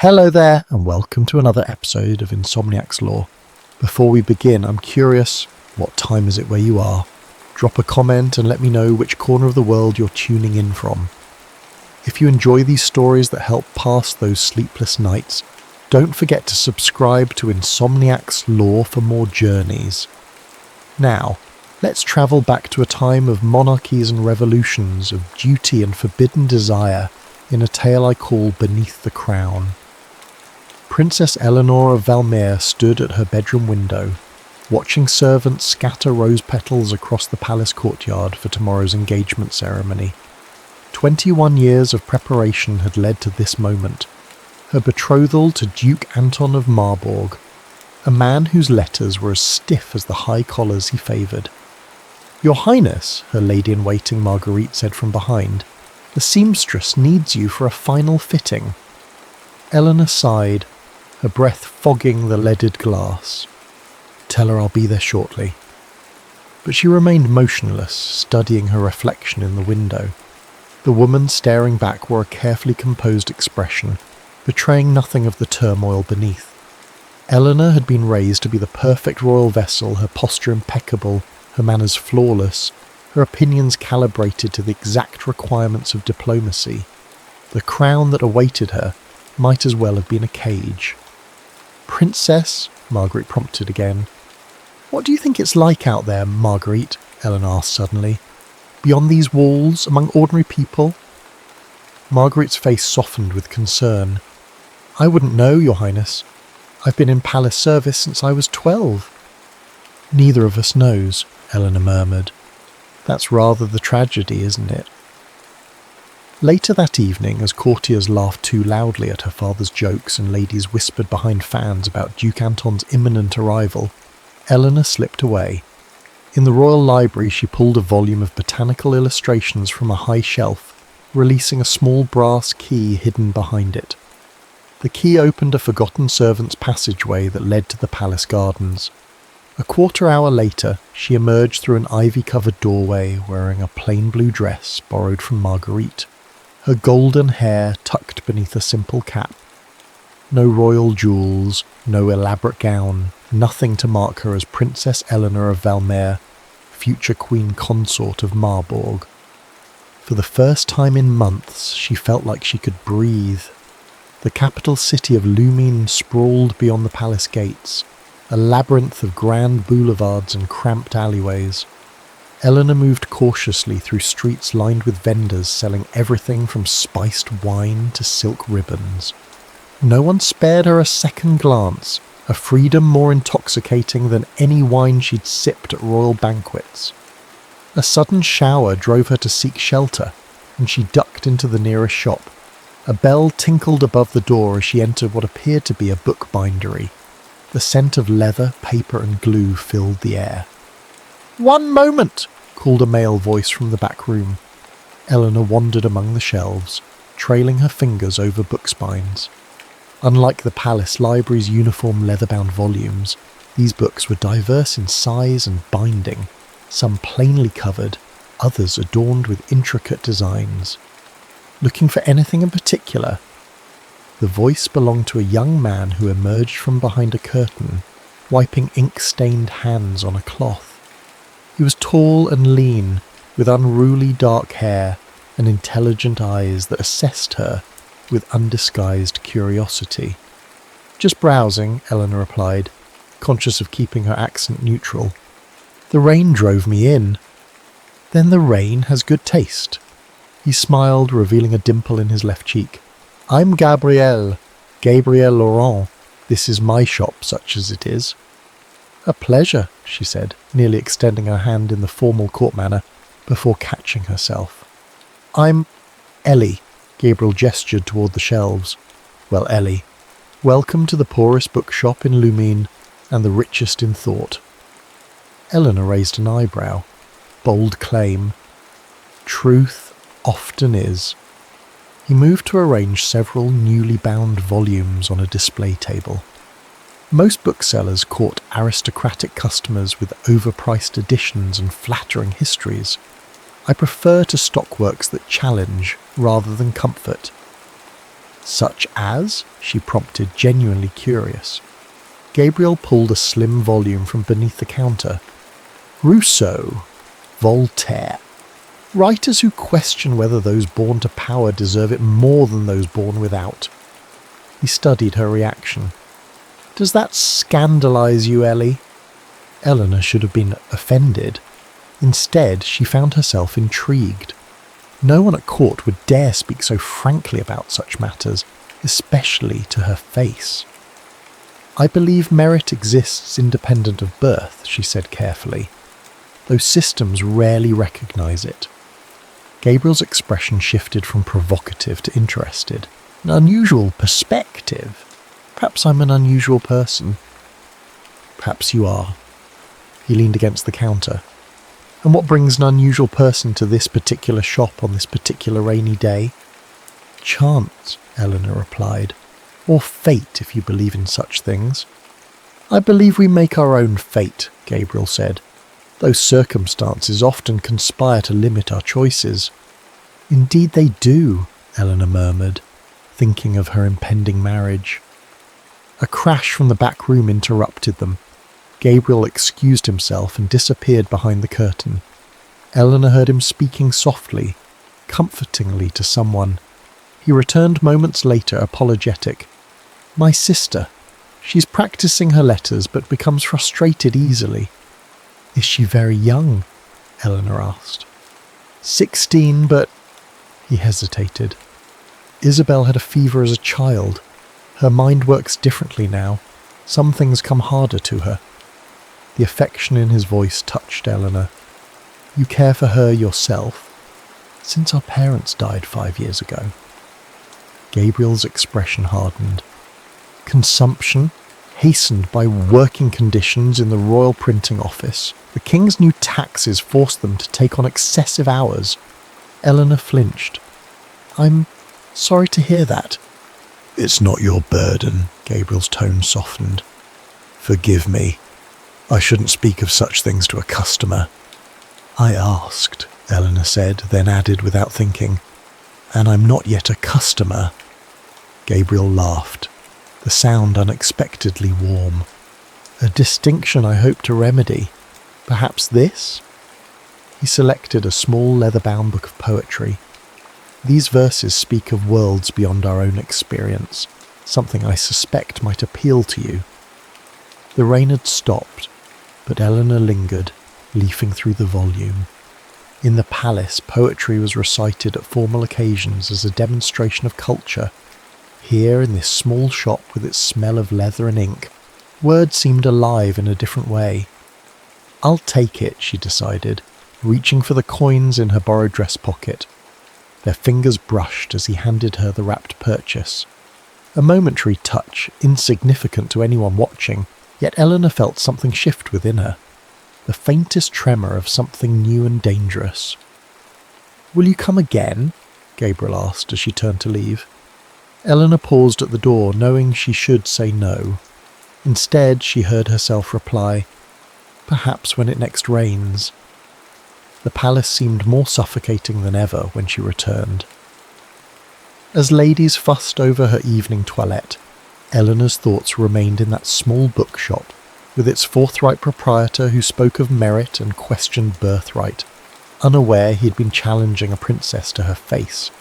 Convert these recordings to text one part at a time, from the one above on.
Hello there, and welcome to another episode of Insomniac's Law. Before we begin, I'm curious, what time is it where you are? Drop a comment and let me know which corner of the world you're tuning in from. If you enjoy these stories that help pass those sleepless nights, don't forget to subscribe to Insomniac's Law for more journeys. Now, let's travel back to a time of monarchies and revolutions, of duty and forbidden desire, in a tale I call Beneath the Crown. Princess Eleanor of Valmere stood at her bedroom window, watching servants scatter rose petals across the palace courtyard for tomorrow's engagement ceremony. 21 years of preparation had led to this moment, her betrothal to Duke Anton of Marburg, a man whose letters were as stiff as the high collars he favoured. "Your Highness," her lady-in-waiting Marguerite said from behind, "the seamstress needs you for a final fitting." Eleanor sighed, her breath fogging the leaded glass. "Tell her I'll be there shortly." But she remained motionless, studying her reflection in the window. The woman staring back wore a carefully composed expression, betraying nothing of the turmoil beneath. Eleanor had been raised to be the perfect royal vessel, her posture impeccable, her manners flawless, her opinions calibrated to the exact requirements of diplomacy. The crown that awaited her might as well have been a cage. "Princess," Marguerite prompted again. "What do you think it's like out there, Marguerite?" Eleanor asked suddenly. "Beyond these walls, among ordinary people?" Marguerite's face softened with concern. "I wouldn't know, Your Highness. I've been in palace service since I was 12. "Neither of us knows," Eleanor murmured. "That's rather the tragedy, isn't it?" Later that evening, as courtiers laughed too loudly at her father's jokes and ladies whispered behind fans about Duke Anton's imminent arrival, Eleanor slipped away. In the royal library she pulled a volume of botanical illustrations from a high shelf, releasing a small brass key hidden behind it. The key opened a forgotten servant's passageway that led to the palace gardens. A quarter-hour later, she emerged through an ivy-covered doorway wearing a plain blue dress borrowed from Marguerite, her golden hair tucked beneath a simple cap. No royal jewels, no elaborate gown, nothing to mark her as Princess Eleanor of Valmere, future Queen Consort of Marburg. For the first time in months, she felt like she could breathe. The capital city of Lumine sprawled beyond the palace gates, a labyrinth of grand boulevards and cramped alleyways. Eleanor moved cautiously through streets lined with vendors selling everything from spiced wine to silk ribbons. No one spared her a second glance, a freedom more intoxicating than any wine she'd sipped at royal banquets. A sudden shower drove her to seek shelter, and she ducked into the nearest shop. A bell tinkled above the door as she entered what appeared to be a bookbindery. The scent of leather, paper and glue filled the air. "One moment!" called a male voice from the back room. Eleanor wandered among the shelves, trailing her fingers over book spines. Unlike the palace library's uniform leather-bound volumes, these books were diverse in size and binding, some plainly covered, others adorned with intricate designs. Looking for anything in particular? The voice belonged to a young man who emerged from behind a curtain, wiping ink-stained hands on a cloth. He was tall and lean, with unruly dark hair and intelligent eyes that assessed her with undisguised curiosity. "Just browsing," Eleanor replied, conscious of keeping her accent neutral. "The rain drove me in." "Then the rain has good taste." He smiled, revealing a dimple in his left cheek. "I'm Gabriel Laurent. This is my shop, such as it is." "A pleasure," she said, nearly extending her hand in the formal court manner, before catching herself. "I'm Ellie," Gabriel gestured toward the shelves. "Well, Ellie, welcome to the poorest bookshop in Lumine, and the richest in thought." Eleanor raised an eyebrow. Bold claim. Truth often is. He moved to arrange several newly bound volumes on a display table. Most booksellers court aristocratic customers with overpriced editions and flattering histories. I prefer to stock works that challenge rather than comfort. Such as? She prompted, genuinely curious. Gabriel pulled a slim volume from beneath the counter. Rousseau, Voltaire. Writers who question whether those born to power deserve it more than those born without. He studied her reaction. Does that scandalise you, Ellie? Eleanor should have been offended. Instead, she found herself intrigued. No one at court would dare speak so frankly about such matters, especially to her face. I believe merit exists independent of birth, she said carefully. Those systems rarely recognise it. Gabriel's expression shifted from provocative to interested. An unusual perspective. Perhaps I'm an unusual person. Perhaps you are. He leaned against the counter. And what brings an unusual person to this particular shop on this particular rainy day? Chance, Eleanor replied. Or fate, if you believe in such things. I believe we make our own fate, Gabriel said. Those circumstances often conspire to limit our choices. Indeed they do, Eleanor murmured, thinking of her impending marriage. A crash from the back room interrupted them. Gabriel excused himself and disappeared behind the curtain. Eleanor heard him speaking softly, comfortingly to someone. He returned moments later, apologetic. My sister. She's practicing her letters but becomes frustrated easily. Is she very young? Eleanor asked. 16, but... He hesitated. Isabel had a fever as a child. Her mind works differently now. Some things come harder to her. The affection in his voice touched Eleanor. You care for her yourself? Since our parents died 5 years ago. Gabriel's expression hardened. Consumption, hastened by working conditions in the royal printing office. The king's new taxes forced them to take on excessive hours. Eleanor flinched. I'm sorry to hear that. It's not your burden, Gabriel's tone softened. Forgive me. I shouldn't speak of such things to a customer. I asked, Eleanor said, then added without thinking, and I'm not yet a customer. Gabriel laughed, the sound unexpectedly warm. A distinction I hope to remedy. Perhaps this? He selected a small leather-bound book of poetry. These verses speak of worlds beyond our own experience, something I suspect might appeal to you. The rain had stopped, but Eleanor lingered, leafing through the volume. In the palace, poetry was recited at formal occasions as a demonstration of culture. Here, in this small shop with its smell of leather and ink, words seemed alive in a different way. I'll take it, she decided, reaching for the coins in her borrowed dress pocket. Their fingers brushed as he handed her the wrapped purchase. A momentary touch, insignificant to anyone watching, yet Eleanor felt something shift within her. The faintest tremor of something new and dangerous. Will you come again? Gabriel asked as she turned to leave. Eleanor paused at the door, knowing she should say no. Instead, she heard herself reply, perhaps when it next rains. The palace seemed more suffocating than ever when she returned. As ladies fussed over her evening toilette, Eleanor's thoughts remained in that small bookshop, with its forthright proprietor who spoke of merit and questioned birthright, unaware he had been challenging a princess to her face.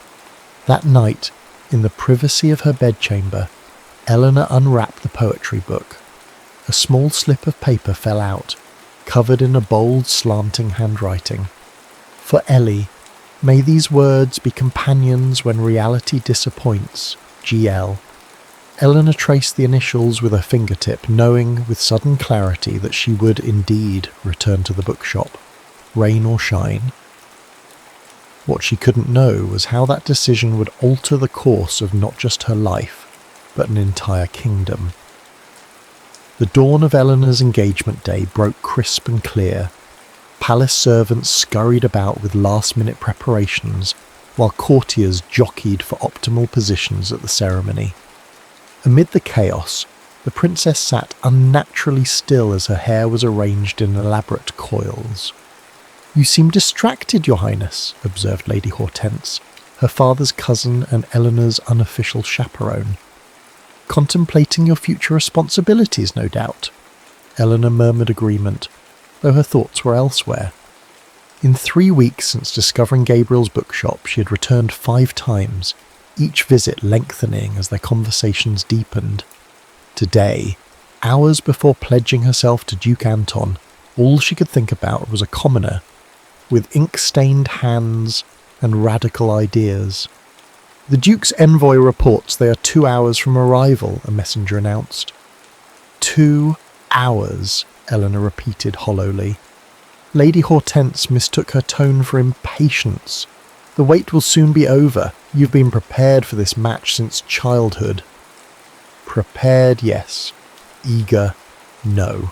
That night, in the privacy of her bedchamber, Eleanor unwrapped the poetry book. A small slip of paper fell out, covered in a bold, slanting handwriting. For Ellie, may these words be companions when reality disappoints, GL. Eleanor traced the initials with her fingertip, knowing with sudden clarity that she would indeed return to the bookshop, rain or shine. What she couldn't know was how that decision would alter the course of not just her life, but an entire kingdom. The dawn of Eleanor's engagement day broke crisp and clear. Palace servants scurried about with last-minute preparations, while courtiers jockeyed for optimal positions at the ceremony. Amid the chaos, the princess sat unnaturally still as her hair was arranged in elaborate coils. "You seem distracted, Your Highness," observed Lady Hortense. her father's cousin and Eleanor's unofficial chaperone. Contemplating your future responsibilities, no doubt. Eleanor murmured agreement, though her thoughts were elsewhere. In 3 weeks since discovering Gabriel's bookshop, she had returned 5 times, each visit lengthening as their conversations deepened. Today, hours before pledging herself to Duke Anton, all she could think about was a commoner, with ink-stained hands and radical ideas. "The Duke's envoy reports they are 2 hours from arrival," a messenger announced. 2 hours, Eleanor repeated hollowly. Lady Hortense mistook her tone for impatience. "The wait will soon be over. You've been prepared for this match since childhood." Prepared, yes. Eager, no.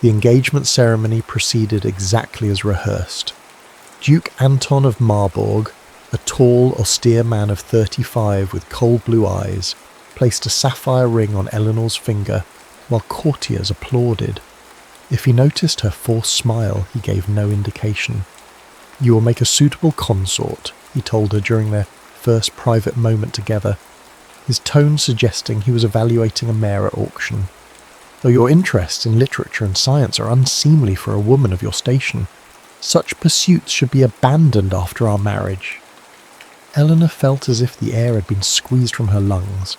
The engagement ceremony proceeded exactly as rehearsed. Duke Anton of Marburg, a tall, austere man of 35 with cold blue eyes, placed a sapphire ring on Eleanor's finger while courtiers applauded. If he noticed her forced smile, he gave no indication. "You will make a suitable consort," he told her during their first private moment together, his tone suggesting he was evaluating a mare at auction. "Though your interests in literature and science are unseemly for a woman of your station, such pursuits should be abandoned after our marriage." Eleanor felt as if the air had been squeezed from her lungs.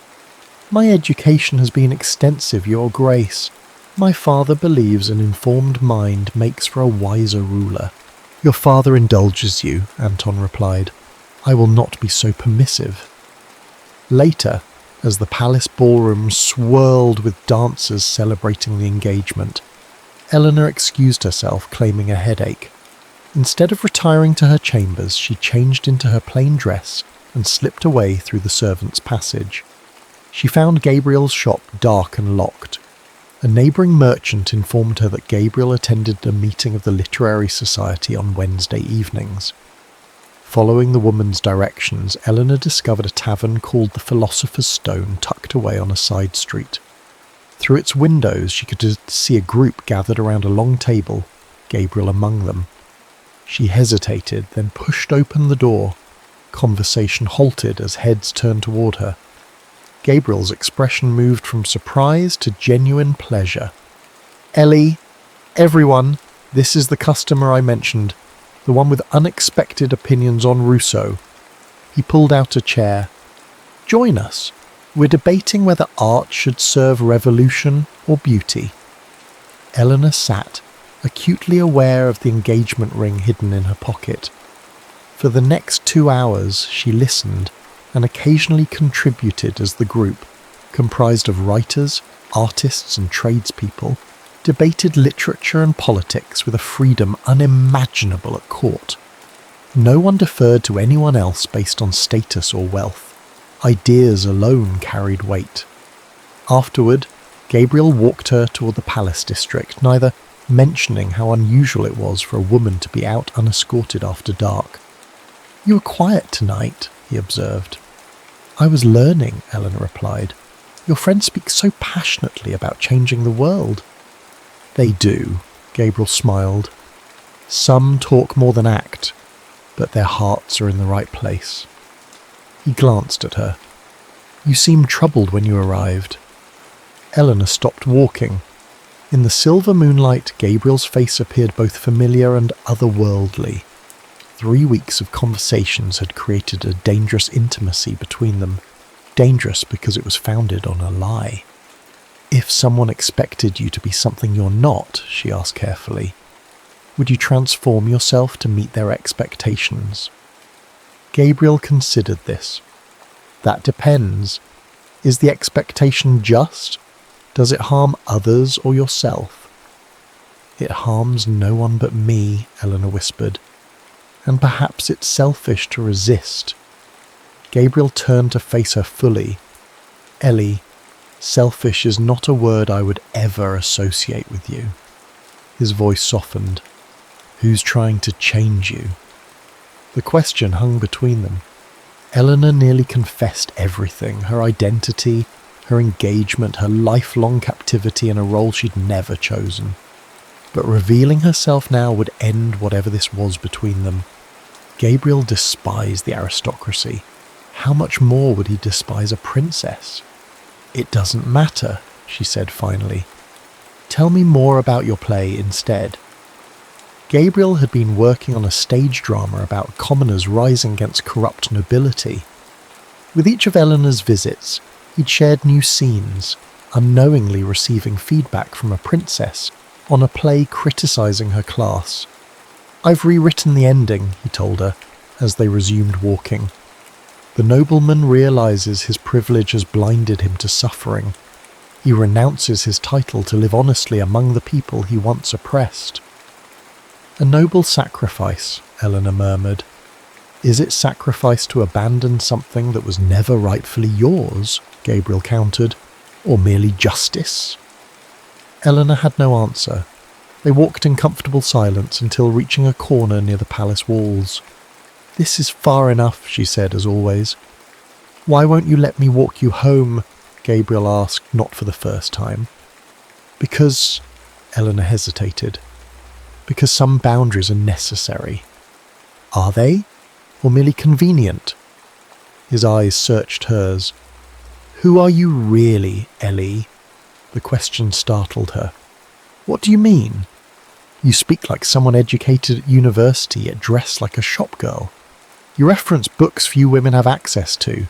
"My education has been extensive, Your Grace. My father believes an informed mind makes for a wiser ruler." "Your father indulges you," Anton replied. "I will not be so permissive." Later, as the palace ballroom swirled with dancers celebrating the engagement, Eleanor excused herself, claiming a headache. Instead of retiring to her chambers, she changed into her plain dress and slipped away through the servants' passage. She found Gabriel's shop dark and locked. A neighbouring merchant informed her that Gabriel attended a meeting of the Literary Society on Wednesday evenings. Following the woman's directions, Eleanor discovered a tavern called the Philosopher's Stone tucked away on a side street. Through its windows she could see a group gathered around a long table, Gabriel among them. She hesitated, then pushed open the door. Conversation halted as heads turned toward her. Gabriel's expression moved from surprise to genuine pleasure. "Ellie, everyone, this is the customer I mentioned, the one with unexpected opinions on Rousseau." He pulled out a chair. "Join us. We're debating whether art should serve revolution or beauty." Eleanor sat, acutely aware of the engagement ring hidden in her pocket. For the next 2 hours she listened and occasionally contributed as the group, comprised of writers, artists and tradespeople, debated literature and politics with a freedom unimaginable at court. No one deferred to anyone else based on status or wealth. Ideas alone carried weight. Afterward, Gabriel walked her toward the palace district, neither mentioning how unusual it was for a woman to be out unescorted after dark. "You were quiet tonight," he observed. "I was learning," Eleanor replied. "Your friends speak so passionately about changing the world." "They do," Gabriel smiled. "Some talk more than act, but their hearts are in the right place." He glanced at her. "You seemed troubled when you arrived." Eleanor stopped walking. In the silver moonlight, Gabriel's face appeared both familiar and otherworldly. 3 weeks of conversations had created a dangerous intimacy between them. Dangerous because it was founded on a lie. "If someone expected you to be something you're not," she asked carefully, "would you transform yourself to meet their expectations?" Gabriel considered this. "That depends. Is the expectation just? Does it harm others or yourself?" "It harms no one but me," Eleanor whispered. "And perhaps it's selfish to resist." Gabriel turned to face her fully. "Ellie, selfish is not a word I would ever associate with you." His voice softened. "Who's trying to change you?" The question hung between them. Eleanor nearly confessed everything, her identity, her engagement, her lifelong captivity in a role she'd never chosen. But revealing herself now would end whatever this was between them. Gabriel despised the aristocracy. How much more would he despise a princess? "It doesn't matter," she said finally. "Tell me more about your play instead." Gabriel had been working on a stage drama about commoners rising against corrupt nobility. With each of Eleanor's visits, he'd shared new scenes, unknowingly receiving feedback from a princess on a play criticising her class. "I've rewritten the ending," he told her, as they resumed walking. "The nobleman realises his privilege has blinded him to suffering. He renounces his title to live honestly among the people he once oppressed." "A noble sacrifice," Eleanor murmured. "Is it sacrifice to abandon something that was never rightfully yours?" Gabriel countered. "Or merely justice?" Eleanor had no answer. They walked in comfortable silence until reaching a corner near the palace walls. "This is far enough," she said, as always. "Why won't you let me walk you home?" Gabriel asked, not for the first time. "Because," Eleanor hesitated, "because some boundaries are necessary." "Are they? Or merely convenient?" His eyes searched hers. "Who are you really, Ellie?" The question startled her. "What do you mean? You speak like someone educated at university yet dressed like a shopgirl. You reference books few women have access to.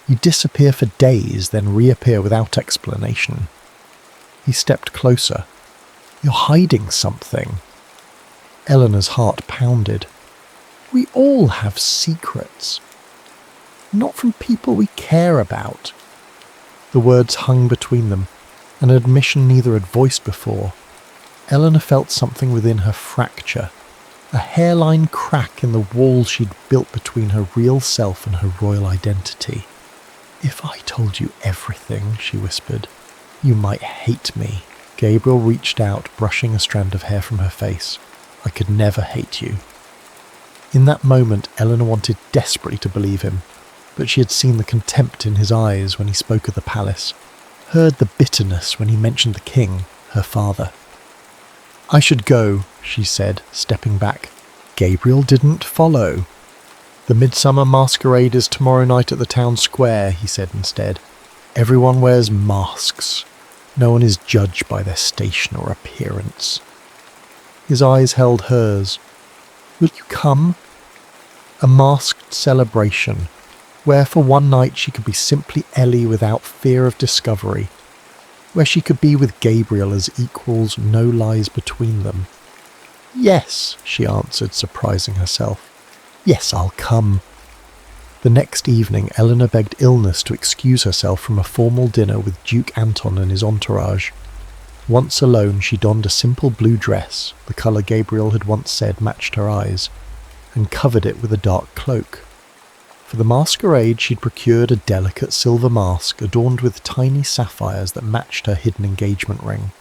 You disappear for days, then reappear without explanation." He stepped closer. "You're hiding something." Eleanor's heart pounded. "We all have secrets. Not from people we care about." The words hung between them, an admission neither had voiced before. Eleanor felt something within her fracture, a hairline crack in the wall she'd built between her real self and her royal identity. "If I told you everything," she whispered, "you might hate me." Gabriel reached out, brushing a strand of hair from her face. "I could never hate you." In that moment, Eleanor wanted desperately to believe him, but she had seen the contempt in his eyes when he spoke of the palace, heard the bitterness when he mentioned the king, her father. "I should go," she said, stepping back. Gabriel didn't follow. "The midsummer masquerade is tomorrow night at the town square," he said instead. "Everyone wears masks. No one is judged by their station or appearance." His eyes held hers. "Will you come?" A masked celebration, where for one night she could be simply Ellie without fear of discovery, where she could be with Gabriel as equals, no lies between them. "Yes," she answered, surprising herself. "Yes, I'll come." The next evening, Eleanor begged illness to excuse herself from a formal dinner with Duke Anton and his entourage. Once alone, she donned a simple blue dress, the colour Gabriel had once said matched her eyes, and covered it with a dark cloak. For the masquerade, she'd procured a delicate silver mask adorned with tiny sapphires that matched her hidden engagement ring.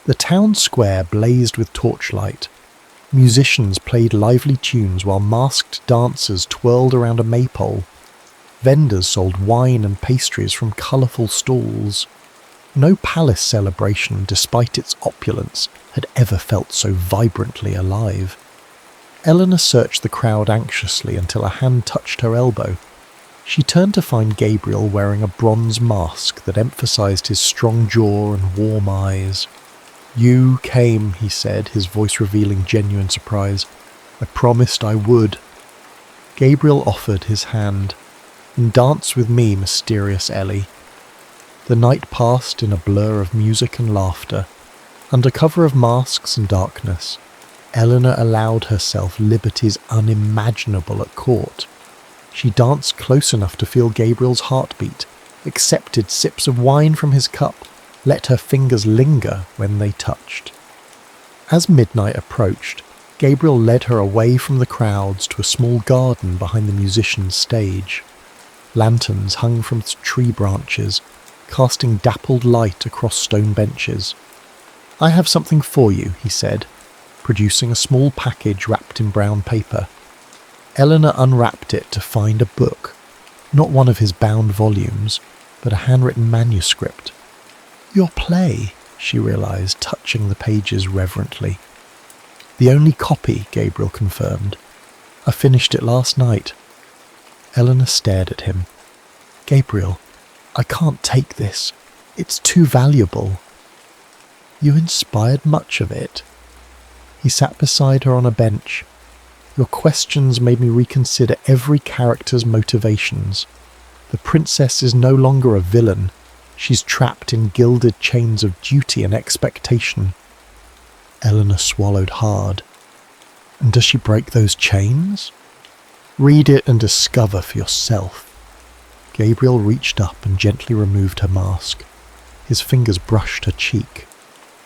The town square blazed with torchlight. Musicians played lively tunes while masked dancers twirled around a maypole. Vendors sold wine and pastries from colourful stalls. No palace celebration, despite its opulence, had ever felt so vibrantly alive. Eleanor searched the crowd anxiously until a hand touched her elbow. She turned to find Gabriel wearing a bronze mask that emphasised his strong jaw and warm eyes. "You came," he said, his voice revealing genuine surprise. "I promised I would." Gabriel offered his hand. "And dance with me, mysterious Ellie." The night passed in a blur of music and laughter. Under cover of masks and darkness, Eleanor allowed herself liberties unimaginable at court. She danced close enough to feel Gabriel's heartbeat, accepted sips of wine from his cup, let her fingers linger when they touched. As midnight approached, Gabriel led her away from the crowds to a small garden behind the musicians' stage. Lanterns hung from tree branches, casting dappled light across stone benches. "I have something for you," he said, producing a small package wrapped in brown paper. Eleanor unwrapped it to find a book, not one of his bound volumes, but a handwritten manuscript. "Your play," she realised, touching the pages reverently. "The only copy," Gabriel confirmed. I finished it last night. Eleanor stared at him. Gabriel, I can't take this. It's too valuable. You inspired much of it. He sat beside her on a bench. Your questions made me reconsider every character's motivations. The princess is no longer a villain. She's trapped in gilded chains of duty and expectation. Eleanor swallowed hard. And does she break those chains? Read it and discover for yourself. Gabriel reached up and gently removed her mask. His fingers brushed her cheek.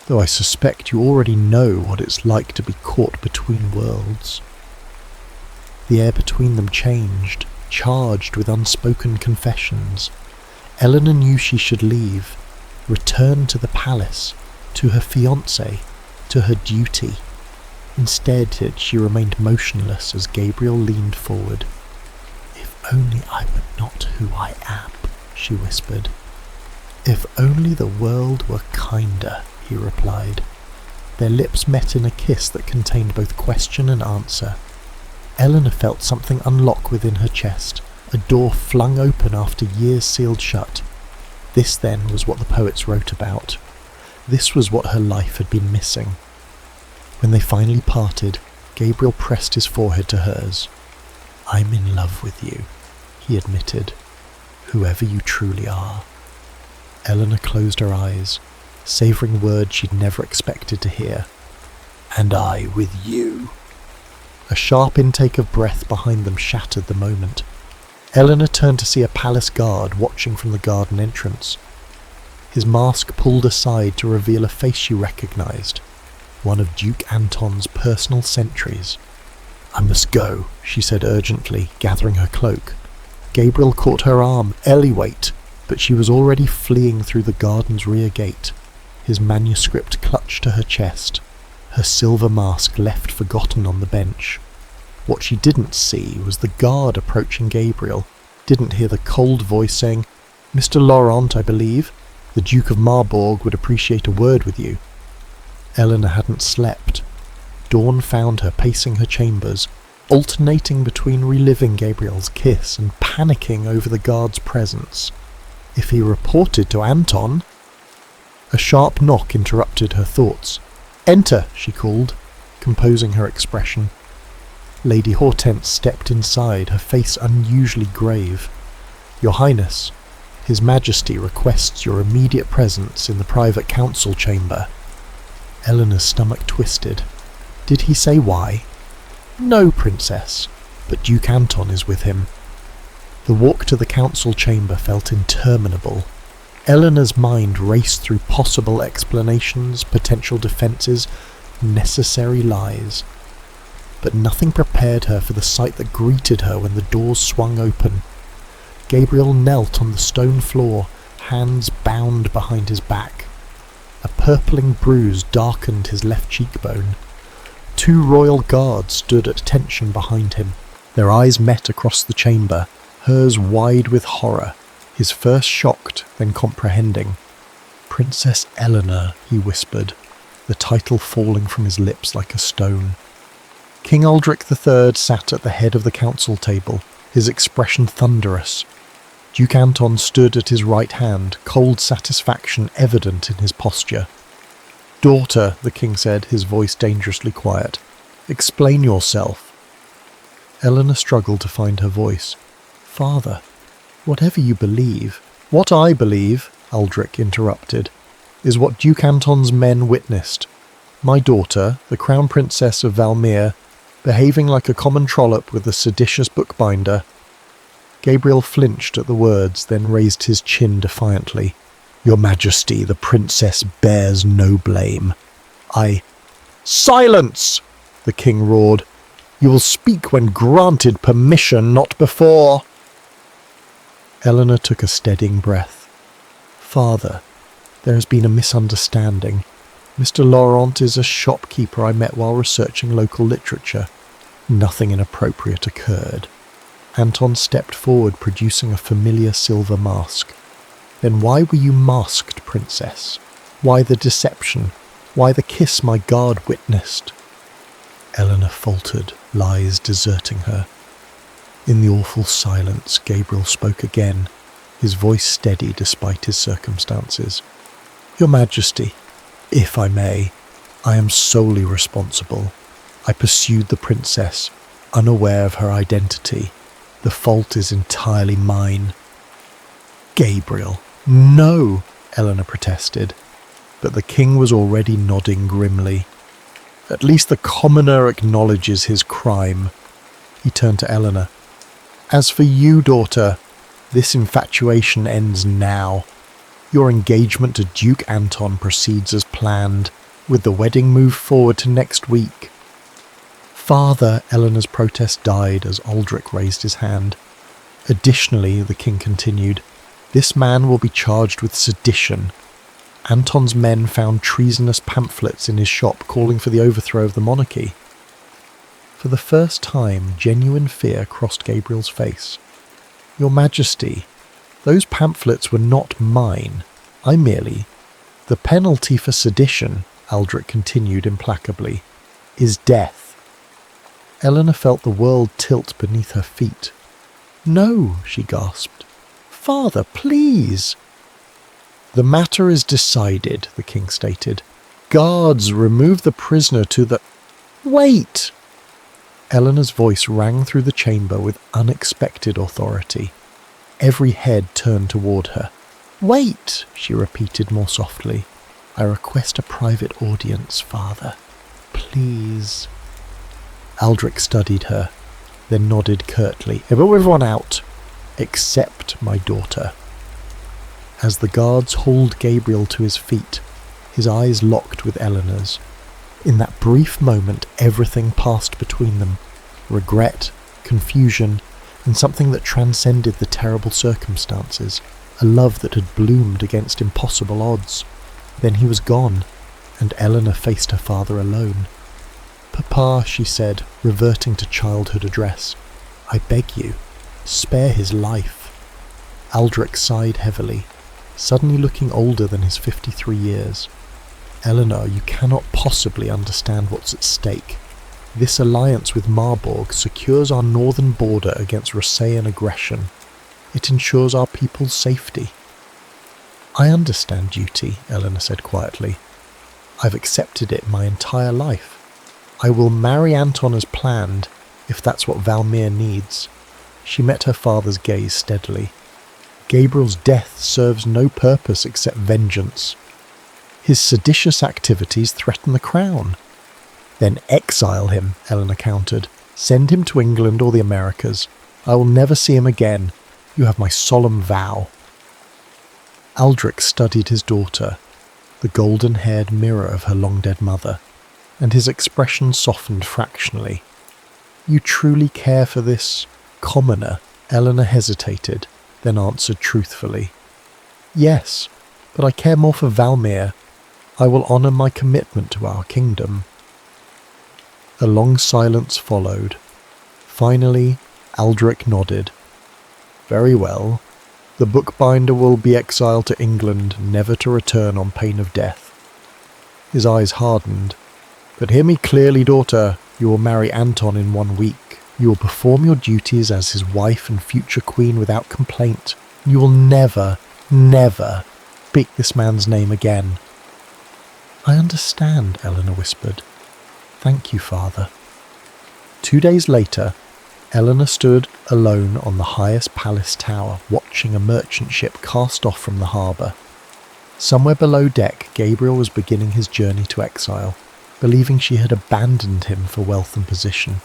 Though I suspect you already know what it's like to be caught between worlds. The air between them changed, charged with unspoken confessions. Eleanor knew she should leave, return to the palace, to her fiancé, to her duty. Instead, she remained motionless as Gabriel leaned forward. If only I were not who I am, she whispered. If only the world were kinder, he replied. Their lips met in a kiss that contained both question and answer. Eleanor felt something unlock within her chest, a door flung open after years sealed shut. This then was what the poets wrote about. This was what her life had been missing. When they finally parted, Gabriel pressed his forehead to hers. I'm in love with you, he admitted, whoever you truly are. Eleanor closed her eyes, savouring words she'd never expected to hear. And I with you. A sharp intake of breath behind them shattered the moment. Eleanor turned to see a palace guard watching from the garden entrance. His mask pulled aside to reveal a face she recognised, one of Duke Anton's personal sentries. I must go, she said urgently, gathering her cloak. Gabriel caught her arm. Ellie, wait! But she was already fleeing through the garden's rear gate. His manuscript clutched to her chest, her silver mask left forgotten on the bench. What she didn't see was the guard approaching Gabriel, didn't hear the cold voice saying, Mr. Laurent, I believe. The Duke of Marbourg would appreciate a word with you. Eleanor hadn't slept. Dawn found her pacing her chambers, alternating between reliving Gabriel's kiss and panicking over the guard's presence. If he reported to Anton... A sharp knock interrupted her thoughts. Enter, she called, composing her expression. Lady Hortense stepped inside, her face unusually grave. Your Highness, His Majesty requests your immediate presence in the private council chamber. Eleanor's stomach twisted. Did he say why? No, Princess, but Duke Anton is with him. The walk to the council chamber felt interminable. Eleanor's mind raced through possible explanations, potential defences, necessary lies. But nothing prepared her for the sight that greeted her when the doors swung open. Gabriel knelt on the stone floor, hands bound behind his back. A purpling bruise darkened his left cheekbone. 2 royal guards stood at attention behind him. Their eyes met across the chamber, hers wide with horror, his first shocked, then comprehending. Princess Eleanor, he whispered, the title falling from his lips like a stone. King Aldric III sat at the head of the council table, his expression thunderous. Duke Anton stood at his right hand, cold satisfaction evident in his posture. Daughter, the king said, his voice dangerously quiet, explain yourself. Eleanor struggled to find her voice. Father, whatever you believe, what I believe, Aldric interrupted, is what Duke Anton's men witnessed. My daughter, the Crown Princess of Valmir, behaving like a common trollop with a seditious bookbinder. Gabriel flinched at the words, then raised his chin defiantly. Your Majesty, the princess bears no blame. Silence! The king roared. You will speak when granted permission, not before. Eleanor took a steadying breath. Father, there has been a misunderstanding. Mr. Laurent is a shopkeeper I met while researching local literature. Nothing inappropriate occurred. Anton stepped forward, producing a familiar silver mask. Then why were you masked, Princess? Why the deception? Why the kiss my guard witnessed? Eleanor faltered, lies deserting her. In the awful silence, Gabriel spoke again, his voice steady despite his circumstances. Your Majesty, if I may, I am solely responsible. I pursued the princess, unaware of her identity. The fault is entirely mine. Gabriel, no, Eleanor protested, but the king was already nodding grimly. At least the commoner acknowledges his crime. He turned to Eleanor. As for you, daughter, this infatuation ends now. Your engagement to Duke Anton proceeds as planned, with the wedding moved forward to next week. Father, Eleanor's protest died as Aldrich raised his hand. Additionally, the king continued, this man will be charged with sedition. Anton's men found treasonous pamphlets in his shop calling for the overthrow of the monarchy. For the first time, genuine fear crossed Gabriel's face. Your Majesty, those pamphlets were not mine. I merely... The penalty for sedition, Aldrich continued implacably, is death. Eleanor felt the world tilt beneath her feet. No, she gasped. Father, please. The matter is decided, the king stated. Guards, remove the prisoner to the... Wait! Eleanor's voice rang through the chamber with unexpected authority. Every head turned toward her. Wait, she repeated more softly. I request a private audience, Father. Please. Aldrich studied her, then nodded curtly. Everyone out, except my daughter. As the guards hauled Gabriel to his feet, his eyes locked with Eleanor's. In that brief moment, everything passed between them. Regret, confusion, and something that transcended the terrible circumstances. A love that had bloomed against impossible odds. Then he was gone, and Eleanor faced her father alone. Papa, she said, reverting to childhood address, I beg you, spare his life. Aldrich sighed heavily, suddenly looking older than his 53 years. Eleanor, you cannot possibly understand what's at stake. This alliance with Marburg secures our northern border against Russean aggression. It ensures our people's safety. I understand duty, Eleanor said quietly. I've accepted it my entire life. I will marry Anton as planned, if that's what Valmir needs. She met her father's gaze steadily. Gabriel's death serves no purpose except vengeance. His seditious activities threaten the crown. Then exile him, Eleanor countered. Send him to England or the Americas. I will never see him again. You have my solemn vow. Aldrich studied his daughter, the golden-haired mirror of her long-dead mother, and his expression softened fractionally. You truly care for this commoner? Eleanor hesitated, then answered truthfully. Yes, but I care more for Valmir. I will honour my commitment to our kingdom. A long silence followed. Finally, Aldrich nodded. Very well. The bookbinder will be exiled to England, never to return on pain of death. His eyes hardened. But hear me clearly, daughter. You will marry Anton in 1 week. You will perform your duties as his wife and future queen without complaint. You will never, never speak this man's name again. I understand, Eleanor whispered. Thank you, Father. 2 days later, Eleanor stood alone on the highest palace tower, watching a merchant ship cast off from the harbour. Somewhere below deck, Gabriel was beginning his journey to exile, believing she had abandoned him for wealth and position.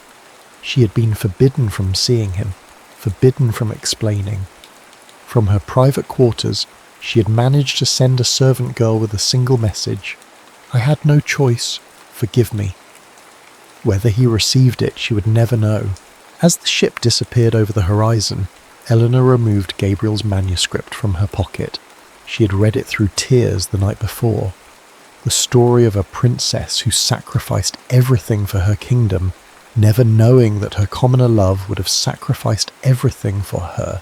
She had been forbidden from seeing him, forbidden from explaining. From her private quarters, she had managed to send a servant girl with a single message. I had no choice. Forgive me. Whether he received it, she would never know. As the ship disappeared over the horizon, Eleanor removed Gabriel's manuscript from her pocket. She had read it through tears the night before. The story of a princess who sacrificed everything for her kingdom, never knowing that her commoner love would have sacrificed everything for her.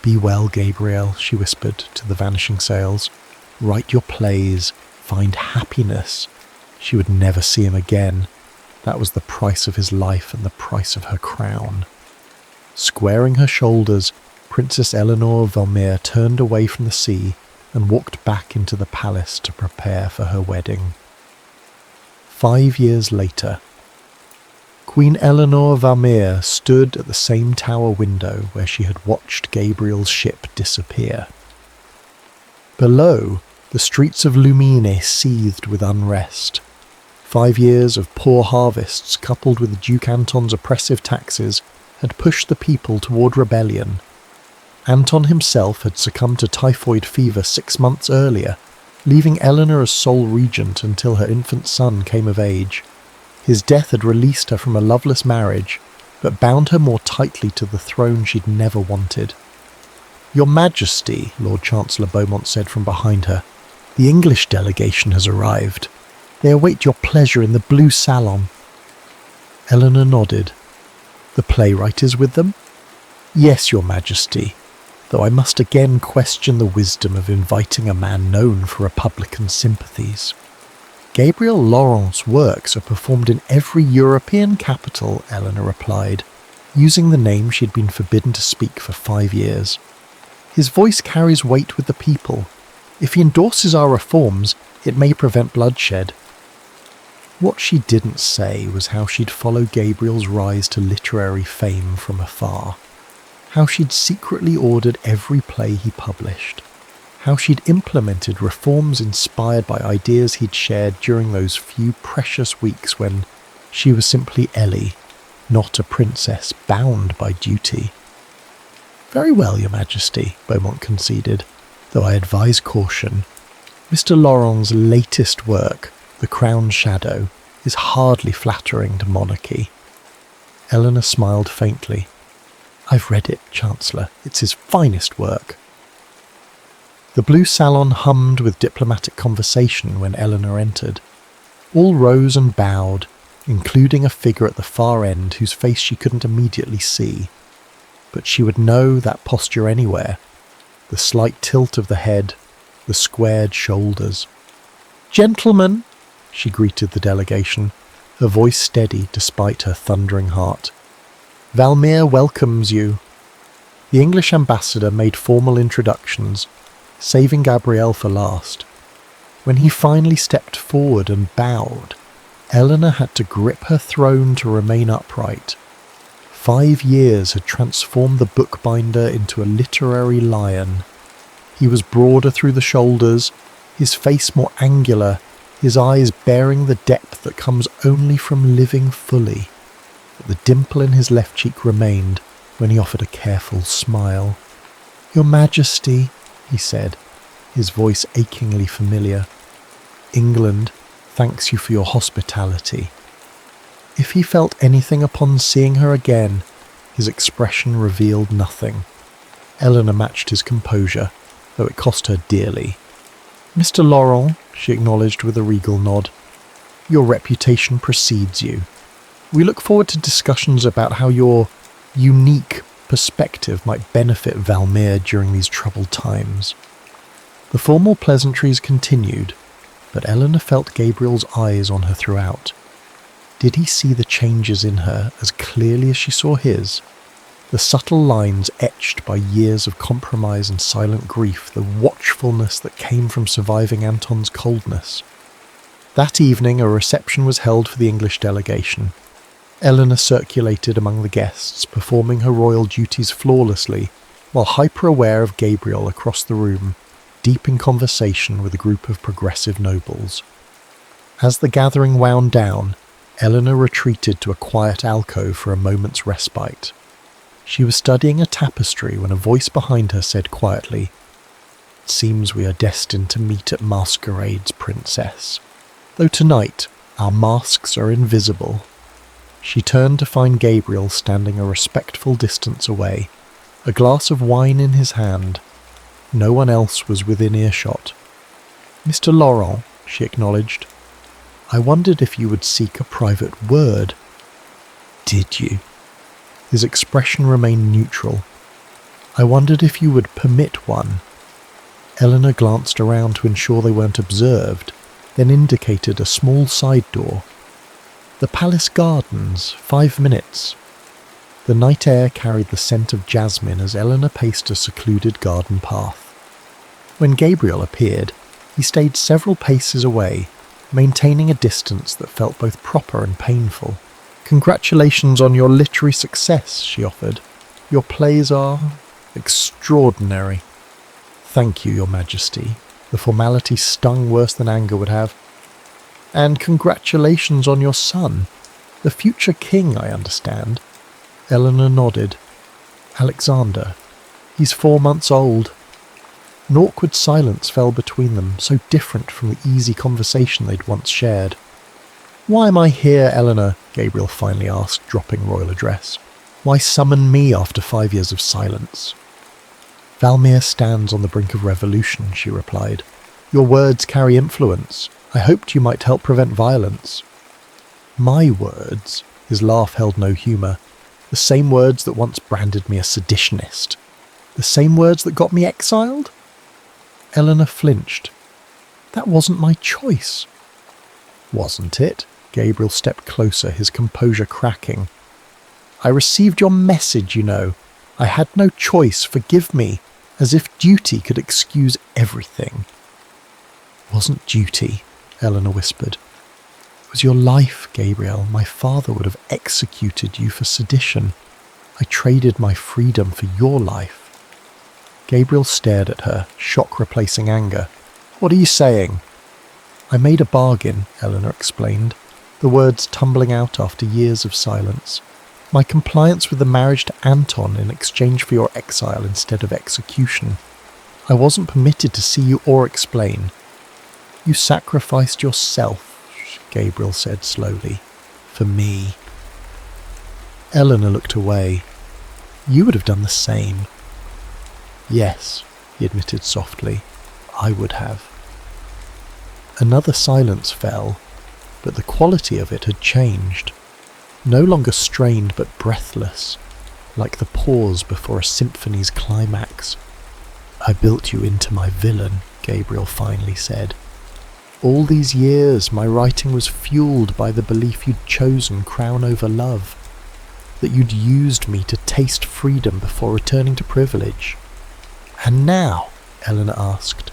Be well, Gabriel, she whispered to the vanishing sails. Write your plays, find happiness. She would never see him again. That was the price of his life and the price of her crown. Squaring her shoulders, Princess Eleanor of Valmere turned away from the sea and walked back into the palace to prepare for her wedding. 5 years later, Queen Eleanor of Valmere stood at the same tower window where she had watched Gabriel's ship disappear. Below, the streets of Lumine seethed with unrest. 5 years of poor harvests, coupled with Duke Anton's oppressive taxes, had pushed the people toward rebellion. Anton himself had succumbed to typhoid fever 6 months earlier, leaving Eleanor as sole regent until her infant son came of age. His death had released her from a loveless marriage, but bound her more tightly to the throne she'd never wanted. "Your Majesty," Lord Chancellor Beaumont said from behind her, "the English delegation has arrived. They await your pleasure in the blue salon." Eleanor nodded. "The playwright is with them?" "Yes, Your Majesty, though I must again question the wisdom of inviting a man known for Republican sympathies." "Gabriel Laurent's works are performed in every European capital," Eleanor replied, using the name she'd been forbidden to speak for 5 years. "His voice carries weight with the people. If he endorses our reforms, it may prevent bloodshed." What she didn't say was how she'd follow Gabriel's rise to literary fame from afar. How she'd secretly ordered every play he published. How she'd implemented reforms inspired by ideas he'd shared during those few precious weeks when she was simply Ellie, not a princess bound by duty. "Very well, Your Majesty," Beaumont conceded, though I advise caution. Mr. Laurent's latest work, The Crown's Shadow, is hardly flattering to monarchy. Eleanor smiled faintly. "I've read it, Chancellor. It's his finest work." The blue salon hummed with diplomatic conversation when Eleanor entered. All rose and bowed, including a figure at the far end whose face she couldn't immediately see. But she would know that posture anywhere. The slight tilt of the head, the squared shoulders. "Gentlemen," she greeted the delegation, her voice steady despite her thundering heart. "Valmere welcomes you." The English ambassador made formal introductions, saving Gabrielle for last. When he finally stepped forward and bowed, Eleanor had to grip her throne to remain upright. 5 years had transformed the bookbinder into a literary lion. He was broader through the shoulders, his face more angular, his eyes bearing the depth that comes only from living fully. But the dimple in his left cheek remained when he offered a careful smile. "Your Majesty," he said, his voice achingly familiar. "England thanks you for your hospitality." If he felt anything upon seeing her again, his expression revealed nothing. Eleanor matched his composure, though it cost her dearly. "Mr. Laurent," she acknowledged with a regal nod, "your reputation precedes you. We look forward to discussions about how your unique perspective might benefit Valmere during these troubled times." The formal pleasantries continued, but Eleanor felt Gabriel's eyes on her throughout. Did he see the changes in her as clearly as she saw his? The subtle lines etched by years of compromise and silent grief, the watchfulness that came from surviving Anton's coldness. That evening a reception was held for the English delegation. Eleanor circulated among the guests, performing her royal duties flawlessly, while hyper-aware of Gabriel across the room, deep in conversation with a group of progressive nobles. As the gathering wound down, Eleanor retreated to a quiet alcove for a moment's respite. She was studying a tapestry when a voice behind her said quietly, "It seems we are destined to meet at masquerades, Princess. Though tonight, our masks are invisible." She turned to find Gabriel standing a respectful distance away, a glass of wine in his hand. No one else was within earshot. "Mr. Laurent," she acknowledged, "I wondered if you would seek a private word." "Did you?" His expression remained neutral. "I wondered if you would permit one." Eleanor glanced around to ensure they weren't observed, then indicated a small side door. The palace gardens, 5 minutes. The night air carried the scent of jasmine as Eleanor paced a secluded garden path. When Gabriel appeared, he stayed several paces away, maintaining a distance that felt both proper and painful. "Congratulations on your literary success," she offered. "Your plays are extraordinary." "Thank you, Your Majesty." The formality stung worse than anger would have. "And congratulations on your son. The future king, I understand." Eleanor nodded. "Alexander. He's 4 months old." An awkward silence fell between them, so different from the easy conversation they'd once shared. "Why am I here, Eleanor?" Gabriel finally asked, dropping royal address. "Why summon me after 5 years of silence?" "Valmir stands on the brink of revolution," she replied. "Your words carry influence. I hoped you might help prevent violence." "My words?" His laugh held no humour. "The same words that once branded me a seditionist. The same words that got me exiled?" Eleanor flinched. "That wasn't my choice." "Wasn't it?" Gabriel stepped closer, his composure cracking. "I received your message, you know. I had no choice, forgive me, as if duty could excuse everything." "Wasn't duty," Eleanor whispered. "It was your life, Gabriel. My father would have executed you for sedition. I traded my freedom for your life." Gabriel stared at her, shock replacing anger. "What are you saying?" "I made a bargain," Eleanor explained, the words tumbling out after years of silence. "My compliance with the marriage to Anton in exchange for your exile instead of execution. I wasn't permitted to see you or explain." "You sacrificed yourself," Gabriel said slowly, "for me." Eleanor looked away. "You would have done the same." "Yes," he admitted softly, "I would have." Another silence fell, but the quality of it had changed. No longer strained but breathless, like the pause before a symphony's climax. "I built you into my villain," Gabriel finally said. "All these years my writing was fueled by the belief you'd chosen crown over love, that you'd used me to taste freedom before returning to privilege." "And now?" Eleanor asked.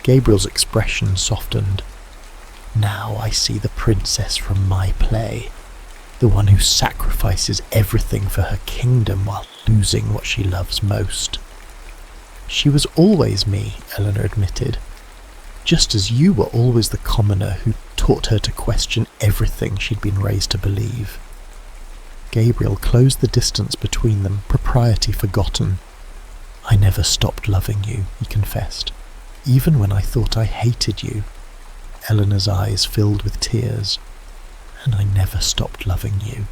Gabriel's expression softened. "Now I see the princess from my play, the one who sacrifices everything for her kingdom while losing what she loves most." "She was always me," Eleanor admitted, "just as you were always the commoner who taught her to question everything she'd been raised to believe." Gabriel closed the distance between them, propriety forgotten. "I never stopped loving you," he confessed, "even when I thought I hated you." Eleanor's eyes filled with tears. "And I never stopped loving you,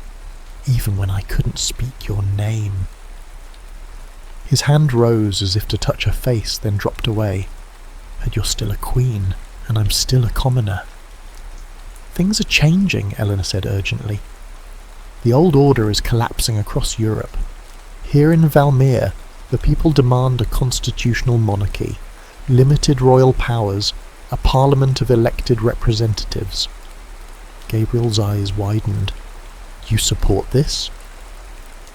even when I couldn't speak your name." His hand rose as if to touch her face, then dropped away. "But you're still a queen, and I'm still a commoner." "Things are changing," Eleanor said urgently. "The old order is collapsing across Europe. Here in Valmir, the people demand a constitutional monarchy, limited royal powers, a parliament of elected representatives." Gabriel's eyes widened. "You support this?"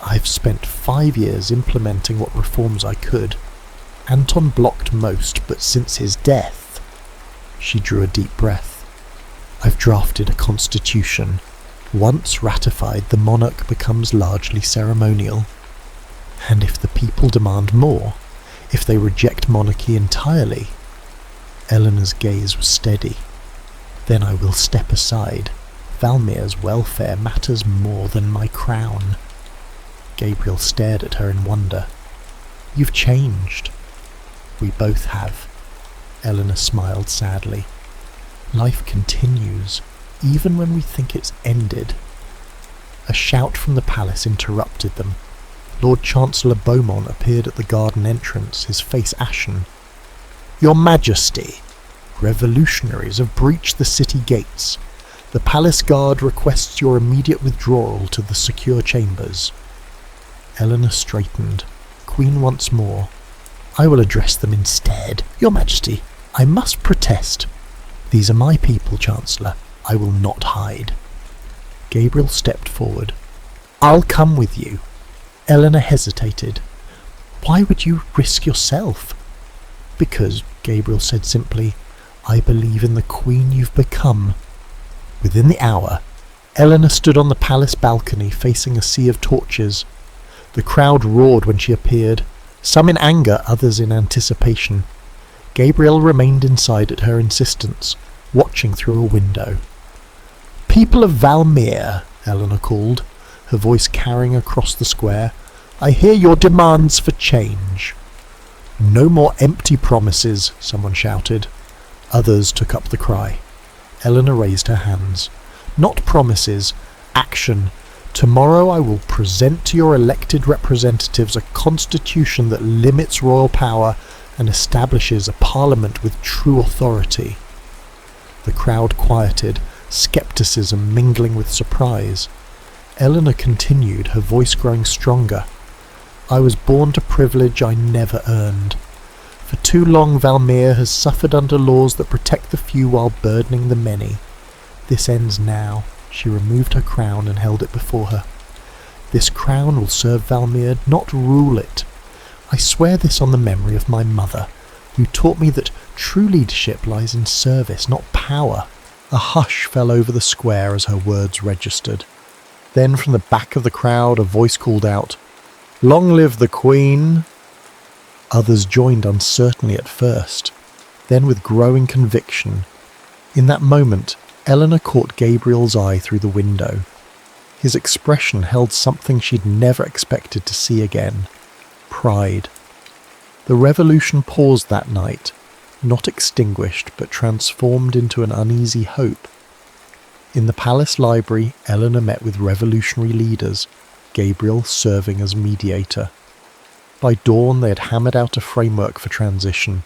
"I've spent 5 years implementing what reforms I could. Anton blocked most, but since his death..." She drew a deep breath. "I've drafted a constitution. Once ratified, the monarch becomes largely ceremonial. And if the people demand more, if they reject monarchy entirely..." Eleanor's gaze was steady. "Then I will step aside. Valmir's welfare matters more than my crown." Gabriel stared at her in wonder. "You've changed." "We both have." Eleanor smiled sadly. "Life continues, even when we think it's ended." A shout from the palace interrupted them. Lord Chancellor Beaumont appeared at the garden entrance, his face ashen. "Your Majesty, revolutionaries have breached the city gates. The palace guard requests your immediate withdrawal to the secure chambers." Eleanor straightened. Queen once more. "I will address them instead. Your Majesty, I must protest. These are my people, Chancellor. I will not hide." Gabriel stepped forward. "I'll come with you." Eleanor hesitated. "Why would you risk yourself?" "Because," Gabriel said simply, "I believe in the queen you've become." Within the hour, Eleanor stood on the palace balcony facing a sea of torches. The crowd roared when she appeared, some in anger, others in anticipation. Gabriel remained inside at her insistence, watching through a window. "People of Valmere," Eleanor called, her voice carrying across the square, "I hear your demands for change." "No more empty promises," someone shouted. Others took up the cry. Eleanor raised her hands. "Not promises, action. Tomorrow I will present to your elected representatives a constitution that limits royal power and establishes a parliament with true authority." The crowd quieted, skepticism mingling with surprise. Eleanor continued, her voice growing stronger. "I was born to privilege I never earned. For too long Valmere has suffered under laws that protect the few while burdening the many. This ends now." She removed her crown and held it before her. "This crown will serve Valmere, not rule it. I swear this on the memory of my mother, who taught me that true leadership lies in service, not power." A hush fell over the square as her words registered. Then from the back of the crowd a voice called out, "Long live the Queen!" Others joined uncertainly at first, then with growing conviction. In that moment, Eleanor caught Gabriel's eye through the window. His expression held something she'd never expected to see again: pride. The revolution paused that night, not extinguished but transformed into an uneasy hope. In the palace library, Eleanor met with revolutionary leaders, Gabriel serving as mediator. By dawn they had hammered out a framework for transition.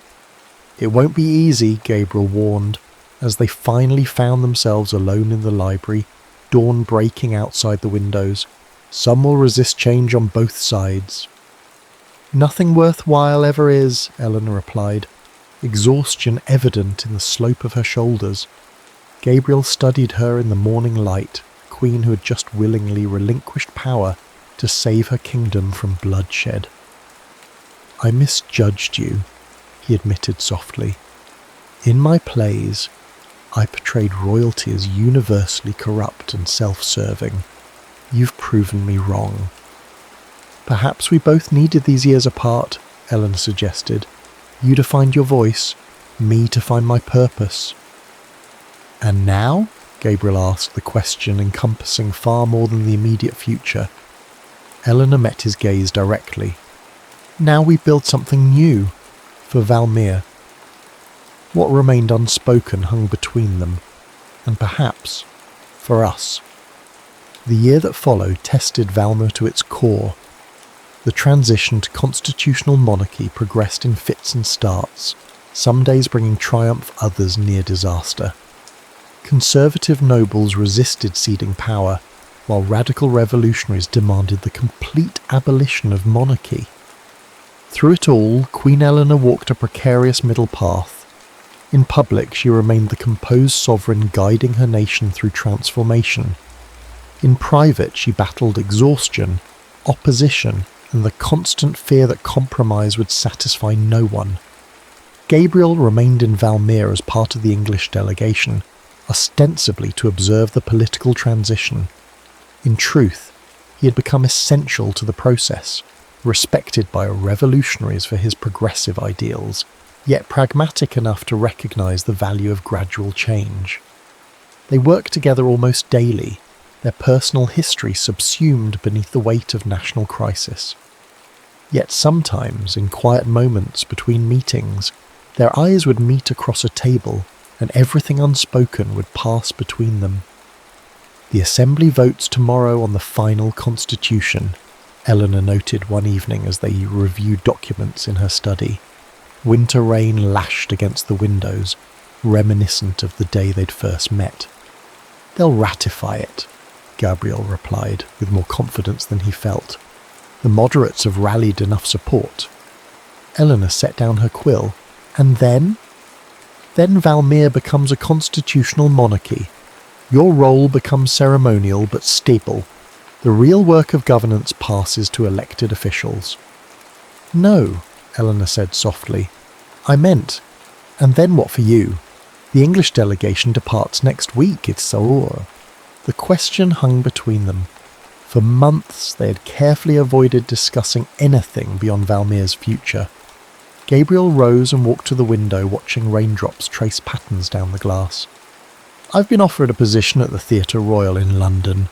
"It won't be easy," Gabriel warned, as they finally found themselves alone in the library, dawn breaking outside the windows. "Some will resist change on both sides." "Nothing worthwhile ever is," Eleanor replied, exhaustion evident in the slope of her shoulders. Gabriel studied her in the morning light, a queen who had just willingly relinquished power to save her kingdom from bloodshed. "I misjudged you," he admitted softly. "In my plays, I portrayed royalty as universally corrupt and self-serving. You've proven me wrong." "Perhaps we both needed these years apart," Eleanor suggested. "You to find your voice, me to find my purpose." "And now?" Gabriel asked, the question encompassing far more than the immediate future. Eleanor met his gaze directly. "Now we build something new, for Valmere." What remained unspoken hung between them, and perhaps for us. The year that followed tested Valmere to its core. The transition to constitutional monarchy progressed in fits and starts, some days bringing triumph, others near disaster. Conservative nobles resisted ceding power, while radical revolutionaries demanded the complete abolition of monarchy. Through it all, Queen Eleanor walked a precarious middle path. In public, she remained the composed sovereign guiding her nation through transformation. In private, she battled exhaustion, opposition, and the constant fear that compromise would satisfy no one. Gabriel remained in Valmere as part of the English delegation, ostensibly to observe the political transition. In truth, he had become essential to the process, respected by revolutionaries for his progressive ideals, yet pragmatic enough to recognise the value of gradual change. They worked together almost daily, their personal history subsumed beneath the weight of national crisis. Yet sometimes, in quiet moments between meetings, their eyes would meet across a table, and everything unspoken would pass between them. "The Assembly votes tomorrow on the final constitution," Eleanor noted one evening as they reviewed documents in her study. Winter rain lashed against the windows, reminiscent of the day they'd first met. "They'll ratify it," Gabriel replied, with more confidence than he felt. "The moderates have rallied enough support." Eleanor set down her quill. "And then?" "Then Valmere becomes a constitutional monarchy. Your role becomes ceremonial but stable. The real work of governance passes to elected officials." "No," Eleanor said softly. "I meant, and then what for you? The English delegation departs next week, it's so..." The question hung between them. For months they had carefully avoided discussing anything beyond Valmir's future. Gabriel rose and walked to the window, watching raindrops trace patterns down the glass. "I've been offered a position at the Theatre Royal in London,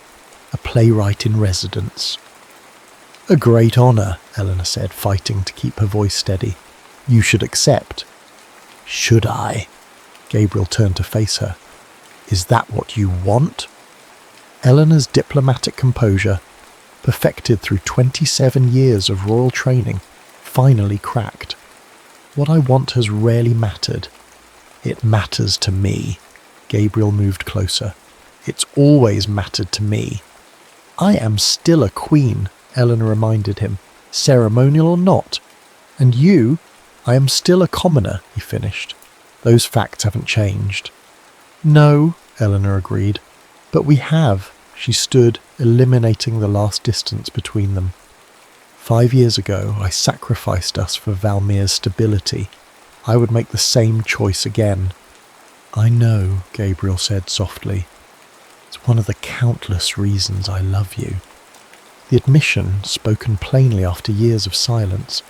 a playwright in residence." "A great honour," Eleanor said, fighting to keep her voice steady. "You should accept." "Should I?" Gabriel turned to face her. "Is that what you want?" Eleanor's diplomatic composure, perfected through 27 years of royal training, finally cracked. "What I want has rarely mattered. It matters to me." Gabriel moved closer. "It's always mattered to me." "I am still a queen," Eleanor reminded him, "ceremonial or not. And you, I am still a commoner," he finished. "Those facts haven't changed." "No," Eleanor agreed. "But we have." She stood, eliminating the last distance between them. 5 years ago, I sacrificed us for Valmir's stability. I would make the same choice again." "I know," Gabriel said softly. "It's one of the countless reasons I love you." The admission, spoken plainly after years of silence,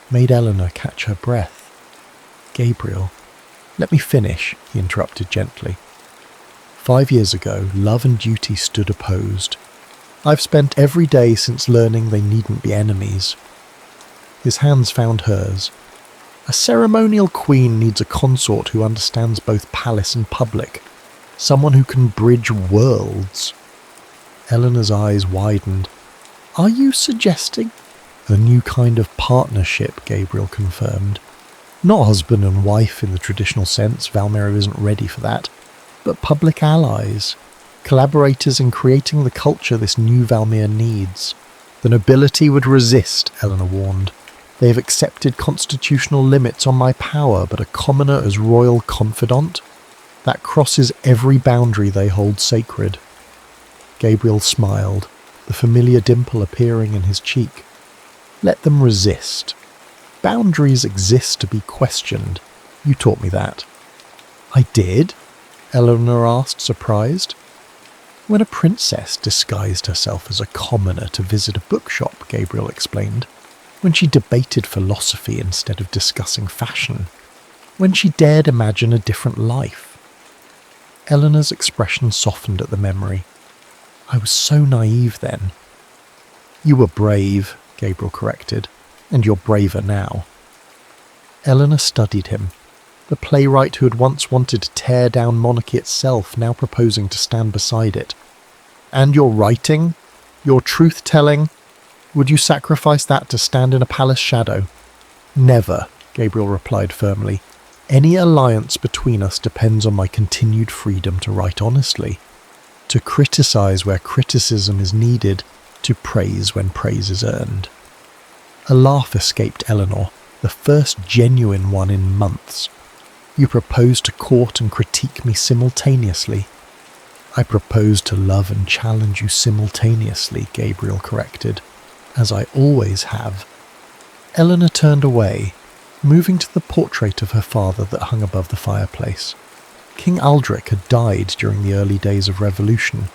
made Eleanor catch her breath. "Gabriel, let me finish," he interrupted gently. 5 years ago, love and duty stood opposed. I've spent every day since learning they needn't be enemies. His hands found hers. "A ceremonial queen needs a consort who understands both palace and public, someone who can bridge worlds." Eleanor's eyes widened. "Are you suggesting—" "A new kind of partnership," Gabriel confirmed. "Not husband and wife in the traditional sense, Valmir isn't ready for that, but public allies, collaborators in creating the culture this new Valmir needs." "The nobility would resist," Eleanor warned. "They have accepted constitutional limits on my power, but a commoner as royal confidant? That crosses every boundary they hold sacred." Gabriel smiled, the familiar dimple appearing in his cheek. "Let them resist. Boundaries exist to be questioned. You taught me that." "I did?" Eleanor asked, surprised. "When a princess disguised herself as a commoner to visit a bookshop," Gabriel explained. "When she debated philosophy instead of discussing fashion. When she dared imagine a different life." Eleanor's expression softened at the memory. "I was so naive then." "You were brave," Gabriel corrected, "and you're braver now." Eleanor studied him. The playwright who had once wanted to tear down monarchy itself, now proposing to stand beside it. "And your writing? Your truth-telling? Would you sacrifice that to stand in a palace shadow?" "Never," Gabriel replied firmly. "Any alliance between us depends on my continued freedom to write honestly, to criticize where criticism is needed, to praise when praise is earned." A laugh escaped Eleanor, the first genuine one in months. "You propose to court and critique me simultaneously." "I propose to love and challenge you simultaneously," Gabriel corrected, "as I always have." Eleanor turned away, moving to the portrait of her father that hung above the fireplace. King Aldrich had died during the early days of revolution,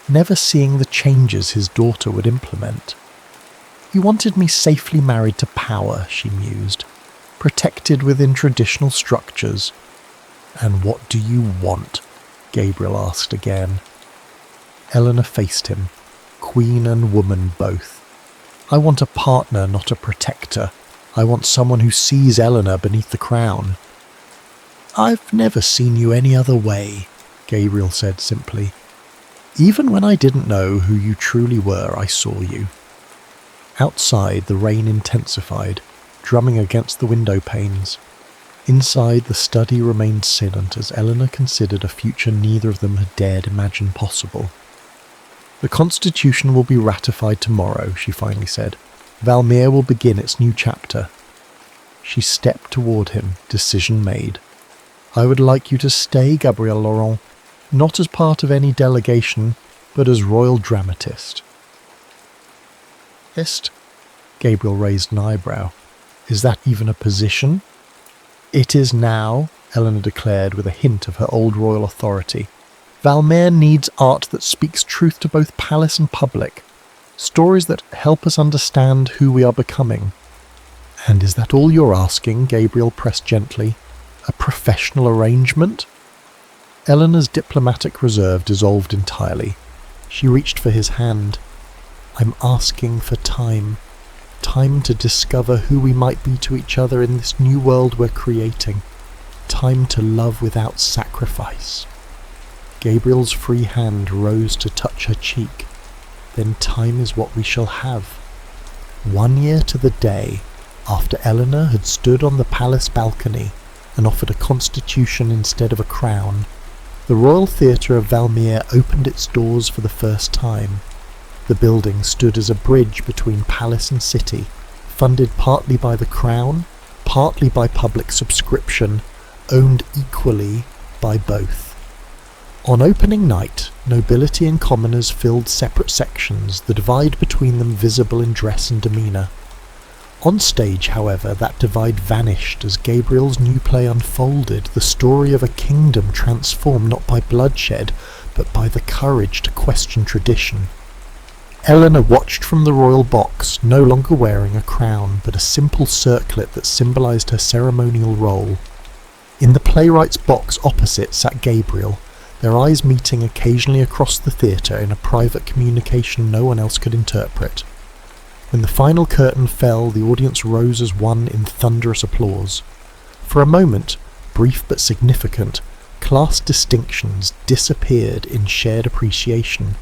never seeing the changes his daughter would implement. "He wanted me safely married to power," she mused, "protected within traditional structures." "And what do you want?" Gabriel asked again. Eleanor faced him, queen and woman both. "I want a partner, not a protector. I want someone who sees Eleanor beneath the crown." "I've never seen you any other way," Gabriel said simply. "Even when I didn't know who you truly were, I saw you." Outside, the rain intensified, drumming against the window panes. Inside, the study remained silent as Eleanor considered a future neither of them had dared imagine possible. "The Constitution will be ratified tomorrow," she finally said. "Valmir will begin its new chapter." She stepped toward him, decision made. "I would like you to stay, Gabriel Laurent. not as part of any delegation, but as royal dramatist. Gabriel raised an eyebrow. Is that even a position? It is now, Eleanor declared with a hint of her old royal authority. Valmere needs art that speaks truth to both palace and public. Stories that help us understand who we are becoming. And is that all you're asking? Gabriel pressed gently. A professional arrangement? Eleanor's diplomatic reserve dissolved entirely. She reached for his hand. I'm asking for time. Time to discover who we might be to each other in this new world we're creating. Time to love without sacrifice. Gabriel's free hand rose to touch her cheek. Then time is what we shall have. 1 year to the day after Eleanor had stood on the palace balcony and offered a constitution instead of a crown, the Royal Theatre of Valmere opened its doors for the first time. The building stood as a bridge between palace and city, funded partly by the crown, partly by public subscription, owned equally by both. On opening night, nobility and commoners filled separate sections, the divide between them visible in dress and demeanour. On stage, however, that divide vanished as Gabriel's new play unfolded, the story of a kingdom transformed not by bloodshed, but by the courage to question tradition. Eleanor watched from the royal box, no longer wearing a crown, but a simple circlet that symbolised her ceremonial role. In the playwright's box opposite sat Gabriel, their eyes meeting occasionally across the theatre in a private communication no one else could interpret. When the final curtain fell, the audience rose as one in thunderous applause. For a moment, brief but significant, class distinctions disappeared in shared appreciation.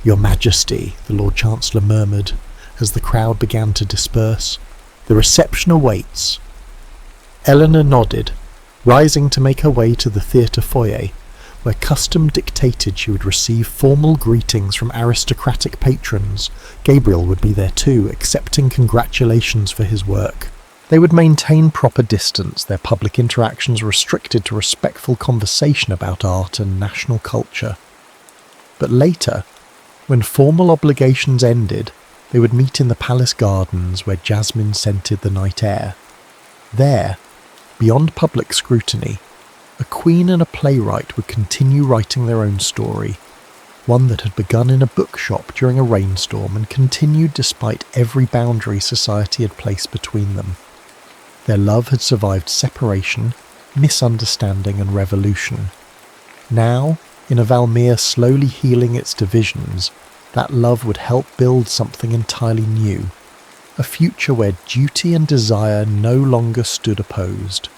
"Your Majesty," the Lord Chancellor murmured, as the crowd began to disperse. "The reception awaits." Eleanor nodded, rising to make her way to the theatre foyer, where custom dictated she would receive formal greetings from aristocratic patrons. Gabriel would be there too, accepting congratulations for his work. They would maintain proper distance, their public interactions restricted to respectful conversation about art and national culture. But later, when formal obligations ended, they would meet in the palace gardens where jasmine scented the night air. There, beyond public scrutiny, a queen and a playwright would continue writing their own story, one that had begun in a bookshop during a rainstorm and continued despite every boundary society had placed between them. Their love had survived separation, misunderstanding and revolution. Now, in a Valmere slowly healing its divisions, that love would help build something entirely new, a future where duty and desire no longer stood opposed.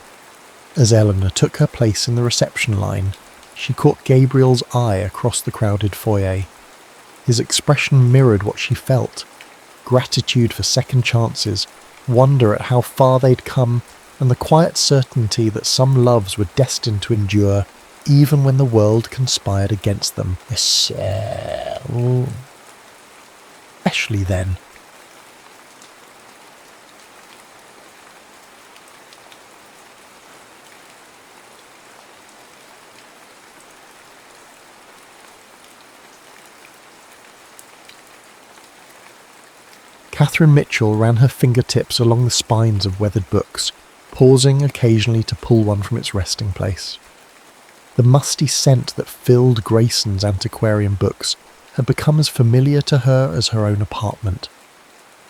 As Eleanor took her place in the reception line, she caught Gabriel's eye across the crowded foyer. His expression mirrored what she felt: gratitude for second chances, wonder at how far they'd come, and the quiet certainty that some loves were destined to endure even when the world conspired against them. Especially then. Catherine Mitchell ran her fingertips along the spines of weathered books, pausing occasionally to pull one from its resting place. The musty scent that filled Grayson's antiquarian books had become as familiar to her as her own apartment.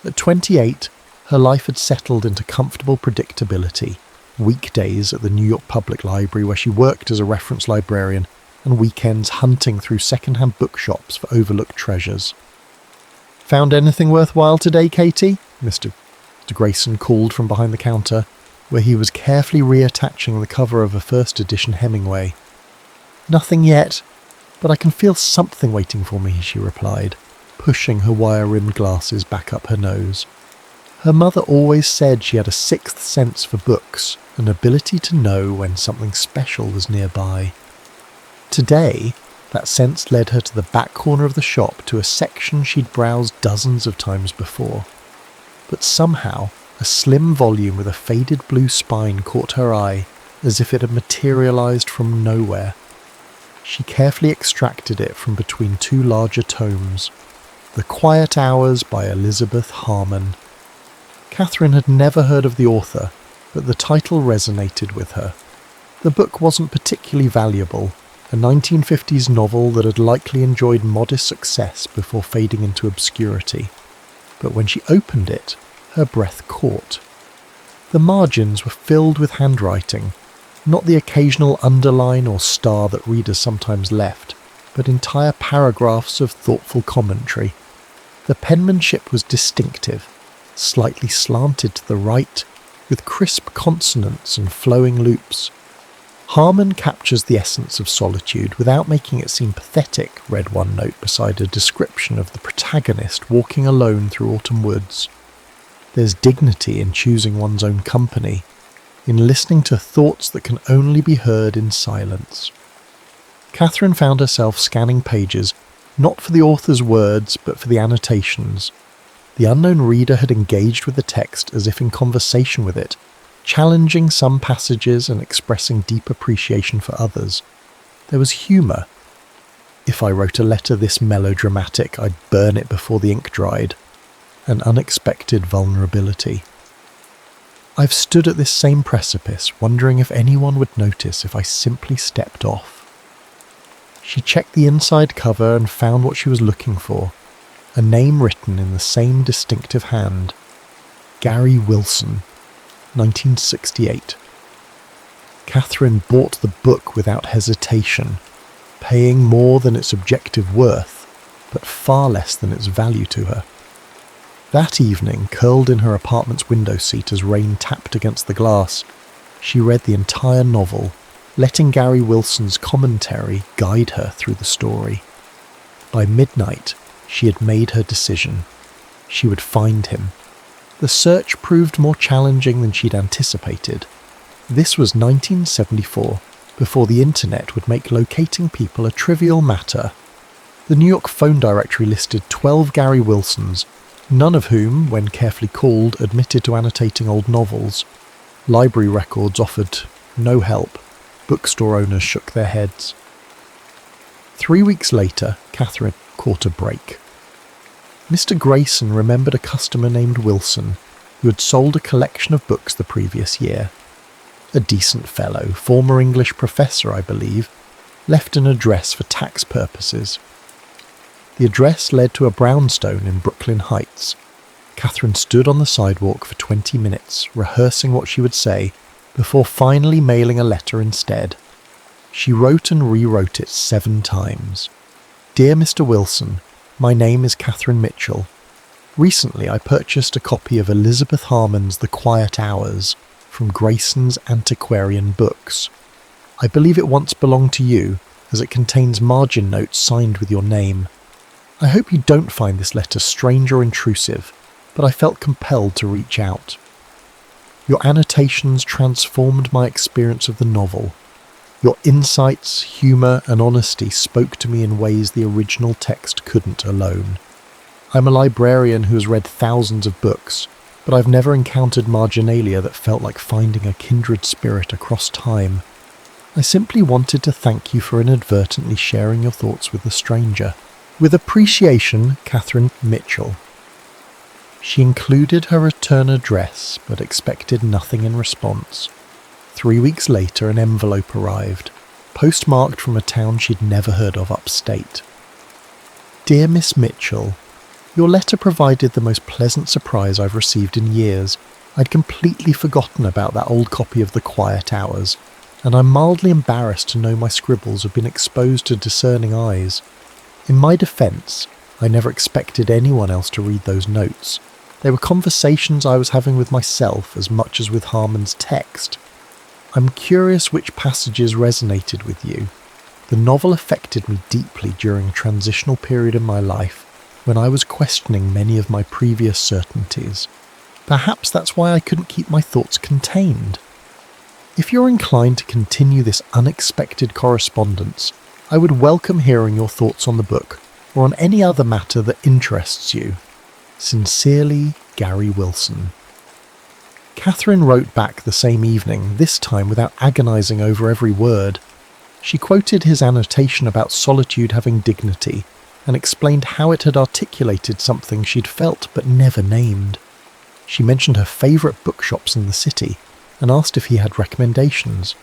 At 28, her life had settled into comfortable predictability, weekdays at the New York Public Library where she worked as a reference librarian, and weekends hunting through second-hand bookshops for overlooked treasures. "Found anything worthwhile today, Katie?" Mr. Grayson called from behind the counter, where he was carefully reattaching the cover of a first edition Hemingway. "Nothing yet, but I can feel something waiting for me," she replied, pushing her wire-rimmed glasses back up her nose. Her mother always said she had a sixth sense for books, an ability to know when something special was nearby. Today, that sense led her to the back corner of the shop to a section she'd browsed dozens of times before. But somehow, a slim volume with a faded blue spine caught her eye, as if it had materialised from nowhere. She carefully extracted it from between two larger tomes. The Quiet Hours by Elizabeth Harmon. Catherine had never heard of the author, but the title resonated with her. The book wasn't particularly valuable, a 1950s novel that had likely enjoyed modest success before fading into obscurity. But when she opened it, her breath caught. The margins were filled with handwriting, not the occasional underline or star that readers sometimes left, but entire paragraphs of thoughtful commentary. The penmanship was distinctive, slightly slanted to the right, with crisp consonants and flowing loops. Harmon captures the essence of solitude without making it seem pathetic, read one note beside a description of the protagonist walking alone through autumn woods. There's dignity in choosing one's own company, in listening to thoughts that can only be heard in silence. Catherine found herself scanning pages, not for the author's words, but for the annotations. The unknown reader had engaged with the text as if in conversation with it, challenging some passages and expressing deep appreciation for others. There was humour. If I wrote a letter this melodramatic, I'd burn it before the ink dried. An unexpected vulnerability. I've stood at this same precipice, wondering if anyone would notice if I simply stepped off. She checked the inside cover and found what she was looking for, a name written in the same distinctive hand. Gary Wilson, 1968. Catherine bought the book without hesitation, paying more than its objective worth, but far less than its value to her. That evening, curled in her apartment's window seat as rain tapped against the glass, she read the entire novel, letting Gary Wilson's commentary guide her through the story. By midnight, she had made her decision. She would find him. The search proved more challenging than she'd anticipated. This was 1974, before the internet would make locating people a trivial matter. The New York phone directory listed 12 Gary Wilsons, none of whom, when carefully called, admitted to annotating old novels. Library records offered no help. Bookstore owners shook their heads. 3 weeks later, Catherine caught a break. Mr. Grayson remembered a customer named Wilson, who had sold a collection of books the previous year. A decent fellow, former English professor, I believe, left an address for tax purposes. The address led to a brownstone in Brooklyn Heights. Catherine stood on the sidewalk for 20 minutes, rehearsing what she would say, before finally mailing a letter instead. She wrote and rewrote it 7 times. Dear Mr. Wilson, my name is Catherine Mitchell. Recently I purchased a copy of Elizabeth Harmon's The Quiet Hours from Grayson's Antiquarian Books. I believe it once belonged to you, as it contains margin notes signed with your name. I hope you don't find this letter strange or intrusive, but I felt compelled to reach out. Your annotations transformed my experience of the novel. Your insights, humour and honesty spoke to me in ways the original text couldn't alone. I'm a librarian who has read thousands of books, but I've never encountered marginalia that felt like finding a kindred spirit across time. I simply wanted to thank you for inadvertently sharing your thoughts with a stranger. With appreciation, Catherine Mitchell. She included her return address, but expected nothing in response. 3 weeks later, an envelope arrived, postmarked from a town she'd never heard of upstate. Dear Miss Mitchell, your letter provided the most pleasant surprise I've received in years. I'd completely forgotten about that old copy of The Quiet Hours, and I'm mildly embarrassed to know my scribbles have been exposed to discerning eyes. In my defence, I never expected anyone else to read those notes. They were conversations I was having with myself as much as with Harmon's text. I'm curious which passages resonated with you. The novel affected me deeply during a transitional period in my life when I was questioning many of my previous certainties. Perhaps that's why I couldn't keep my thoughts contained. If you're inclined to continue this unexpected correspondence, I would welcome hearing your thoughts on the book or on any other matter that interests you. Sincerely, Gary Wilson. Catherine wrote back the same evening, this time without agonising over every word. She quoted his annotation about solitude having dignity and explained how it had articulated something she'd felt but never named. She mentioned her favourite bookshops in the city and asked if he had recommendations.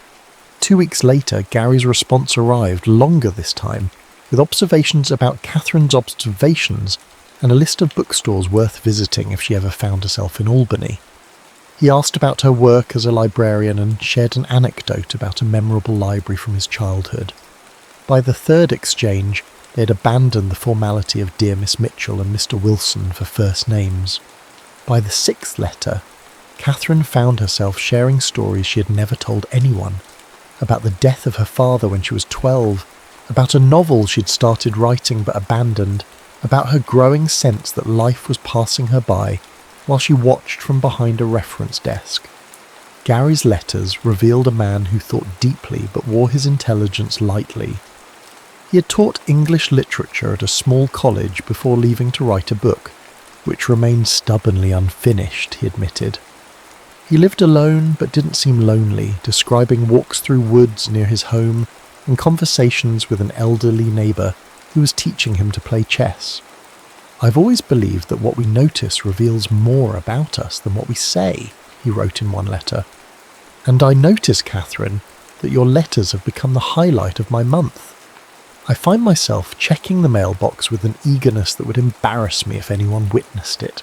2 weeks later, Gary's response arrived, longer this time, with observations about Catherine's observations and a list of bookstores worth visiting if she ever found herself in Albany. He asked about her work as a librarian and shared an anecdote about a memorable library from his childhood. By the third exchange, they had abandoned the formality of Dear Miss Mitchell and Mr. Wilson for first names. By the sixth letter, Catherine found herself sharing stories she had never told anyone, about the death of her father when she was 12, about a novel she'd started writing but abandoned, about her growing sense that life was passing her by while she watched from behind a reference desk. Gary's letters revealed a man who thought deeply but wore his intelligence lightly. He had taught English literature at a small college before leaving to write a book, which remained stubbornly unfinished, he admitted. He lived alone but didn't seem lonely, describing walks through woods near his home and conversations with an elderly neighbour who was teaching him to play chess. "I've always believed that what we notice reveals more about us than what we say," he wrote in one letter. "And I notice, Catherine, that your letters have become the highlight of my month. I find myself checking the mailbox with an eagerness that would embarrass me if anyone witnessed it."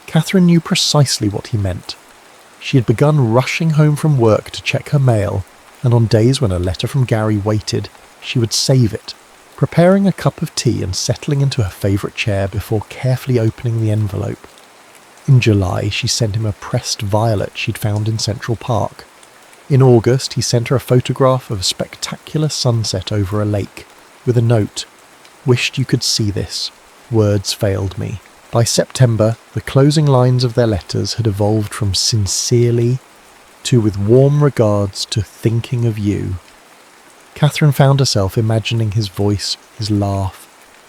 Catherine knew precisely what he meant. She had begun rushing home from work to check her mail, and on days when a letter from Gary waited, she would save it, preparing a cup of tea and settling into her favourite chair before carefully opening the envelope. In July, she sent him a pressed violet she'd found in Central Park. In August, he sent her a photograph of a spectacular sunset over a lake, with a note, "Wished you could see this. Words failed me." By September, the closing lines of their letters had evolved from "sincerely" to "with warm regards" to "thinking of you." Catherine found herself imagining his voice, his laugh,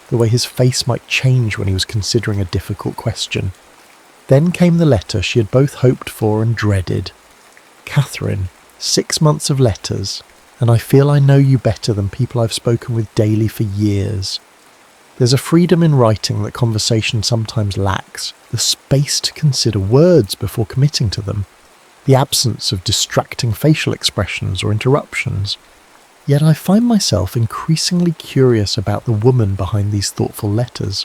the way his face might change when he was considering a difficult question. Then came the letter she had both hoped for and dreaded. "Catherine, 6 months of letters, and I feel I know you better than people I've spoken with daily for years. There's a freedom in writing that conversation sometimes lacks, the space to consider words before committing to them, the absence of distracting facial expressions or interruptions. Yet I find myself increasingly curious about the woman behind these thoughtful letters.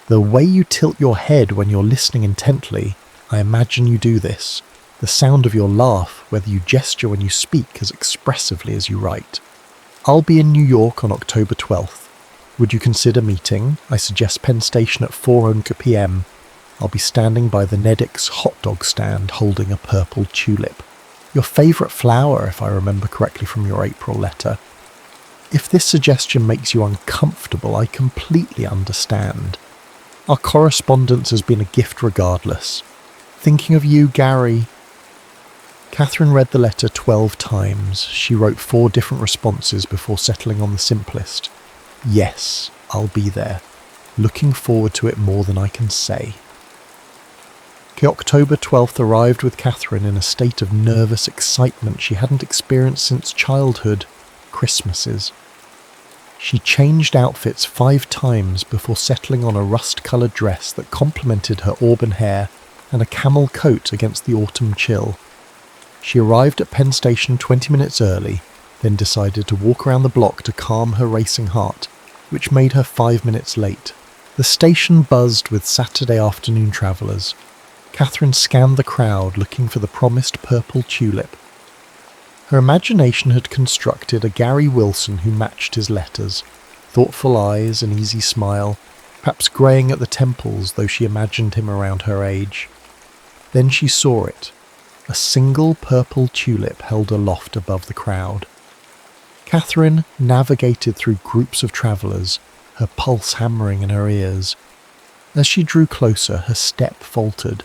The way you tilt your head when you're listening intently, I imagine you do this. The sound of your laugh, whether you gesture when you speak as expressively as you write. I'll be in New York on October 12th. Would you consider meeting? I suggest Penn Station at 4 p.m. I'll be standing by the Neddick's hot dog stand holding a purple tulip. Your favourite flower, if I remember correctly from your April letter. If this suggestion makes you uncomfortable, I completely understand. Our correspondence has been a gift regardless. Thinking of you, Gary." Catherine read the letter 12 times. She wrote 4 different responses before settling on the simplest. "Yes, I'll be there. Looking forward to it more than I can say." October 12th arrived with Catherine in a state of nervous excitement she hadn't experienced since childhood, Christmases. She changed outfits 5 times before settling on a rust-coloured dress that complemented her auburn hair and a camel coat against the autumn chill. She arrived at Penn Station 20 minutes early, then decided to walk around the block to calm her racing heart, which made her 5 minutes late. The station buzzed with Saturday afternoon travellers. Catherine scanned the crowd looking for the promised purple tulip. Her imagination had constructed a Gary Wilson who matched his letters, thoughtful eyes, an easy smile, perhaps greying at the temples though she imagined him around her age. Then she saw it, a single purple tulip held aloft above the crowd. Catherine navigated through groups of travellers, her pulse hammering in her ears. As she drew closer, her step faltered.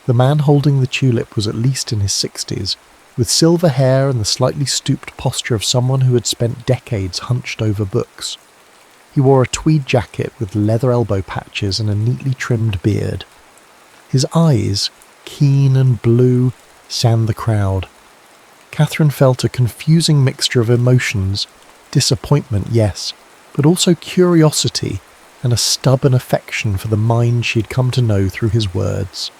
The man holding the tulip was at least in his 60s, with silver hair and the slightly stooped posture of someone who had spent decades hunched over books. He wore a tweed jacket with leather elbow patches and a neatly trimmed beard. His eyes, keen and blue, scanned the crowd. Catherine felt a confusing mixture of emotions, disappointment, yes, but also curiosity and a stubborn affection for the mind she had come to know through his words.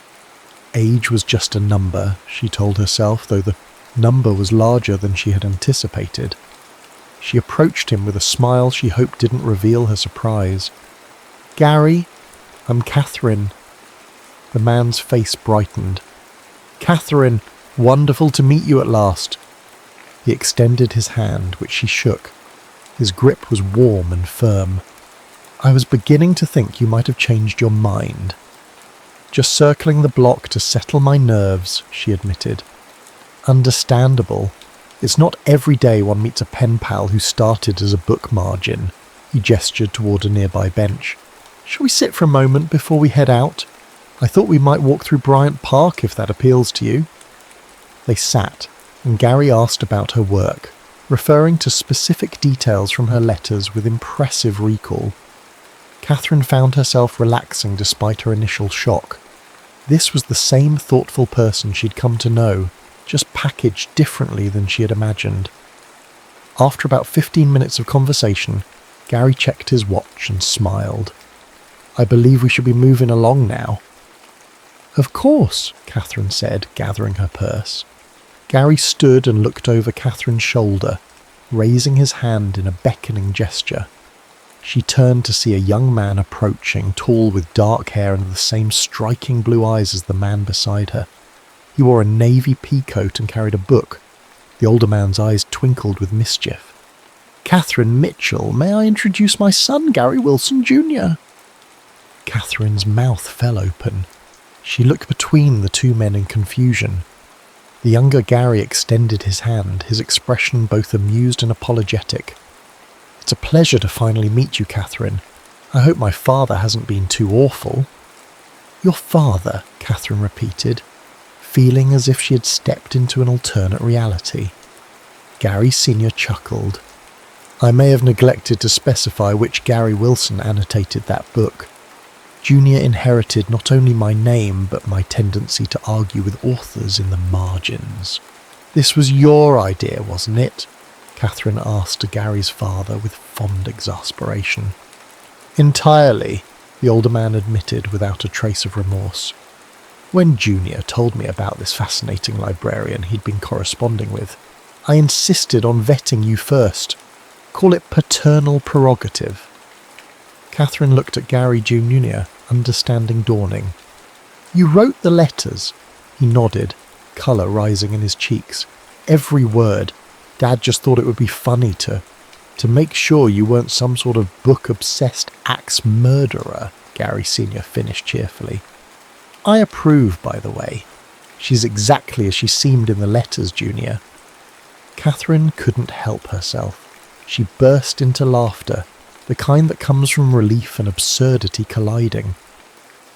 Age was just a number, she told herself, though the number was larger than she had anticipated. She approached him with a smile she hoped didn't reveal her surprise. "Gary, I'm Catherine." The man's face brightened. "Catherine, wonderful to meet you at last." He extended his hand, which she shook. His grip was warm and firm. "I was beginning to think you might have changed your mind." "Just circling the block to settle my nerves," she admitted. "Understandable. It's not every day one meets a pen pal who started as a book margin." He gestured toward a nearby bench. "Shall we sit for a moment before we head out? I thought we might walk through Bryant Park if that appeals to you." They sat, and Gary asked about her work, referring to specific details from her letters with impressive recall. Catherine found herself relaxing despite her initial shock. This was the same thoughtful person she'd come to know, just packaged differently than she had imagined. After about 15 minutes of conversation, Gary checked his watch and smiled. "I believe we should be moving along now." "Of course," Catherine said, gathering her purse. Gary stood and looked over Catherine's shoulder, raising his hand in a beckoning gesture. She turned to see a young man approaching, tall with dark hair and the same striking blue eyes as the man beside her. He wore a navy peacoat and carried a book. The older man's eyes twinkled with mischief. "Catherine Mitchell, may I introduce my son, Gary Wilson Jr.? Catherine's mouth fell open. She looked between the two men in confusion. The younger Gary extended his hand, his expression both amused and apologetic. "It's a pleasure to finally meet you, Catherine. I hope my father hasn't been too awful." "Your father," Catherine repeated, feeling as if she had stepped into an alternate reality. Gary Sr. chuckled. "I may have neglected to specify which Gary Wilson annotated that book. Junior inherited not only my name, but my tendency to argue with authors in the margins." "This was your idea, wasn't it?" Catherine asked Gary's father with fond exasperation. "Entirely," the older man admitted without a trace of remorse. "When Junior told me about this fascinating librarian he'd been corresponding with, I insisted on vetting you first. Call it paternal prerogative." Catherine looked at Gary Jr., understanding dawning. "You wrote the letters?" He nodded, colour rising in his cheeks. "Every word. Dad just thought it would be funny to make sure you weren't some sort of book-obsessed axe murderer," Gary Sr. finished cheerfully. "I approve, by the way. She's exactly as she seemed in the letters, Junior." Catherine couldn't help herself. She burst into laughter, the kind that comes from relief and absurdity colliding.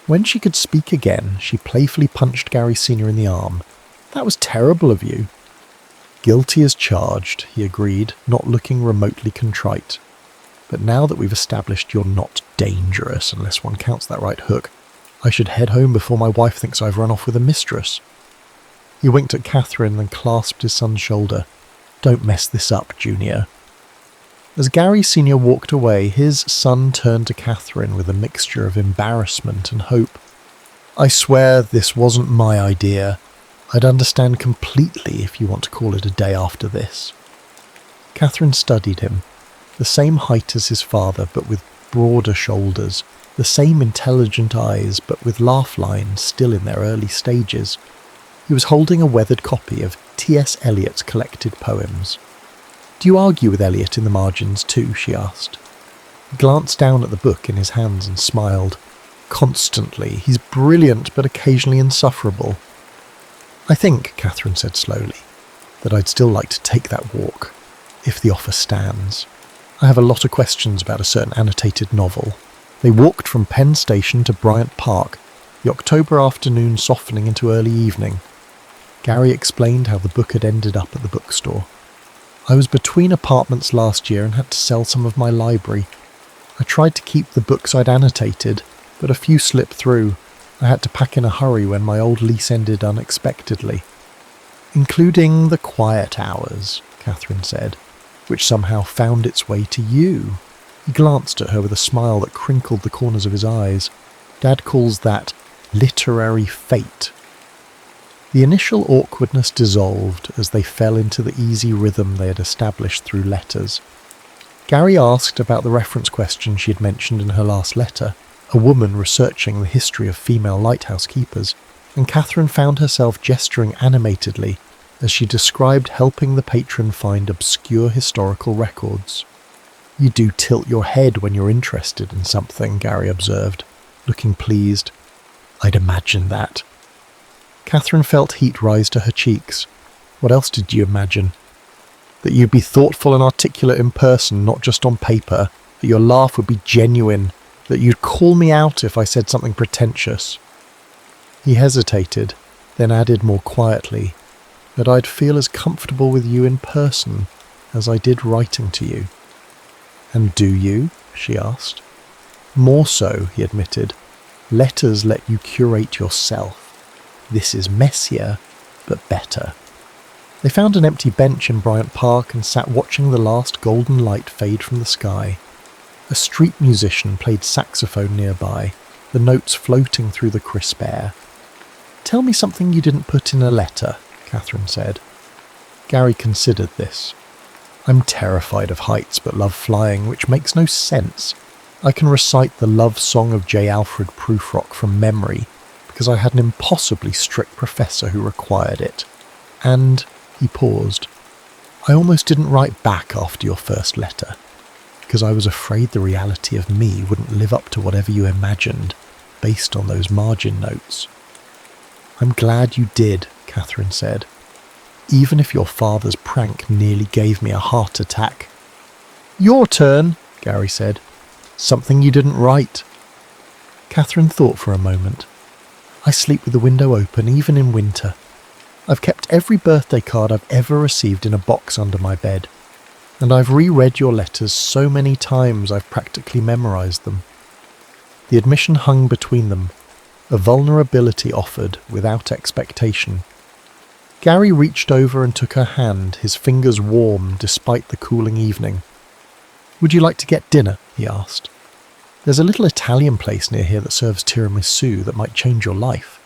When she could speak again, she playfully punched Gary Sr. in the arm. "That was terrible of you." "Guilty as charged," he agreed, not looking remotely contrite. "But now that we've established you're not dangerous, unless one counts that right hook, I should head home before my wife thinks I've run off with a mistress." He winked at Catherine and clasped his son's shoulder. "Don't mess this up, Junior." As Gary Sr. walked away, his son turned to Catherine with a mixture of embarrassment and hope. "I swear this wasn't my idea. I'd understand completely if you want to call it a day after this." Catherine studied him, the same height as his father but with broader shoulders, the same intelligent eyes but with laugh lines still in their early stages. He was holding a weathered copy of T.S. Eliot's collected poems. "Do you argue with Eliot in the margins too?" she asked. He glanced down at the book in his hands and smiled. "Constantly. He's brilliant but occasionally insufferable." "I think," Catherine said slowly, "that I'd still like to take that walk, if the offer stands. I have a lot of questions about a certain annotated novel." They walked from Penn Station to Bryant Park, the October afternoon softening into early evening. Gary explained how the book had ended up at the bookstore. "I was between apartments last year and had to sell some of my library. I tried to keep the books I'd annotated, but a few slipped through. I had to pack in a hurry when my old lease ended unexpectedly." Including the quiet hours, Catherine said, which somehow found its way to you. He glanced at her with a smile that crinkled the corners of his eyes. Dad calls that literary fate. The initial awkwardness dissolved as they fell into the easy rhythm they had established through letters. Gary asked about the reference question she had mentioned in her last letter, a woman researching the history of female lighthouse keepers, and Catherine found herself gesturing animatedly as she described helping the patron find obscure historical records. "You do tilt your head when you're interested in something," Gary observed, looking pleased. "I'd imagine that." Catherine felt heat rise to her cheeks. What else did you imagine? That you'd be thoughtful and articulate in person, not just on paper, that your laugh would be genuine, that you'd call me out if I said something pretentious. He hesitated, then added more quietly, that I'd feel as comfortable with you in person as I did writing to you. "And do you?" she asked. "More so," he admitted. "Letters let you curate yourself. This is messier, but better." They found an empty bench in Bryant Park and sat watching the last golden light fade from the sky. A street musician played saxophone nearby, the notes floating through the crisp air. "Tell me something you didn't put in a letter," Catherine said. Gary considered this. "I'm terrified of heights but love flying, which makes no sense. I can recite the love song of J. Alfred Prufrock from memory because I had an impossibly strict professor who required it. And," he paused, "I almost didn't write back after your first letter because I was afraid the reality of me wouldn't live up to whatever you imagined based on those margin notes." "I'm glad you did," Catherine said. "Even if your father's prank nearly gave me a heart attack." "Your turn," Gary said. "Something you didn't write." Catherine thought for a moment. "I sleep with the window open, even in winter. I've kept every birthday card I've ever received in a box under my bed, and I've reread your letters so many times I've practically memorized them." The admission hung between them, a vulnerability offered without expectation. Gary reached over and took her hand, his fingers warm despite the cooling evening. "Would you like to get dinner?" he asked. "There's a little Italian place near here that serves tiramisu that might change your life."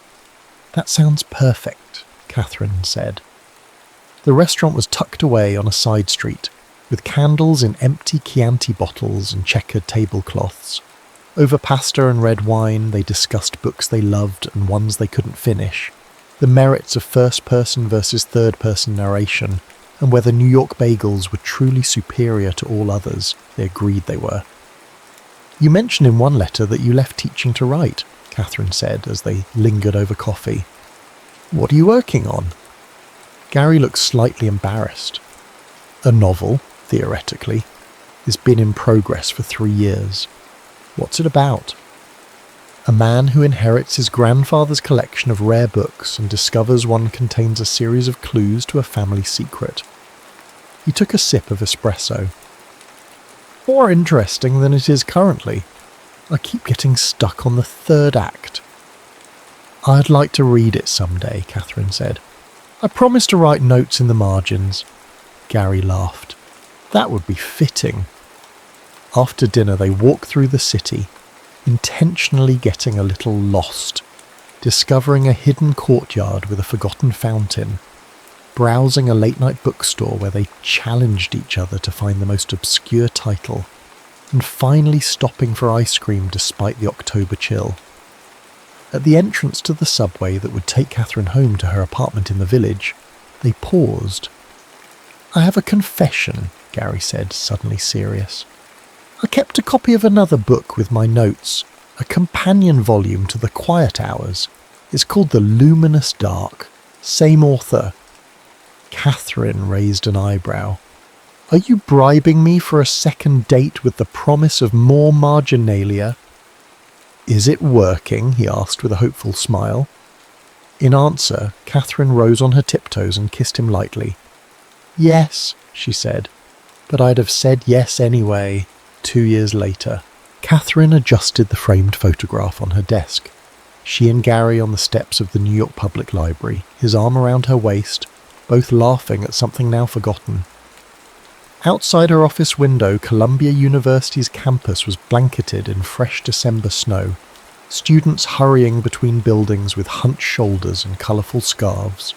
"That sounds perfect," Catherine said. The restaurant was tucked away on a side street, with candles in empty Chianti bottles and checkered tablecloths. Over pasta and red wine, they discussed books they loved and ones they couldn't finish, the merits of first-person versus third-person narration, and whether New York bagels were truly superior to all others. They agreed they were. "You mentioned in one letter that you left teaching to write," Catherine said as they lingered over coffee. "What are you working on?" Gary looked slightly embarrassed. "A novel, theoretically. It's been in progress for 3 years. What's it about?" "A man who inherits his grandfather's collection of rare books and discovers one contains a series of clues to a family secret." He took a sip of espresso. "More interesting than it is currently. I keep getting stuck on the third act." "I'd like to read it someday," Catherine said. "I promise to write notes in the margins." Gary laughed. "That would be fitting." After dinner they walked through the city, intentionally getting a little lost, discovering a hidden courtyard with a forgotten fountain, browsing a late-night bookstore where they challenged each other to find the most obscure title, and finally stopping for ice cream despite the October chill. At the entrance to the subway that would take Catherine home to her apartment in the village, they paused. "I have a confession," Gary said, suddenly serious. "I kept a copy of another book with my notes, a companion volume to The Quiet Hours. It's called The Luminous Dark. Same author." Catherine raised an eyebrow. "Are you bribing me for a second date with the promise of more marginalia?" "Is it working?" he asked with a hopeful smile. In answer, Catherine rose on her tiptoes and kissed him lightly. "Yes," she said, "but I'd have said yes anyway." 2 years later, Catherine adjusted the framed photograph on her desk. She and Gary on the steps of the New York Public Library, his arm around her waist, both laughing at something now forgotten. Outside her office window, Columbia University's campus was blanketed in fresh December snow, students hurrying between buildings with hunched shoulders and colourful scarves.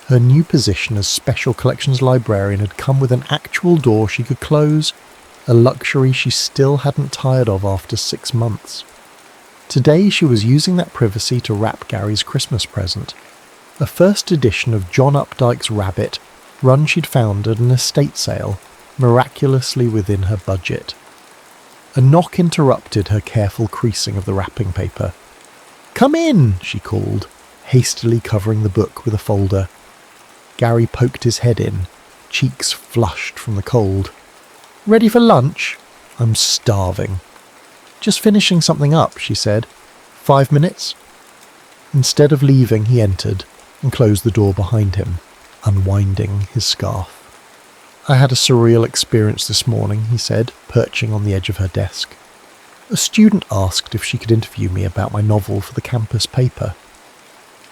Her new position as Special Collections Librarian had come with an actual door she could close, a luxury she still hadn't tired of after 6 months. Today she was using that privacy to wrap Gary's Christmas present, a first edition of John Updike's Rabbit, run she'd found at an estate sale, miraculously within her budget. A knock interrupted her careful creasing of the wrapping paper. "Come in," she called, hastily covering the book with a folder. Gary poked his head in, cheeks flushed from the cold. "Ready for lunch?" "I'm starving." "Just finishing something up," she said. 5 minutes?" Instead of leaving, he entered and closed the door behind him, unwinding his scarf. "I had a surreal experience this morning," he said, perching on the edge of her desk. "A student asked if she could interview me about my novel for the campus paper."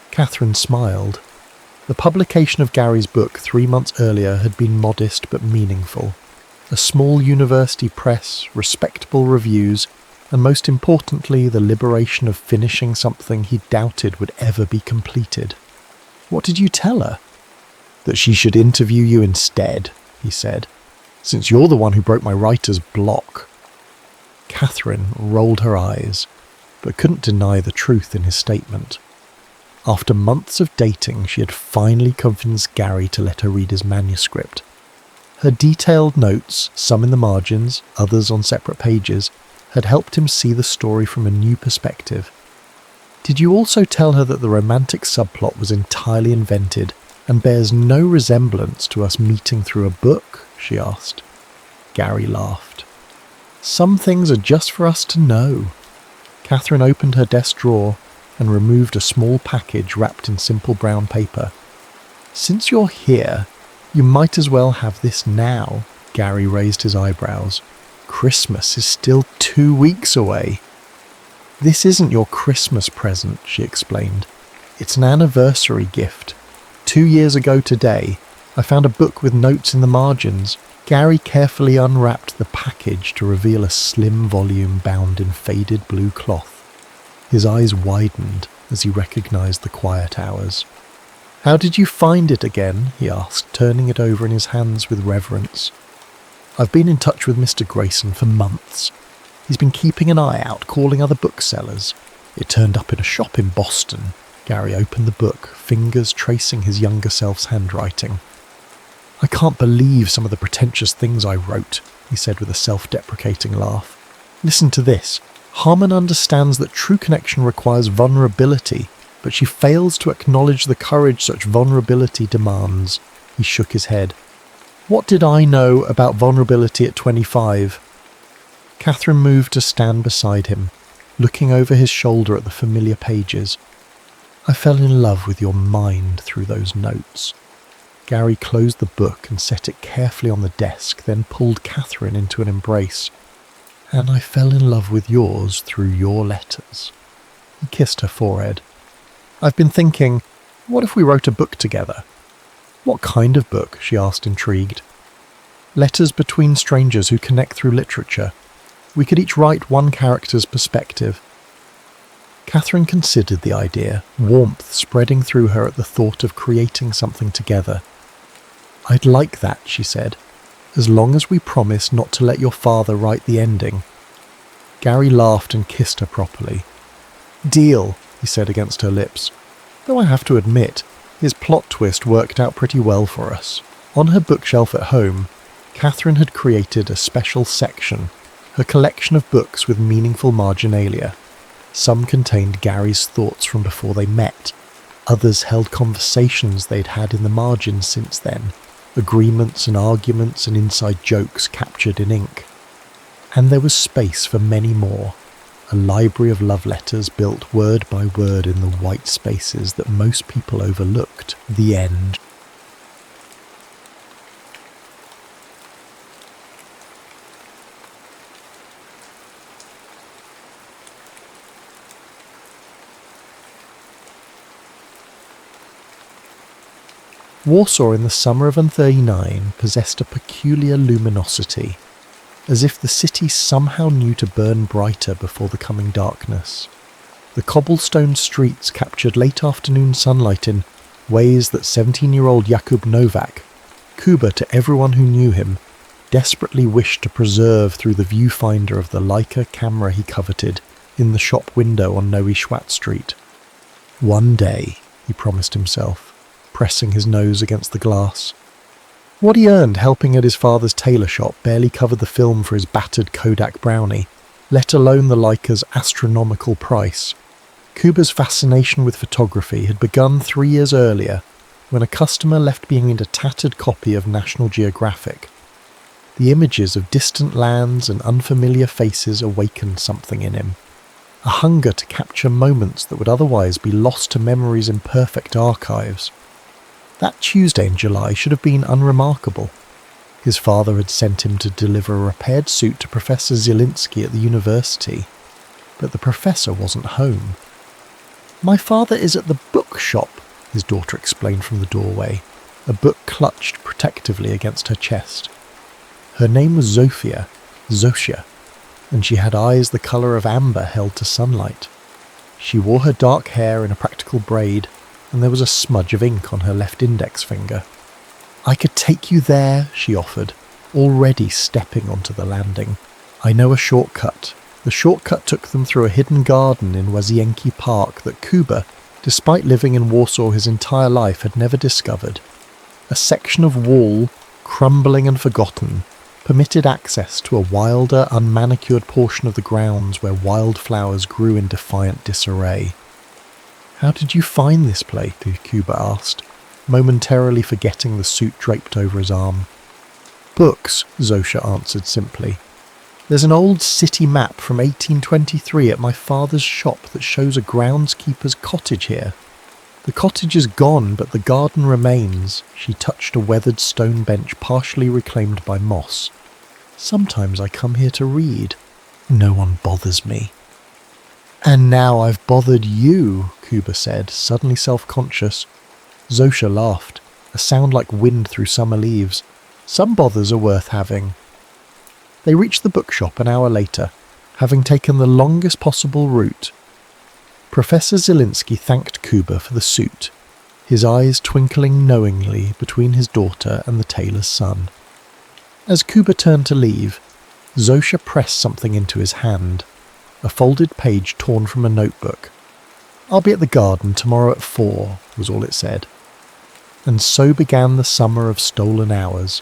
Catherine smiled. The publication of Gary's book 3 months earlier had been modest but meaningful. A small university press, respectable reviews, and most importantly, the liberation of finishing something he doubted would ever be completed. "What did you tell her?" "That she should interview you instead," he said, "since you're the one who broke my writer's block." Catherine rolled her eyes, but couldn't deny the truth in his statement. After months of dating, she had finally convinced Gary to let her read his manuscript. Her detailed notes, some in the margins, others on separate pages, had helped him see the story from a new perspective. "Did you also tell her that the romantic subplot was entirely invented and bears no resemblance to us meeting through a book?" she asked. Gary laughed. "Some things are just for us to know." Catherine opened her desk drawer and removed a small package wrapped in simple brown paper. "Since you're here, you might as well have this now." Gary raised his eyebrows. "Christmas is still 2 weeks away." "This isn't your Christmas present," she explained. "It's an anniversary gift. 2 years ago today, I found a book with notes in the margins." Gary carefully unwrapped the package to reveal a slim volume bound in faded blue cloth. His eyes widened as he recognized the quiet hours. "How did you find it again?" he asked, turning it over in his hands with reverence. "I've been in touch with Mr. Grayson for months. He's been keeping an eye out, calling other booksellers. It turned up in a shop in Boston." Gary opened the book, fingers tracing his younger self's handwriting. "I can't believe some of the pretentious things I wrote," he said with a self-deprecating laugh. "Listen to this. Harmon understands that true connection requires vulnerability, but she fails to acknowledge the courage such vulnerability demands." He shook his head. "What did I know about vulnerability at 25? Catherine moved to stand beside him, looking over his shoulder at the familiar pages. "I fell in love with your mind through those notes." Gary closed the book and set it carefully on the desk, then pulled Catherine into an embrace. "And I fell in love with yours through your letters." He kissed her forehead. "I've been thinking, what if we wrote a book together?" "What kind of book?" she asked, intrigued. "Letters between strangers who connect through literature. We could each write one character's perspective." Catherine considered the idea, warmth spreading through her at the thought of creating something together. "I'd like that," she said, "as long as we promise not to let your father write the ending." Gary laughed and kissed her properly. "Deal," he said against her lips. "Though I have to admit, his plot twist worked out pretty well for us." On her bookshelf at home, Catherine had created a special section, her collection of books with meaningful marginalia. Some contained Gary's thoughts from before they met. Others held conversations they'd had in the margins since then, agreements and arguments and inside jokes captured in ink. And there was space for many more, a library of love letters built word by word in the white spaces that most people overlooked. The end. Warsaw in the summer of 1939 possessed a peculiar luminosity, as if the city somehow knew to burn brighter before the coming darkness. The cobblestone streets captured late afternoon sunlight in ways that 17-year-old Jakub Novak, Kuba to everyone who knew him, desperately wished to preserve through the viewfinder of the Leica camera he coveted in the shop window on Nowy Świat Street. One day, he promised himself, pressing his nose against the glass. What he earned helping at his father's tailor shop barely covered the film for his battered Kodak Brownie, let alone the Leica's astronomical price. Kuba's fascination with photography had begun 3 years earlier, when a customer left behind a tattered copy of National Geographic. The images of distant lands and unfamiliar faces awakened something in him, a hunger to capture moments that would otherwise be lost to memory's imperfect archives. That Tuesday in July should have been unremarkable. His father had sent him to deliver a repaired suit to Professor Zielinski at the university, but the professor wasn't home. "My father is at the bookshop," his daughter explained from the doorway, a book clutched protectively against her chest. Her name was Zosia, and she had eyes the colour of amber held to sunlight. She wore her dark hair in a practical braid, and there was a smudge of ink on her left index finger. "I could take you there," she offered, already stepping onto the landing. "I know a shortcut." The shortcut took them through a hidden garden in Łazienki Park that Kuba, despite living in Warsaw his entire life, had never discovered. A section of wall, crumbling and forgotten, permitted access to a wilder, unmanicured portion of the grounds where wildflowers grew in defiant disarray. "How did you find this place?" Kuba asked, momentarily forgetting the suit draped over his arm. "Books," Zosia answered simply. "There's an old city map from 1823 at my father's shop that shows a groundskeeper's cottage here. The cottage is gone, but the garden remains." She touched a weathered stone bench partially reclaimed by moss. "Sometimes I come here to read. No one bothers me." "And now I've bothered you," Kuba said, suddenly self-conscious. Zosia laughed, a sound like wind through summer leaves. "Some bothers are worth having." They reached the bookshop an hour later, having taken the longest possible route. Professor Zielinski thanked Kuba for the suit, his eyes twinkling knowingly between his daughter and the tailor's son. As Kuba turned to leave, Zosia pressed something into his hand, a folded page torn from a notebook. "I'll be at the garden tomorrow at 4, was all it said. And so began the summer of stolen hours.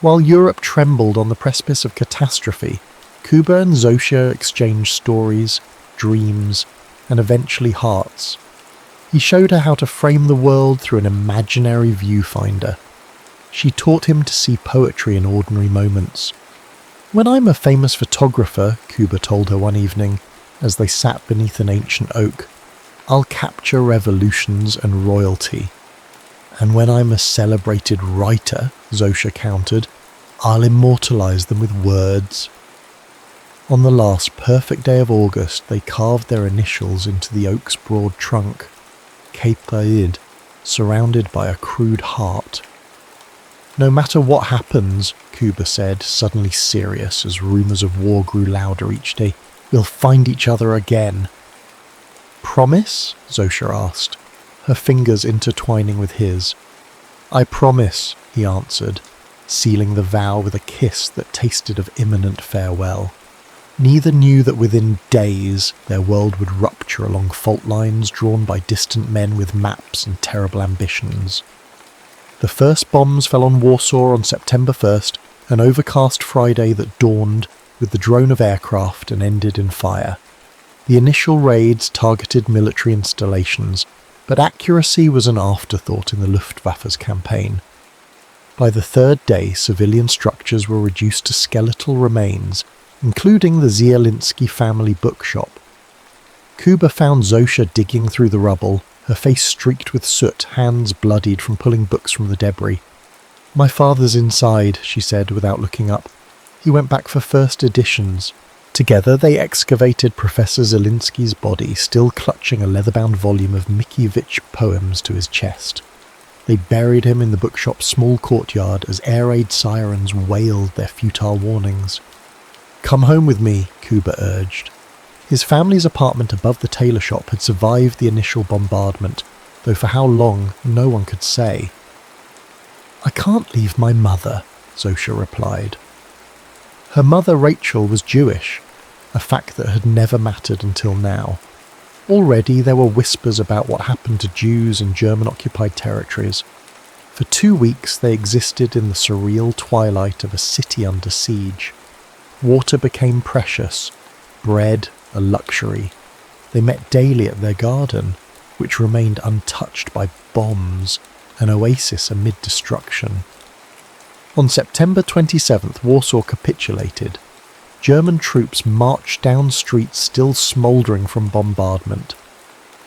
While Europe trembled on the precipice of catastrophe, Kuba and Zosia exchanged stories, dreams, and eventually hearts. He showed her how to frame the world through an imaginary viewfinder. She taught him to see poetry in ordinary moments. "When I'm a famous photographer," Kuba told her one evening, as they sat beneath an ancient oak, "I'll capture revolutions and royalty. And when I'm a celebrated writer," Zosia countered, "I'll immortalise them with words." On the last perfect day of August, they carved their initials into the oak's broad trunk, Cape, surrounded by a crude heart. "No matter what happens," Kuba said, suddenly serious as rumours of war grew louder each day, "we'll find each other again." "Promise?" Zosia asked, her fingers intertwining with his. "I promise," he answered, sealing the vow with a kiss that tasted of imminent farewell. Neither knew that within days their world would rupture along fault lines drawn by distant men with maps and terrible ambitions. The first bombs fell on Warsaw on September 1st, an overcast Friday that dawned with the drone of aircraft and ended in fire. The initial raids targeted military installations, but accuracy was an afterthought in the Luftwaffe's campaign. By the third day, civilian structures were reduced to skeletal remains, including the Zielinski family bookshop. Kuba found Zosia digging through the rubble, her face streaked with soot, hands bloodied from pulling books from the debris. "My father's inside," she said without looking up. "He went back for first editions." Together they excavated Professor Zielinski's body, still clutching a leather-bound volume of Mickiewicz poems to his chest. They buried him in the bookshop's small courtyard as air raid sirens wailed their futile warnings. "Come home with me," Kuba urged. His family's apartment above the tailor shop had survived the initial bombardment, though for how long, no one could say. "I can't leave my mother," Zosha replied. Her mother, Rachel, was Jewish, a fact that had never mattered until now. Already there were whispers about what happened to Jews in German-occupied territories. For 2 weeks they existed in the surreal twilight of a city under siege. Water became precious, bread a luxury. They met daily at their garden, which remained untouched by bombs, an oasis amid destruction. On September 27th, Warsaw capitulated. German troops marched down streets still smouldering from bombardment.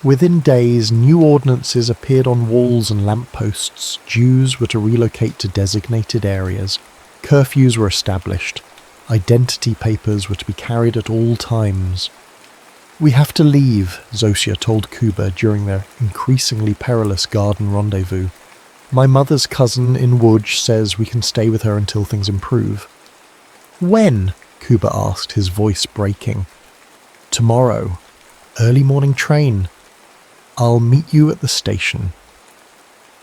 Within days, new ordinances appeared on walls and lampposts. Jews were to relocate to designated areas. Curfews were established. Identity papers were to be carried at all times. "We have to leave," Zosha told Kuba during their increasingly perilous garden rendezvous. "My mother's cousin in Łódź says we can stay with her until things improve." "When?" Kuba asked, his voice breaking. "Tomorrow. Early morning train. I'll meet you at the station."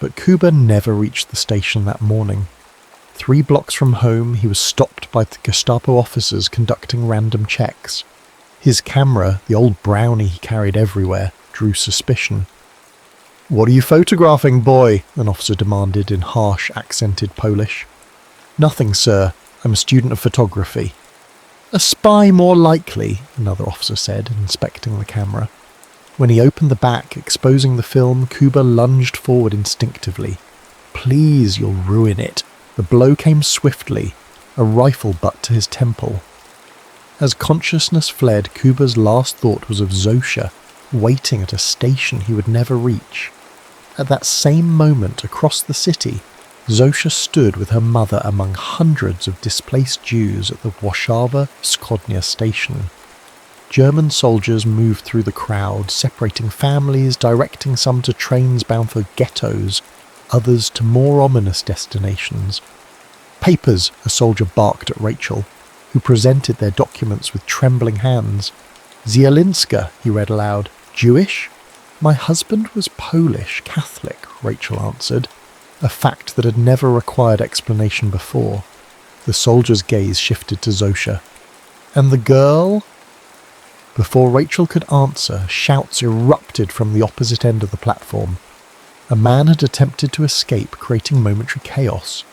But Kuba never reached the station that morning. 3 blocks from home, he was stopped by the Gestapo officers conducting random checks. His camera, the old brownie he carried everywhere, drew suspicion. "What are you photographing, boy?" an officer demanded in harsh, accented Polish. "Nothing, sir. I'm a student of photography." "A spy more likely," another officer said, inspecting the camera. When he opened the back, exposing the film, Kuba lunged forward instinctively. "Please, you'll ruin it." The blow came swiftly, a rifle butt to his temple. As consciousness fled, Kuba's last thought was of Zosha, waiting at a station he would never reach. At that same moment, across the city, Zosha stood with her mother among hundreds of displaced Jews at the Warszawa-Wschodnia station. German soldiers moved through the crowd, separating families, directing some to trains bound for ghettos, others to more ominous destinations. "Papers," a soldier barked at Rachel, who presented their documents with trembling hands. "Zielinska," he read aloud. "Jewish?" "My husband was Polish, Catholic," Rachel answered, a fact that had never required explanation before. The soldier's gaze shifted to Zosha. "And the girl?" Before Rachel could answer, shouts erupted from the opposite end of the platform. A man had attempted to escape, creating momentary chaos.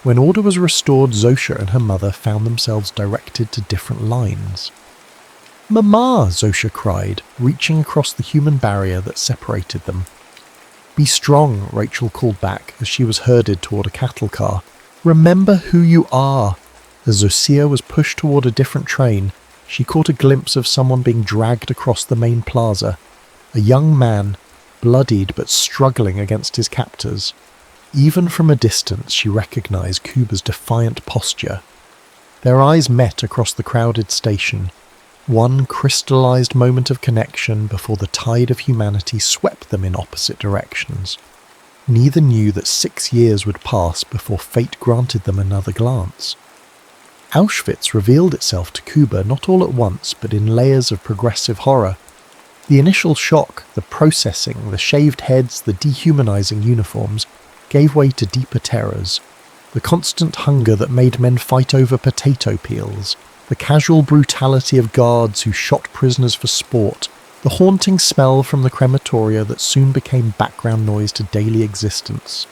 When order was restored, Zosha and her mother found themselves directed to different lines. "Mama!" Zosha cried, reaching across the human barrier that separated them. "Be strong," Rachel called back as she was herded toward a cattle car. "Remember who you are." As Zosia was pushed toward a different train, she caught a glimpse of someone being dragged across the main plaza. A young man, bloodied but struggling against his captors. Even from a distance, she recognized Kuba's defiant posture. Their eyes met across the crowded station, one crystallized moment of connection before the tide of humanity swept them in opposite directions. Neither knew that 6 years would pass before fate granted them another glance. Auschwitz revealed itself to Kuba not all at once, but in layers of progressive horror. The initial shock, the processing, the shaved heads, the dehumanizing uniforms, gave way to deeper terrors. The constant hunger that made men fight over potato peels, the casual brutality of guards who shot prisoners for sport, the haunting smell from the crematoria that soon became background noise to daily existence.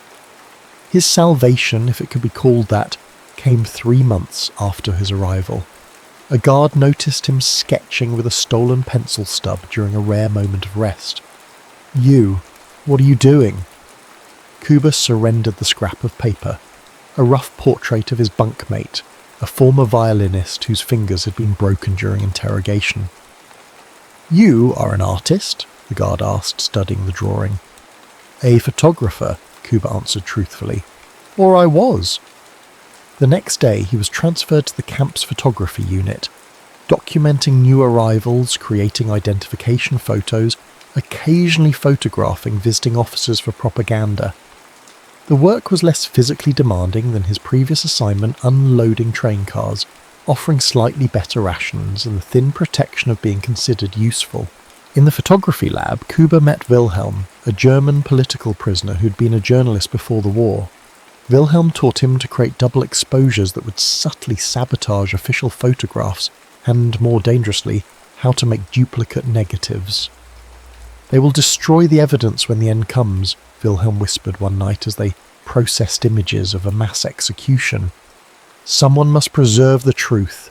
His salvation, if it could be called that, came 3 months after his arrival. A guard noticed him sketching with a stolen pencil stub during a rare moment of rest. "You, what are you doing?" Kuba surrendered the scrap of paper, a rough portrait of his bunkmate, a former violinist whose fingers had been broken during interrogation. "You are an artist?" the guard asked, studying the drawing. "A photographer," Kuba answered truthfully. "Or I was." The next day he was transferred to the camp's photography unit, documenting new arrivals, creating identification photos, occasionally photographing visiting officers for propaganda. The work was less physically demanding than his previous assignment unloading train cars, offering slightly better rations and the thin protection of being considered useful. In the photography lab, Kuba met Wilhelm, a German political prisoner who'd been a journalist before the war. Wilhelm taught him to create double exposures that would subtly sabotage official photographs and, more dangerously, how to make duplicate negatives. "They will destroy the evidence when the end comes," Wilhelm whispered one night as they processed images of a mass execution. "Someone must preserve the truth."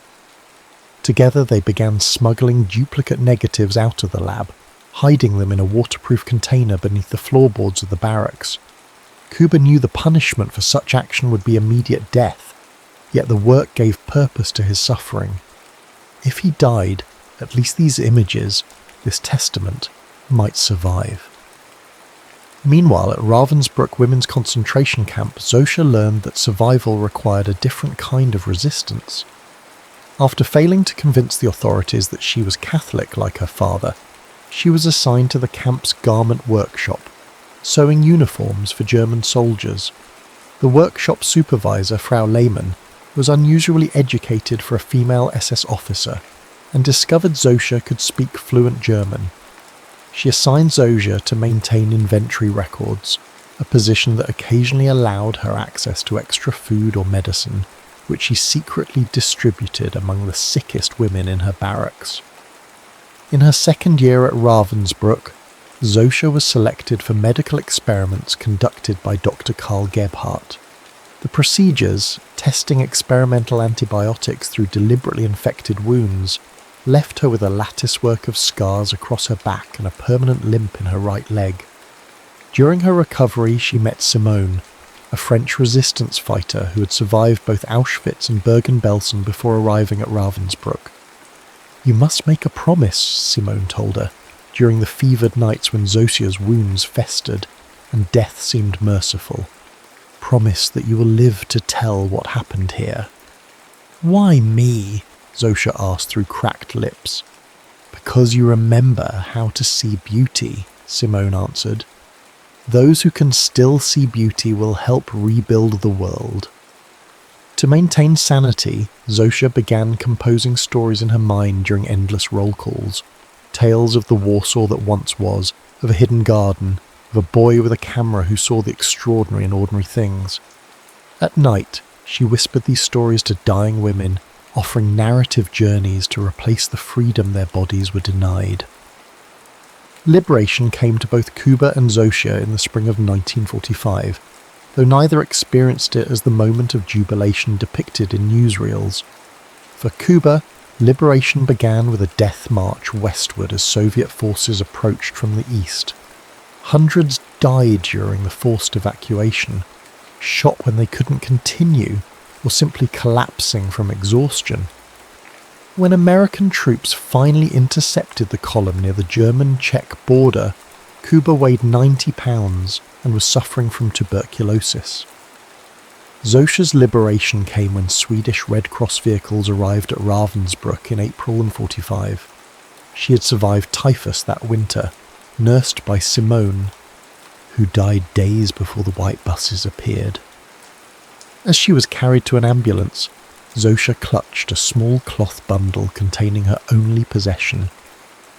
Together they began smuggling duplicate negatives out of the lab, hiding them in a waterproof container beneath the floorboards of the barracks. Kuba knew the punishment for such action would be immediate death, yet the work gave purpose to his suffering. If he died, at least these images, this testament, might survive. Meanwhile, at Ravensbrück women's concentration camp, Zosha learned that survival required a different kind of resistance. After failing to convince the authorities that she was Catholic like her father, she was assigned to the camp's garment workshop, sewing uniforms for German soldiers. The workshop supervisor, Frau Lehmann, was unusually educated for a female SS officer and discovered Zosha could speak fluent German. She assigned Zosha to maintain inventory records, a position that occasionally allowed her access to extra food or medicine, which she secretly distributed among the sickest women in her barracks. In her second year at Ravensbrück, Zosha was selected for medical experiments conducted by Dr. Karl Gebhardt. The procedures, testing experimental antibiotics through deliberately infected wounds, left her with a latticework of scars across her back and a permanent limp in her right leg. During her recovery, she met Simone, a French resistance fighter who had survived both Auschwitz and Bergen-Belsen before arriving at Ravensbrück. "You must make a promise," Simone told her, during the fevered nights when Zosha's wounds festered and death seemed merciful. "Promise that you will live to tell what happened here." "Why me?" Zosha asked through cracked lips. "Because you remember how to see beauty," Simone answered. "Those who can still see beauty will help rebuild the world." To maintain sanity, Zosha began composing stories in her mind during endless roll calls. Tales of the Warsaw that once was, of a hidden garden, of a boy with a camera who saw the extraordinary in ordinary things. At night, she whispered these stories to dying women, offering narrative journeys to replace the freedom their bodies were denied. Liberation came to both Kuba and Zosha in the spring of 1945, though neither experienced it as the moment of jubilation depicted in newsreels. For Kuba, liberation began with a death march westward as Soviet forces approached from the east. Hundreds died during the forced evacuation, shot when they couldn't continue, or simply collapsing from exhaustion. When American troops finally intercepted the column near the German-Czech border, Kuba weighed 90 pounds and was suffering from tuberculosis. Zosha's liberation came when Swedish Red Cross vehicles arrived at Ravensbrück in April 1945. She had survived typhus that winter, nursed by Simone, who died days before the white buses appeared. As she was carried to an ambulance, Zosha clutched a small cloth bundle containing her only possession,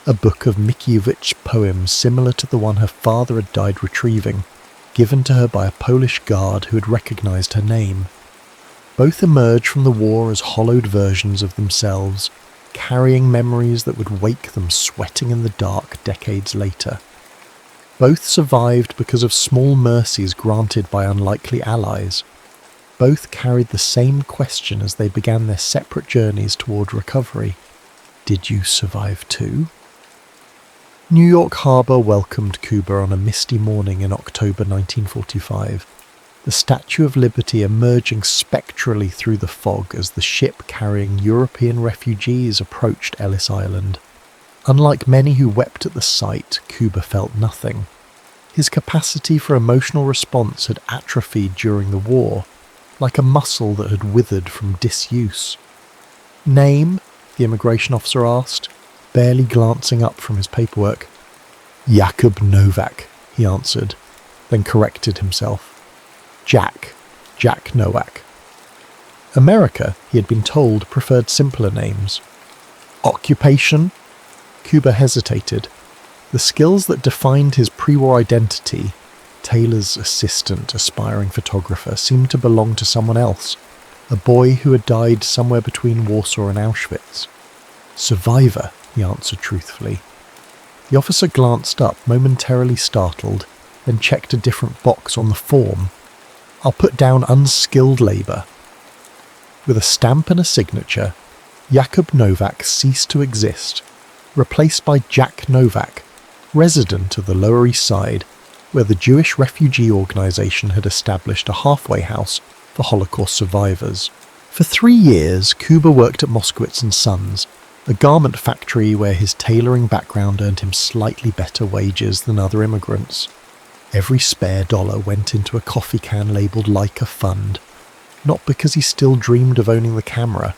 a book of Mickiewicz poems similar to the one her father had died retrieving, given to her by a Polish guard who had recognized her name. Both emerged from the war as hollowed versions of themselves, carrying memories that would wake them sweating in the dark decades later. Both survived because of small mercies granted by unlikely allies. Both carried the same question as they began their separate journeys toward recovery. Did you survive too? New York Harbor welcomed Kuba on a misty morning in October 1945, the Statue of Liberty emerging spectrally through the fog as the ship carrying European refugees approached Ellis Island. Unlike many who wept at the sight, Kuba felt nothing. His capacity for emotional response had atrophied during the war, like a muscle that had withered from disuse. "Name?" the immigration officer asked, barely glancing up from his paperwork. "Jakub Novak," he answered, then corrected himself. Jack Nowak. America, he had been told, preferred simpler names. Occupation? Kuba hesitated. The skills that defined his pre-war identity, tailor's assistant, aspiring photographer, seemed to belong to someone else, a boy who had died somewhere between Warsaw and Auschwitz. Survivor, he answered truthfully. The officer glanced up, momentarily startled, then checked a different box on the form. I'll put down unskilled labour. With a stamp and a signature, Jakub Nowak ceased to exist, replaced by Jack Nowak, resident of the Lower East Side, where the Jewish refugee organisation had established a halfway house for Holocaust survivors. For 3 years, Kuba worked at Moskowitz & Sons, a garment factory where his tailoring background earned him slightly better wages than other immigrants. Every spare dollar went into a coffee can labelled Leica Fund, not because he still dreamed of owning the camera,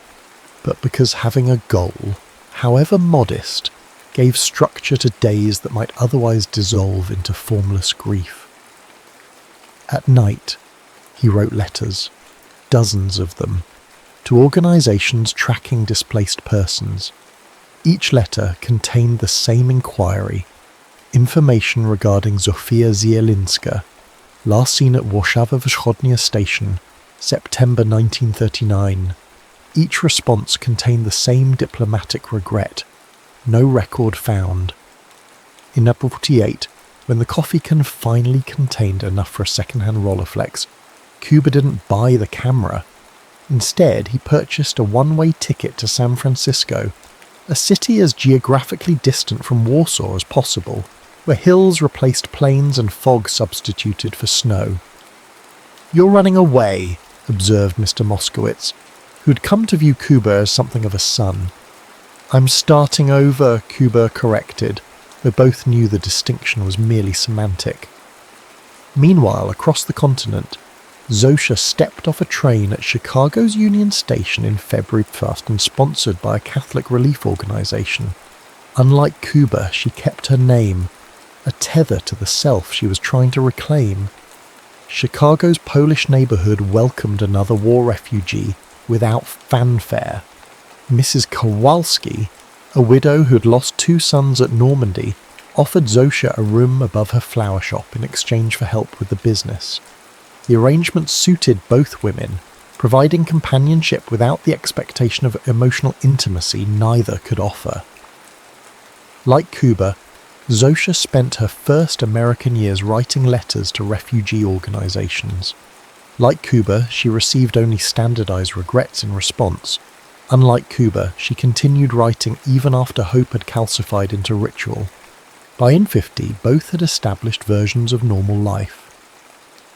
but because having a goal, however modest, gave structure to days that might otherwise dissolve into formless grief. At night, he wrote letters, dozens of them, to organisations tracking displaced persons. Each letter contained the same inquiry, information regarding Zofia Zielinska, last seen at Warszawa Wschodnia Station, September 1939. Each response contained the same diplomatic regret. No record found. In April 1948, when the coffee can finally contained enough for a second-hand Rolleiflex, Kuba didn't buy the camera. Instead, he purchased a one-way ticket to San Francisco, a city as geographically distant from Warsaw as possible, where hills replaced plains and fog substituted for snow. "You're running away," observed Mr. Moskowitz, who had come to view Kuba as something of a son. "I'm starting over," Kuba corrected, though both knew the distinction was merely semantic. Meanwhile, across the continent, Zosha stepped off a train at Chicago's Union Station in February 1st and sponsored by a Catholic relief organisation. Unlike Kuba, she kept her name, a tether to the self she was trying to reclaim. Chicago's Polish neighbourhood welcomed another war refugee without fanfare. Mrs. Kowalski, a widow who had lost 2 sons at Normandy, offered Zosha a room above her flower shop in exchange for help with the business. The arrangement suited both women, providing companionship without the expectation of emotional intimacy neither could offer. Like Kuba, Zosha spent her first American years writing letters to refugee organisations. Like Kuba, she received only standardised regrets in response. Unlike Kuba, she continued writing even after hope had calcified into ritual. By in-50, both had established versions of normal life.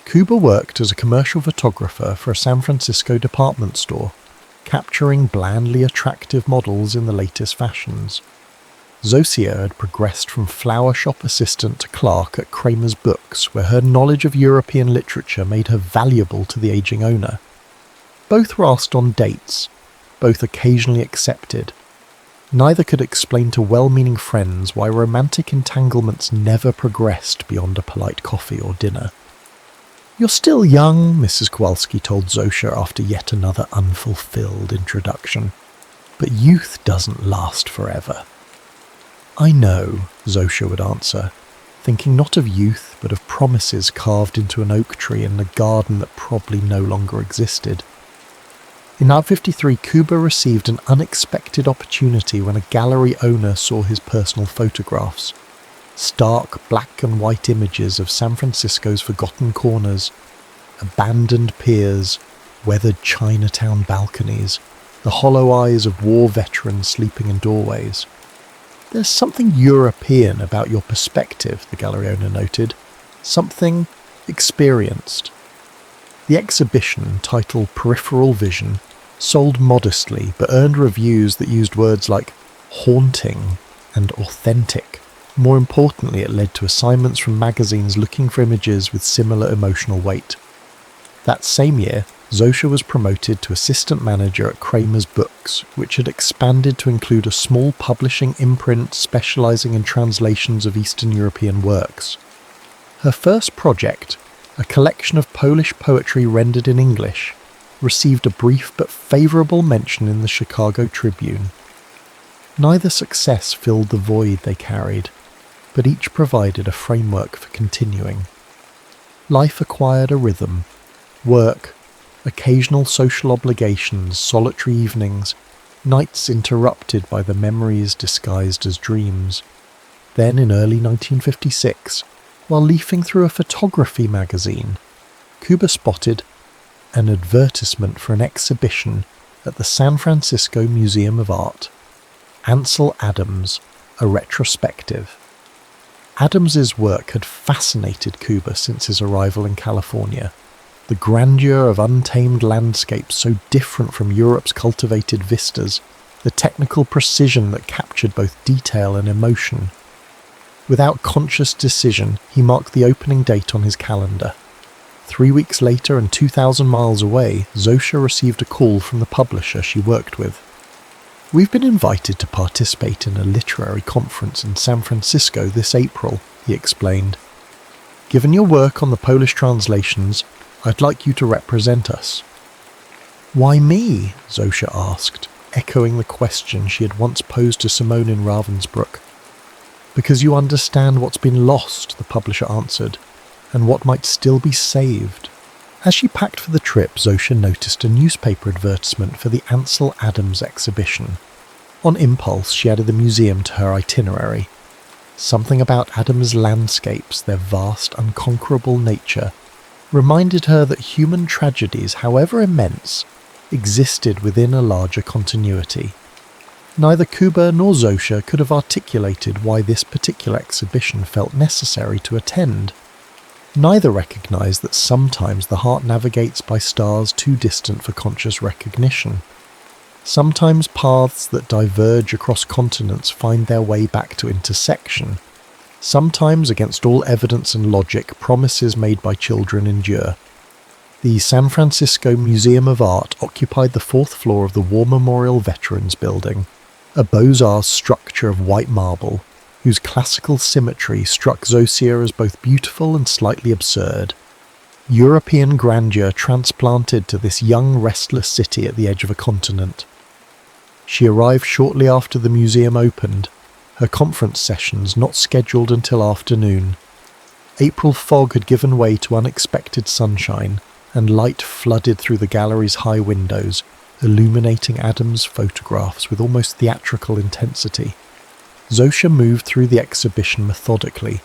Kuba worked as a commercial photographer for a San Francisco department store, capturing blandly attractive models in the latest fashions. Zosia had progressed from flower shop assistant to clerk at Kramer's Books, where her knowledge of European literature made her valuable to the aging owner. Both were asked on dates, both occasionally accepted. Neither could explain to well-meaning friends why romantic entanglements never progressed beyond a polite coffee or dinner. "You're still young," Mrs. Kowalski told Zosha after yet another unfulfilled introduction. "But youth doesn't last forever." "I know," Zosha would answer, thinking not of youth but of promises carved into an oak tree in a garden that probably no longer existed. In 1953, Kuba received an unexpected opportunity when a gallery owner saw his personal photographs. Stark black and white images of San Francisco's forgotten corners, abandoned piers, weathered Chinatown balconies, the hollow eyes of war veterans sleeping in doorways. "There's something European about your perspective," the gallery owner noted. "Something experienced." The exhibition, titled Peripheral Vision, sold modestly but earned reviews that used words like haunting and authentic. More importantly, it led to assignments from magazines looking for images with similar emotional weight. That same year, Zosha was promoted to assistant manager at Kramer's Books, which had expanded to include a small publishing imprint specialising in translations of Eastern European works. Her first project, a collection of Polish poetry rendered in English, received a brief but favourable mention in the Chicago Tribune. Neither success filled the void they carried, but each provided a framework for continuing. Life acquired a rhythm. Work, occasional social obligations, solitary evenings, nights interrupted by the memories disguised as dreams. Then in early 1956, while leafing through a photography magazine, Kuba spotted an advertisement for an exhibition at the San Francisco Museum of Art. Ansel Adams, a retrospective. Adams's work had fascinated Kuba since his arrival in California. The grandeur of untamed landscapes so different from Europe's cultivated vistas, the technical precision that captured both detail and emotion. Without conscious decision, he marked the opening date on his calendar. 3 weeks later and 2,000 miles away, Zosha received a call from the publisher she worked with. "We've been invited to participate in a literary conference in San Francisco this April," he explained. "Given your work on the Polish translations, I'd like you to represent us." "Why me?" Zosha asked, echoing the question she had once posed to Simone in Ravensbrück. "Because you understand what's been lost," the publisher answered, "and what might still be saved." As she packed for the trip, Zosha noticed a newspaper advertisement for the Ansel Adams exhibition. On impulse, she added the museum to her itinerary. Something about Adams' landscapes, their vast, unconquerable nature, reminded her that human tragedies, however immense, existed within a larger continuity. Neither Kuba nor Zosha could have articulated why this particular exhibition felt necessary to attend. Neither recognised that sometimes the heart navigates by stars too distant for conscious recognition. Sometimes paths that diverge across continents find their way back to intersection. Sometimes, against all evidence and logic, promises made by children endure. The San Francisco Museum of Art occupied the 4th floor of the War Memorial Veterans Building, a Beaux-Arts structure of white marble, whose classical symmetry struck Zosha as both beautiful and slightly absurd. European grandeur transplanted to this young, restless city at the edge of a continent. She arrived shortly after the museum opened, her conference sessions not scheduled until afternoon. April fog had given way to unexpected sunshine, and light flooded through the gallery's high windows, illuminating Adams' photographs with almost theatrical intensity. Zosha moved through the exhibition methodically,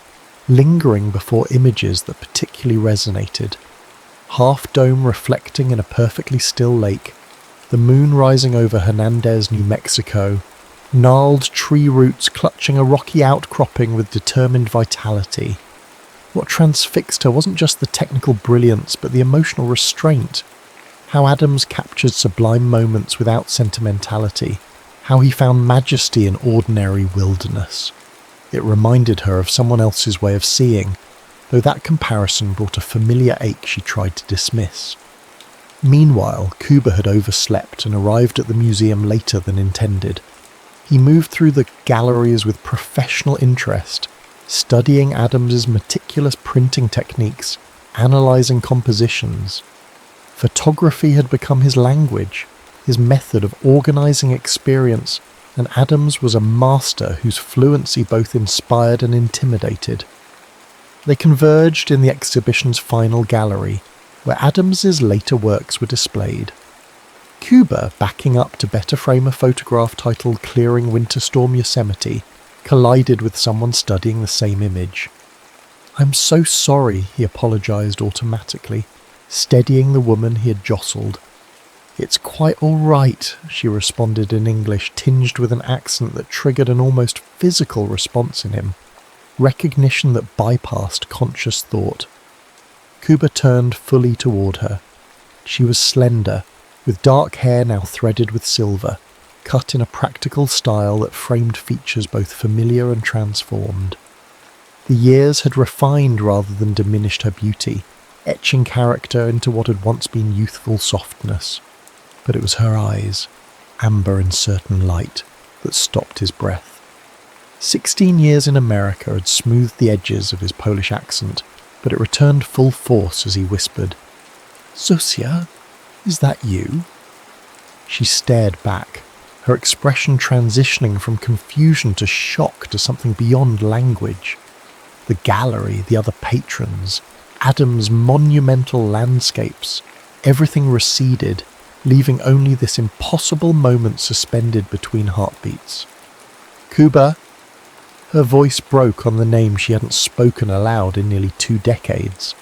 lingering before images that particularly resonated. Half Dome reflecting in a perfectly still lake, the moon rising over Hernandez, New Mexico, gnarled tree roots clutching a rocky outcropping with determined vitality. What transfixed her wasn't just the technical brilliance, but the emotional restraint. How Adams captured sublime moments without sentimentality. How he found majesty in ordinary wilderness. It reminded her of someone else's way of seeing, though that comparison brought a familiar ache she tried to dismiss. Meanwhile, Kuba had overslept and arrived at the museum later than intended. He moved through the galleries with professional interest, studying Adams's meticulous printing techniques, analysing compositions. Photography had become his language, his method of organising experience, and Adams was a master whose fluency both inspired and intimidated. They converged in the exhibition's final gallery, where Adams's later works were displayed. Kuba, backing up to better frame a photograph titled "Clearing Winter Storm Yosemite," collided with someone studying the same image. "I'm so sorry," he apologised automatically, steadying the woman he had jostled. "It's quite all right," she responded in English, tinged with an accent that triggered an almost physical response in him, recognition that bypassed conscious thought. Kuba turned fully toward her. She was slender, with dark hair now threaded with silver, cut in a practical style that framed features both familiar and transformed. The years had refined rather than diminished her beauty, etching character into what had once been youthful softness. But it was her eyes, amber in certain light, that stopped his breath. 16 years in America had smoothed the edges of his Polish accent, but it returned full force as he whispered, "Zosia, is that you?" She stared back, her expression transitioning from confusion to shock to something beyond language. The gallery, the other patrons, Adam's monumental landscapes, everything receded, leaving only this impossible moment suspended between heartbeats. "Kuba!" Her voice broke on the name she hadn't spoken aloud in nearly 2 decades.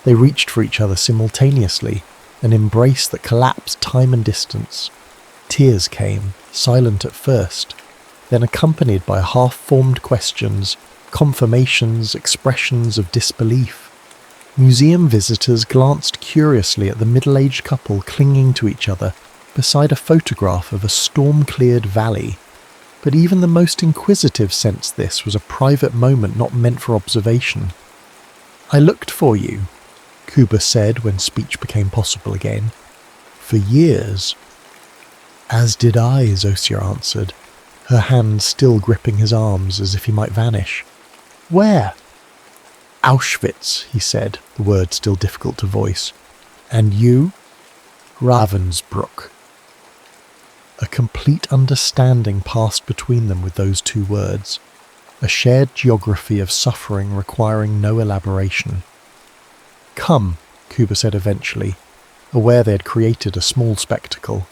They reached for each other simultaneously, an embrace that collapsed time and distance. Tears came, silent at first, then accompanied by half-formed questions, confirmations, expressions of disbelief. Museum visitors glanced curiously at the middle-aged couple clinging to each other beside a photograph of a storm-cleared valley. But even the most inquisitive sensed this was a private moment not meant for observation. "I looked for you," Kuba said when speech became possible again. "For years." "As did I," Zosia answered, her hand still gripping his arms as if he might vanish. "Where?" "Auschwitz," he said, the word still difficult to voice. "And you?" "Ravensbrück." A complete understanding passed between them with those 2 words, a shared geography of suffering requiring no elaboration. "Come," Kuba said eventually, aware they had created a small spectacle.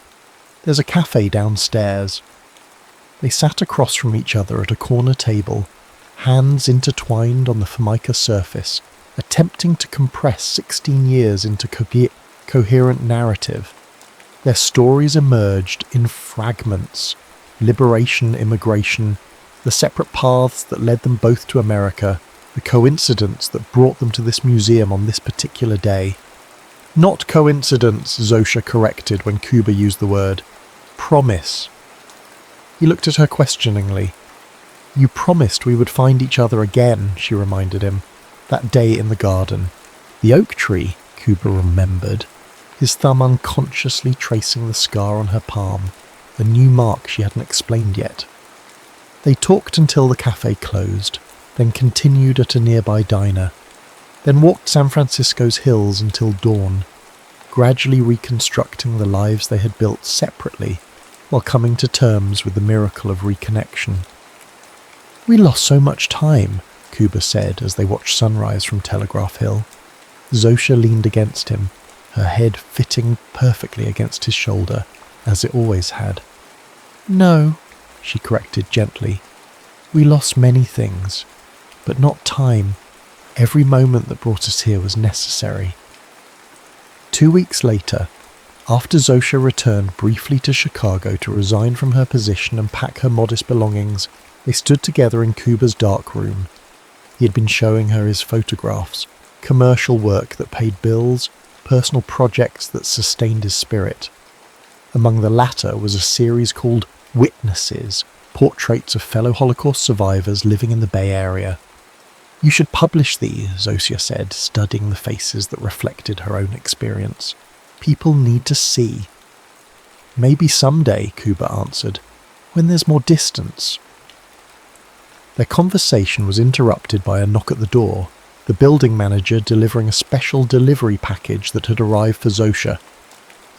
"There's a cafe downstairs." They sat across from each other at a corner table, hands intertwined on the formica surface, attempting to compress 16 years into coherent narrative. Their stories emerged in fragments: liberation, immigration, the separate paths that led them both to America, the coincidence that brought them to this museum on this particular day. "Not coincidence," Zosia corrected when Kuba used the word. "Promise." He looked at her questioningly. "You promised we would find each other again," she reminded him, "that day in the garden. The oak tree," Kuba remembered, his thumb unconsciously tracing the scar on her palm, a new mark she hadn't explained yet. They talked until the cafe closed, then continued at a nearby diner, then walked San Francisco's hills until dawn, gradually reconstructing the lives they had built separately while coming to terms with the miracle of reconnection. "We lost so much time," Kuba said as they watched sunrise from Telegraph Hill. Zosia leaned against him, her head fitting perfectly against his shoulder, as it always had. "No," she corrected gently. "We lost many things, but not time. Every moment that brought us here was necessary." 2 weeks later, after Zosia returned briefly to Chicago to resign from her position and pack her modest belongings, they stood together in Kuba's dark room. He had been showing her his photographs, commercial work that paid bills, personal projects that sustained his spirit. Among the latter was a series called Witnesses, portraits of fellow Holocaust survivors living in the Bay Area. "You should publish these," Zosia said, studying the faces that reflected her own experience. "People need to see." "Maybe someday," Kuba answered, "when there's more distance." Their conversation was interrupted by a knock at the door, the building manager delivering a special delivery package that had arrived for Zosia.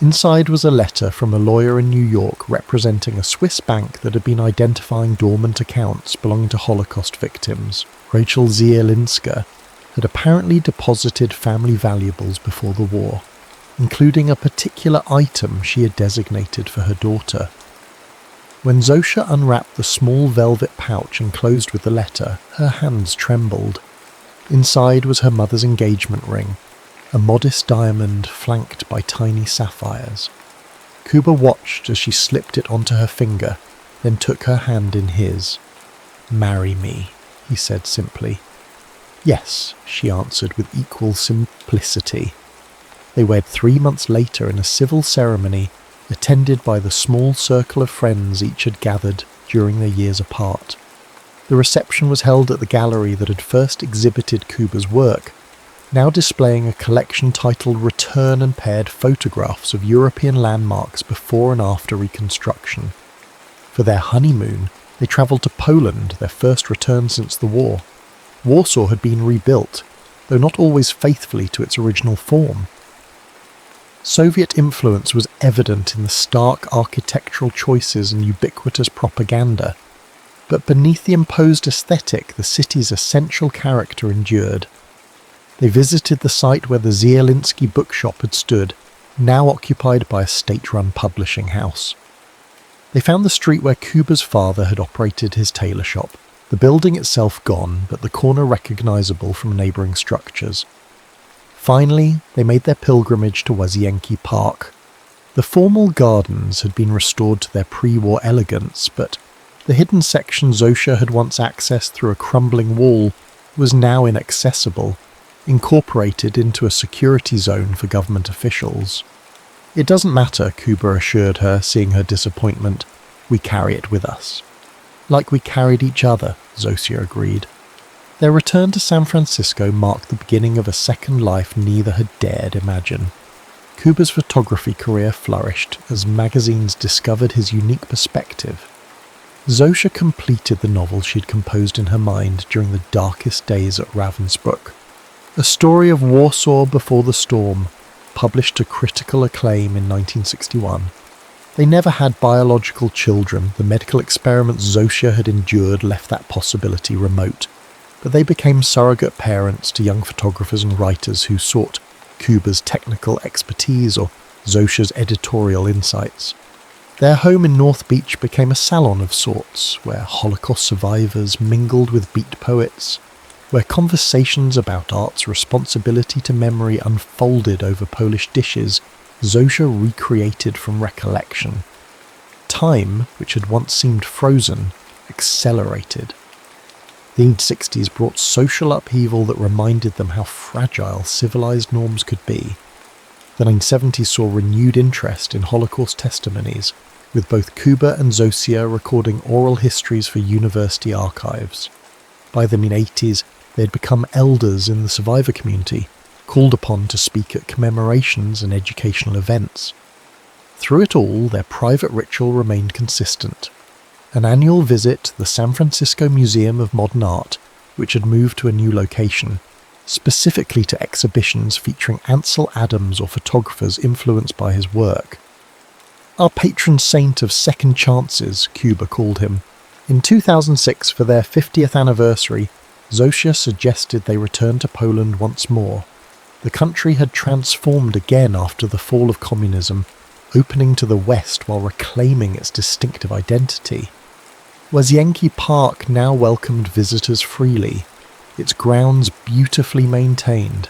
Inside was a letter from a lawyer in New York representing a Swiss bank that had been identifying dormant accounts belonging to Holocaust victims. Rachel Zielinska had apparently deposited family valuables before the war, including a particular item she had designated for her daughter. When Zosia unwrapped the small velvet pouch enclosed with the letter, her hands trembled. Inside was her mother's engagement ring, a modest diamond flanked by tiny sapphires. Kuba watched as she slipped it onto her finger, then took her hand in his. "Marry me," he said simply. "Yes," she answered with equal simplicity. They wed 3 months later in a civil ceremony attended by the small circle of friends each had gathered during their years apart. The reception was held at the gallery that had first exhibited Kuba's work, now displaying a collection titled Return and Paired Photographs of European Landmarks Before and After Reconstruction. For their honeymoon, they travelled to Poland, their first return since the war. Warsaw had been rebuilt, though not always faithfully to its original form. Soviet influence was evident in the stark architectural choices and ubiquitous propaganda, but beneath the imposed aesthetic, the city's essential character endured. They visited the site where the Zielinski bookshop had stood, now occupied by a state-run publishing house. They found the street where Kuba's father had operated his tailor shop, the building itself gone, but the corner recognisable from neighbouring structures. Finally, they made their pilgrimage to Łazienki Park. The formal gardens had been restored to their pre-war elegance, but the hidden section Zosia had once accessed through a crumbling wall was now inaccessible, incorporated into a security zone for government officials. "It doesn't matter," Kuba assured her, seeing her disappointment. "We carry it with us." "Like we carried each other," Zosia agreed. Their return to San Francisco marked the beginning of a second life neither had dared imagine. Kuba's photography career flourished as magazines discovered his unique perspective. Zosia completed the novel she'd composed in her mind during the darkest days at Ravensbrück. A story of Warsaw before the storm, published to critical acclaim in 1961. They never had biological children. The medical experiments Zosia had endured left that possibility remote, but they became surrogate parents to young photographers and writers who sought Kuba's technical expertise or Zosia's editorial insights. Their home in North Beach became a salon of sorts, where Holocaust survivors mingled with beat poets, where conversations about art's responsibility to memory unfolded over Polish dishes Zosia recreated from recollection. Time, which had once seemed frozen, accelerated. The 1960s brought social upheaval that reminded them how fragile civilized norms could be. The 1970s saw renewed interest in Holocaust testimonies, with both Kuba and Zosia recording oral histories for university archives. By the mid-80s, they had become elders in the survivor community, called upon to speak at commemorations and educational events. Through it all, their private ritual remained consistent. An annual visit to the San Francisco Museum of Modern Art, which had moved to a new location, specifically to exhibitions featuring Ansel Adams or photographers influenced by his work. "Our patron saint of second chances," Kuba called him. In 2006, for their 50th anniversary, Zosia suggested they return to Poland once more. The country had transformed again after the fall of communism, opening to the West while reclaiming its distinctive identity. Łazienki Park now welcomed visitors freely, its grounds beautifully maintained.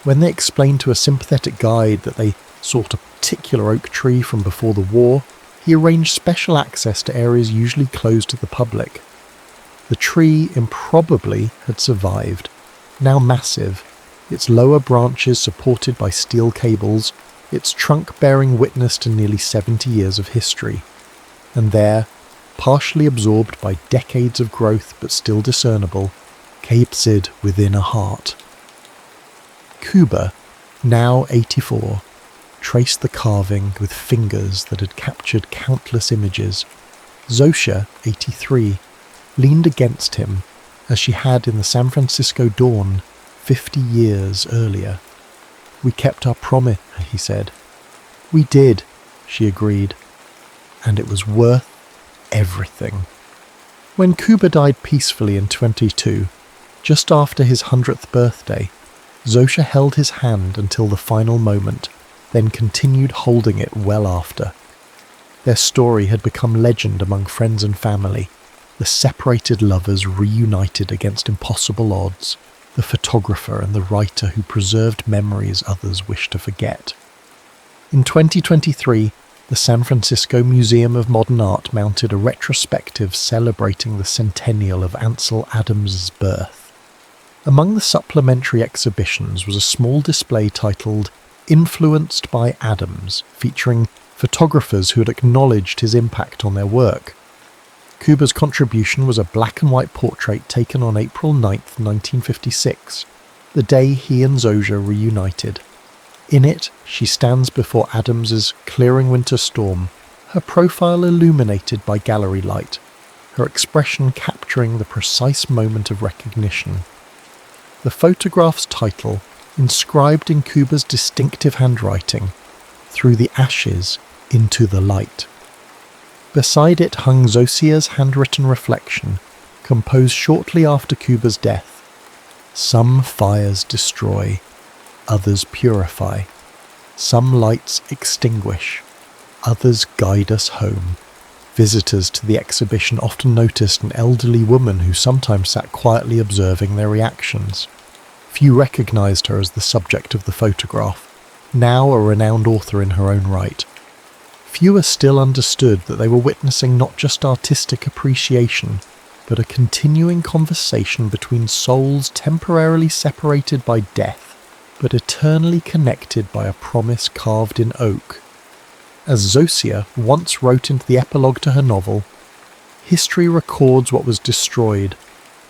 When they explained to a sympathetic guide that they sought a particular oak tree from before the war, he arranged special access to areas usually closed to the public. The tree improbably had survived, now massive, its lower branches supported by steel cables, its trunk bearing witness to nearly 70 years of history. And there, partially absorbed by decades of growth but still discernible, capsid within a heart. Kuba, now 84, traced the carving with fingers that had captured countless images. Zosia, 83, leaned against him as she had in the San Francisco dawn 50 years earlier. "We kept our promise," he said. "We did," she agreed. "And it was worth everything." When Kuba died peacefully in 22, just after his 100th birthday, Zosia held his hand until the final moment, then continued holding it well after. Their story had become legend among friends and family, the separated lovers reunited against impossible odds, the photographer and the writer who preserved memories others wished to forget. In 2023, the San Francisco Museum of Modern Art mounted a retrospective celebrating the centennial of Ansel Adams's birth. Among the supplementary exhibitions was a small display titled "Influenced by Adams," featuring photographers who had acknowledged his impact on their work. Kuba's contribution was a black and white portrait taken on April 9, 1956, the day he and Zosia reunited. In it, she stands before Adams's clearing winter storm, her profile illuminated by gallery light, her expression capturing the precise moment of recognition. the photograph's title, inscribed in Kuba's distinctive handwriting, "Through the Ashes into the Light." Beside it hung Zosia's handwritten reflection, composed shortly after Kuba's death. "Some fires destroy, others purify. Some lights extinguish, others guide us home." Visitors to the exhibition often noticed an elderly woman who sometimes sat quietly observing their reactions. Few recognised her as the subject of the photograph, now a renowned author in her own right. Fewer still understood that they were witnessing not just artistic appreciation, but a continuing conversation between souls temporarily separated by death, but eternally connected by a promise carved in oak. As Zosia once wrote into the epilogue to her novel, "History records what was destroyed,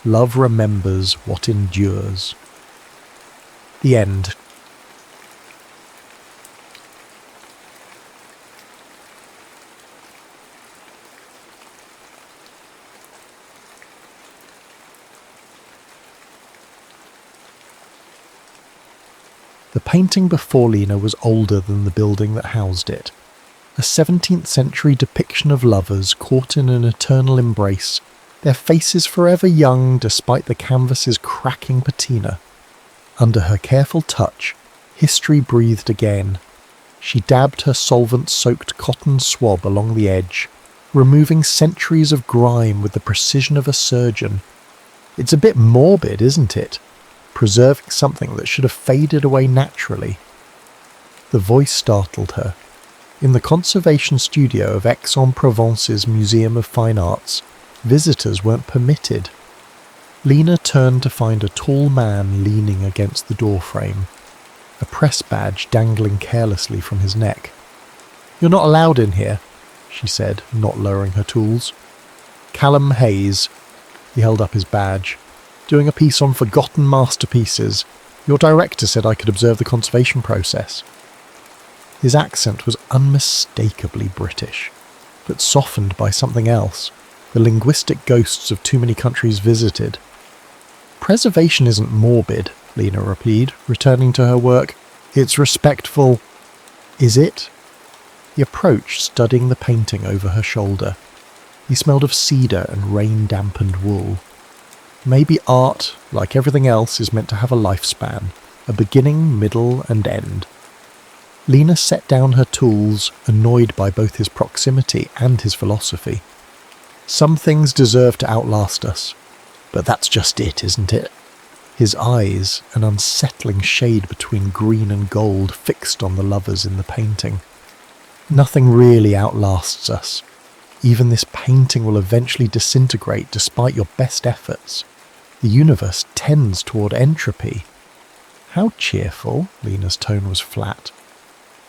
love remembers what endures." The end. The painting before Lena was older than the building that housed it. A 17th century depiction of lovers caught in an eternal embrace, their faces forever young despite the canvas's cracking patina. Under her careful touch, history breathed again. She dabbed her solvent-soaked cotton swab along the edge, removing centuries of grime with the precision of a surgeon. It's a bit morbid, isn't it? Preserving something that should have faded away naturally. The voice startled her. In the conservation studio of Aix-en-Provence's Museum of Fine Arts, visitors weren't permitted. Lena turned to find a tall man leaning against the doorframe, a press badge dangling carelessly from his neck. "You're not allowed in here," she said, not lowering her tools. "Callum Hayes," he held up his badge, "doing a piece on forgotten masterpieces. Your director said I could observe the conservation process." His accent was unmistakably British, but softened by something else, the linguistic ghosts of too many countries visited. "Preservation isn't morbid," Lena replied, returning to her work. "It's respectful." "Is it?" He approached, studying the painting over her shoulder. He smelled of cedar and rain-dampened wool. Maybe art, like everything else, is meant to have a lifespan, a beginning, middle, and end. Lena set down her tools, annoyed by both his proximity and his philosophy. "Some things deserve to outlast us, but that's just it, isn't it?" His eyes, an unsettling shade between green and gold, fixed on the lovers in the painting. "Nothing really outlasts us. Even this painting will eventually disintegrate despite your best efforts. The universe tends toward entropy." "How cheerful," Lena's tone was flat.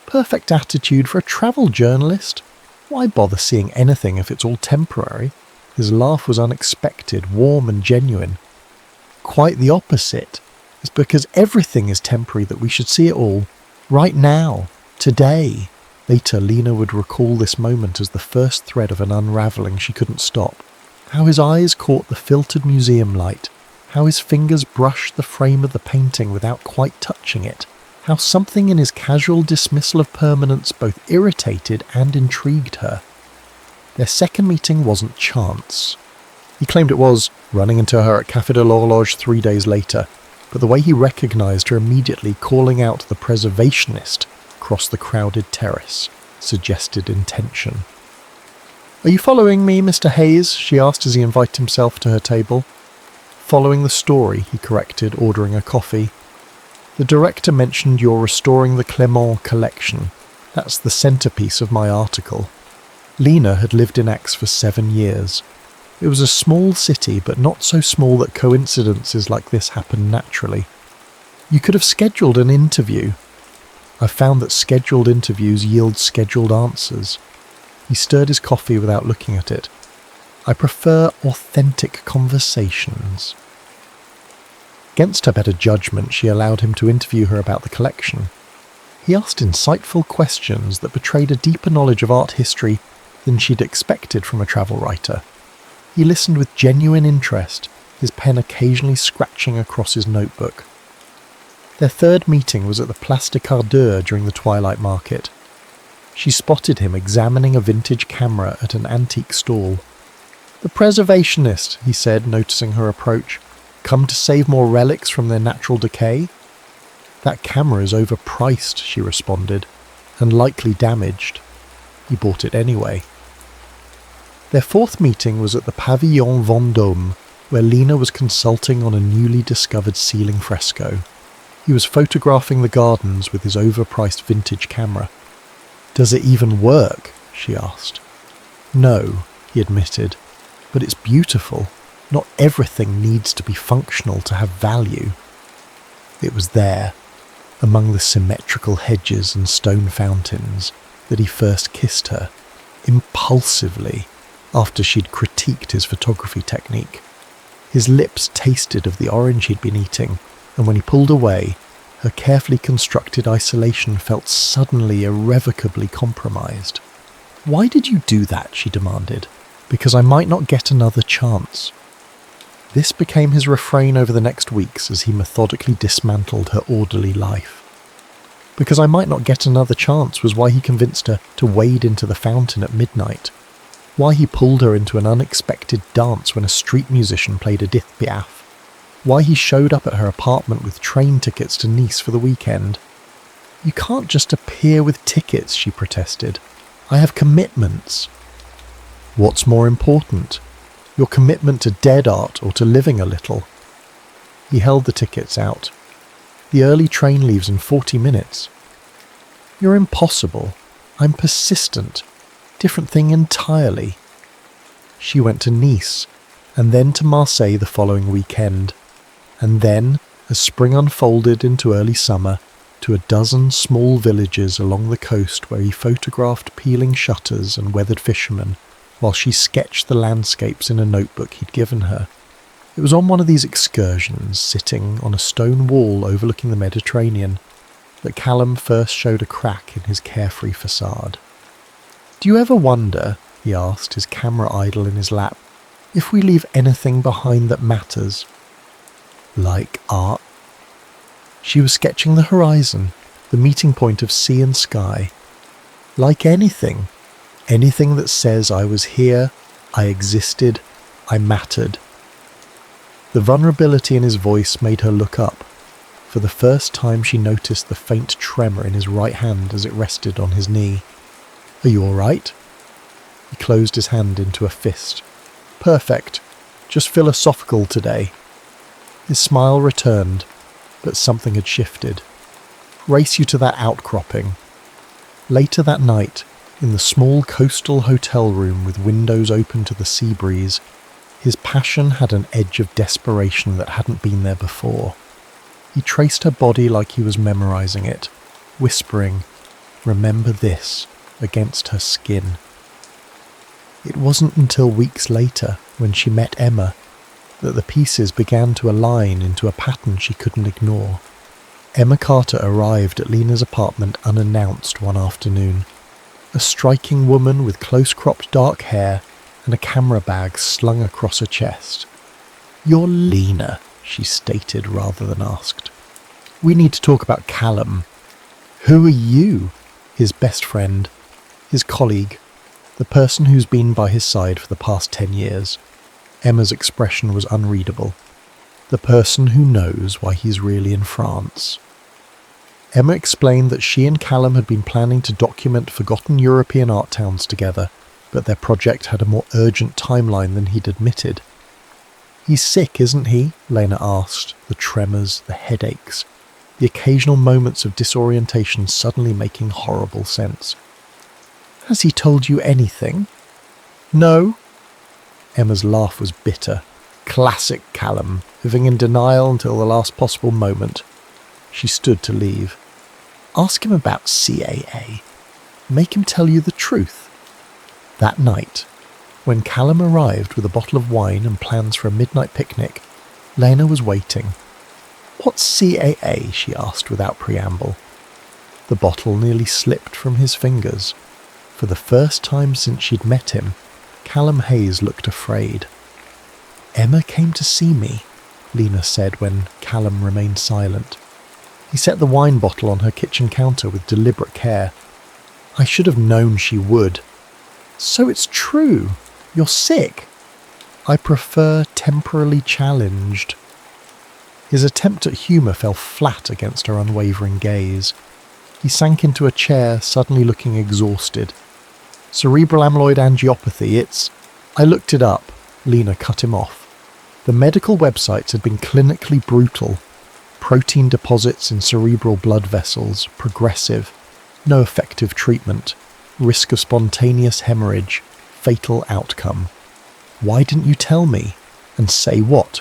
"Perfect attitude for a travel journalist. Why bother seeing anything if it's all temporary?" His laugh was unexpected, warm and genuine. "Quite the opposite. It's because everything is temporary that we should see it all. Right now. Today." Later, Lena would recall this moment as the first thread of an unravelling she couldn't stop. How his eyes caught the filtered museum light. How his fingers brushed the frame of the painting without quite touching it. How something in his casual dismissal of permanence both irritated and intrigued her. Their second meeting wasn't chance. He claimed it was, running into her at Café de l'Horloge 3 days later, but the way he recognised her immediately calling out the preservationist across the crowded terrace suggested intention. "Are you following me, Mr. Hayes?" she asked as he invited himself to her table. "Following the story," he corrected, ordering a coffee. "The director mentioned you're restoring the Clément collection. That's the centrepiece of my article." Lena had lived in Aix for 7 years. It was a small city, but not so small that coincidences like this happen naturally. "You could have scheduled an interview." "I've found that scheduled interviews yield scheduled answers." He stirred his coffee without looking at it. "I prefer authentic conversations." Against her better judgment, she allowed him to interview her about the collection. He asked insightful questions that betrayed a deeper knowledge of art history than she'd expected from a travel writer. He listened with genuine interest, his pen occasionally scratching across his notebook. Their third meeting was at the Place de Cardeur during the twilight market. She spotted him examining a vintage camera at an antique stall. "The preservationist," he said, noticing her approach. "Come to save more relics from their natural decay?" "That camera is overpriced," she responded, "and likely damaged." He bought it anyway. Their fourth meeting was at the Pavillon Vendôme, where Lena was consulting on a newly discovered ceiling fresco. He was photographing the gardens with his overpriced vintage camera. "Does it even work?" she asked. "No," he admitted, "but it's beautiful. Not everything needs to be functional to have value." It was there, among the symmetrical hedges and stone fountains, that he first kissed her, impulsively, after she'd critiqued his photography technique. His lips tasted of the orange he'd been eating, and when he pulled away, her carefully constructed isolation felt suddenly irrevocably compromised. "Why did you do that?" she demanded. "Because I might not get another chance." This became his refrain over the next weeks as he methodically dismantled her orderly life. Because I might not get another chance was why he convinced her to wade into the fountain at midnight. Why he pulled her into an unexpected dance when a street musician played Edith Piaf. Why he showed up at her apartment with train tickets to Nice for the weekend. "You can't just appear with tickets," she protested. "I have commitments." "What's more important? Your commitment to dead art or to living a little?" He held the tickets out. "The early train leaves in 40 minutes. "You're impossible. I'm persistent. Different thing entirely." She went to Nice, and then to Marseille the following weekend, and then, as spring unfolded into early summer, to a dozen small villages along the coast where he photographed peeling shutters and weathered fishermen, while she sketched the landscapes in a notebook he'd given her. It was on one of these excursions, sitting on a stone wall overlooking the Mediterranean, that Callum first showed a crack in his carefree facade. "Do you ever wonder," he asked, his camera idle in his lap, "if we leave anything behind that matters? Like art?" She was sketching the horizon, the meeting point of sea and sky. "Like anything. Anything that says I was here, I existed, I mattered." The vulnerability in his voice made her look up. For the first time she noticed the faint tremor in his right hand as it rested on his knee. "Are you all right?" He closed his hand into a fist. "Perfect. Just philosophical today." His smile returned, but something had shifted. "Race you to that outcropping." Later that night, in the small coastal hotel room with windows open to the sea breeze, his passion had an edge of desperation that hadn't been there before. He traced her body like he was memorizing it, whispering, "Remember this," against her skin. It wasn't until weeks later, when she met Emma, that the pieces began to align into a pattern she couldn't ignore. Emma Carter arrived at Lena's apartment unannounced one afternoon. A striking woman with close-cropped dark hair and a camera bag slung across her chest. "You're Lena," she stated rather than asked. "We need to talk about Callum." "Who are you?" "His best friend, his colleague, the person who's been by his side for the past 10 years. Emma's expression was unreadable. "The person who knows why he's really in France." Emma explained that she and Callum had been planning to document forgotten European art towns together, but their project had a more urgent timeline than he'd admitted. "He's sick, isn't he?" Lena asked, the tremors, the headaches, the occasional moments of disorientation suddenly making horrible sense. "Has he told you anything?" "No." Emma's laugh was bitter. Classic Callum, living in denial until the last possible moment. She stood to leave. "Ask him about CAA. Make him tell you the truth." That night, when Callum arrived with a bottle of wine and plans for a midnight picnic, Lena was waiting. "What's CAA?" she asked without preamble. The bottle nearly slipped from his fingers. For the first time since she'd met him, Callum Hayes looked afraid. Emma came to see me, Lena said when Callum remained silent. He set the wine bottle on her kitchen counter with deliberate care. I should have known she would. So it's true. You're sick. I prefer temporarily challenged. His attempt at humour fell flat against her unwavering gaze. He sank into a chair, suddenly looking exhausted. Cerebral amyloid angiopathy, I looked it up. Lena cut him off. The medical websites had been clinically brutal. Protein deposits in cerebral blood vessels, progressive, no effective treatment, risk of spontaneous hemorrhage, fatal outcome. Why didn't you tell me? And say what?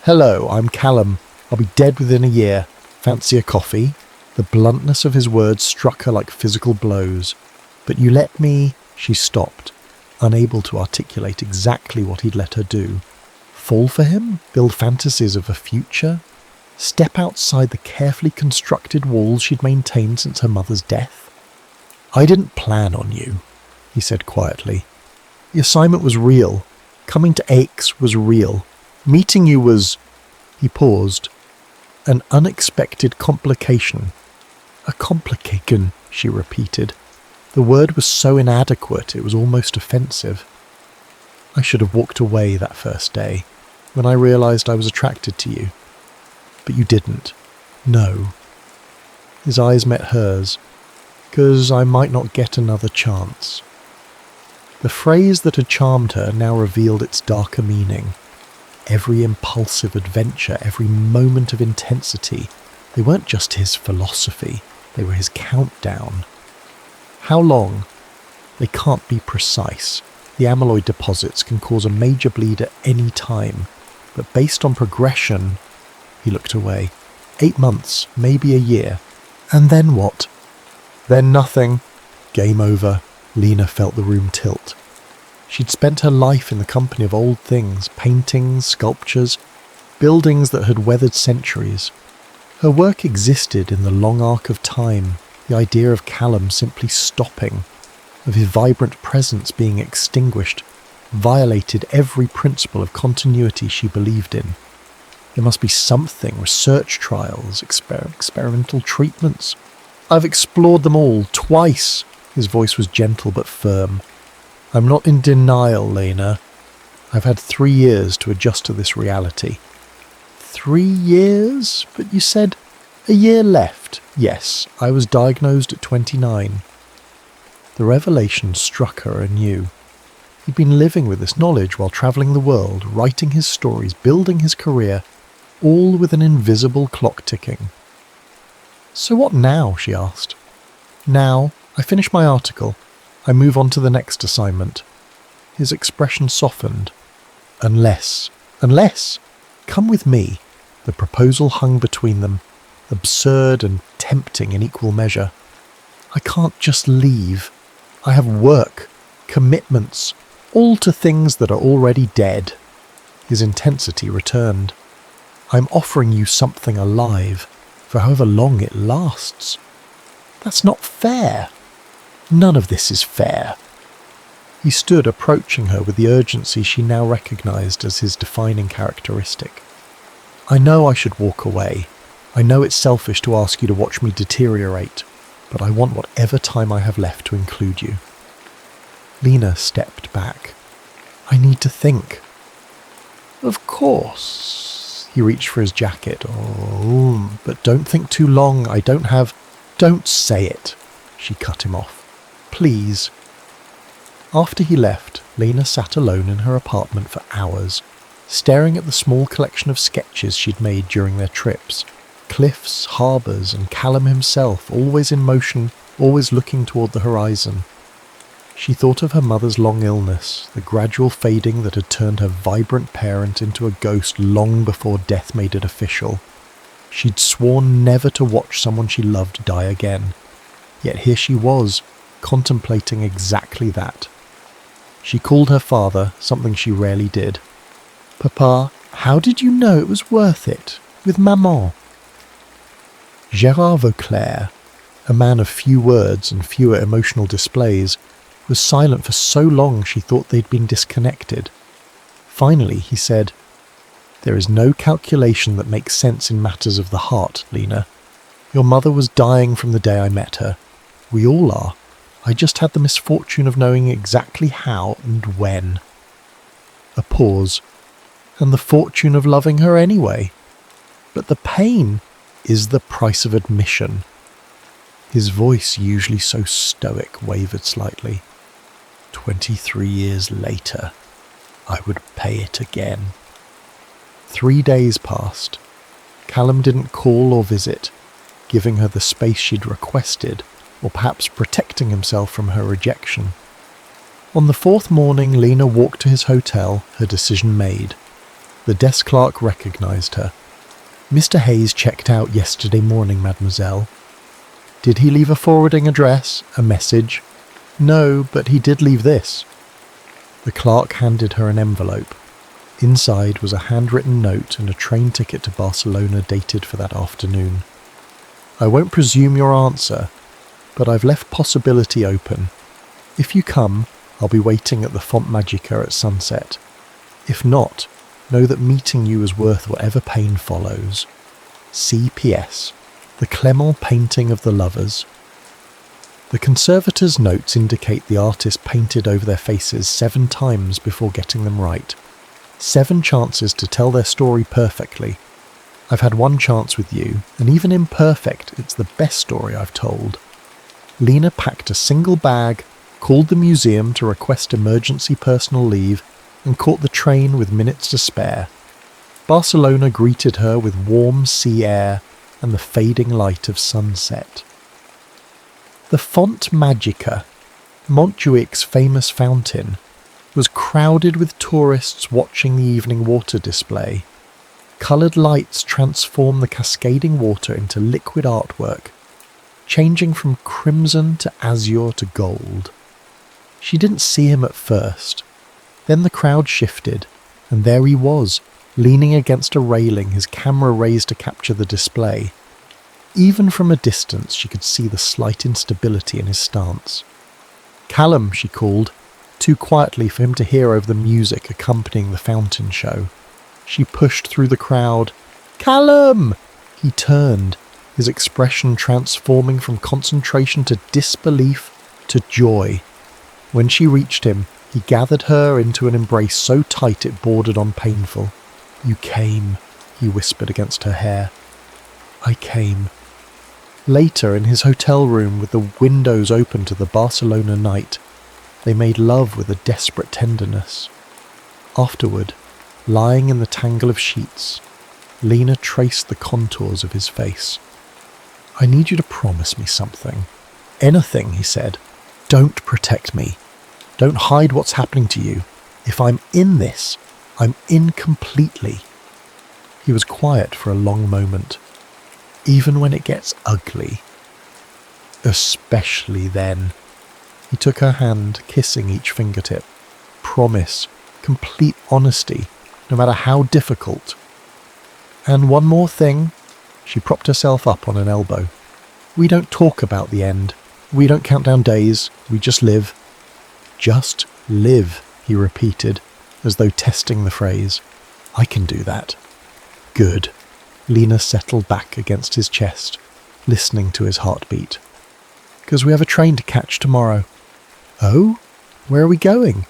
Hello, I'm Callum. I'll be dead within a year. Fancy a coffee? The bluntness of his words struck her like physical blows. But you let me... She stopped, unable to articulate exactly what he'd let her do. Fall for him? Build fantasies of a future? Step outside the carefully constructed walls she'd maintained since her mother's death? I didn't plan on you, he said quietly. The assignment was real. Coming to Aix was real. Meeting you was... He paused. An unexpected complication. A complication, she repeated. The word was so inadequate it was almost offensive. I should have walked away that first day, when I realised I was attracted to you. But you didn't. No. His eyes met hers, 'cause I might not get another chance. The phrase that had charmed her now revealed its darker meaning. Every impulsive adventure, every moment of intensity, they weren't just his philosophy, they were his countdown. How long? They can't be precise. The amyloid deposits can cause a major bleed at any time, but based on progression... He looked away. 8 months, maybe a year. And then what? Then nothing. Game over. Lena felt the room tilt. She'd spent her life in the company of old things, paintings, sculptures, buildings that had weathered centuries. Her work existed in the long arc of time, the idea of Callum simply stopping, of his vibrant presence being extinguished, violated every principle of continuity she believed in. There must be something, research trials, experimental treatments. I've explored them all, twice. His voice was gentle but firm. I'm not in denial, Lena. I've had 3 years to adjust to this reality. 3 years? But you said a year left. Yes, I was diagnosed at 29. The revelation struck her anew. He'd been living with this knowledge while travelling the world, writing his stories, building his career, all with an invisible clock ticking. So what now? She asked. Now, I finish my article. I move on to the next assignment. His expression softened. Unless, come with me. The proposal hung between them, absurd and tempting in equal measure. I can't just leave. I have work, commitments, all to things that are already dead. His intensity returned. I'm offering you something alive, for however long it lasts. That's not fair. None of this is fair. He stood approaching her with the urgency she now recognised as his defining characteristic. I know I should walk away. I know it's selfish to ask you to watch me deteriorate, but I want whatever time I have left to include you. Lena stepped back. I need to think. Of course. He reached for his jacket. Oh, but don't think too long. I don't have... Don't say it. She cut him off. Please. After he left, Lena sat alone in her apartment for hours, staring at the small collection of sketches she'd made during their trips. Cliffs, harbours, and Callum himself, always in motion, always looking toward the horizon. She thought of her mother's long illness, the gradual fading that had turned her vibrant parent into a ghost long before death made it official. She'd sworn never to watch someone she loved die again. Yet here she was, contemplating exactly that. She called her father, something she rarely did. Papa, how did you know it was worth it? With maman? Gérard Vauclair, a man of few words and fewer emotional displays, was silent for so long she thought they'd been disconnected. Finally, he said, There is no calculation that makes sense in matters of the heart, Lena. Your mother was dying from the day I met her. We all are. I just had the misfortune of knowing exactly how and when. A pause. And the fortune of loving her anyway. But the pain is the price of admission. His voice, usually so stoic, wavered slightly. 23 years later, I would pay it again. 3 days passed. Callum didn't call or visit, giving her the space she'd requested, or perhaps protecting himself from her rejection. On the fourth morning, Lena walked to his hotel, her decision made. The desk clerk recognised her. "Mr. Hayes checked out yesterday morning, mademoiselle." "Did he leave a forwarding address, a message?" "No, but he did leave this." The clerk handed her an envelope. Inside was a handwritten note and a train ticket to Barcelona dated for that afternoon. "I won't presume your answer, but I've left possibility open. If you come, I'll be waiting at the Font Magica at sunset. If not, know that meeting you is worth whatever pain follows. C.P.S. The Clement painting of the lovers." The conservator's notes indicate the artist painted over their faces 7 times before getting them right. 7 chances to tell their story perfectly. I've had 1 chance with you, and even imperfect, it's the best story I've told. Lena packed a single bag, called the museum to request emergency personal leave, and caught the train with minutes to spare. Barcelona greeted her with warm sea air and the fading light of sunset. The Font Magica, Montjuic's famous fountain, was crowded with tourists watching the evening water display. Coloured lights transform the cascading water into liquid artwork, changing from crimson to azure to gold. She didn't see him at first. Then the crowd shifted, and there he was, leaning against a railing, his camera raised to capture the display. Even from a distance she could see the slight instability in his stance. "Callum," she called, too quietly for him to hear over the music accompanying the fountain show. She pushed through the crowd. "Callum!" He turned, his expression transforming from concentration to disbelief to joy. When she reached him, he gathered her into an embrace so tight it bordered on painful. "You came," he whispered against her hair. "I came." Later, in his hotel room with the windows open to the Barcelona night, they made love with a desperate tenderness. Afterward, lying in the tangle of sheets, Lena traced the contours of his face. "I need you to promise me something." "Anything," he said. "Don't protect me. Don't hide what's happening to you. If I'm in this, I'm in completely." He was quiet for a long moment. "Even when it gets ugly." "Especially then." He took her hand, kissing each fingertip. "Promise, complete honesty, no matter how difficult." "And one more thing." She propped herself up on an elbow. "We don't talk about the end. We don't count down days. We just live." "Just live," he repeated, as though testing the phrase. "I can do that." "Good." Lena settled back against his chest, listening to his heartbeat. "'Cause we have a train to catch tomorrow." "Oh? Where are we going?"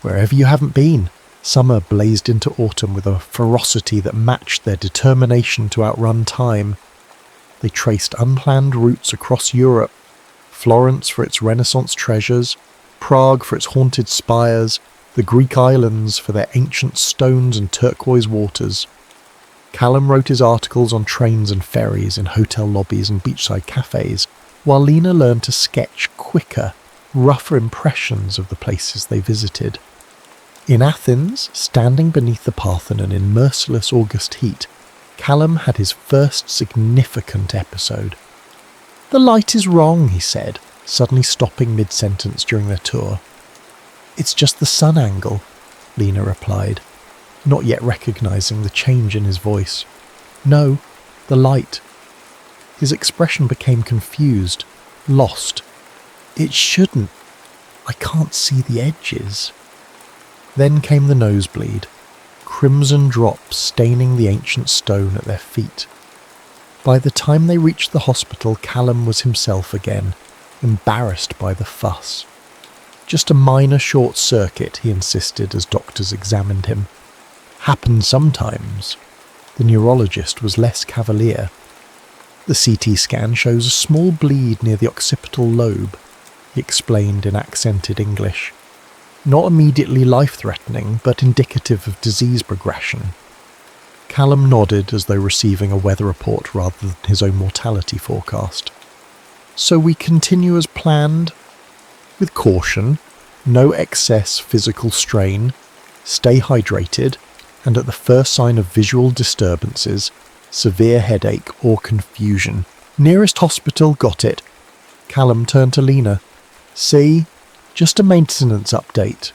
"Wherever you haven't been." Summer blazed into autumn with a ferocity that matched their determination to outrun time. They traced unplanned routes across Europe, Florence for its Renaissance treasures, Prague for its haunted spires, the Greek islands for their ancient stones and turquoise waters. Callum wrote his articles on trains and ferries in hotel lobbies and beachside cafes, while Lena learned to sketch quicker, rougher impressions of the places they visited. In Athens, standing beneath the Parthenon in merciless August heat, Callum had his first significant episode. "The light is wrong," he said, suddenly stopping mid-sentence during their tour. "It's just the sun angle," Lena replied, not yet recognising the change in his voice. "No, the light." His expression became confused, lost. "It shouldn't. I can't see the edges." Then came the nosebleed. crimson drops staining the ancient stone at their feet. By the time they reached the hospital, Callum was himself again, embarrassed by the fuss. Just a minor short circuit, he insisted as doctors examined him. Happened sometimes. The neurologist was less cavalier. The CT scan shows a small bleed near the occipital lobe, he explained in accented English. Not immediately life-threatening, but indicative of disease progression. Callum nodded as though receiving a weather report rather than his own mortality forecast. So we continue as planned? With caution, no excess physical strain, stay hydrated, and at the first sign of visual disturbances, severe headache or confusion. Nearest hospital, got it. Callum turned to Lena. See? Just a maintenance update.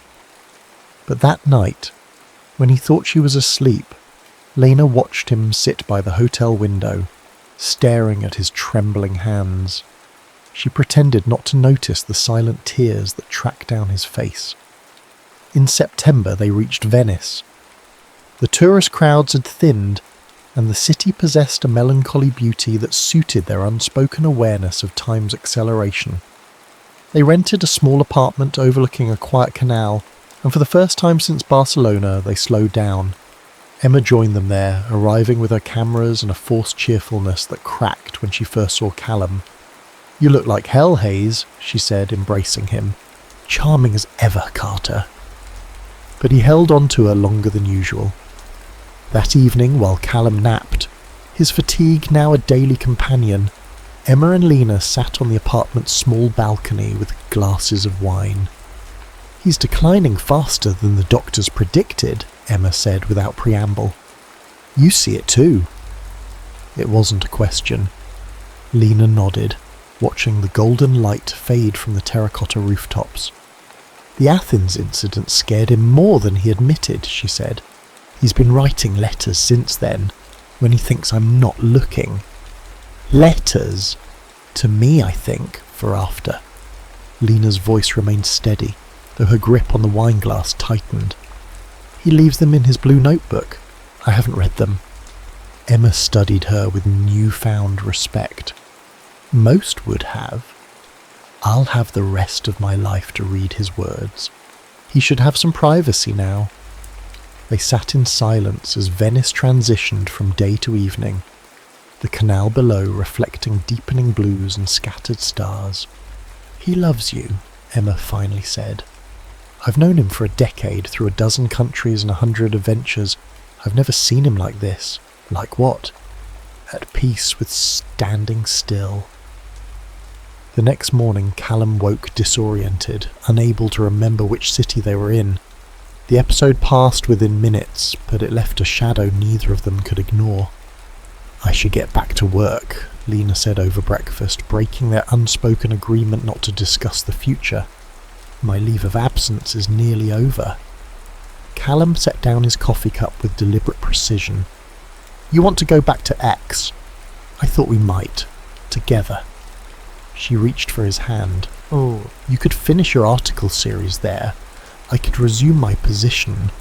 But that night, when he thought she was asleep, Lena watched him sit by the hotel window, staring at his trembling hands. She pretended not to notice the silent tears that tracked down his face. In September they reached Venice. The tourist crowds had thinned, and the city possessed a melancholy beauty that suited their unspoken awareness of time's acceleration. They rented a small apartment overlooking a quiet canal, and for the first time since Barcelona they slowed down. Emma joined them there, arriving with her cameras and a forced cheerfulness that cracked when she first saw Callum. "You look like hell, Hayes," she said, embracing him. "Charming as ever, Carter." But he held on to her longer than usual. That evening, while Callum napped, his fatigue now a daily companion, Emma and Lena sat on the apartment's small balcony with glasses of wine. "He's declining faster than the doctors predicted," Emma said without preamble. "You see it too." It wasn't a question. Lena nodded, watching the golden light fade from the terracotta rooftops. "The Athens incident scared him more than he admitted," she said. "He's been writing letters since then, when he thinks I'm not looking. Letters? To me, I think, for after." Lena's voice remained steady, though her grip on the wineglass tightened. "He leaves them in his blue notebook. I haven't read them." Emma studied her with newfound respect. "Most would have. I'll have the rest of my life to read his words. He should have some privacy now." They sat in silence as Venice transitioned from day to evening, the canal below reflecting deepening blues and scattered stars. "He loves you," Emma finally said. "I've known him for a decade, through a dozen countries and 100 adventures. I've never seen him like this." "Like what?" "At peace with standing still." The next morning Callum woke disoriented, unable to remember which city they were in. The episode passed within minutes, but it left a shadow neither of them could ignore. "I should get back to work," Lena said over breakfast, breaking their unspoken agreement not to discuss the future. "My leave of absence is nearly over." Callum set down his coffee cup with deliberate precision. "You want to go back to X? I thought we might. Together." She reached for his hand. "Oh, you could finish your article series there. I could resume my position.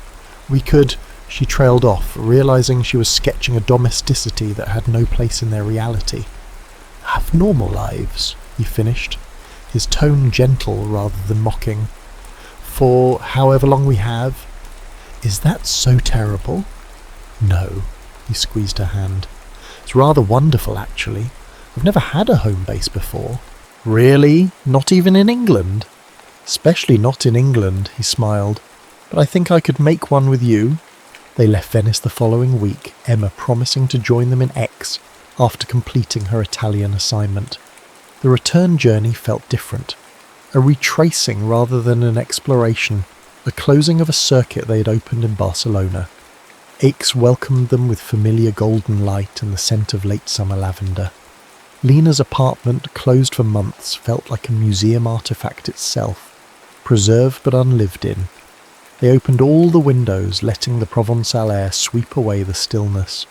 We could..." She trailed off, realizing she was sketching a domesticity that had no place in their reality. "Have normal lives," he finished, his tone gentle rather than mocking. "For however long we have." "Is that so terrible?" "No," he squeezed her hand. "It's rather wonderful, actually. I've never had a home base before." "Really? Not even in England?" "Especially not in England," he smiled. "But I think I could make one with you." They left Venice the following week, Emma promising to join them in X after completing her Italian assignment. The return journey felt different. A retracing rather than an exploration, a closing of a circuit they had opened in Barcelona. Aix welcomed them with familiar golden light and the scent of late summer lavender. Lena's apartment, closed for months, felt like a museum artifact itself, preserved but unlived in. They opened all the windows, letting the Provençal air sweep away the stillness.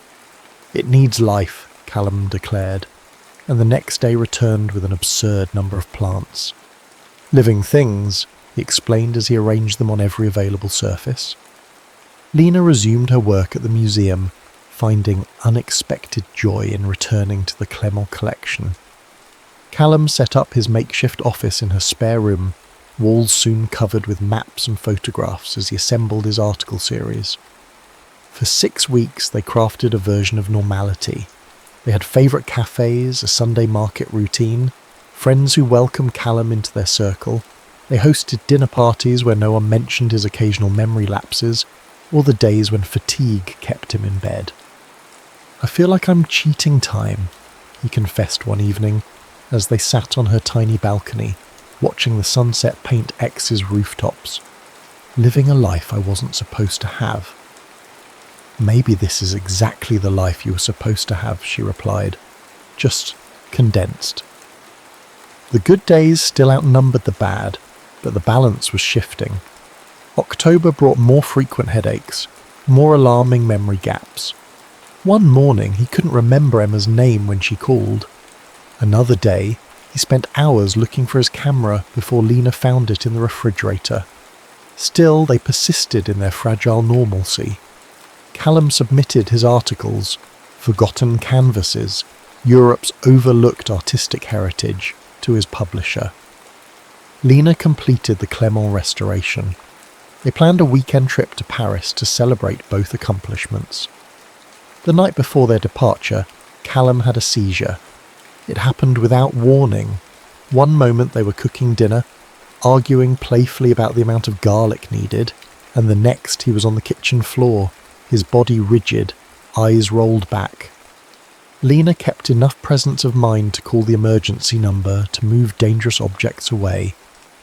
"It needs life," Callum declared, and the next day returned with an absurd number of plants. "Living things," he explained as he arranged them on every available surface. Lena resumed her work at the museum, finding unexpected joy in returning to the Clement collection. Callum set up his makeshift office in her spare room, walls soon covered with maps and photographs as he assembled his article series. For 6 weeks they crafted a version of normality. They had favourite cafes, a Sunday market routine, friends who welcomed Callum into their circle. They hosted dinner parties where no one mentioned his occasional memory lapses, or the days when fatigue kept him in bed. "I feel like I'm cheating time," he confessed one evening, as they sat on her tiny balcony, watching the sunset paint X's rooftops. "Living a life I wasn't supposed to have." "Maybe this is exactly the life you were supposed to have," she replied, "just condensed." The good days still outnumbered the bad, but the balance was shifting. October brought more frequent headaches, more alarming memory gaps. One morning he couldn't remember Emma's name when she called. Another day he spent hours looking for his camera before Lena found it in the refrigerator. Still, they persisted in their fragile normalcy. Callum submitted his articles, Forgotten Canvases, Europe's Overlooked Artistic Heritage, to his publisher. Lena completed the Clement restoration. They planned a weekend trip to Paris to celebrate both accomplishments. The night before their departure, Callum had a seizure. It happened without warning. One moment they were cooking dinner, arguing playfully about the amount of garlic needed, and the next he was on the kitchen floor, his body rigid, eyes rolled back. Lena kept enough presence of mind to call the emergency number to move dangerous objects away,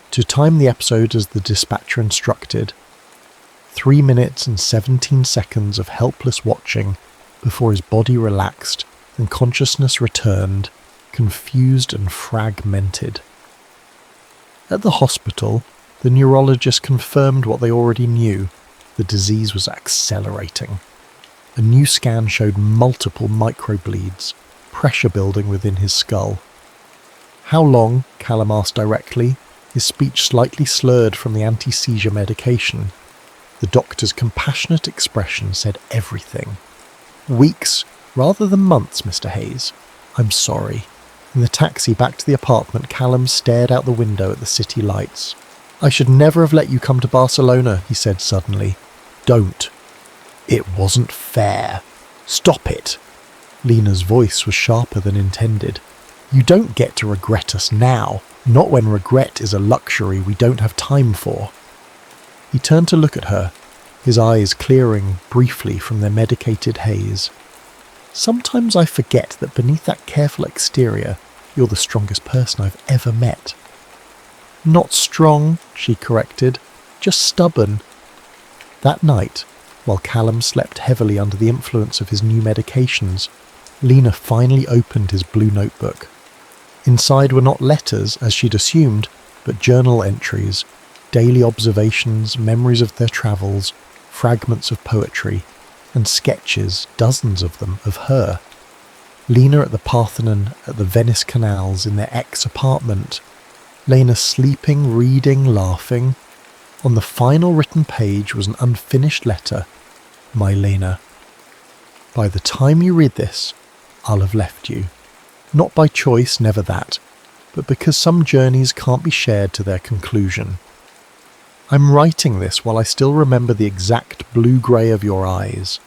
to time the episode as the dispatcher instructed. 3 minutes and 17 seconds of helpless watching before his body relaxed and consciousness returned, confused and fragmented. At the hospital, the neurologist confirmed what they already knew: the disease was accelerating. A new scan showed multiple microbleeds, pressure building within his skull. "How long?" Callum asked directly, his speech slightly slurred from the anti-seizure medication. The doctor's compassionate expression said everything. "Weeks, rather than months, Mr. Hayes. I'm sorry." In the taxi back to the apartment, Callum stared out the window at the city lights. "I should never have let you come to Barcelona," he said suddenly. "Don't. It wasn't fair. Stop it." Lena's voice was sharper than intended. "You don't get to regret us now, not when regret is a luxury we don't have time for." He turned to look at her, his eyes clearing briefly from their medicated haze. "Sometimes I forget that beneath that careful exterior, you're the strongest person I've ever met." "Not strong," she corrected, "just stubborn." That night, while Callum slept heavily under the influence of his new medications, Lena finally opened his blue notebook. Inside were not letters, as she'd assumed, but journal entries, daily observations, memories of their travels, fragments of poetry, and sketches, dozens of them, of her. Lena at the Parthenon, at the Venice canals, in their ex-apartment. Lena sleeping, reading, laughing. On the final written page was an unfinished letter. "My Lena, by the time you read this, I'll have left you. Not by choice, never that, but because some journeys can't be shared to their conclusion. I'm writing this while I still remember the exact blue-grey of your eyes,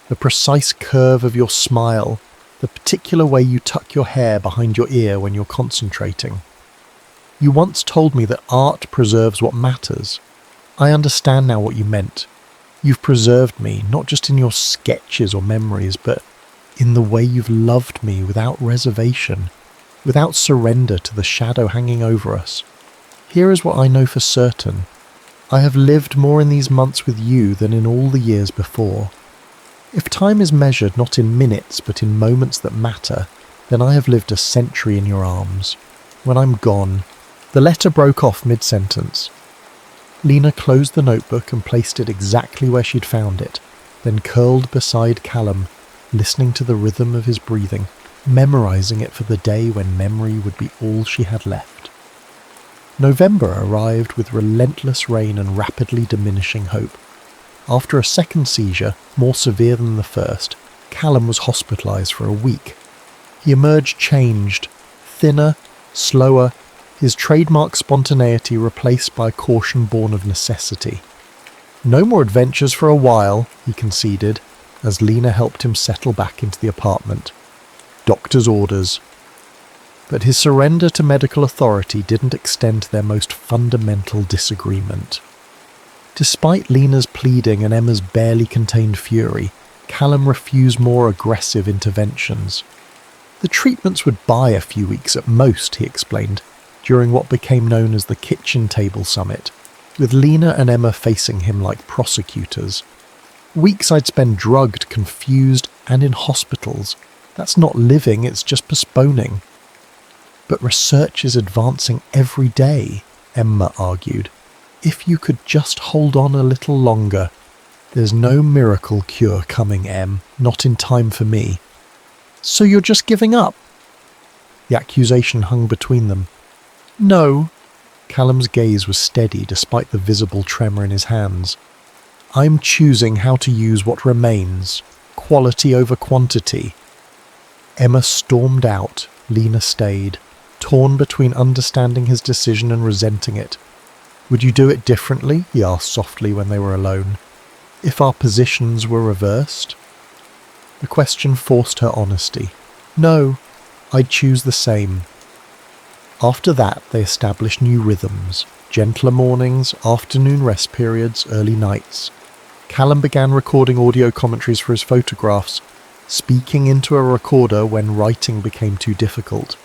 the precise curve of your smile, the particular way you tuck your hair behind your ear when you're concentrating. You once told me that art preserves what matters. I understand now what you meant. You've preserved me, not just in your sketches or memories, but in the way you've loved me without reservation, without surrender to the shadow hanging over us. Here is what I know for certain. I have lived more in these months with you than in all the years before. If time is measured not in minutes but in moments that matter, then I have lived a century in your arms. When I'm gone..." The letter broke off mid-sentence. Lena closed the notebook and placed it exactly where she'd found it, then curled beside Callum, listening to the rhythm of his breathing, memorizing it for the day when memory would be all she had left. November arrived with relentless rain and rapidly diminishing hope. After a second seizure, more severe than the first, Callum was hospitalised for a week. He emerged changed, thinner, slower, his trademark spontaneity replaced by a caution born of necessity. No more adventures for a while, he conceded, as Lena helped him settle back into the apartment. Doctor's orders. But his surrender to medical authority didn't extend to their most fundamental disagreement. Despite Lena's pleading and Emma's barely contained fury, Callum refused more aggressive interventions. The treatments would buy a few weeks at most, he explained, during what became known as the kitchen table summit, with Lena and Emma facing him like prosecutors. Weeks I'd spend drugged, confused, and in hospitals. That's not living, it's just postponing. But research is advancing every day, Emma argued. If you could just hold on a little longer. There's no miracle cure coming, Em, not in time for me. So you're just giving up? The accusation hung between them. No. Callum's gaze was steady despite the visible tremor in his hands. I'm choosing how to use what remains, quality over quantity. Emma stormed out, Lena stayed, torn between understanding his decision and resenting it. Would you do it differently? He asked softly when they were alone. If our positions were reversed? The question forced her honesty. No, I'd choose the same. After that, they established new rhythms, gentler mornings, afternoon rest periods, early nights. Callum began recording audio commentaries for his photographs, speaking into a recorder when writing became too difficult.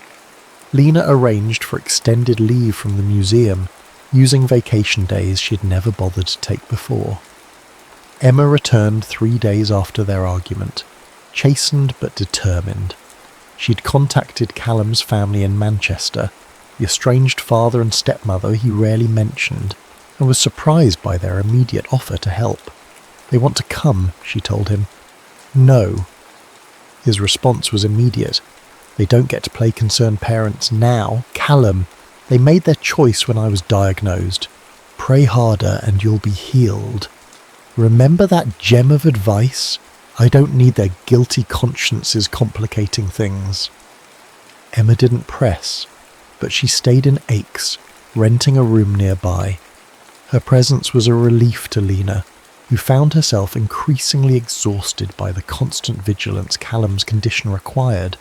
Lena arranged for extended leave from the museum, using vacation days she'd never bothered to take before. Emma returned 3 days after their argument, chastened but determined. She'd contacted Callum's family in Manchester, the estranged father and stepmother he rarely mentioned, and was surprised by their immediate offer to help. They want to come, she told him. No. His response was immediate. They don't get to play concerned parents now. Callum, they made their choice when I was diagnosed. Pray harder and you'll be healed. Remember that gem of advice? I don't need their guilty consciences complicating things. Emma didn't press, but she stayed in Aix, renting a room nearby. Her presence was a relief to Lena, who found herself increasingly exhausted by the constant vigilance Callum's condition required.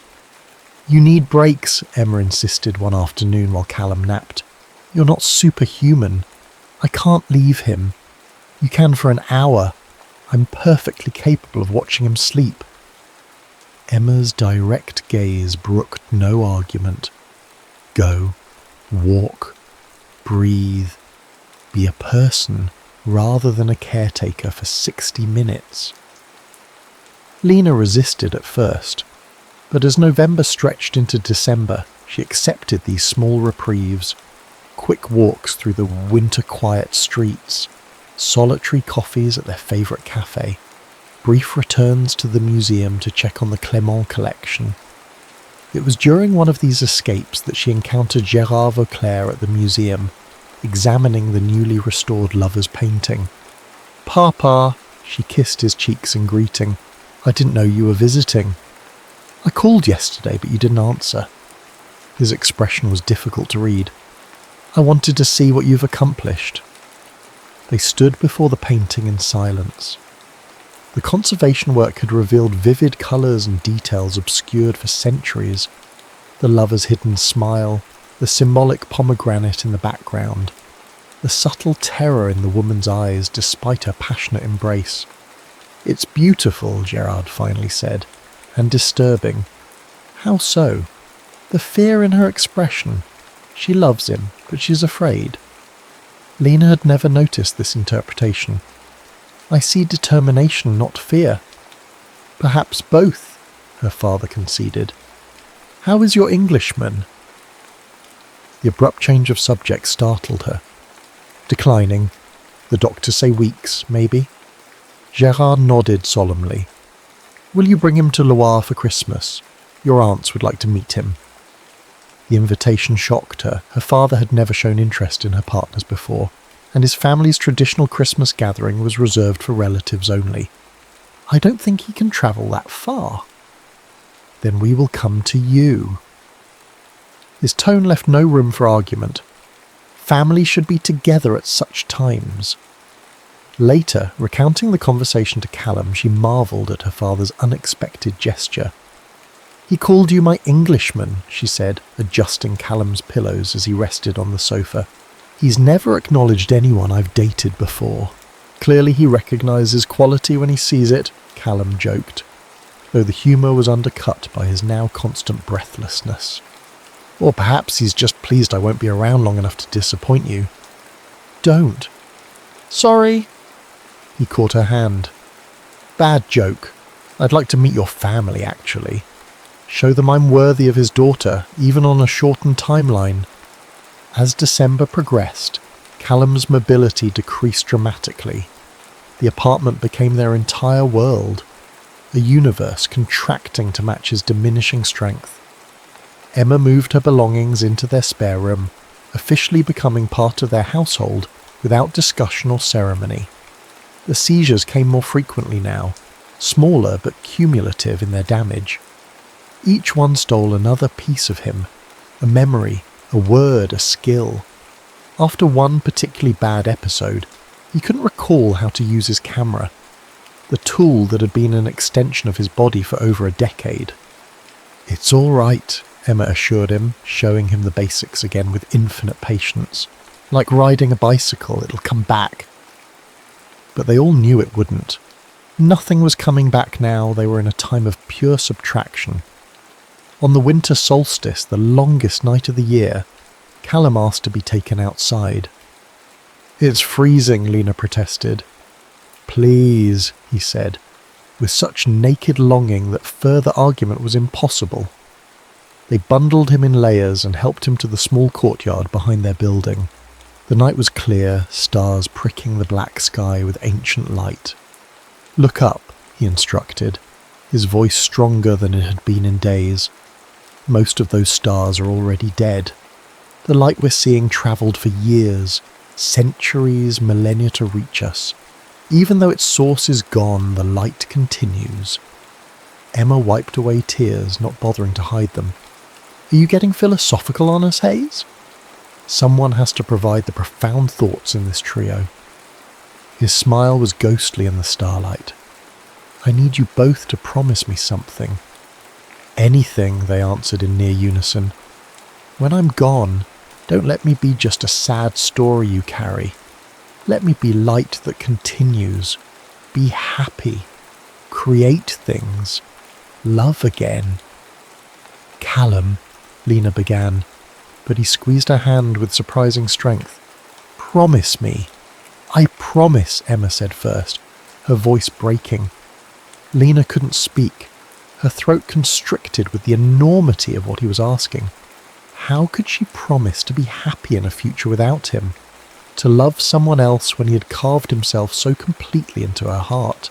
You need breaks, Emma insisted one afternoon while Callum napped. You're not superhuman. I can't leave him. You can for an hour. I'm perfectly capable of watching him sleep. Emma's direct gaze brooked no argument. Go, walk, breathe, be a person rather than a caretaker for 60 minutes. Lena resisted at first, but as November stretched into December, she accepted these small reprieves, quick walks through the winter-quiet streets, solitary coffees at their favourite cafe, brief returns to the museum to check on the Clément collection. It was during one of these escapes that she encountered Gérard Vauclair at the museum, examining the newly restored lover's painting. Papa, she kissed his cheeks in greeting. I didn't know you were visiting. I called yesterday, but you didn't answer. His expression was difficult to read. I wanted to see what you've accomplished. They stood before the painting in silence. The conservation work had revealed vivid colours and details obscured for centuries. The lover's hidden smile, the symbolic pomegranate in the background, the subtle terror in the woman's eyes despite her passionate embrace. It's beautiful, Gerard finally said, and disturbing. How so? The fear in her expression. She loves him, but she's afraid. Lena had never noticed this interpretation. I see determination, not fear. Perhaps both, her father conceded. How is your Englishman? The abrupt change of subject startled her. Declining. The doctors say weeks, maybe. Gérard nodded solemnly. Will you bring him to Loire for Christmas? Your aunts would like to meet him. The invitation shocked her. Her father had never shown interest in her partners before. and his family's traditional Christmas gathering was reserved for relatives only. I don't think he can travel that far. Then we will come to you. His tone left no room for argument. Family should be together at such times. Later, recounting the conversation to Callum, she marvelled at her father's unexpected gesture. He called you my Englishman, she said, adjusting Callum's pillows as he rested on the sofa. He's never acknowledged anyone I've dated before. Clearly he recognises quality when he sees it, Callum joked, though the humour was undercut by his now constant breathlessness. Or perhaps he's just pleased I won't be around long enough to disappoint you. Don't. Sorry. He caught her hand. Bad joke. I'd like to meet your family, actually. Show them I'm worthy of his daughter, even on a shortened timeline. As December progressed, Callum's mobility decreased dramatically. The apartment became their entire world, a universe contracting to match his diminishing strength. Emma moved her belongings into their spare room, officially becoming part of their household without discussion or ceremony. The seizures came more frequently now, smaller but cumulative in their damage. Each one stole another piece of him, a memory, a word, a skill. After one particularly bad episode, he couldn't recall how to use his camera, the tool that had been an extension of his body for over a decade. It's all right, Emma assured him, showing him the basics again with infinite patience. Like riding a bicycle, it'll come back. But they all knew it wouldn't. Nothing was coming back now, they were in a time of pure subtraction. On the winter solstice, the longest night of the year, Callum asked to be taken outside. It's freezing, Lena protested. Please, he said, with such naked longing that further argument was impossible. They bundled him in layers and helped him to the small courtyard behind their building. The night was clear, stars pricking the black sky with ancient light. Look up, he instructed, his voice stronger than it had been in days. Most of those stars are already dead. The light we're seeing travelled for years, centuries, millennia to reach us. Even though its source is gone, the light continues. Emma wiped away tears, not bothering to hide them. Are you getting philosophical on us, Hayes? Someone has to provide the profound thoughts in this trio. His smile was ghostly in the starlight. I need you both to promise me something. Anything, they answered in near unison. When I'm gone, don't let me be just a sad story you carry. Let me be light that continues. Be happy. Create things. Love again. Callum, Lena began, but he squeezed her hand with surprising strength. Promise me. I promise, Emma said first, her voice breaking. Lena couldn't speak, her throat constricted with the enormity of what he was asking. How could she promise to be happy in a future without him? To love someone else when he had carved himself so completely into her heart?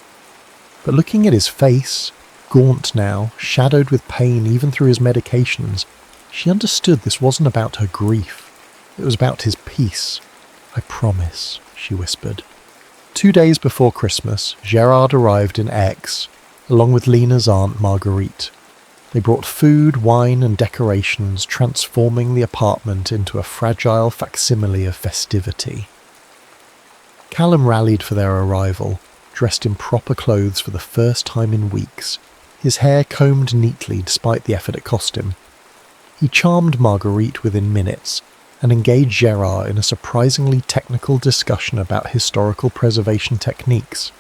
But looking at his face, gaunt now, shadowed with pain even through his medications, she understood this wasn't about her grief. It was about his peace. I promise, she whispered. 2 days before Christmas, Gerard arrived in Aix, along with Lena's aunt Marguerite. They brought food, wine and decorations, transforming the apartment into a fragile facsimile of festivity. Callum rallied for their arrival, dressed in proper clothes for the first time in weeks, his hair combed neatly despite the effort it cost him. He charmed Marguerite within minutes, and engaged Gerard in a surprisingly technical discussion about historical preservation techniques.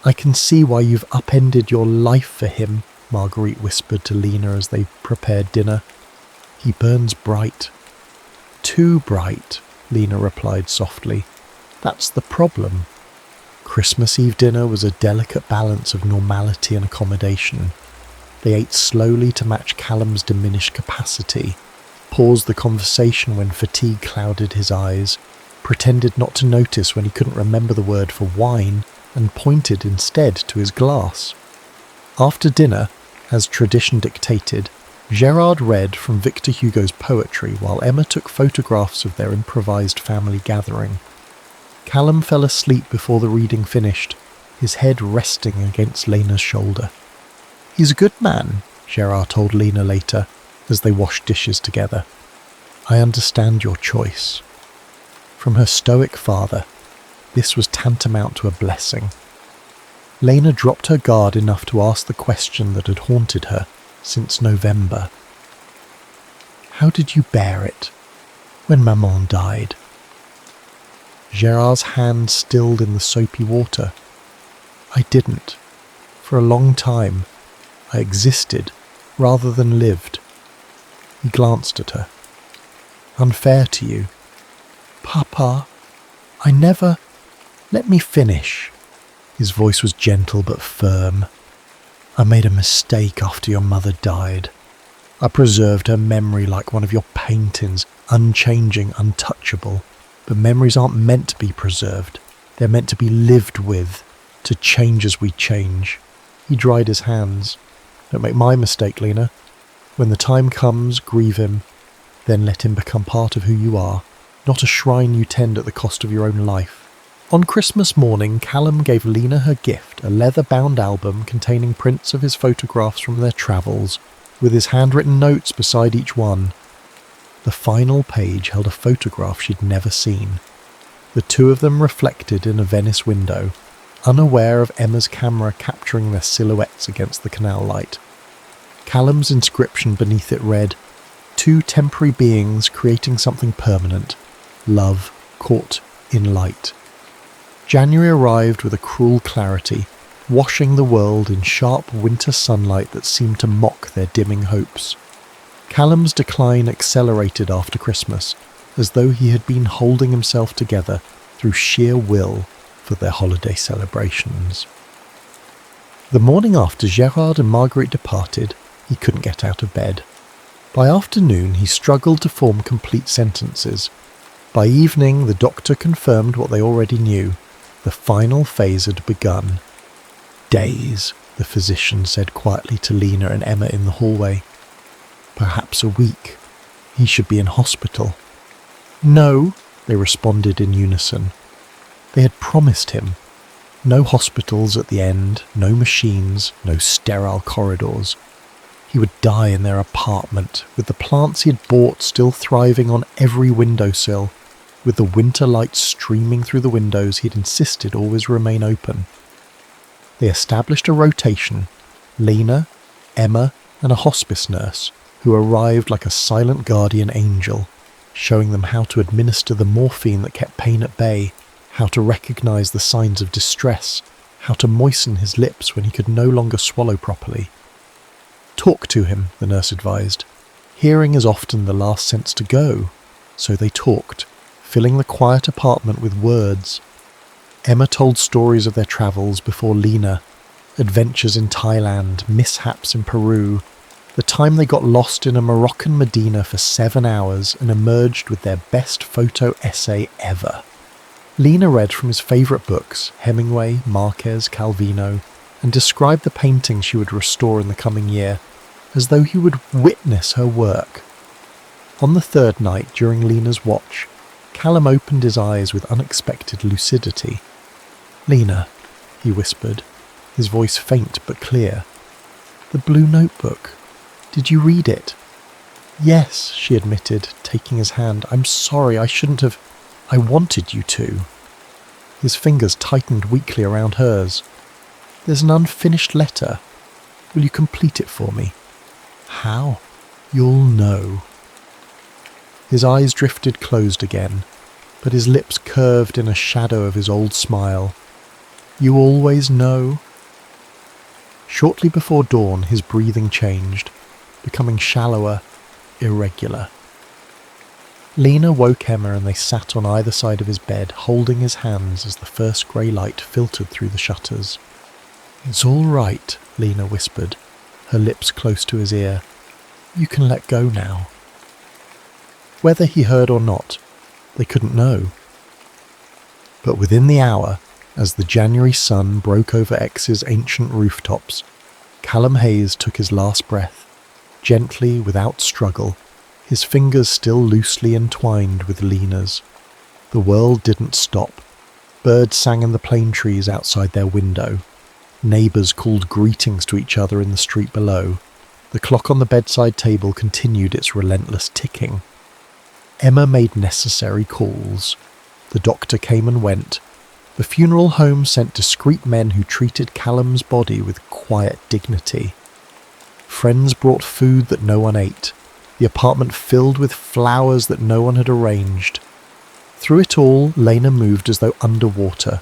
I can see why you've upended your life for him, Marguerite whispered to Lena as they prepared dinner. He burns bright. Too bright, Lena replied softly. That's the problem. Christmas Eve dinner was a delicate balance of normality and accommodation. They ate slowly to match Callum's diminished capacity, paused the conversation when fatigue clouded his eyes, pretended not to notice when he couldn't remember the word for wine, and pointed instead to his glass. After dinner, as tradition dictated, Gerard read from Victor Hugo's poetry while Emma took photographs of their improvised family gathering. Callum fell asleep before the reading finished, his head resting against Lena's shoulder. "He's a good man," Gerard told Lena later, as they washed dishes together. "I understand your choice." From her stoic father, this was tantamount to a blessing. Lena dropped her guard enough to ask the question that had haunted her since November. "How did you bear it when Maman died?" Gerard's hand stilled in the soapy water. "I didn't. For a long time, I existed rather than lived." He glanced at her. "Unfair to you." "Papa, I never... Let me finish." His voice was gentle but firm. "I made a mistake after your mother died. I preserved her memory like one of your paintings, unchanging, untouchable. But memories aren't meant to be preserved. They're meant to be lived with, to change as we change." He dried his hands. "Don't make my mistake, Lena. When the time comes, grieve him, then let him become part of who you are, not a shrine you tend at the cost of your own life." On Christmas morning, Callum gave Lena her gift, a leather-bound album containing prints of his photographs from their travels, with his handwritten notes beside each one. The final page held a photograph she'd never seen. The two of them reflected in a Venice window, unaware of Emma's camera capturing their silhouettes against the canal light. Callum's inscription beneath it read, "Two temporary beings creating something permanent. Love caught in light." January arrived with a cruel clarity, washing the world in sharp winter sunlight that seemed to mock their dimming hopes. Callum's decline accelerated after Christmas, as though he had been holding himself together through sheer will for their holiday celebrations. The morning after Gerard and Marguerite departed, he couldn't get out of bed. By afternoon, he struggled to form complete sentences. By evening, the doctor confirmed what they already knew. The final phase had begun. "Days," the physician said quietly to Lena and Emma in the hallway. "Perhaps a week. He should be in hospital." "No," they responded in unison. They had promised him. No hospitals at the end, no machines, no sterile corridors. He would die in their apartment, with the plants he had bought still thriving on every windowsill, with the winter light streaming through the windows he'd insisted always remain open. They established a rotation, Lena, Emma, and a hospice nurse, who arrived like a silent guardian angel, showing them how to administer the morphine that kept pain at bay, how to recognise the signs of distress, how to moisten his lips when he could no longer swallow properly. "Talk to him," the nurse advised. Hearing is often the last sense to go, so they talked, filling the quiet apartment with words. Emma told stories of their travels before Lena, adventures in Thailand, mishaps in Peru, the time they got lost in a Moroccan Medina for 7 hours and emerged with their best photo essay ever. Lena read from his favourite books, Hemingway, Marquez, Calvino, and described the paintings she would restore in the coming year, as though he would witness her work. On the third night, during Lena's watch, Callum opened his eyes with unexpected lucidity. "Lena," he whispered, his voice faint but clear. "The blue notebook. Did you read it?" "Yes," she admitted, taking his hand. "I'm sorry, I shouldn't have... I wanted you to." His fingers tightened weakly around hers. "There's an unfinished letter. Will you complete it for me?" "How?" "You'll know." His eyes drifted closed again, but his lips curved in a shadow of his old smile. "You always know?" Shortly before dawn, his breathing changed, becoming shallower, irregular. Lena woke Emma and they sat on either side of his bed, holding his hands as the first grey light filtered through the shutters. "It's all right," Lena whispered, her lips close to his ear. "You can let go now." Whether he heard or not, they couldn't know. But within the hour, as the January sun broke over X's ancient rooftops, Callum Hayes took his last breath, gently, without struggle, his fingers still loosely entwined with Lena's. The world didn't stop, Birds sang in the plane trees outside their window. Neighbours called greetings to each other in the street below. The clock on the bedside table continued its relentless ticking. Emma made necessary calls. The doctor came and went. The funeral home sent discreet men who treated Callum's body with quiet dignity. Friends brought food that no one ate, the apartment filled with flowers that no one had arranged. Through it all, Lena moved as though underwater,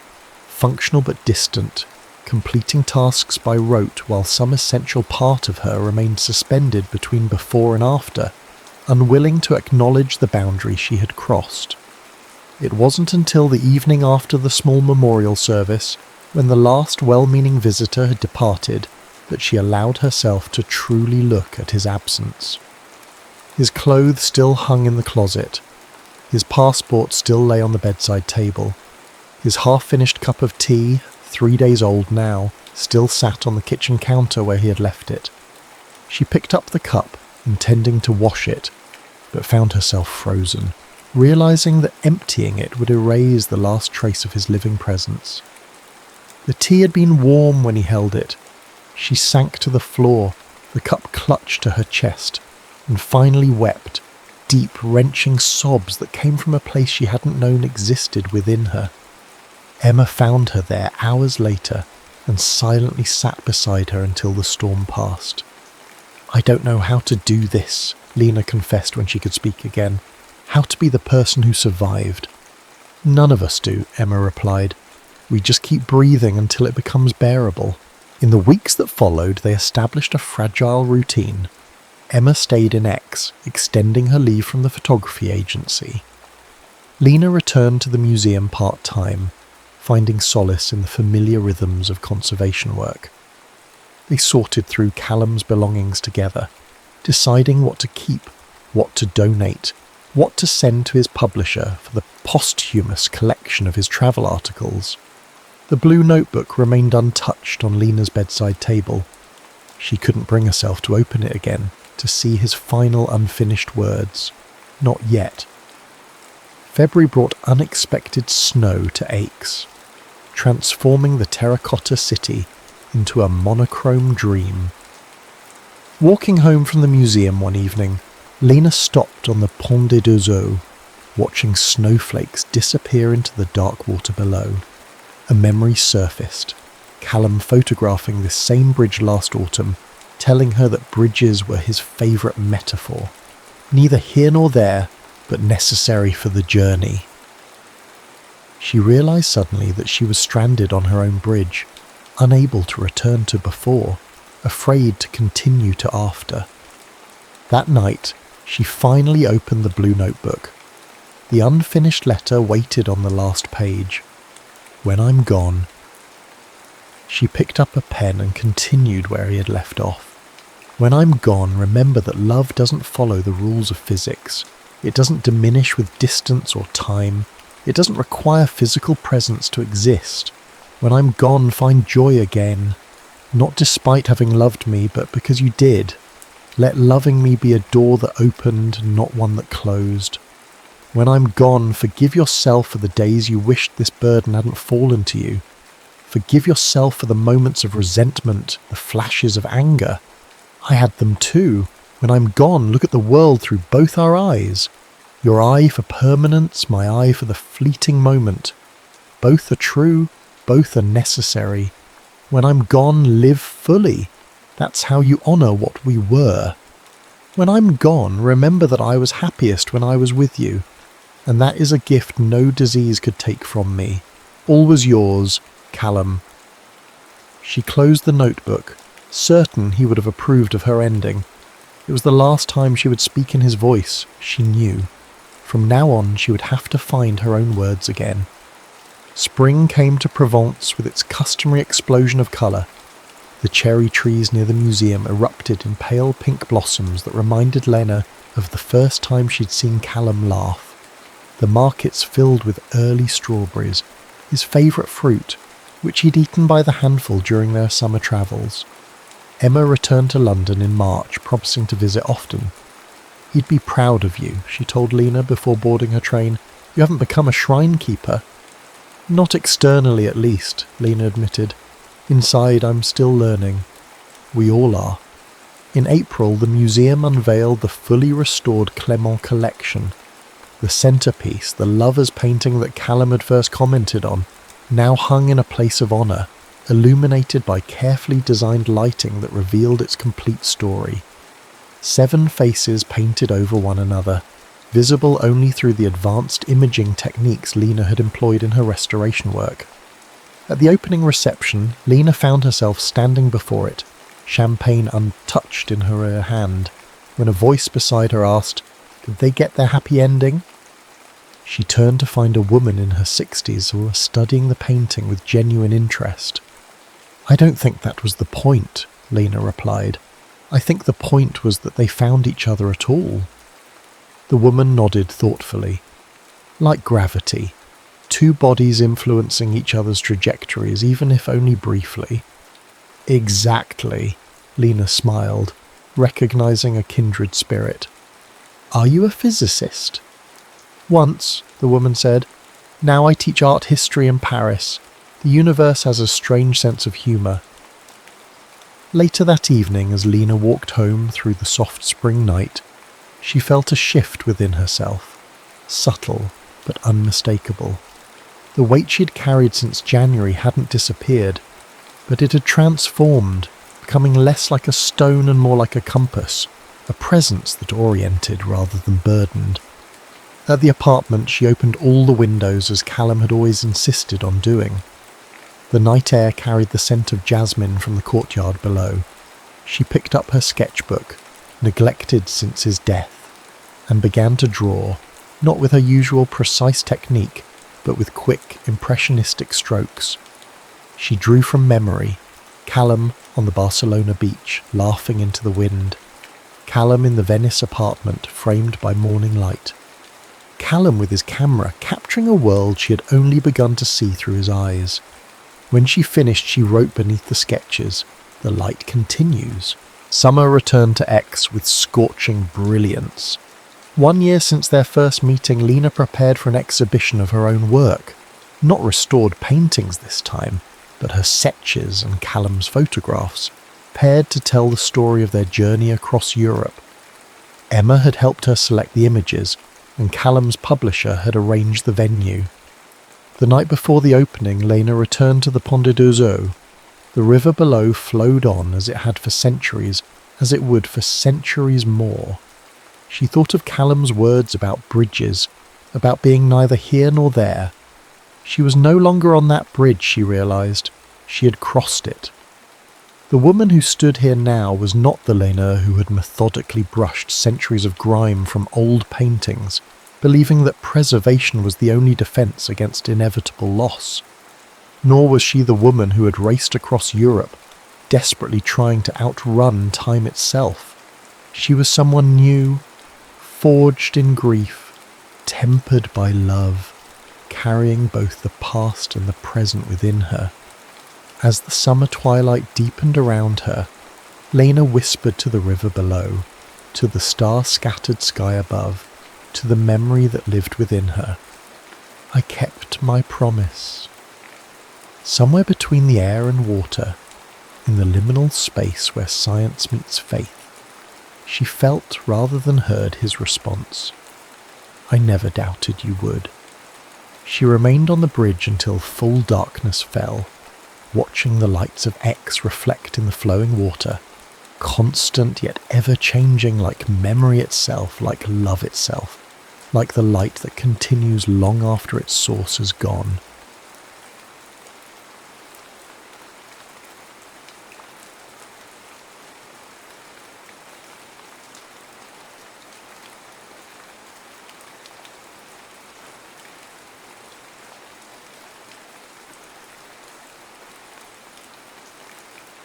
functional but distant, completing tasks by rote while some essential part of her remained suspended between before and after, unwilling to acknowledge the boundary she had crossed. It wasn't until the evening after the small memorial service, when the last well-meaning visitor had departed, that she allowed herself to truly look at his absence. His clothes still hung in the closet. His passport still lay on the bedside table. His half-finished cup of tea, 3 days old now, still sat on the kitchen counter where he had left it. She picked up the cup, intending to wash it, but found herself frozen, realizing that emptying it would erase the last trace of his living presence. The tea had been warm when he held it. She sank to the floor, the cup clutched to her chest, and finally wept, deep, wrenching sobs that came from a place she hadn't known existed within her. Emma found her there hours later and silently sat beside her until the storm passed. "I don't know how to do this," Lena confessed when she could speak again. "How to be the person who survived." "None of us do," Emma replied. "We just keep breathing until it becomes bearable." In the weeks that followed, they established a fragile routine. Emma stayed in X, extending her leave from the photography agency. Lena returned to the museum part-time, finding solace in the familiar rhythms of conservation work. They sorted through Callum's belongings together, deciding what to keep, what to donate, what to send to his publisher for the posthumous collection of his travel articles. The blue notebook remained untouched on Lena's bedside table. She couldn't bring herself to open it again, to see his final unfinished words. Not yet. February brought unexpected snow to Aix, transforming the terracotta city into a monochrome dream. Walking home from the museum one evening, Lena stopped on the Pont des Deux Eaux, watching snowflakes disappear into the dark water below. A memory surfaced, Callum photographing this same bridge last autumn, telling her that bridges were his favourite metaphor. Neither here nor there, but necessary for the journey. She realised suddenly that she was stranded on her own bridge, unable to return to before, afraid to continue to after. That night, she finally opened the blue notebook. The unfinished letter waited on the last page. "When I'm gone." She picked up a pen and continued where he had left off. "When I'm gone, remember that love doesn't follow the rules of physics. It doesn't diminish with distance or time. It doesn't require physical presence to exist. When I'm gone, find joy again. Not despite having loved me, but because you did. Let loving me be a door that opened, not one that closed. When I'm gone, forgive yourself for the days you wished this burden hadn't fallen to you. Forgive yourself for the moments of resentment, the flashes of anger. I had them too. When I'm gone, look at the world through both our eyes. Your eye for permanence, my eye for the fleeting moment. Both are true, both are necessary. When I'm gone, live fully. That's how you honour what we were. When I'm gone, remember that I was happiest when I was with you. And that is a gift no disease could take from me. All was yours, Callum." She closed the notebook, certain he would have approved of her ending. It was the last time she would speak in his voice, she knew. From now on, she would have to find her own words again. Spring came to Provence with its customary explosion of colour. The cherry trees near the museum erupted in pale pink blossoms that reminded Lena of the first time she'd seen Callum laugh. The markets filled with early strawberries, his favourite fruit, which he'd eaten by the handful during their summer travels. Emma returned to London in March, promising to visit often. "He'd be proud of you," she told Lena before boarding her train. "You haven't become a shrine keeper." Not externally, at least, Lena admitted. Inside, I'm still learning. We all are. In April, the museum unveiled the fully restored Clement collection. The centrepiece, the lover's painting that Callum had first commented on, now hung in a place of honour, illuminated by carefully designed lighting that revealed its complete story. 7 faces painted over one another, visible only through the advanced imaging techniques Lena had employed in her restoration work. At the opening reception, Lena found herself standing before it, champagne untouched in her hand, when a voice beside her asked, "Did they get their happy ending?" She turned to find a woman in her 60s who was studying the painting with genuine interest. "I don't think that was the point," Lena replied. "I think the point was that they found each other at all." The woman nodded thoughtfully. Like gravity, 2 bodies influencing each other's trajectories, even if only briefly. "Exactly," Lena smiled, recognizing a kindred spirit. "Are you a physicist?" "Once," the woman said. "Now I teach art history in Paris. The universe has a strange sense of humour." Later that evening, as Lena walked home through the soft spring night, she felt a shift within herself, subtle but unmistakable. The weight she'd carried since January hadn't disappeared, but it had transformed, becoming less like a stone and more like a compass, a presence that oriented rather than burdened. At the apartment, she opened all the windows as Callum had always insisted on doing. The night air carried the scent of jasmine from the courtyard below. She picked up her sketchbook, neglected since his death, and began to draw, not with her usual precise technique, but with quick, impressionistic strokes. She drew from memory, Callum on the Barcelona beach, laughing into the wind. Callum in the Venice apartment, framed by morning light. Callum with his camera, capturing a world she had only begun to see through his eyes. When she finished, she wrote beneath the sketches, "The light continues." Summer returned to X with scorching brilliance. 1 year since their first meeting, Lena prepared for an exhibition of her own work. Not restored paintings this time, but her sketches and Callum's photographs, paired to tell the story of their journey across Europe. Emma had helped her select the images, and Callum's publisher had arranged the venue. The night before the opening, Lena returned to the Pont de Deux Eaux. The river below flowed on as it had for centuries, as it would for centuries more. She thought of Callum's words about bridges, about being neither here nor there. She was no longer on that bridge, she realised. She had crossed it. The woman who stood here now was not the Lena who had methodically brushed centuries of grime from old paintings, believing that preservation was the only defence against inevitable loss. Nor was she the woman who had raced across Europe, desperately trying to outrun time itself. She was someone new, forged in grief, tempered by love, carrying both the past and the present within her. As the summer twilight deepened around her, Lena whispered to the river below, to the star-scattered sky above, to the memory that lived within her. "I kept my promise." Somewhere between the air and water, in the liminal space where science meets faith, she felt rather than heard his response. "I never doubted you would." She remained on the bridge until full darkness fell, watching the lights of X reflect in the flowing water, constant yet ever-changing, like memory itself, like love itself, like the light that continues long after its source is gone.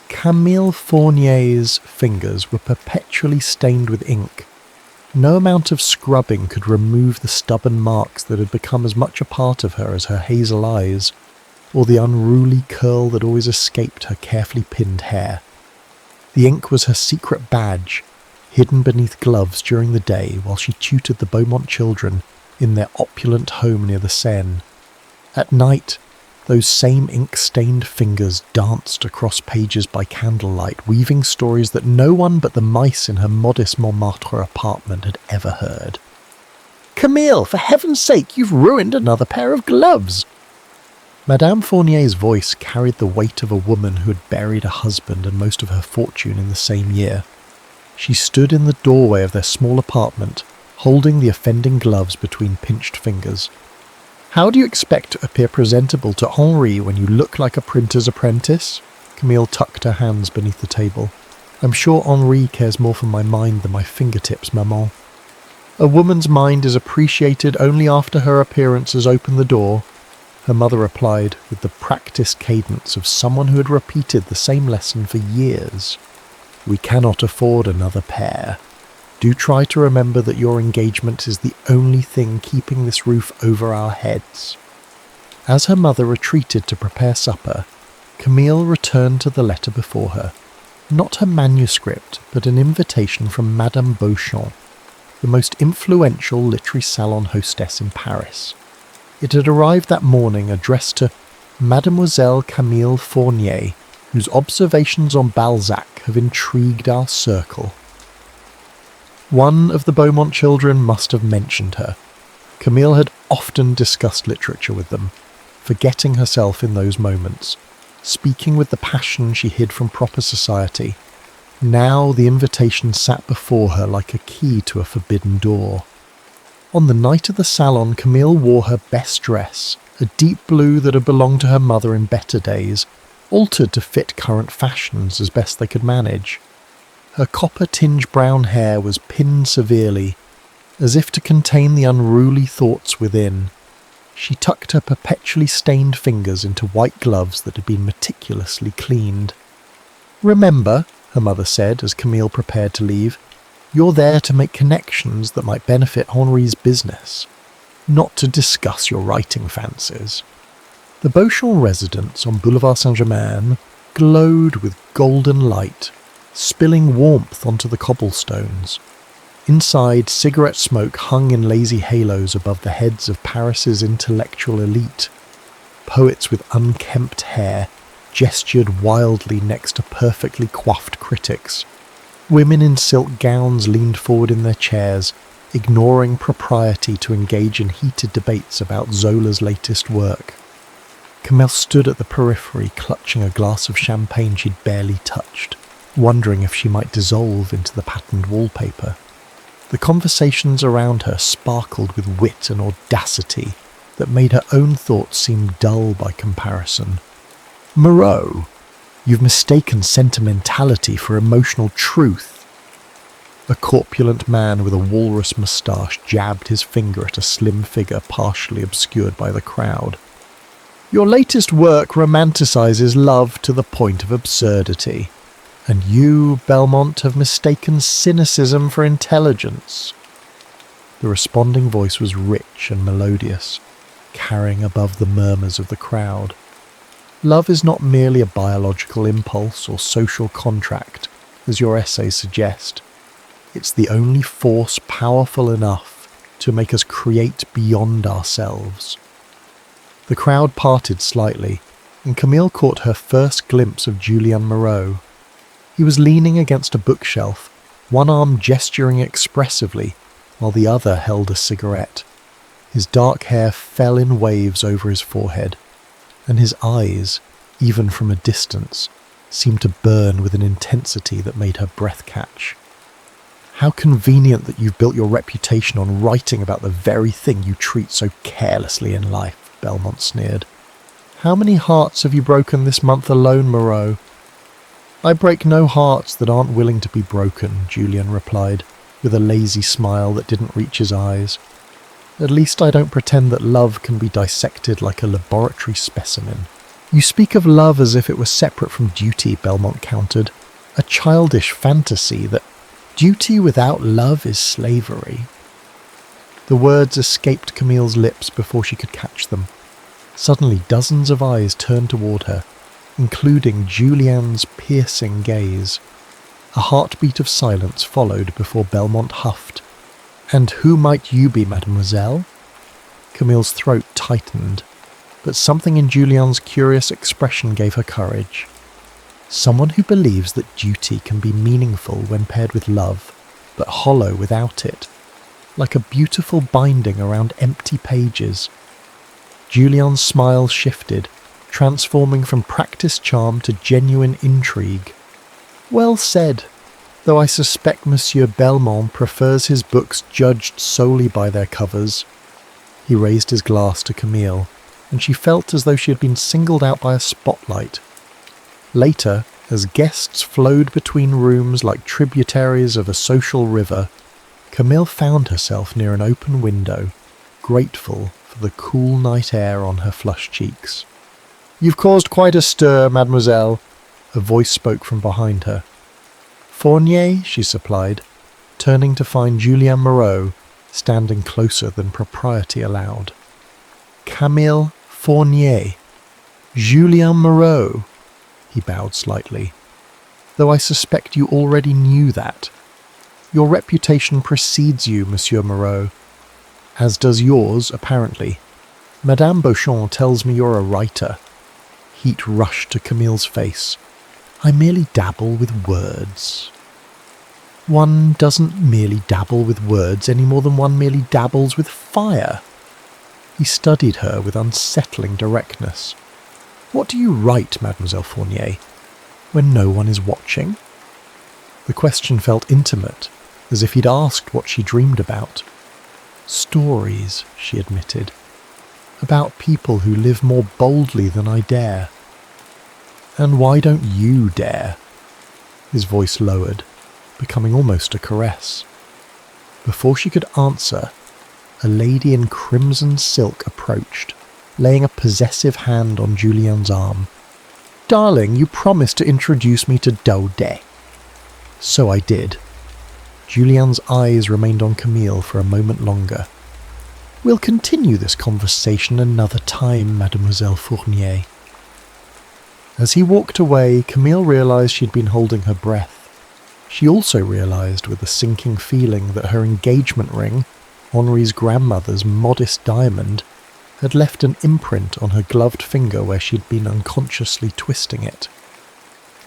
Camille Fournier's fingers were perpetually stained with ink. No amount of scrubbing could remove the stubborn marks that had become as much a part of her as her hazel eyes, or the unruly curl that always escaped her carefully pinned hair. The ink was her secret badge, hidden beneath gloves during the day while she tutored the Beaumont children in their opulent home near the Seine. At night, Those same ink-stained fingers danced across pages by candlelight, weaving stories that no one but the mice in her modest Montmartre apartment had ever heard. "Camille, for heaven's sake, you've ruined another pair of gloves!" Madame Fournier's voice carried the weight of a woman who had buried a husband and most of her fortune in the same year. She stood in the doorway of their small apartment, holding the offending gloves between pinched fingers. "How do you expect to appear presentable to Henri when you look like a printer's apprentice?" Camille tucked her hands beneath the table. "I'm sure Henri cares more for my mind than my fingertips, maman." "A woman's mind is appreciated only after her appearance has opened the door," her mother replied with the practiced cadence of someone who had repeated the same lesson for years. "We cannot afford another pair. Do try to remember that your engagement is the only thing keeping this roof over our heads." As her mother retreated to prepare supper, Camille returned to the letter before her. Not her manuscript, but an invitation from Madame Beauchamp, the most influential literary salon hostess in Paris. It had arrived that morning addressed to Mademoiselle Camille Fournier, whose observations on Balzac have intrigued our circle. One of the Beaumont children must have mentioned her. Camille had often discussed literature with them, forgetting herself in those moments, speaking with the passion she hid from proper society. Now the invitation sat before her like a key to a forbidden door. On the night of the salon, Camille wore her best dress, a deep blue that had belonged to her mother in better days, altered to fit current fashions as best they could manage. Her copper-tinged brown hair was pinned severely, as if to contain the unruly thoughts within. She tucked her perpetually stained fingers into white gloves that had been meticulously cleaned. "Remember," her mother said as Camille prepared to leave, "you're there to make connections that might benefit Henri's business, not to discuss your writing fancies." The Beauchamp residence on Boulevard Saint-Germain glowed with golden light, spilling warmth onto the cobblestones. Inside, cigarette smoke hung in lazy halos above the heads of Paris's intellectual elite. Poets with unkempt hair gestured wildly next to perfectly coiffed critics. Women in silk gowns leaned forward in their chairs, ignoring propriety to engage in heated debates about Zola's latest work. Camille stood at the periphery, clutching a glass of champagne she'd barely touched, wondering if she might dissolve into the patterned wallpaper. The conversations around her sparkled with wit and audacity that made her own thoughts seem dull by comparison. "Moreau, you've mistaken sentimentality for emotional truth." A corpulent man with a walrus moustache jabbed his finger at a slim figure partially obscured by the crowd. "Your latest work romanticizes love to the point of absurdity. And you, Belmont, have mistaken cynicism for intelligence." The responding voice was rich and melodious, carrying above the murmurs of the crowd. "Love is not merely a biological impulse or social contract, as your essays suggest. It's the only force powerful enough to make us create beyond ourselves." The crowd parted slightly, and Camille caught her first glimpse of Julien Moreau. He was leaning against a bookshelf, one arm gesturing expressively, while the other held a cigarette. His dark hair fell in waves over his forehead, and his eyes, even from a distance, seemed to burn with an intensity that made her breath catch. "How convenient that you've built your reputation on writing about the very thing you treat so carelessly in life," Belmont sneered. "How many hearts have you broken this month alone, Moreau?" "I break no hearts that aren't willing to be broken," Julien replied, with a lazy smile that didn't reach his eyes. "At least I don't pretend that love can be dissected like a laboratory specimen." "You speak of love as if it were separate from duty," Belmont countered. "A childish fantasy that duty without love is slavery." The words escaped Camille's lips before she could catch them. Suddenly dozens of eyes turned toward her, including Julien's piercing gaze. A heartbeat of silence followed before Belmont huffed. "And who might you be, mademoiselle?" Camille's throat tightened. but something in Julian's curious expression gave her courage. Someone who believes that duty can be meaningful when paired with love, but hollow without it, like a beautiful binding around empty pages. Julian's smile shifted, transforming from practiced charm to genuine intrigue. Well said, though I suspect Monsieur Belmont prefers his books judged solely by their covers. He raised his glass to Camille, and she felt as though she had been singled out by a spotlight. Later, as guests flowed between rooms like tributaries of a social river, Camille found herself near an open window, grateful for the cool night air on her flushed cheeks. "You've caused quite a stir, mademoiselle," a voice spoke from behind her. "Fournier," she supplied, turning to find Julien Moreau standing closer than propriety allowed. "Camille Fournier. Julien Moreau." He bowed slightly. "Though I suspect you already knew that. Your reputation precedes you, Monsieur Moreau, as does yours, apparently. Madame Beauchamp tells me you're a writer." Heat rushed to Camille's face. "I merely dabble with words." "One doesn't merely dabble with words any more than one merely dabbles with fire." He studied her with unsettling directness. "What do you write, Mademoiselle Fournier, when no one is watching?" The question felt intimate, as if he'd asked what she dreamed about. "Stories," she admitted, "about people who live more boldly than I dare." "And why don't you dare?" His voice lowered, becoming almost a caress. Before she could answer, a lady in crimson silk approached, laying a possessive hand on Julien's arm. "Darling, you promised to introduce me to Daudet." "So I did." Julien's eyes remained on Camille for a moment longer. "We'll continue this conversation another time, Mademoiselle Fournier." As he walked away, Camille realised she'd been holding her breath. She also realised with a sinking feeling that her engagement ring, Henri's grandmother's modest diamond, had left an imprint on her gloved finger where she'd been unconsciously twisting it.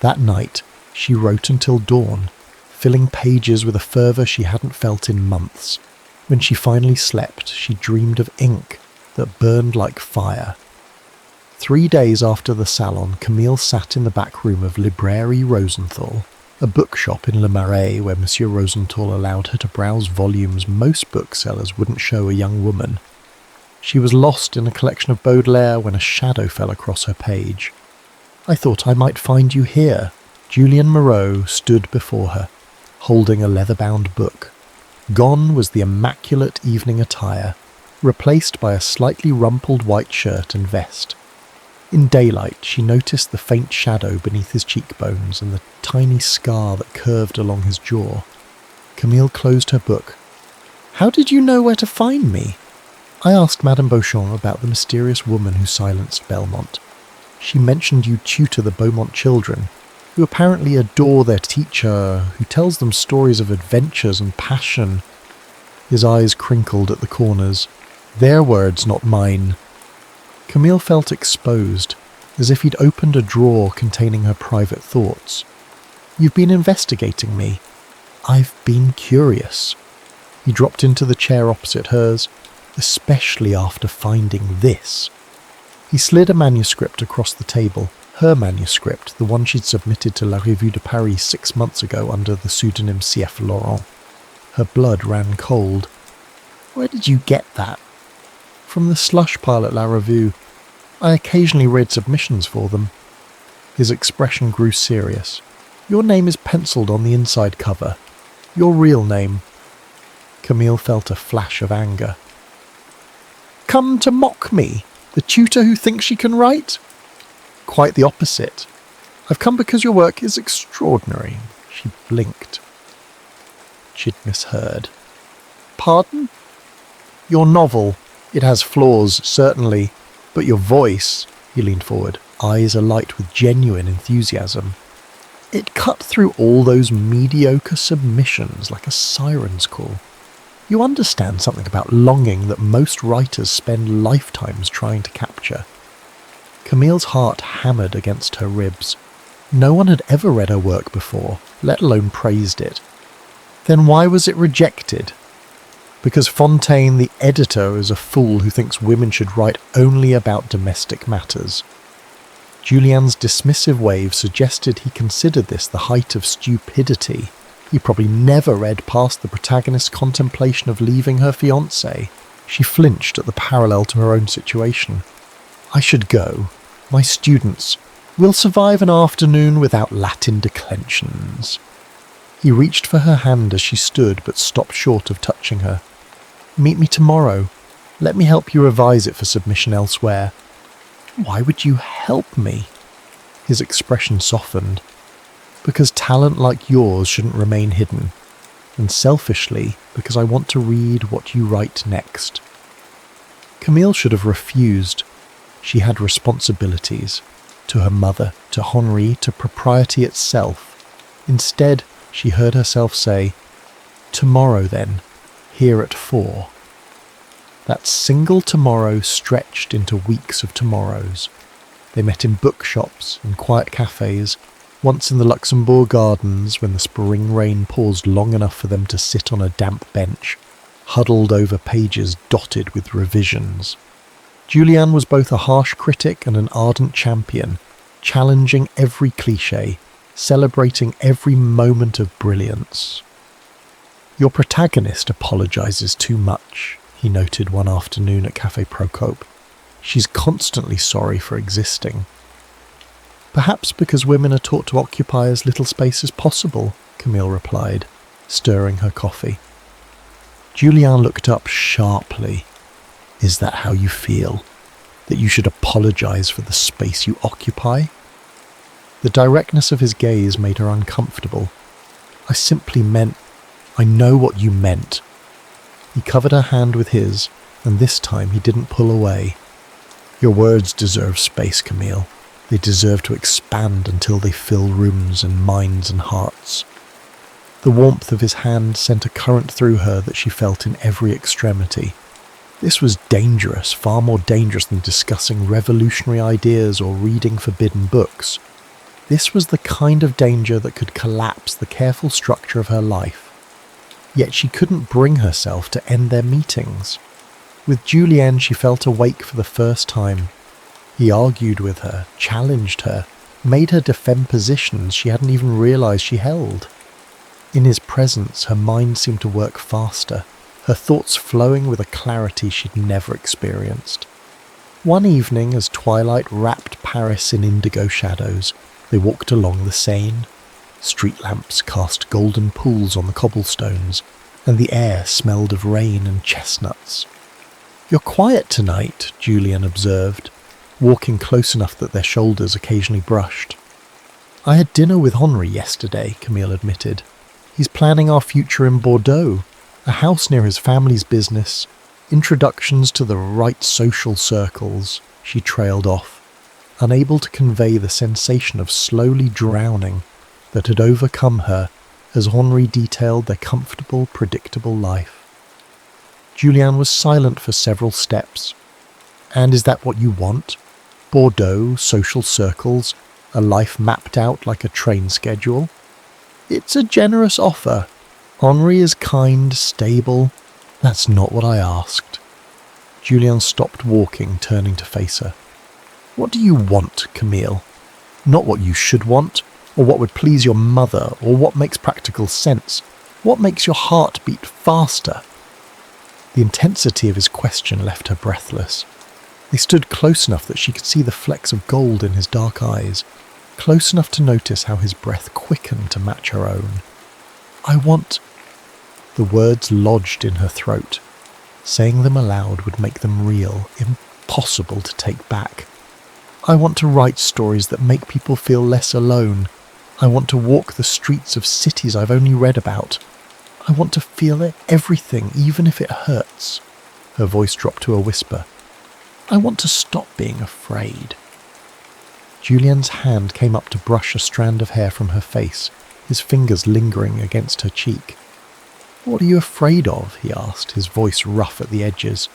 That night, she wrote until dawn, filling pages with a fervour she hadn't felt in months. When she finally slept, she dreamed of ink that burned like fire. 3 days after the salon, Camille sat in the back room of Librairie Rosenthal, a bookshop in Le Marais where Monsieur Rosenthal allowed her to browse volumes most booksellers wouldn't show a young woman. She was lost in a collection of Baudelaire when a shadow fell across her page. "I thought I might find you here." Julien Moreau stood before her, holding a leather-bound book. Gone was the immaculate evening attire, replaced by a slightly rumpled white shirt and vest. In daylight, she noticed the faint shadow beneath his cheekbones and the tiny scar that curved along his jaw. Camille closed her book. "How did you know where to find me?" "I asked Madame Beauchamp about the mysterious woman who silenced Belmont. She mentioned you tutor the Beaumont children, who apparently adore their teacher, who tells them stories of adventures and passion." His eyes crinkled at the corners. "Their words, not mine." Camille felt exposed, as if he'd opened a drawer containing her private thoughts. "You've been investigating me." "I've been curious." He dropped into the chair opposite hers, especially after finding this. He slid a manuscript across the table, her manuscript, the one she'd submitted to La Revue de Paris 6 months ago under the pseudonym C.F. Laurent. Her blood ran cold. "Where did you get that?" "From the slush pile at La Revue. I occasionally read submissions for them." His expression grew serious. "Your name is penciled on the inside cover. Your real name." Camille felt a flash of anger. "Come to mock me, the tutor who thinks she can write?" "Quite the opposite. I've come because your work is extraordinary." She blinked. She'd misheard. "Pardon?" "Your novel. It has flaws, certainly, but your voice," he leaned forward, eyes alight with genuine enthusiasm. "It cut through all those mediocre submissions like a siren's call. You understand something about longing that most writers spend lifetimes trying to capture. Camille's heart hammered against her ribs. No one had ever read her work before, let alone praised it. Then why was it rejected? Because Fontaine, the editor, is a fool who thinks women should write only about domestic matters. Julian's dismissive wave suggested he considered this the height of stupidity. He probably never read past the protagonist's contemplation of leaving her fiancé. She flinched at the parallel to her own situation. I should go. My students will survive an afternoon without Latin declensions. He reached for her hand as she stood, but stopped short of touching her. Meet me tomorrow. Let me help you revise it for submission elsewhere. Why would you help me? His expression softened. Because talent like yours shouldn't remain hidden. And selfishly, because I want to read what you write next. Camille should have refused. She had responsibilities. To her mother, to Henri, to propriety itself. Instead, she heard herself say, "Tomorrow then, here at 4. That single tomorrow stretched into weeks of tomorrows. They met in bookshops, in quiet cafes, once in the Luxembourg Gardens when the spring rain paused long enough for them to sit on a damp bench, huddled over pages dotted with revisions. Julian was both a harsh critic and an ardent champion, challenging every cliché, celebrating every moment of brilliance. Your protagonist apologizes too much, he noted one afternoon at Café Procope. She's constantly sorry for existing. Perhaps because women are taught to occupy as little space as possible, Camille replied, stirring her coffee. Julian looked up sharply. Is that how you feel? That you should apologize for the space you occupy? The directness of his gaze made her uncomfortable. I simply meant, I know what you meant. He covered her hand with his, and this time he didn't pull away. Your words deserve space, Camille. They deserve to expand until they fill rooms and minds and hearts. The warmth of his hand sent a current through her that she felt in every extremity. This was dangerous, far more dangerous than discussing revolutionary ideas or reading forbidden books. This was the kind of danger that could collapse the careful structure of her life. Yet she couldn't bring herself to end their meetings. With Julien she felt awake for the first time. He argued with her, challenged her, made her defend positions she hadn't even realised she held. In his presence her mind seemed to work faster, her thoughts flowing with a clarity she'd never experienced. One evening, as twilight wrapped Paris in indigo shadows, they walked along the Seine. Street lamps cast golden pools on the cobblestones, and the air smelled of rain and chestnuts. "You're quiet tonight," Julian observed, walking close enough that their shoulders occasionally brushed. "I had dinner with Henri yesterday," Camille admitted. "He's planning our future in Bordeaux, a house near his family's business, introductions to the right social circles," she trailed off, unable to convey the sensation of slowly drowning that had overcome her as Henri detailed their comfortable, predictable life. Julian was silent for several steps. "And is that what you want? Bordeaux, social circles, a life mapped out like a train schedule?" "It's a generous offer. Henri is kind, stable. That's not what I asked." Julian stopped walking, turning to face her. "What do you want, Camille? Not what you should want, or what would please your mother, or what makes practical sense. What makes your heart beat faster?" The intensity of his question left her breathless. They stood close enough that she could see the flecks of gold in his dark eyes, close enough to notice how his breath quickened to match her own. "I want..." The words lodged in her throat. Saying them aloud would make them real, impossible to take back. "I want to write stories that make people feel less alone. I want to walk the streets of cities I've only read about. I want to feel everything, even if it hurts." Her voice dropped to a whisper. "I want to stop being afraid." Julian's hand came up to brush a strand of hair from her face, his fingers lingering against her cheek. "What are you afraid of?" he asked, his voice rough at the edges.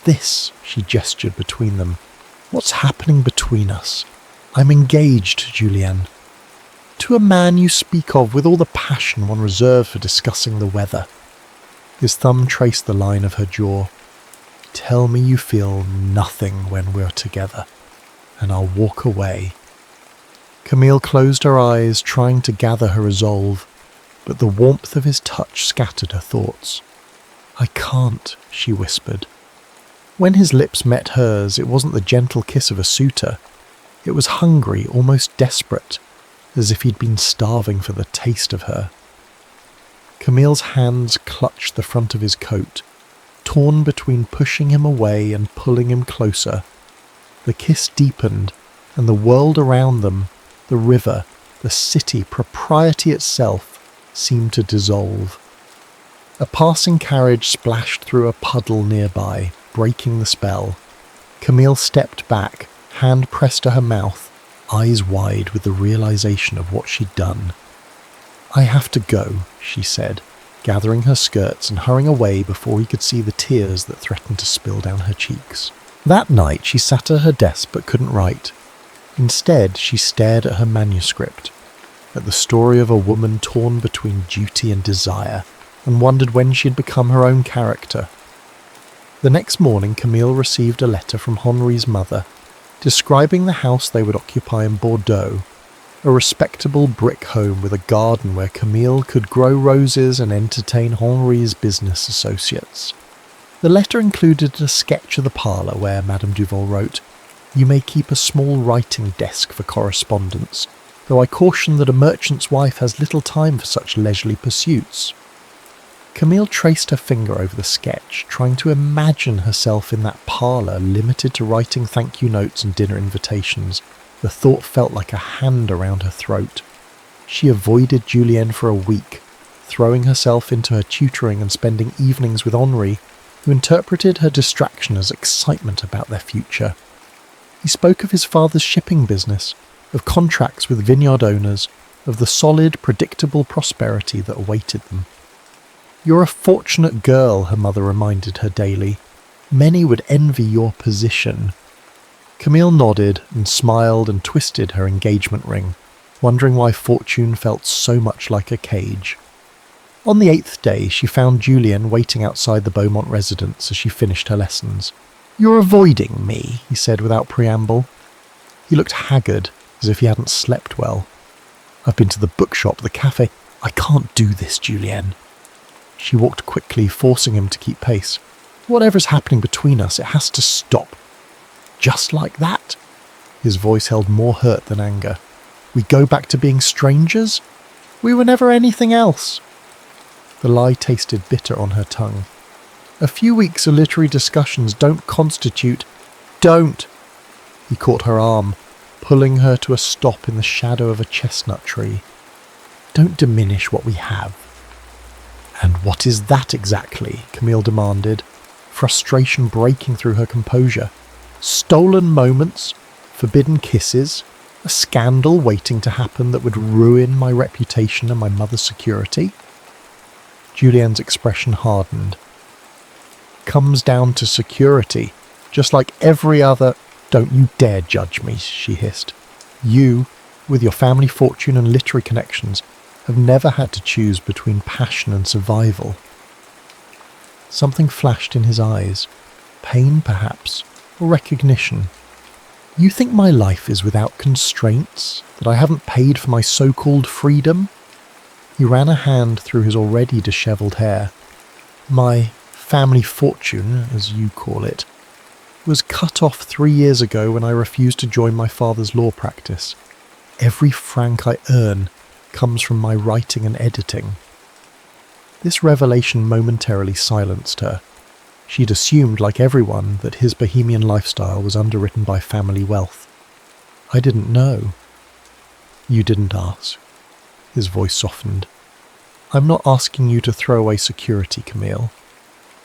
"This," she gestured between them. What's happening between us? I'm engaged, Julienne. To a man you speak of with all the passion one reserves for discussing the weather. His thumb traced the line of her jaw. Tell me you feel nothing when we're together, and I'll walk away. Camille closed her eyes, trying to gather her resolve, but the warmth of his touch scattered her thoughts. I can't, she whispered. When his lips met hers, it wasn't the gentle kiss of a suitor. It was hungry, almost desperate, as if he'd been starving for the taste of her. Camille's hands clutched the front of his coat, torn between pushing him away and pulling him closer. The kiss deepened, and the world around them, the river, the city, propriety itself, seemed to dissolve. A passing carriage splashed through a puddle nearby, breaking the spell. Camille stepped back, hand pressed to her mouth, eyes wide with the realization of what she'd done. I have to go, she said, gathering her skirts and hurrying away before he could see the tears that threatened to spill down her cheeks. That night she sat at her desk but couldn't write. Instead, she stared at her manuscript, at the story of a woman torn between duty and desire, and wondered when she'd become her own character. The next morning, Camille received a letter from Henri's mother, describing the house they would occupy in Bordeaux, a respectable brick home with a garden where Camille could grow roses and entertain Henri's business associates. The letter included a sketch of the parlour where Madame Duval wrote, "You may keep a small writing desk for correspondence, though I caution that a merchant's wife has little time for such leisurely pursuits." Camille traced her finger over the sketch, trying to imagine herself in that parlour, limited to writing thank you notes and dinner invitations. The thought felt like a hand around her throat. She avoided Julienne for a week, throwing herself into her tutoring and spending evenings with Henri, who interpreted her distraction as excitement about their future. He spoke of his father's shipping business, of contracts with vineyard owners, of the solid, predictable prosperity that awaited them. "You're a fortunate girl," her mother reminded her daily. "Many would envy your position." Camille nodded and smiled and twisted her engagement ring, wondering why fortune felt so much like a cage. On the 8th day, she found Julien waiting outside the Beaumont residence as she finished her lessons. "You're avoiding me," he said without preamble. He looked haggard, as if he hadn't slept well. "I've been to the bookshop, the cafe. I can't do this, Julien." She walked quickly, forcing him to keep pace. "Whatever's happening between us, it has to stop." "Just like that?" His voice held more hurt than anger. "We go back to being strangers? We were never anything else." The lie tasted bitter on her tongue. "A few weeks of literary discussions don't constitute—" "Don't!" He caught her arm, pulling her to a stop in the shadow of a chestnut tree. "Don't diminish what we have." "And what is that exactly?" Camille demanded, frustration breaking through her composure. "Stolen moments? Forbidden kisses? A scandal waiting to happen that would ruin my reputation and my mother's security?" Julienne's expression hardened. "Comes down to security, just like every other—" "Don't you dare judge me," she hissed. "You, with your family fortune and literary connections, have never had to choose between passion and survival." Something flashed in his eyes. Pain, perhaps, or recognition. "You think my life is without constraints? That I haven't paid for my so-called freedom?" He ran a hand through his already dishevelled hair. "My family fortune, as you call it, was cut off 3 years ago when I refused to join my father's law practice. Every franc I earn comes from my writing and editing." This revelation momentarily silenced her. She'd assumed, like everyone, that his bohemian lifestyle was underwritten by family wealth. "I didn't know." "You didn't ask." His voice softened. "I'm not asking you to throw away security, Camille.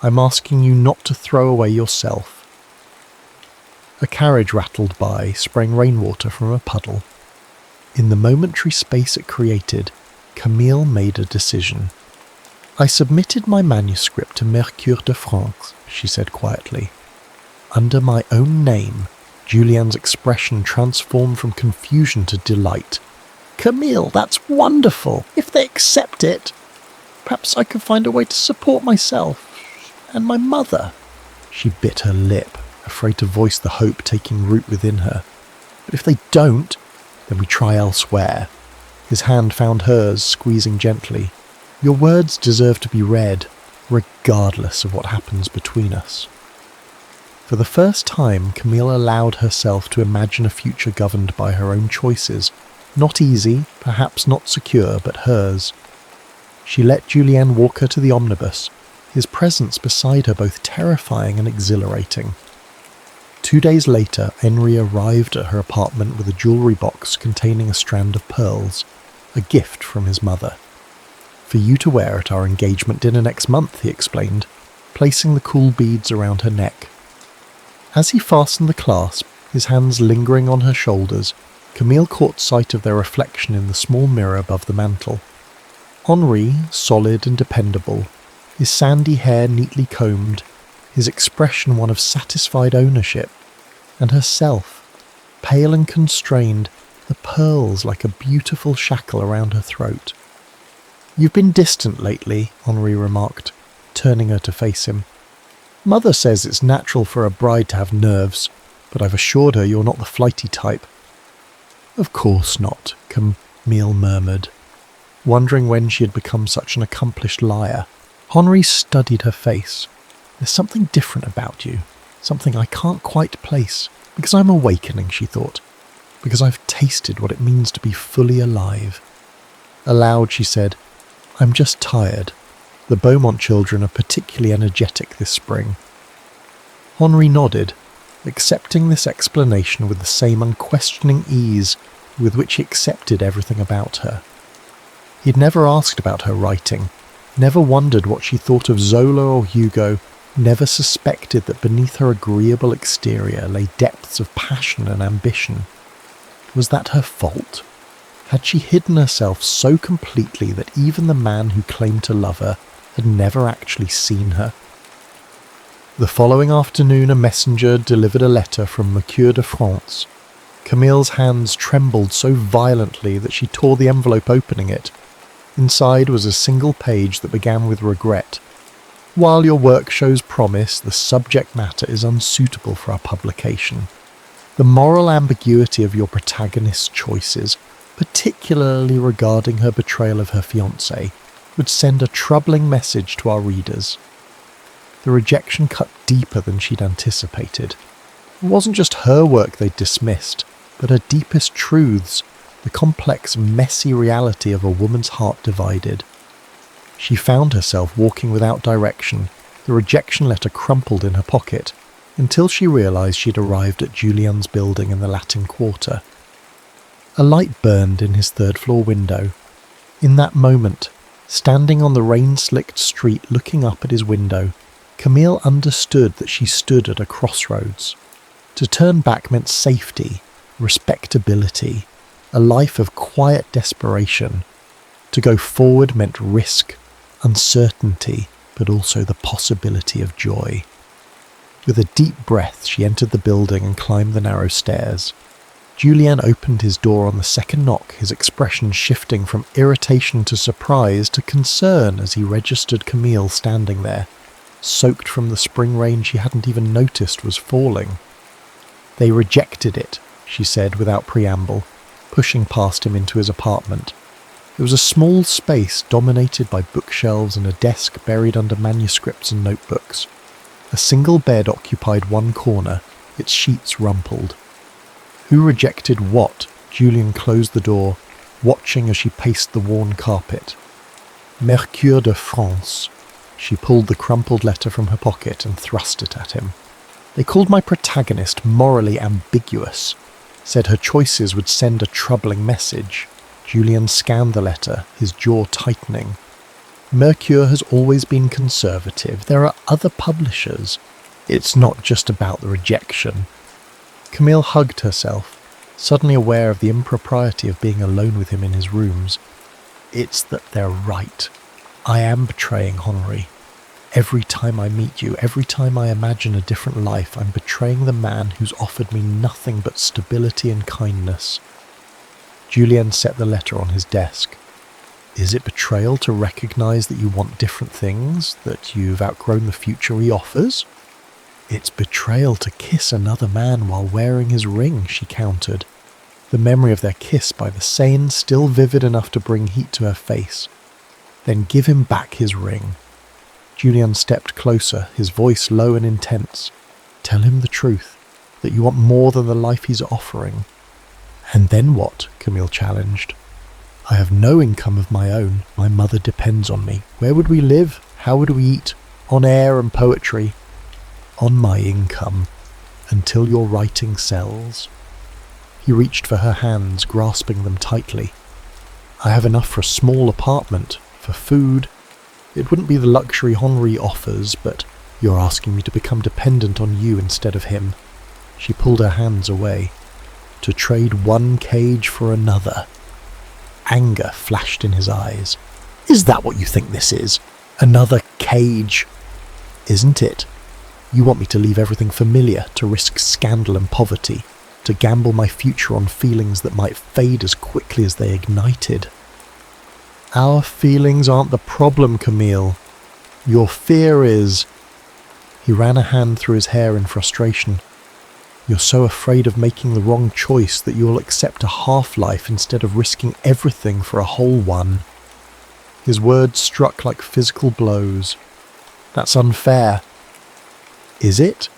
I'm asking you not to throw away yourself." A carriage rattled by, spraying rainwater from a puddle. In the momentary space it created, Camille made a decision. "I submitted my manuscript to Mercure de France," she said quietly. "Under my own name, Julianne's expression transformed from confusion to delight. "Camille, that's wonderful! If they accept it, perhaps I could find a way to support myself and my mother." She bit her lip, afraid to voice the hope taking root within her. "But if they don't, then we try elsewhere." His hand found hers, squeezing gently. "Your words deserve to be read, regardless of what happens between us." For the first time, Camille allowed herself to imagine a future governed by her own choices. Not easy, perhaps not secure, but hers. She let Julianne walk her to the omnibus, his presence beside her both terrifying and exhilarating. 2 days later, Henri arrived at her apartment with a jewellery box containing a strand of pearls, a gift from his mother. "For you to wear at our engagement dinner next month," he explained, placing the cool beads around her neck. As he fastened the clasp, his hands lingering on her shoulders, Camille caught sight of their reflection in the small mirror above the mantel. Henri, solid and dependable, his sandy hair neatly combed, his expression one of satisfied ownership, and herself, pale and constrained, the pearls like a beautiful shackle around her throat. "You've been distant lately," Henri remarked, turning her to face him. "Mother says it's natural for a bride to have nerves, but I've assured her you're not the flighty type." "Of course not," Camille murmured, wondering when she had become such an accomplished liar. Henri studied her face. "There's something different about you, something I can't quite place, because I'm awakening," she thought, "because I've tasted what it means to be fully alive." Aloud she said, "I'm just tired. The Beaumont children are particularly energetic this spring." Henri nodded, accepting this explanation with the same unquestioning ease with which he accepted everything about her. He'd never asked about her writing, never wondered what she thought of Zola or Hugo, never suspected that beneath her agreeable exterior lay depths of passion and ambition. Was that her fault? Had she hidden herself so completely that even the man who claimed to love her had never actually seen her? The following afternoon a messenger delivered a letter from Mercure de France. Camille's hands trembled so violently that she tore the envelope opening it. Inside was a single page that began with regret. "While your work shows promise, the subject matter is unsuitable for our publication. The moral ambiguity of your protagonist's choices, particularly regarding her betrayal of her fiancé, would send a troubling message to our readers." The rejection cut deeper than she'd anticipated. It wasn't just her work they'd dismissed, but her deepest truths, the complex, messy reality of a woman's heart divided. She found herself walking without direction, the rejection letter crumpled in her pocket, until she realised she'd arrived at Julian's building in the Latin Quarter. A light burned in his third-floor window. In that moment, standing on the rain-slicked street looking up at his window, Camille understood that she stood at a crossroads. To turn back meant safety, respectability, a life of quiet desperation. To go forward meant risk, uncertainty, but also the possibility of joy. With a deep breath, she entered the building and climbed the narrow stairs. Julian opened his door on the second knock, his expression shifting from irritation to surprise to concern as he registered Camille standing there, soaked from the spring rain she hadn't even noticed was falling. "They rejected it," she said without preamble, pushing past him into his apartment. It was a small space dominated by bookshelves and a desk buried under manuscripts and notebooks. A single bed occupied one corner, its sheets rumpled. Who rejected what? Julian closed the door, watching as she paced the worn carpet. Mercure de France. She pulled the crumpled letter from her pocket and thrust it at him. They called my protagonist morally ambiguous, said her choices would send a troubling message. Julian scanned the letter, his jaw tightening. Mercure has always been conservative. There are other publishers. It's not just about the rejection. Camille hugged herself, suddenly aware of the impropriety of being alone with him in his rooms. It's that they're right. I am betraying Henri. Every time I meet you, every time I imagine a different life, I'm betraying the man who's offered me nothing but stability and kindness. Julien set the letter on his desk. Is it betrayal to recognise that you want different things, that you've outgrown the future he offers? It's betrayal to kiss another man while wearing his ring, she countered, the memory of their kiss by the Seine still vivid enough to bring heat to her face. Then give him back his ring. Julien stepped closer, his voice low and intense. Tell him the truth, that you want more than the life he's offering. And then what? Camille challenged. I have no income of my own. My mother depends on me. Where would we live? How would we eat? On air and poetry. On my income, until your writing sells. He reached for her hands, grasping them tightly. I have enough for a small apartment, for food. It wouldn't be the luxury Henri offers, but you're asking me to become dependent on you instead of him. She pulled her hands away. To trade one cage for another. Anger flashed in his eyes. Is that what you think this is? Another cage? Isn't it? You want me to leave everything familiar, to risk scandal and poverty, to gamble my future on feelings that might fade as quickly as they ignited. Our feelings aren't the problem, Camille. Your fear is... He ran a hand through his hair in frustration. You're so afraid of making the wrong choice that you'll accept a half-life instead of risking everything for a whole one. His words struck like physical blows. That's unfair. Is it?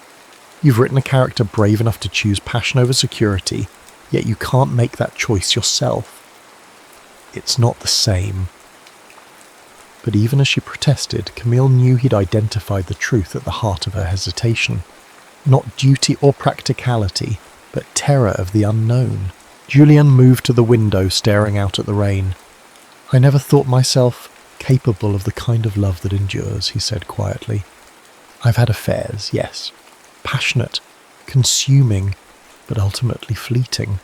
You've written a character brave enough to choose passion over security, yet you can't make that choice yourself. It's not the same. But even as she protested, Camille knew he'd identified the truth at the heart of her hesitation. Not duty or practicality, but terror of the unknown. Julien moved to the window, staring out at the rain. I never thought myself capable of the kind of love that endures, he said quietly. I've had affairs, yes. Passionate, consuming, but ultimately fleeting.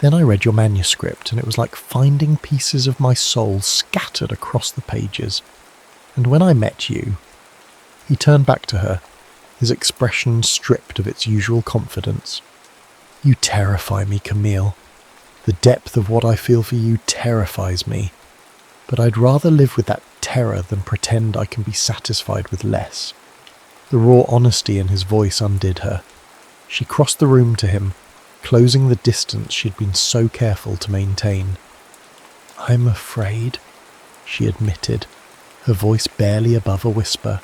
Then I read your manuscript, and it was like finding pieces of my soul scattered across the pages. And when I met you... He turned back to her, his expression stripped of its usual confidence. You terrify me, Camille. The depth of what I feel for you terrifies me. But I'd rather live with that terror than pretend I can be satisfied with less. The raw honesty in his voice undid her. She crossed the room to him, closing the distance she'd been so careful to maintain. I'm afraid, she admitted, her voice barely above a whisper.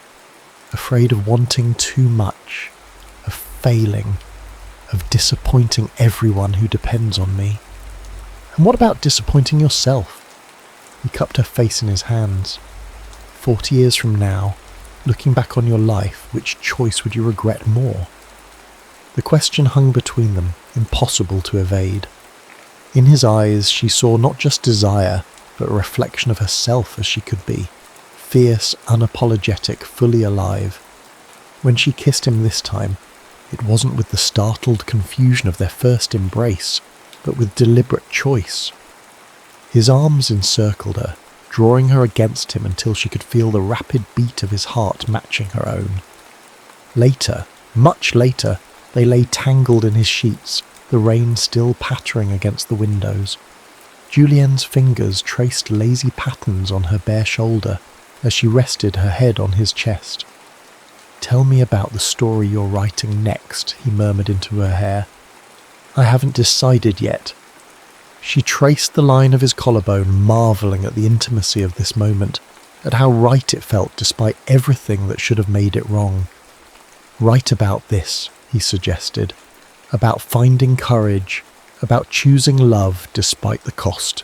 Afraid of wanting too much, of failing, of disappointing everyone who depends on me. And what about disappointing yourself? He cupped her face in his hands. 40 years from now, looking back on your life, which choice would you regret more? The question hung between them, impossible to evade. In his eyes she saw not just desire, but a reflection of herself as she could be. Fierce, unapologetic, fully alive. When she kissed him this time, it wasn't with the startled confusion of their first embrace, but with deliberate choice. His arms encircled her, drawing her against him until she could feel the rapid beat of his heart matching her own. Later, much later, they lay tangled in his sheets, the rain still pattering against the windows. Julien's fingers traced lazy patterns on her bare shoulder as she rested her head on his chest. Tell me about the story you're writing next, he murmured into her hair. I haven't decided yet. She traced the line of his collarbone, marvelling at the intimacy of this moment, at how right it felt despite everything that should have made it wrong. Write about this, he suggested, about finding courage, about choosing love despite the cost.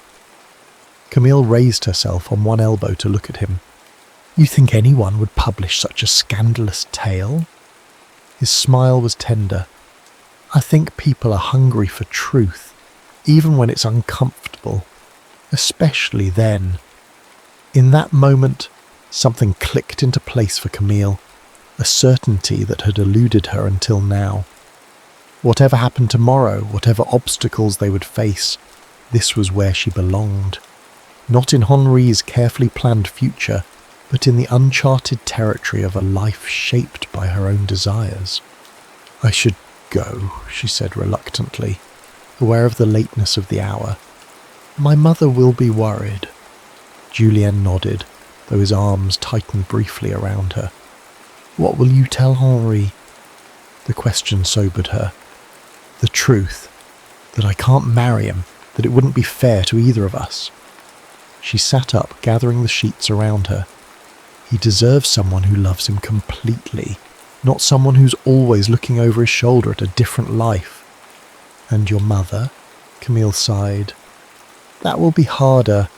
Camille raised herself on one elbow to look at him. You think anyone would publish such a scandalous tale? His smile was tender. I think people are hungry for truth, even when it's uncomfortable, especially then. In that moment, something clicked into place for Camille, a certainty that had eluded her until now. Whatever happened tomorrow, whatever obstacles they would face, this was where she belonged. Not in Henri's carefully planned future, but in the uncharted territory of a life shaped by her own desires. "I should go," she said reluctantly, aware of the lateness of the hour. "My mother will be worried." Julien nodded, though his arms tightened briefly around her. "What will you tell Henri?" The question sobered her. "The truth. That I can't marry him, that it wouldn't be fair to either of us." She sat up, gathering the sheets around her. "He deserves someone who loves him completely, not someone who's always looking over his shoulder at a different life." "And your mother?" Camille sighed. "That will be harder.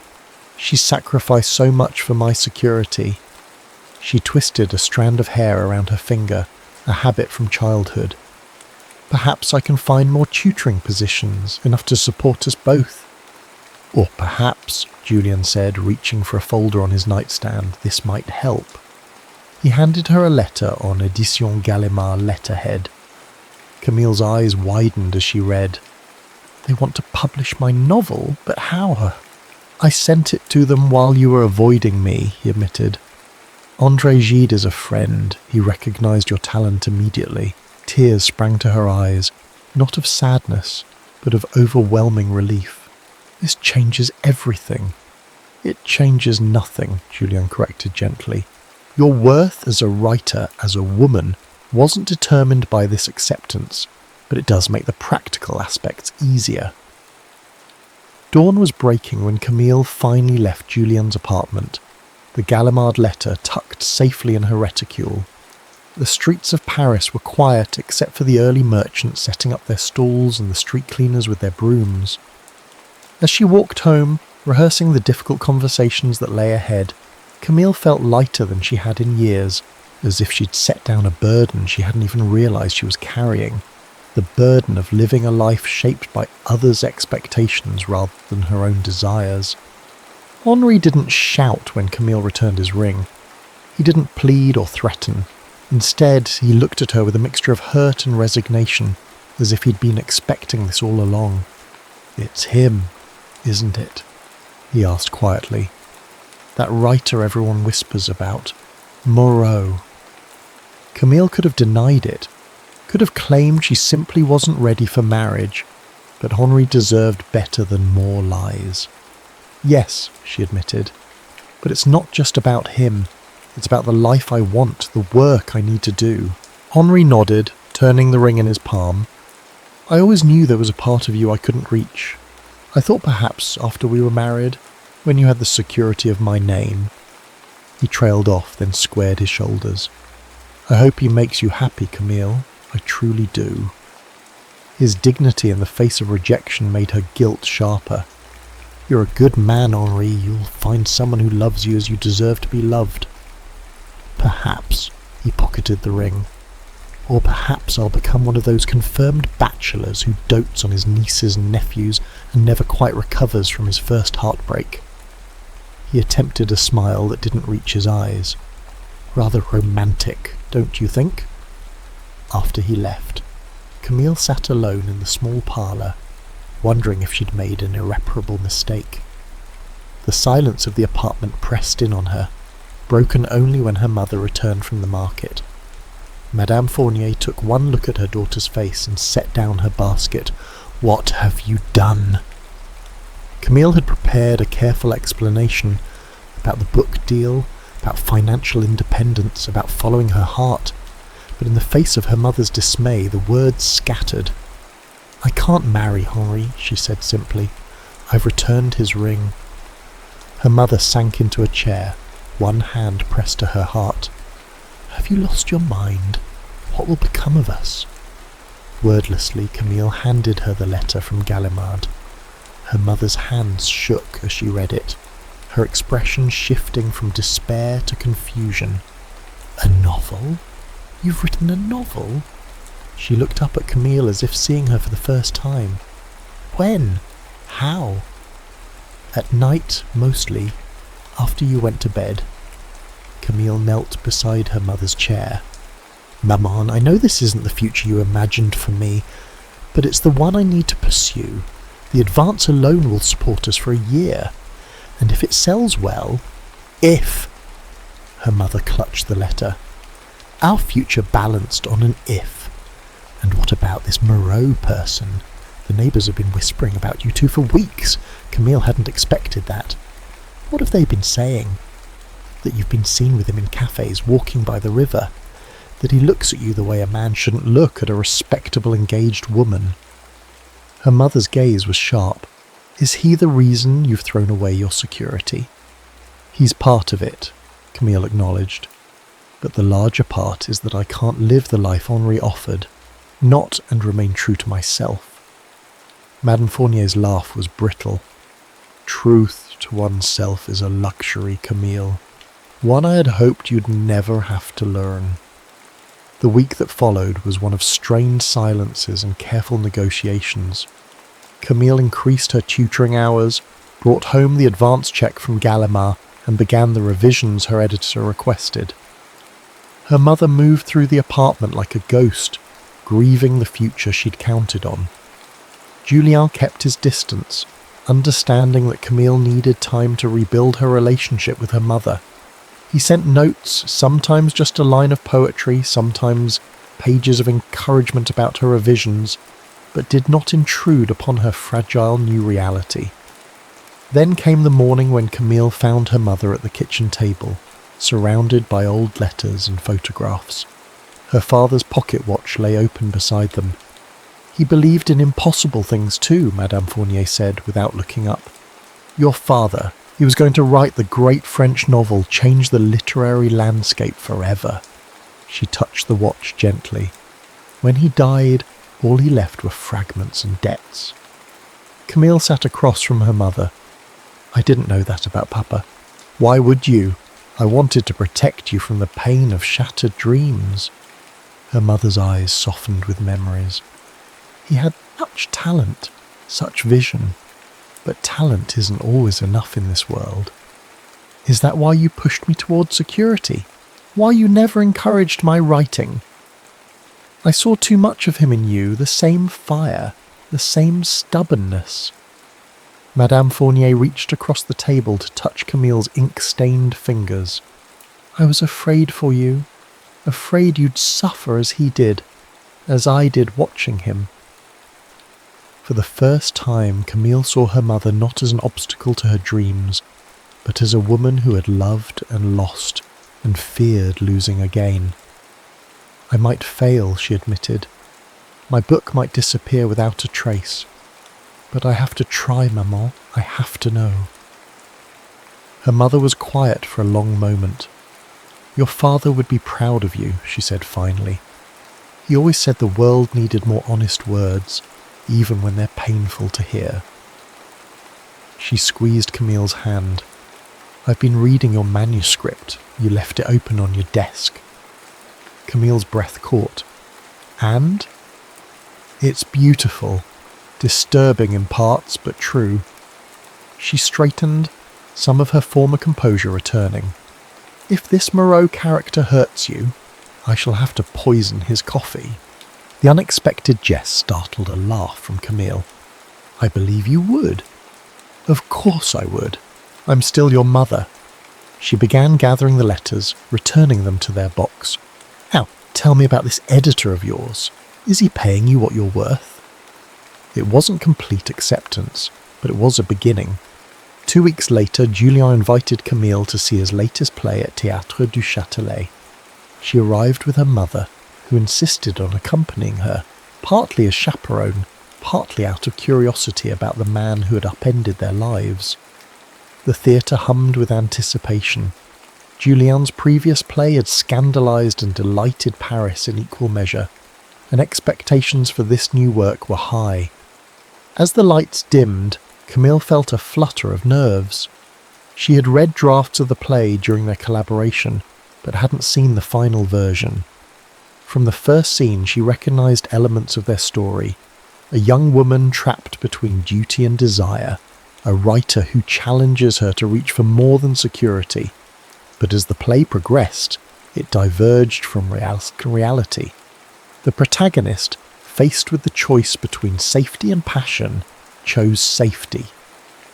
She's sacrificed so much for my security." She twisted a strand of hair around her finger, a habit from childhood. "Perhaps I can find more tutoring positions, enough to support us both." "Or perhaps," Julien said, reaching for a folder on his nightstand, "this might help." He handed her a letter on Edition Gallimard letterhead. Camille's eyes widened as she read. "They want to publish my novel, but how?" "I sent it to them while you were avoiding me," he admitted. "André Gide is a friend. He recognised your talent immediately." Tears sprang to her eyes, not of sadness, but of overwhelming relief. "This changes everything." "It changes nothing," Julien corrected gently. "Your worth as a writer, as a woman, wasn't determined by this acceptance, but it does make the practical aspects easier." Dawn was breaking when Camille finally left Julien's apartment, the Gallimard letter tucked safely in her reticule. The streets of Paris were quiet except for the early merchants setting up their stalls and the street cleaners with their brooms. As she walked home, rehearsing the difficult conversations that lay ahead, Camille felt lighter than she had in years, as if she'd set down a burden she hadn't even realised she was carrying. The burden of living a life shaped by others' expectations rather than her own desires. Henri didn't shout when Camille returned his ring. He didn't plead or threaten. Instead, he looked at her with a mixture of hurt and resignation, as if he'd been expecting this all along. "It's him, isn't it?" he asked quietly. "That writer everyone whispers about, Moreau." Camille could have denied it, could have claimed she simply wasn't ready for marriage, but Henri deserved better than more lies. "Yes," she admitted, "but it's not just about him. It's about the life I want, the work I need to do." Henri nodded, turning the ring in his palm. "I always knew there was a part of you I couldn't reach. I thought perhaps after we were married, when you had the security of my name." He trailed off, then squared his shoulders. "I hope he makes you happy, Camille. I truly do." His dignity in the face of rejection made her guilt sharper. "You're a good man, Henri. You'll find someone who loves you as you deserve to be loved." "Perhaps," he pocketed the ring. "Or perhaps I'll become one of those confirmed bachelors who dotes on his nieces and nephews and never quite recovers from his first heartbreak." He attempted a smile that didn't reach his eyes. "Rather romantic, don't you think?" After he left, Camille sat alone in the small parlour, wondering if she'd made an irreparable mistake. The silence of the apartment pressed in on her, broken only when her mother returned from the market. Madame Fournier took one look at her daughter's face and set down her basket. "What have you done?" Camille had prepared a careful explanation about the book deal, about financial independence, about following her heart, but in the face of her mother's dismay, the words scattered. "I can't marry Henri," she said simply. "I've returned his ring." Her mother sank into a chair, one hand pressed to her heart. "Have you lost your mind? What will become of us?" Wordlessly, Camille handed her the letter from Gallimard. Her mother's hands shook as she read it, her expression shifting from despair to confusion. "A novel? You've written a novel?" She looked up at Camille as if seeing her for the first time. "When? How?" "At night, mostly, after you went to bed." Camille knelt beside her mother's chair. "Maman, I know this isn't the future you imagined for me, but it's the one I need to pursue. The advance alone will support us for a year, and if it sells well, if..." Her mother clutched the letter. Our future balanced on an if. And what about this Moreau person? The neighbours have been whispering about you two for weeks. Camille hadn't expected that. What have they been saying? That you've been seen with him in cafes, walking by the river. That he looks at you the way a man shouldn't look at a respectable, engaged woman. Her mother's gaze was sharp. Is he the reason you've thrown away your security? He's part of it, Camille acknowledged. But the larger part is that I can't live the life Henri offered, not and remain true to myself. Madame Fournier's laugh was brittle. Truth to oneself is a luxury, Camille. One I had hoped you'd never have to learn. The week that followed was one of strained silences and careful negotiations. Camille increased her tutoring hours, brought home the advance check from Gallimard, and began the revisions her editor requested. Her mother moved through the apartment like a ghost, grieving the future she'd counted on. Julien kept his distance, understanding that Camille needed time to rebuild her relationship with her mother. He sent notes, sometimes just a line of poetry, sometimes pages of encouragement about her revisions, but did not intrude upon her fragile new reality. Then came the morning when Camille found her mother at the kitchen table, surrounded by old letters and photographs. Her father's pocket watch lay open beside them. He believed in impossible things too, Madame Fournier said, without looking up. Your father, he was going to write the great French novel, change the literary landscape forever. She touched the watch gently. When he died, all he left were fragments and debts. Camille sat across from her mother. I didn't know that about Papa. Why would you? I wanted to protect you from the pain of shattered dreams. Her mother's eyes softened with memories. He had such talent, such vision. But talent isn't always enough in this world. Is that why you pushed me towards security? Why you never encouraged my writing? I saw too much of him in you, the same fire, the same stubbornness. Madame Fournier reached across the table to touch Camille's ink-stained fingers. I was afraid for you, afraid you'd suffer as he did, as I did watching him. For the first time, Camille saw her mother not as an obstacle to her dreams, but as a woman who had loved and lost and feared losing again. I might fail, she admitted. My book might disappear without a trace. But I have to try, Maman. I have to know. Her mother was quiet for a long moment. Your father would be proud of you, she said finally. He always said the world needed more honest words, even when they're painful to hear. She squeezed Camille's hand. I've been reading your manuscript. You left it open on your desk. Camille's breath caught. And? It's beautiful, disturbing in parts, but true. She straightened, some of her former composure returning. If this Moreau character hurts you, I shall have to poison his coffee. The unexpected jest startled a laugh from Camille. I believe you would. Of course I would. I'm still your mother. She began gathering the letters, returning them to their box. Now, tell me about this editor of yours. Is he paying you what you're worth? It wasn't complete acceptance, but it was a beginning. 2 weeks later, Julien invited Camille to see his latest play at Théâtre du Châtelet. She arrived with her mother, who insisted on accompanying her, partly as chaperone, partly out of curiosity about the man who had upended their lives. The theatre hummed with anticipation. Julien's previous play had scandalised and delighted Paris in equal measure, and expectations for this new work were high. As the lights dimmed, Camille felt a flutter of nerves. She had read drafts of the play during their collaboration, but hadn't seen the final version. From the first scene, she recognised elements of their story. A young woman trapped between duty and desire, a writer who challenges her to reach for more than security. But as the play progressed, it diverged from reality. The protagonist, faced with the choice between safety and passion, chose safety.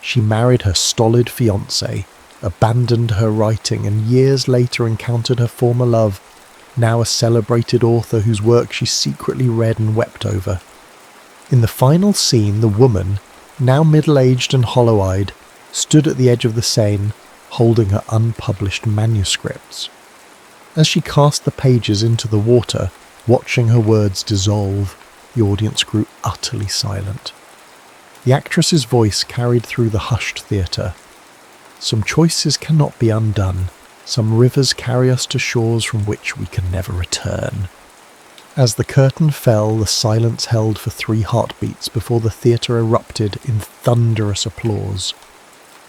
She married her stolid fiancé, abandoned her writing, and years later encountered her former love, now a celebrated author whose work she secretly read and wept over. In the final scene, the woman, now middle-aged and hollow-eyed, stood at the edge of the Seine, holding her unpublished manuscripts. As she cast the pages into the water, watching her words dissolve, the audience grew utterly silent. The actress's voice carried through the hushed theatre. Some choices cannot be undone. Some rivers carry us to shores from which we can never return. As the curtain fell, the silence held for 3 heartbeats before the theatre erupted in thunderous applause.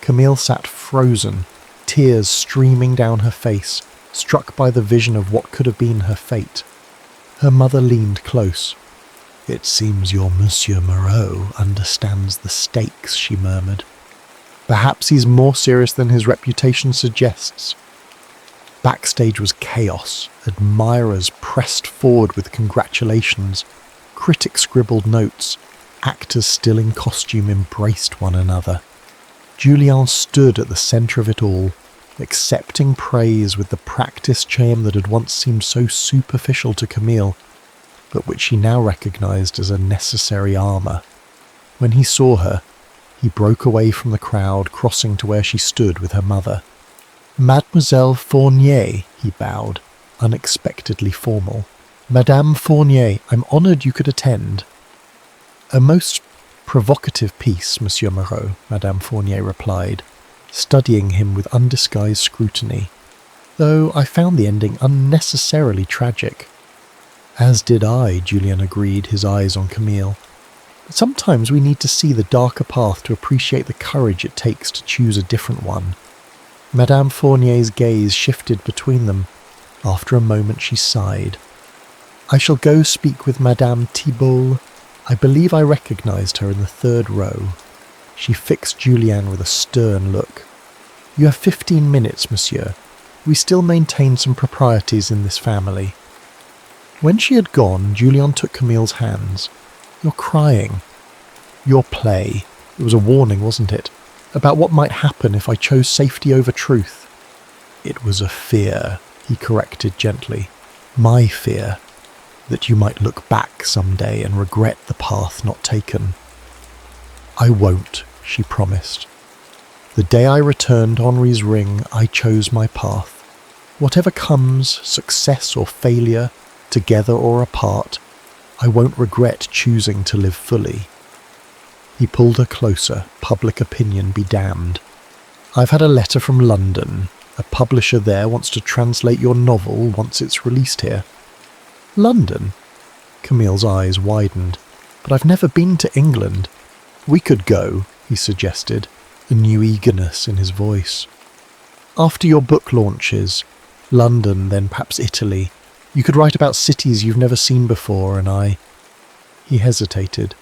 Camille sat frozen, tears streaming down her face, struck by the vision of what could have been her fate. Her mother leaned close. "It seems your Monsieur Moreau understands the stakes," she murmured. "Perhaps he's more serious than his reputation suggests." Backstage was chaos. Admirers pressed forward with congratulations. Critics scribbled notes. Actors still in costume embraced one another. Julien stood at the centre of it all, accepting praise with the practiced charm that had once seemed so superficial to Camille, but which he now recognised as a necessary armour. When he saw her, he broke away from the crowd, crossing to where she stood with her mother. "Mademoiselle Fournier," he bowed, unexpectedly formal. "Madame Fournier, I'm honoured you could attend." "A most provocative piece, Monsieur Moreau," Madame Fournier replied, studying him with undisguised scrutiny, "though I found the ending unnecessarily tragic." "As did I," Julien agreed, his eyes on Camille. "But sometimes we need to see the darker path to appreciate the courage it takes to choose a different one." Madame Fournier's gaze shifted between them. After a moment she sighed. "I shall go speak with Madame Thibault. I believe I recognised her in the 3rd row." She fixed Julien with a stern look. "You have 15 minutes, monsieur. We still maintain some proprieties in this family." When she had gone, Julien took Camille's hands. "You're crying." "Your play. It was a warning, wasn't it? About what might happen if I chose safety over truth." "It was a fear," he corrected gently. "My fear. That you might look back someday and regret the path not taken." "I won't," she promised. "The day I returned Henri's ring, I chose my path. Whatever comes, success or failure, together or apart, I won't regret choosing to live fully." He pulled her closer, public opinion be damned. "I've had a letter from London. A publisher there wants to translate your novel once it's released here." "London?" Camille's eyes widened. "But I've never been to England." "We could go," he suggested, a new eagerness in his voice. "After your book launches, London, then perhaps Italy. You could write about cities you've never seen before, and I..." He hesitated.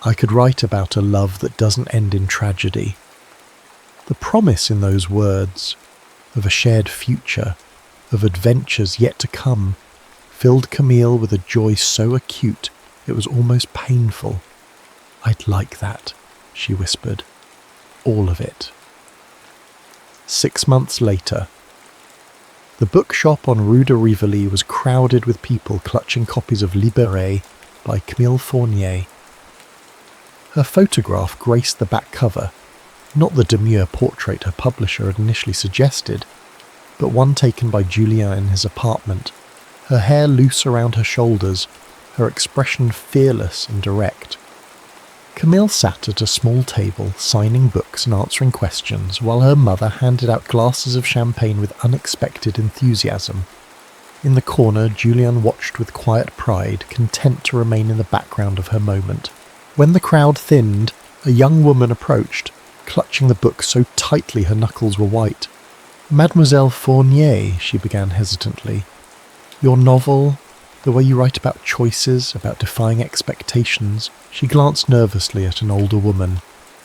"I could write about a love that doesn't end in tragedy." The promise in those words, of a shared future, of adventures yet to come, filled Camille with a joy so acute it was almost painful. "I'd like that," she whispered. "All of it." 6 months later. The bookshop on Rue de Rivoli was crowded with people clutching copies of Libéré by Camille Fournier. Her photograph graced the back cover, not the demure portrait her publisher had initially suggested, but one taken by Julien in his apartment, her hair loose around her shoulders, her expression fearless and direct. Camille sat at a small table, signing books and answering questions, while her mother handed out glasses of champagne with unexpected enthusiasm. In the corner, Julien watched with quiet pride, content to remain in the background of her moment. When the crowd thinned, a young woman approached, clutching the book so tightly her knuckles were white. "Mademoiselle Fournier," she began hesitantly. "Your novel, the way you write about choices, about defying expectations." She glanced nervously at an older woman,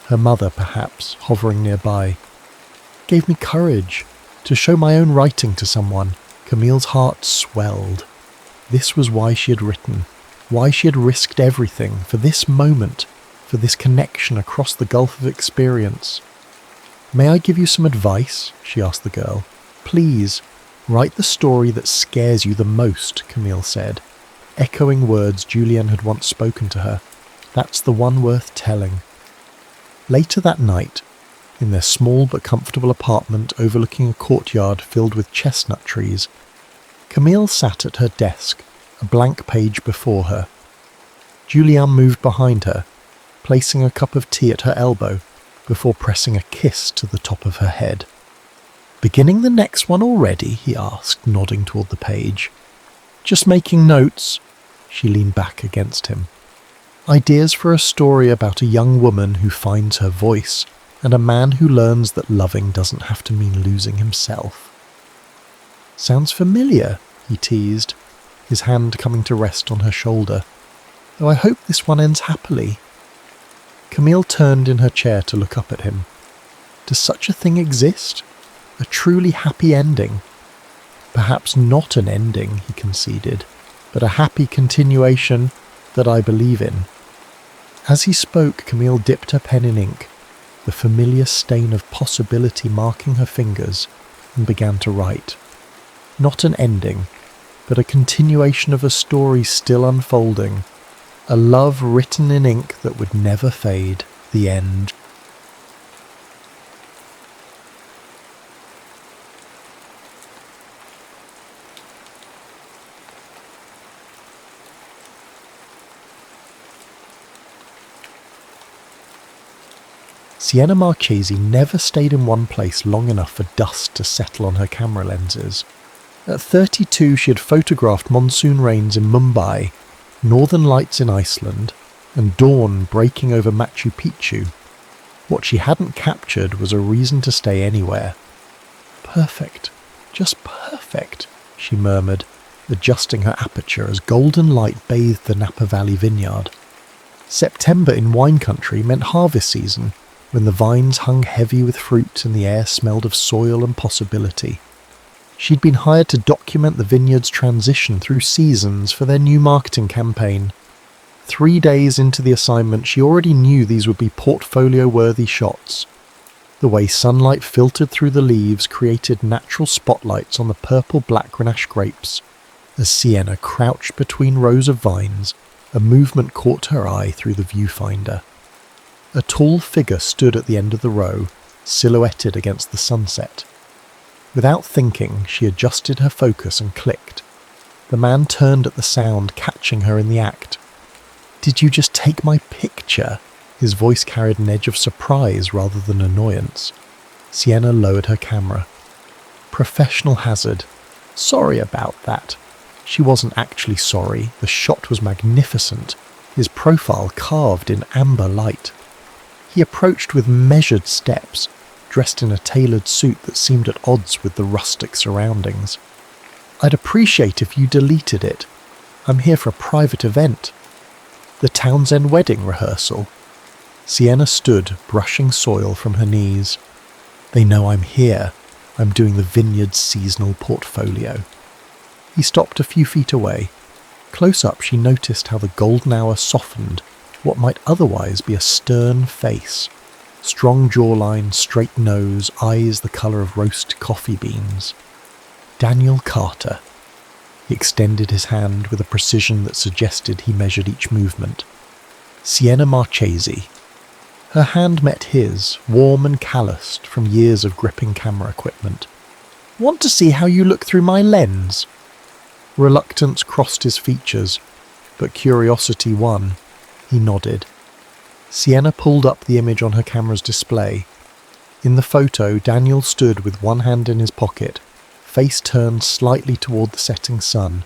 her mother perhaps, hovering nearby. "Gave me courage to show my own writing to someone." Camille's heart swelled. This was why she had written, why she had risked everything, for this moment, for this connection across the gulf of experience. "May I give you some advice?" she asked the girl. "Please, write the story that scares you the most," Camille said, echoing words Julienne had once spoken to her. "That's the one worth telling." Later that night, in their small but comfortable apartment overlooking a courtyard filled with chestnut trees, Camille sat at her desk, a blank page before her. Julienne moved behind her, placing a cup of tea at her elbow before pressing a kiss to the top of her head. "Beginning the next one already?" he asked, nodding toward the page. "Just making notes." She leaned back against him. "Ideas for a story about a young woman who finds her voice and a man who learns that loving doesn't have to mean losing himself." "Sounds familiar," he teased, his hand coming to rest on her shoulder. "Though I hope this one ends happily." Camille turned in her chair to look up at him. Does such a thing exist? A truly happy ending? "Perhaps not an ending," he conceded, "but a happy continuation that I believe in." As he spoke, Camille dipped her pen in ink, the familiar stain of possibility marking her fingers, and began to write. Not an ending, but a continuation of a story still unfolding, a love written in ink that would never fade, the end. Sienna Marchesi never stayed in one place long enough for dust to settle on her camera lenses. At 32, she had photographed monsoon rains in Mumbai, northern lights in Iceland, and dawn breaking over Machu Picchu. What she hadn't captured was a reason to stay anywhere. "Perfect, just perfect," she murmured, adjusting her aperture as golden light bathed the Napa Valley vineyard. September in wine country meant harvest season, when the vines hung heavy with fruit and the air smelled of soil and possibility. She'd been hired to document the vineyard's transition through seasons for their new marketing campaign. 3 days into the assignment, she already knew these would be portfolio-worthy shots. The way sunlight filtered through the leaves created natural spotlights on the purple-black Grenache grapes. As Sienna crouched between rows of vines, a movement caught her eye through the viewfinder. A tall figure stood at the end of the row, silhouetted against the sunset. Without thinking, she adjusted her focus and clicked. The man turned at the sound, catching her in the act. "Did you just take my picture?" His voice carried an edge of surprise rather than annoyance. Sienna lowered her camera. "Professional hazard. Sorry about that." She wasn't actually sorry. The shot was magnificent, his profile carved in amber light. He approached with measured steps, dressed in a tailored suit that seemed at odds with the rustic surroundings. "I'd appreciate if you deleted it. I'm here for a private event." "The Townsend wedding rehearsal." Sienna stood, brushing soil from her knees. "They know I'm here. I'm doing the vineyard's seasonal portfolio." He stopped a few feet away. Close up, she noticed how the golden hour softened what might otherwise be a stern face. Strong jawline, straight nose, eyes the colour of roast coffee beans. Daniel Carter. He extended his hand with a precision that suggested he measured each movement. Sienna Marchesi. Her hand met his, warm and calloused from years of gripping camera equipment. "Want to see how you look through my lens?" Reluctance crossed his features, but curiosity won. He nodded. Sienna pulled up the image on her camera's display. In the photo, Daniel stood with one hand in his pocket, face turned slightly toward the setting sun.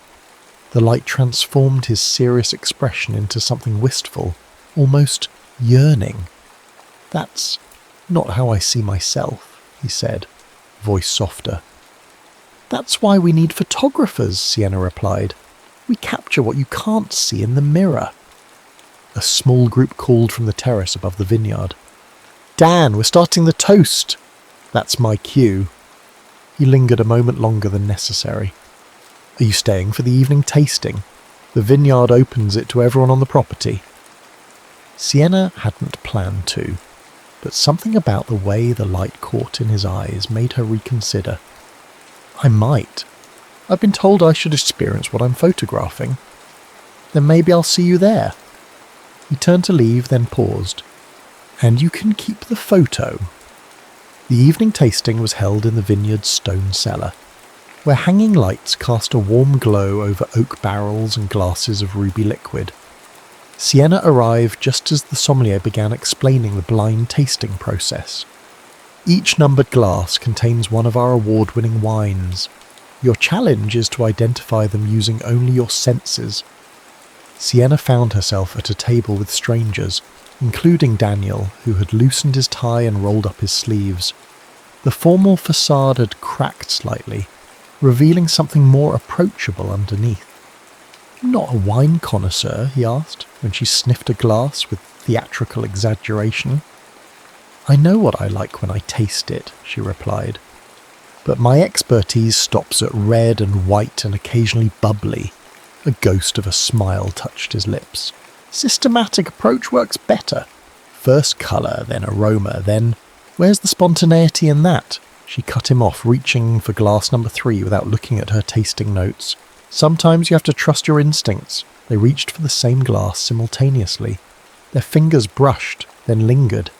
The light transformed his serious expression into something wistful, almost yearning. "That's not how I see myself," he said, voice softer. "That's why we need photographers," Sienna replied. "We capture what you can't see in the mirror." A small group called from the terrace above the vineyard. "Dan, we're starting the toast." "That's my cue." He lingered a moment longer than necessary. "Are you staying for the evening tasting? The vineyard opens it to everyone on the property." Sienna hadn't planned to. but something about the way the light caught in his eyes made her reconsider. I might. I've been told I should experience what I'm photographing. Then maybe I'll see you there. He turned to leave, then paused. And you can keep the photo. The evening tasting was held in the vineyard's stone cellar, where hanging lights cast a warm glow over oak barrels and glasses of ruby liquid. Sienna arrived just as the sommelier began explaining the blind tasting process. Each numbered glass contains one of our award-winning wines. Your challenge is to identify them using only your senses. Sienna found herself at a table with strangers, including Daniel, who had loosened his tie and rolled up his sleeves. The formal facade had cracked slightly, revealing something more approachable underneath. "Not a wine connoisseur?" he asked, when she sniffed a glass with theatrical exaggeration. "I know what I like when I taste it," she replied. "But my expertise stops at red and white and occasionally bubbly." A ghost of a smile touched his lips. "Systematic approach works better. First colour, then aroma, then... Where's the spontaneity in that?" She cut him off, reaching for glass number 3 without looking at her tasting notes. "Sometimes you have to trust your instincts." They reached for the same glass simultaneously. Their fingers brushed, then lingered.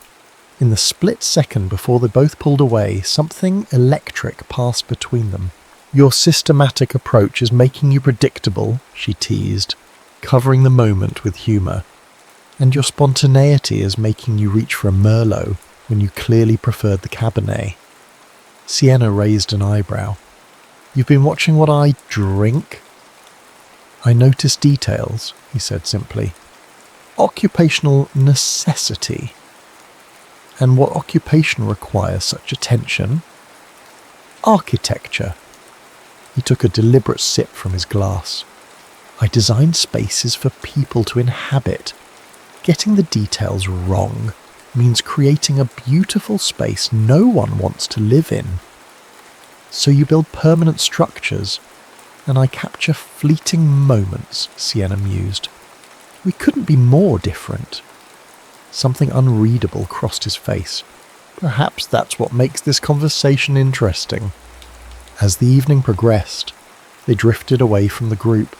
In the split second before they both pulled away, something electric passed between them. "Your systematic approach is making you predictable," she teased, covering the moment with humour. "And your spontaneity is making you reach for a Merlot when you clearly preferred the Cabernet." Sienna raised an eyebrow. "You've been watching what I drink?" "I notice details," he said simply. "Occupational necessity." "And what occupation requires such attention?" "Architecture." He took a deliberate sip from his glass. "I design spaces for people to inhabit. Getting the details wrong means creating a beautiful space no one wants to live in. So you build permanent structures, and I capture fleeting moments," Sienna mused. "We couldn't be more different." Something unreadable crossed his face. "Perhaps that's what makes this conversation interesting." As the evening progressed, they drifted away from the group,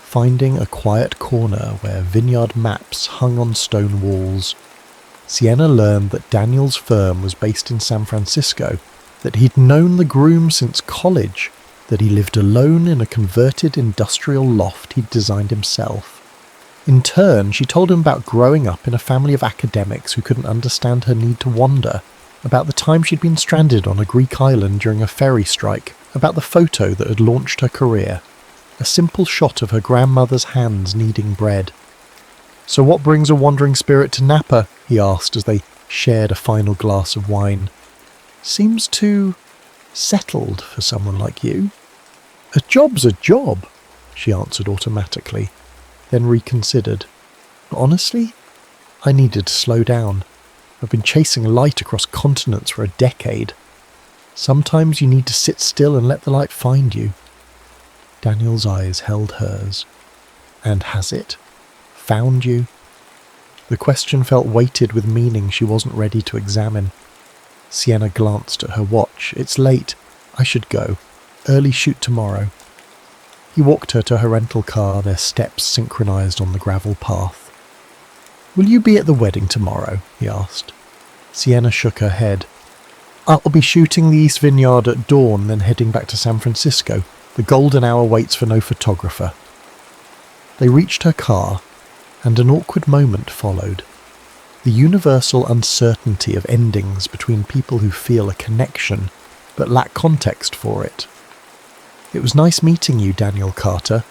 finding a quiet corner where vineyard maps hung on stone walls. Sienna learned that Daniel's firm was based in San Francisco, that he'd known the groom since college, that he lived alone in a converted industrial loft he'd designed himself. In turn, she told him about growing up in a family of academics who couldn't understand her need to wander, about the time she'd been stranded on a Greek island during a ferry strike, about the photo that had launched her career, a simple shot of her grandmother's hands kneading bread. "So what brings a wandering spirit to Napa?" he asked as they shared a final glass of wine. "Seems too settled for someone like you." "A job's a job," she answered automatically, then reconsidered. "Honestly, I needed to slow down. I've been chasing light across continents for a decade. Sometimes you need to sit still and let the light find you." Daniel's eyes held hers. "And has it? Found you?" The question felt weighted with meaning she wasn't ready to examine. Sienna glanced at her watch. "It's late. I should go. Early shoot tomorrow." He walked her to her rental car, their steps synchronized on the gravel path. "Will you be at the wedding tomorrow?" he asked. Sienna shook her head. "I'll be shooting the East Vineyard at dawn, then heading back to San Francisco. The golden hour waits for no photographer." They reached her car, and an awkward moment followed. The universal uncertainty of endings between people who feel a connection, but lack context for it. "It was nice meeting you, Daniel Carter."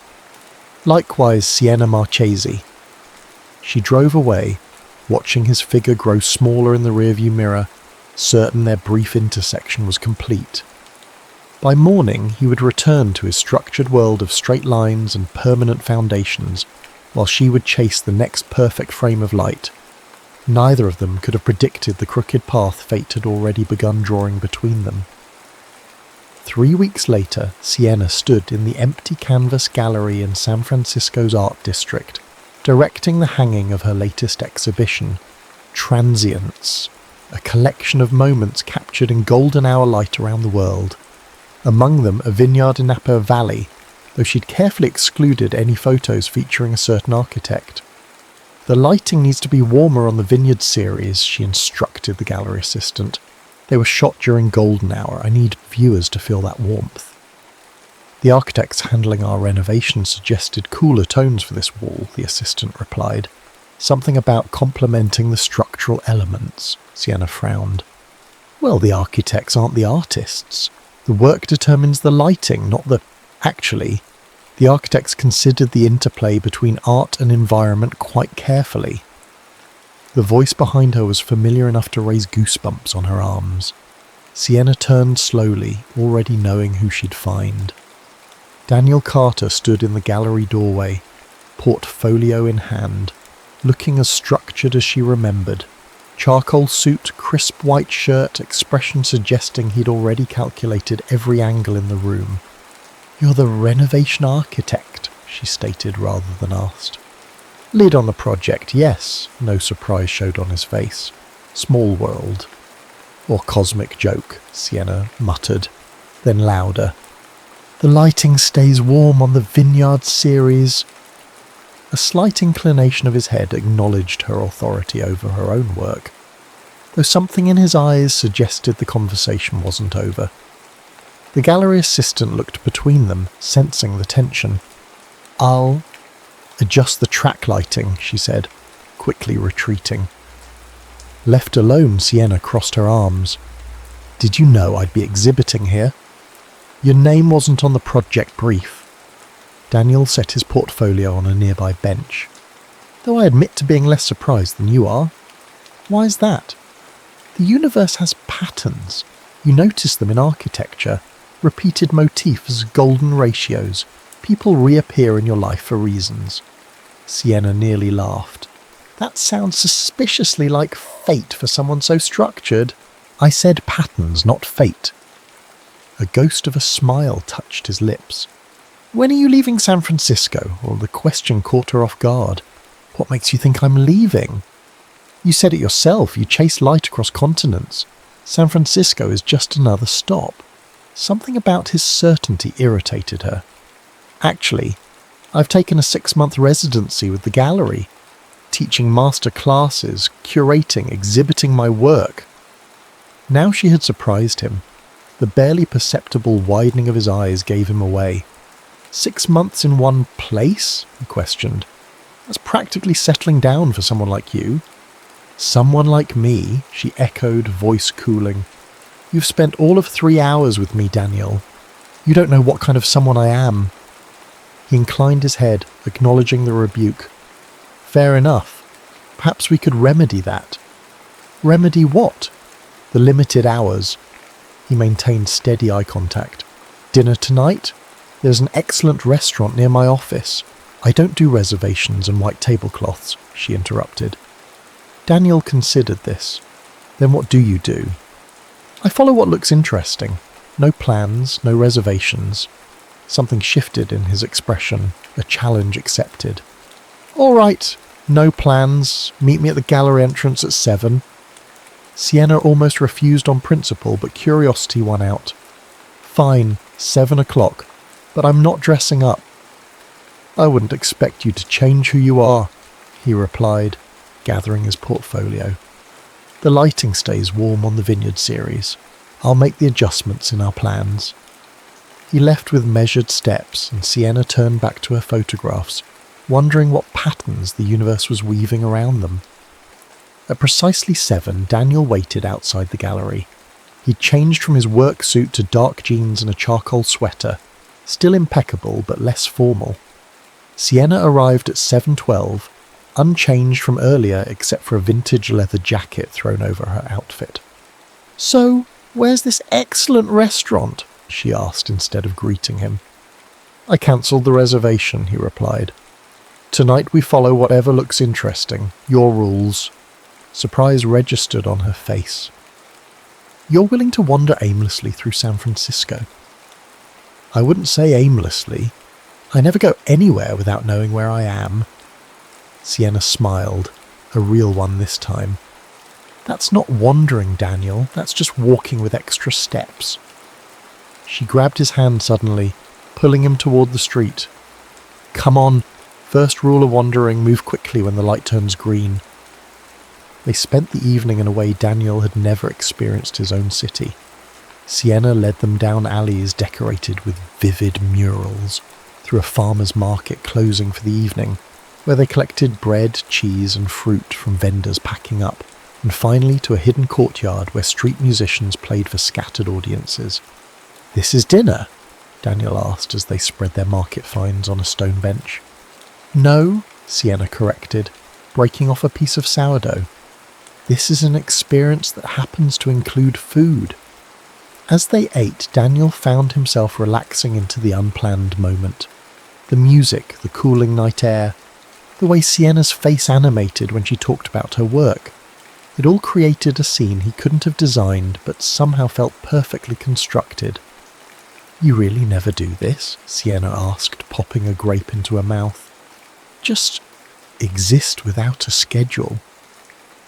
"Likewise, Sienna Marchesi." She drove away, watching his figure grow smaller in the rearview mirror, certain their brief intersection was complete. By morning, he would return to his structured world of straight lines and permanent foundations, while she would chase the next perfect frame of light. Neither of them could have predicted the crooked path fate had already begun drawing between them. 3 weeks later, Sienna stood in the empty canvas gallery in San Francisco's art district, directing the hanging of her latest exhibition, Transience, a collection of moments captured in golden hour light around the world. Among them a vineyard in Napa Valley, though she'd carefully excluded any photos featuring a certain architect. The lighting needs to be warmer on the vineyard series, she instructed the gallery assistant. They were shot during golden hour. I need viewers to feel that warmth. The architects handling our renovation suggested cooler tones for this wall, the assistant replied. Something about complementing the structural elements, Sienna frowned. Well, the architects aren't the artists. The work determines the lighting, not the... Actually, the architects considered the interplay between art and environment quite carefully. The voice behind her was familiar enough to raise goosebumps on her arms. Sienna turned slowly, already knowing who she'd find. Daniel Carter stood in the gallery doorway, portfolio in hand, looking as structured as she remembered. Charcoal suit, crisp white shirt, expression suggesting he'd already calculated every angle in the room. "You're the renovation architect," she stated rather than asked. "Lid on the project, yes," no surprise showed on his face. "Small world." "Or cosmic joke," Sienna muttered, then louder. "The lighting stays warm on the vineyard series." A slight inclination of his head acknowledged her authority over her own work, though something in his eyes suggested the conversation wasn't over. The gallery assistant looked between them, sensing the tension. "I'll adjust the track lighting," she said, quickly retreating. Left alone, Sienna crossed her arms. "Did you know I'd be exhibiting here? Your name wasn't on the project brief." Daniel set his portfolio on a nearby bench. "Though I admit to being less surprised than you are." "Why is that?" "The universe has patterns. You notice them in architecture. Repeated motifs, golden ratios. People reappear in your life for reasons." Sienna nearly laughed. "That sounds suspiciously like fate for someone so structured." "I said patterns, not fate." A ghost of a smile touched his lips. "When are you leaving San Francisco?" Well, the question caught her off guard. "What makes you think I'm leaving?" "You said it yourself. You chase light across continents. San Francisco is just another stop." Something about his certainty irritated her. "Actually, I've taken a 6-month residency with the gallery, teaching master classes, curating, exhibiting my work." Now she had surprised him. The barely perceptible widening of his eyes gave him away. 6 months in one place? He questioned. "That's practically settling down for someone like you." "Someone like me," she echoed, voice cooling. "You've spent all of 3 hours with me, Daniel. You don't know what kind of someone I am." He inclined his head, acknowledging the rebuke. "Fair enough. Perhaps we could remedy that." "Remedy what?" "The limited hours." He maintained steady eye contact. "Dinner tonight? There's an excellent restaurant near my office." "I don't do reservations and white tablecloths," she interrupted. Daniel considered this. "Then what do you do?" "I follow what looks interesting. No plans, no reservations." Something shifted in his expression, a challenge accepted. "All right, no plans. Meet me at the gallery entrance at 7. Sienna almost refused on principle, but curiosity won out. "Fine, 7 o'clock, but I'm not dressing up." "I wouldn't expect you to change who you are," he replied, gathering his portfolio. "The lighting stays warm on the vineyard series. I'll make the adjustments in our plans." He left with measured steps, and Sienna turned back to her photographs, wondering what patterns the universe was weaving around them. At precisely 7, Daniel waited outside the gallery. He'd changed from his work suit to dark jeans and a charcoal sweater, still impeccable but less formal. Sienna arrived at 7:12, unchanged from earlier except for a vintage leather jacket thrown over her outfit. "So, where's this excellent restaurant?" she asked instead of greeting him. "I cancelled the reservation," he replied. "Tonight we follow whatever looks interesting, your rules." Surprise registered on her face. "You're willing to wander aimlessly through San Francisco?" "I wouldn't say aimlessly. I never go anywhere without knowing where I am." Sienna smiled, a real one this time. That's not wandering, Daniel. That's just walking with extra steps. She grabbed his hand suddenly, pulling him toward the street. Come on. First rule of wandering, move quickly when the light turns green. They spent the evening in a way Daniel had never experienced his own city. Sienna led them down alleys decorated with vivid murals, through a farmer's market closing for the evening, where they collected bread, cheese and fruit from vendors packing up, and finally to a hidden courtyard where street musicians played for scattered audiences. "This is dinner?" Daniel asked as they spread their market finds on a stone bench. "No," Sienna corrected, breaking off a piece of sourdough. "This is an experience that happens to include food." As they ate, Daniel found himself relaxing into the unplanned moment. The music, the cooling night air, the way Sienna's face animated when she talked about her work. It all created a scene he couldn't have designed, but somehow felt perfectly constructed. "You really never do this?" Sienna asked, popping a grape into her mouth. "Just exist without a schedule?"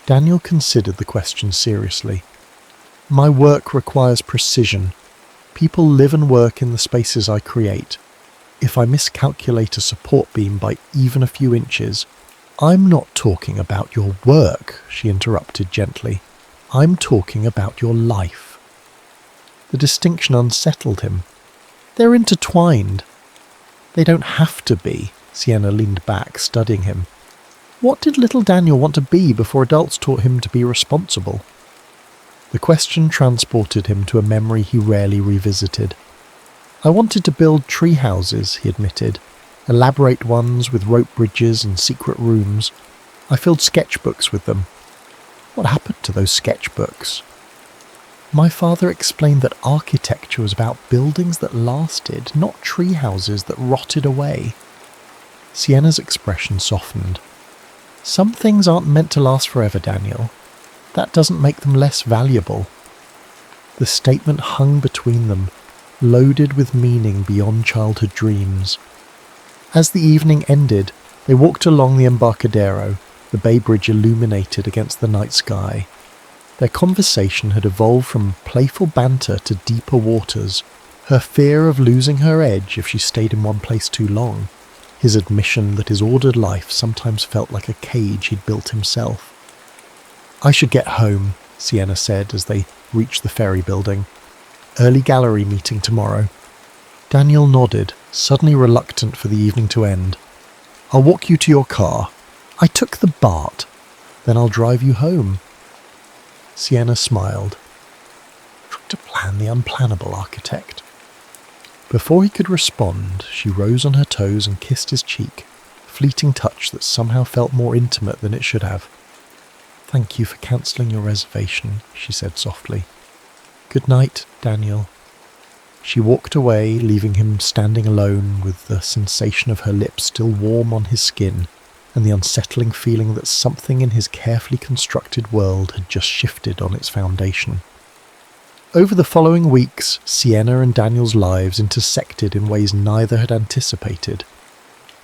Daniel considered the question seriously. "My work requires precision. People live and work in the spaces I create. If I miscalculate a support beam by even a few inches..." "I'm not talking about your work," she interrupted gently. "I'm talking about your life." The distinction unsettled him. They're intertwined. They don't have to be. Sienna leaned back, studying him. What did little Daniel want to be before adults taught him to be responsible? The question transported him to a memory he rarely revisited. "I wanted to build tree houses," he admitted, "elaborate ones with rope bridges and secret rooms. I filled sketchbooks with them." "What happened to those sketchbooks?" "My father explained that architecture was about buildings that lasted, not tree houses that rotted away." Sienna's expression softened. "Some things aren't meant to last forever, Daniel. That doesn't make them less valuable." The statement hung between them, loaded with meaning beyond childhood dreams. As the evening ended, they walked along the Embarcadero, the Bay Bridge illuminated against the night sky. Their conversation had evolved from playful banter to deeper waters, her fear of losing her edge if she stayed in one place too long, his admission that his ordered life sometimes felt like a cage he'd built himself. "I should get home," Sienna said as they reached the ferry building. "Early gallery meeting tomorrow." Daniel nodded, suddenly reluctant for the evening to end. "I'll walk you to your car. I took the BART. Then I'll drive you home." Sienna smiled. Trying to plan the unplannable, architect. Before he could respond, she rose on her toes and kissed his cheek, a fleeting touch that somehow felt more intimate than it should have. "Thank you for cancelling your reservation," she said softly. "Good night, Daniel." She walked away, leaving him standing alone with the sensation of her lips still warm on his skin and the unsettling feeling that something in his carefully constructed world had just shifted on its foundation. Over the following weeks, Sienna and Daniel's lives intersected in ways neither had anticipated.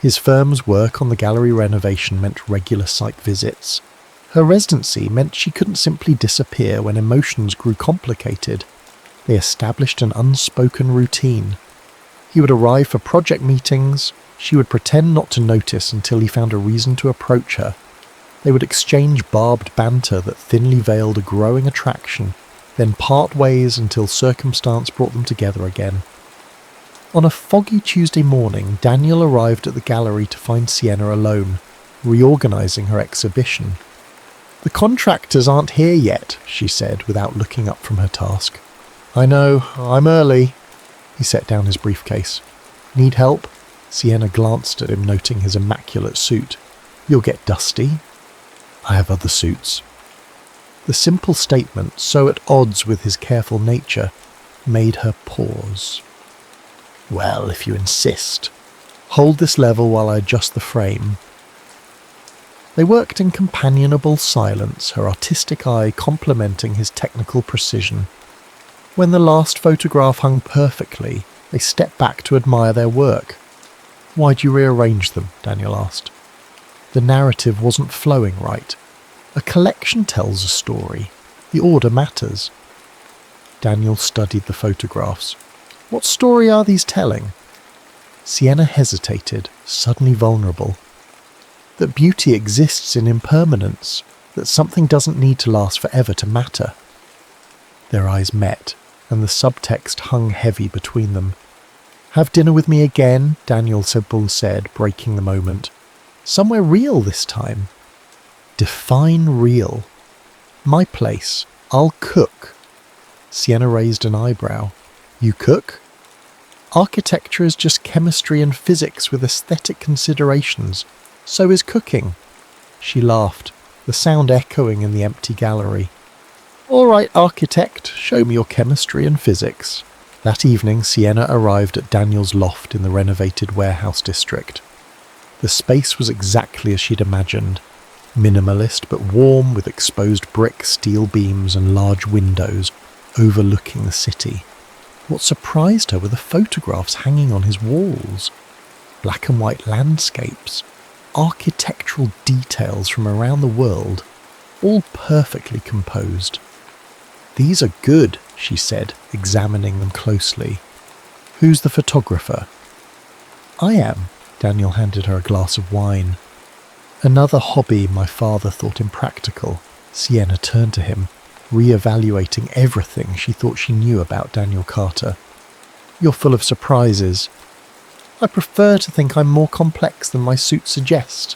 His firm's work on the gallery renovation meant regular site visits. Her residency meant she couldn't simply disappear when emotions grew complicated. They established an unspoken routine. He would arrive for project meetings. She would pretend not to notice until he found a reason to approach her. They would exchange barbed banter that thinly veiled a growing attraction, then part ways until circumstance brought them together again. On a foggy Tuesday morning, Daniel arrived at the gallery to find Sienna alone, reorganising her exhibition. "The contractors aren't here yet," she said without looking up from her task. "I know, I'm early." He set down his briefcase. "Need help?" Sienna glanced at him, noting his immaculate suit. "You'll get dusty." "I have other suits." The simple statement, so at odds with his careful nature, made her pause. "Well, if you insist. Hold this level while I adjust the frame." They worked in companionable silence, her artistic eye complementing his technical precision. When the last photograph hung perfectly, they stepped back to admire their work. "Why'd you rearrange them?" Daniel asked. "The narrative wasn't flowing right." A collection tells a story. The order matters. Daniel studied the photographs. What story are these telling? Sienna hesitated, suddenly vulnerable. That beauty exists in impermanence, that something doesn't need to last forever to matter. Their eyes met, and the subtext hung heavy between them. Have dinner with me again, Daniel Simple said, breaking the moment. Somewhere real this time. Define real. My place. I'll cook. Sienna raised an eyebrow. You cook? Architecture is just chemistry and physics with aesthetic considerations. So is cooking. She laughed, the sound echoing in the empty gallery. All right, architect, show me your chemistry and physics. That evening, Sienna arrived at Daniel's loft in the renovated warehouse district. The space was exactly as she'd imagined. Minimalist but warm, with exposed brick, steel beams and large windows overlooking the city. What surprised her were the photographs hanging on his walls. Black and white landscapes, architectural details from around the world, all perfectly composed. These are good, she said, examining them closely. Who's the photographer? I am. Daniel handed her a glass of wine. Another hobby my father thought impractical. Sienna turned to him, re-evaluating everything she thought she knew about Daniel Carter. You're full of surprises. I prefer to think I'm more complex than my suit suggests.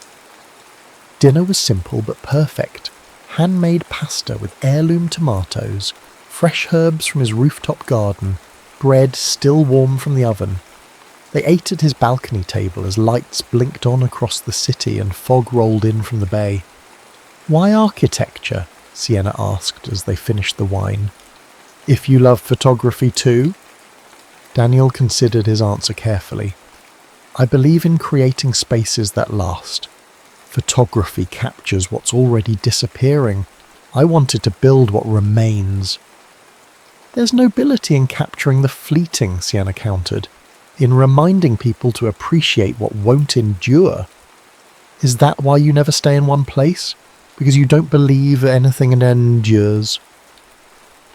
Dinner was simple but perfect. Handmade pasta with heirloom tomatoes, fresh herbs from his rooftop garden, bread still warm from the oven. They ate at his balcony table as lights blinked on across the city and fog rolled in from the bay. Why architecture? Sienna asked as they finished the wine. If you love photography too? Daniel considered his answer carefully. I believe in creating spaces that last. Photography captures what's already disappearing. I wanted to build what remains. There's nobility in capturing the fleeting, Sienna countered, in reminding people to appreciate what won't endure. Is that why you never stay in one place? Because you don't believe anything endures?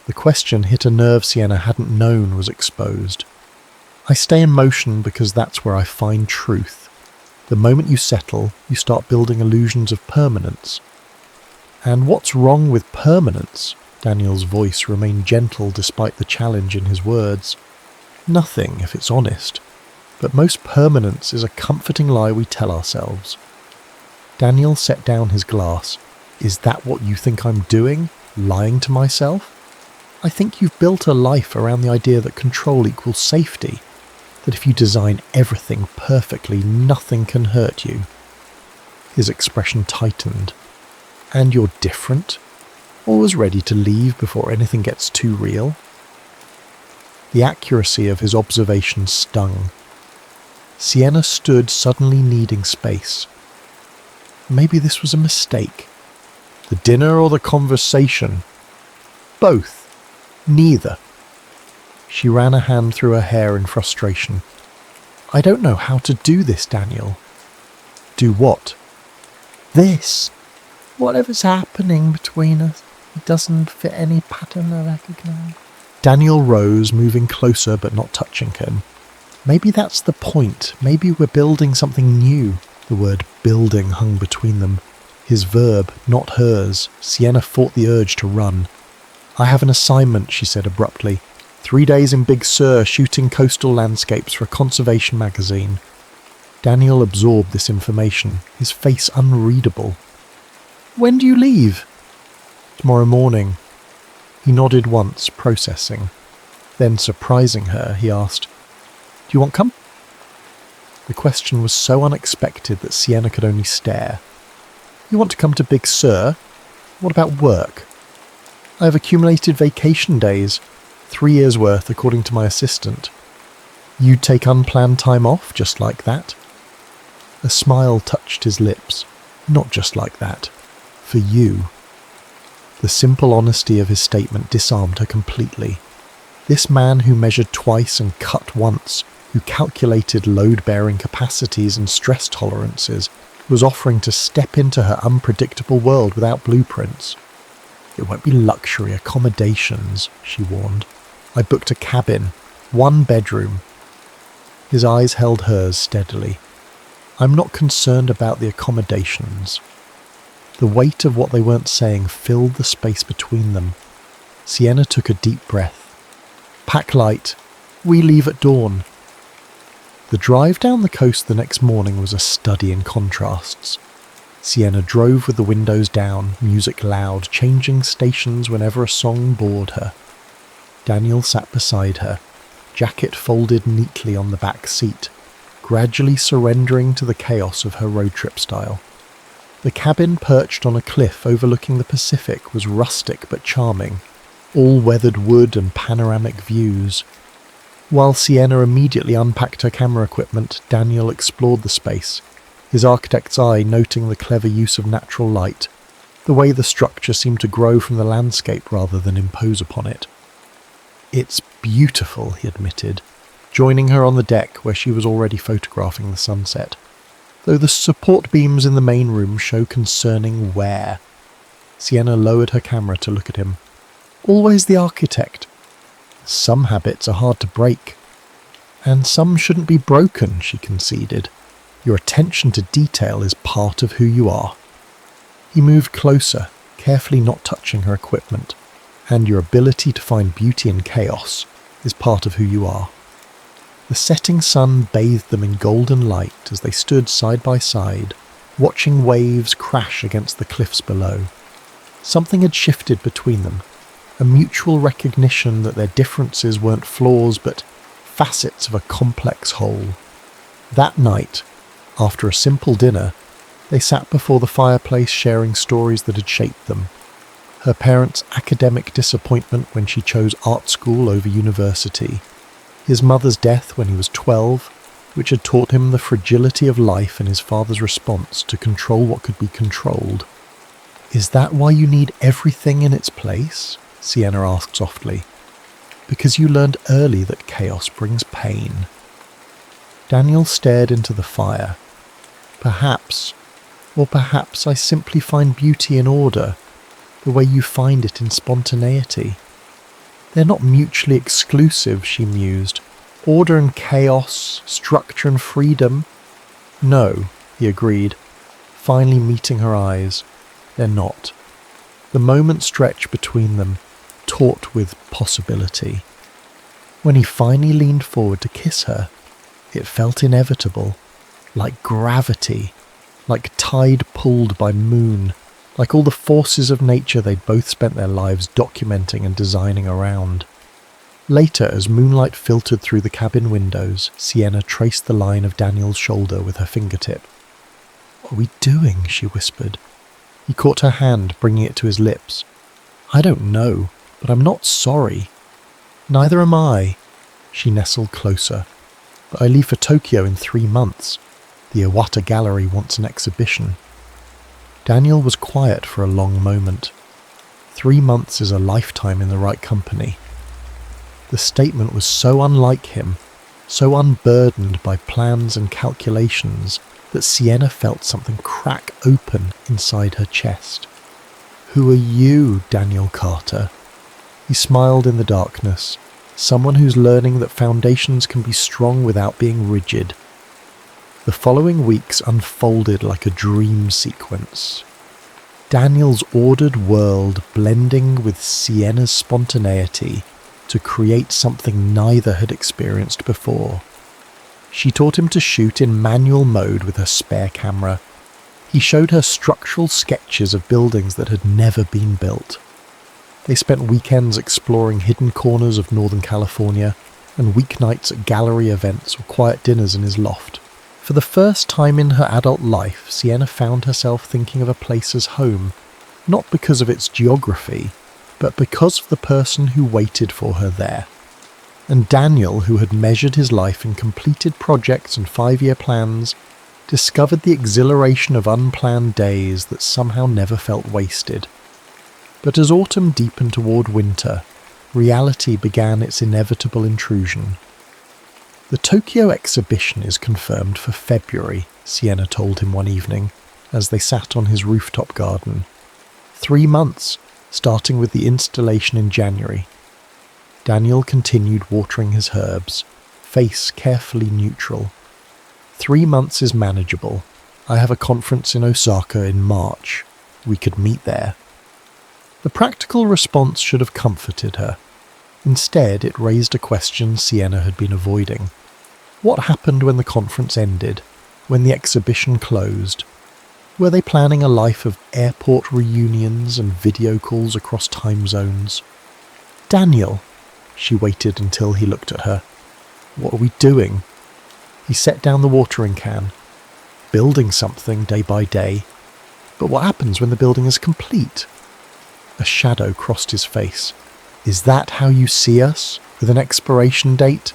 The question hit a nerve Sienna hadn't known was exposed. I stay in motion because that's where I find truth. The moment you settle, you start building illusions of permanence. And what's wrong with permanence? Daniel's voice remained gentle despite the challenge in his words. Nothing, if it's honest. But most permanence is a comforting lie we tell ourselves. Daniel set down his glass. Is that what you think I'm doing? Lying to myself? I think you've built a life around the idea that control equals safety. That if you design everything perfectly, nothing can hurt you. His expression tightened. And you're different? Always ready to leave before anything gets too real? The accuracy of his observation stung. Sienna stood suddenly needing space. Maybe this was a mistake. The dinner or the conversation? Both. Neither. She ran a hand through her hair in frustration. I don't know how to do this, Daniel. Do what? This. Whatever's happening between us, it doesn't fit any pattern I recognize. Daniel rose, moving closer but not touching him. Maybe that's the point. Maybe we're building something new. The word building hung between them. His verb, not hers. Sienna fought the urge to run. I have an assignment, she said abruptly. 3 days in Big Sur shooting coastal landscapes for a conservation magazine. Daniel absorbed this information, his face unreadable. When do you leave? Tomorrow morning. He nodded once, processing. Then, surprising her, he asked, Do you want come? The question was so unexpected that Sienna could only stare. You want to come to Big Sur? What about work? I have accumulated vacation days, 3 years' worth according to my assistant. You'd take unplanned time off just like that? A smile touched his lips. Not just like that. For you. The simple honesty of his statement disarmed her completely. This man who measured twice and cut once, who calculated load-bearing capacities and stress tolerances, was offering to step into her unpredictable world without blueprints. "It won't be luxury accommodations," she warned. "I booked a cabin, 1 bedroom." His eyes held hers steadily. "I'm not concerned about the accommodations." The weight of what they weren't saying filled the space between them. Sienna took a deep breath. "Pack light. We leave at dawn." The drive down the coast the next morning was a study in contrasts. Sienna drove with the windows down, music loud, changing stations whenever a song bored her. Daniel sat beside her, jacket folded neatly on the back seat, gradually surrendering to the chaos of her road trip style. The cabin perched on a cliff overlooking the Pacific was rustic but charming, all weathered wood and panoramic views. While Sienna immediately unpacked her camera equipment, Daniel explored the space, his architect's eye noting the clever use of natural light, the way the structure seemed to grow from the landscape rather than impose upon it. "It's beautiful," he admitted, joining her on the deck where she was already photographing the sunset, though the support beams in the main room show concerning wear. Sienna lowered her camera to look at him. "Always the architect. Some habits are hard to break. And some shouldn't be broken," she conceded. "Your attention to detail is part of who you are." He moved closer, carefully not touching her equipment. "And your ability to find beauty in chaos is part of who you are." The setting sun bathed them in golden light as they stood side by side, watching waves crash against the cliffs below. Something had shifted between them, a mutual recognition that their differences weren't flaws but facets of a complex whole. That night, after a simple dinner, they sat before the fireplace sharing stories that had shaped them. Her parents' academic disappointment when she chose art school over university, his mother's death when he was 12, which had taught him the fragility of life, and his father's response to control what could be controlled. "Is that why you need everything in its place?" Sienna asked softly. "Because you learned early that chaos brings pain." Daniel stared into the fire. "Perhaps, or perhaps I simply find beauty in order, the way you find it in spontaneity." "They're not mutually exclusive," she mused. "Order and chaos, structure and freedom." "No," he agreed, finally meeting her eyes. "They're not." The moment stretched between them, taut with possibility. When he finally leaned forward to kiss her, it felt inevitable, like gravity, like tide pulled by moon, like all the forces of nature they'd both spent their lives documenting and designing around. Later, as moonlight filtered through the cabin windows, Sienna traced the line of Daniel's shoulder with her fingertip. "What are we doing?" she whispered. He caught her hand, bringing it to his lips. "I don't know, but I'm not sorry." "Neither am I." She nestled closer. "But I leave for Tokyo in 3 months. The Iwata Gallery wants an exhibition." Daniel was quiet for a long moment. 3 months is a lifetime in the right company. The statement was so unlike him, so unburdened by plans and calculations, that Sienna felt something crack open inside her chest. "Who are you, Daniel Carter?" He smiled in the darkness, someone who's learning that foundations can be strong without being rigid. The following weeks unfolded like a dream sequence. Daniel's ordered world blending with Sienna's spontaneity to create something neither had experienced before. She taught him to shoot in manual mode with her spare camera. He showed her structural sketches of buildings that had never been built. They spent weekends exploring hidden corners of Northern California and weeknights at gallery events or quiet dinners in his loft. For the first time in her adult life, Sienna found herself thinking of a place as home, not because of its geography, but because of the person who waited for her there. And Daniel, who had measured his life in completed projects and 5-year plans, discovered the exhilaration of unplanned days that somehow never felt wasted. But as autumn deepened toward winter, reality began its inevitable intrusion. The Tokyo exhibition is confirmed for February, Sienna told him one evening as they sat on his rooftop garden. 3 months, starting with the installation in January. Daniel continued watering his herbs, face carefully neutral. 3 months is manageable. I have a conference in Osaka in March. We could meet there. The practical response should have comforted her. Instead, it raised a question Sienna had been avoiding. What happened when the conference ended, when the exhibition closed? Were they planning a life of airport reunions and video calls across time zones? Daniel, she waited until he looked at her. What are we doing? He set down the watering can. Building something day by day. But what happens when the building is complete? A shadow crossed his face. Is that how you see us, with an expiration date?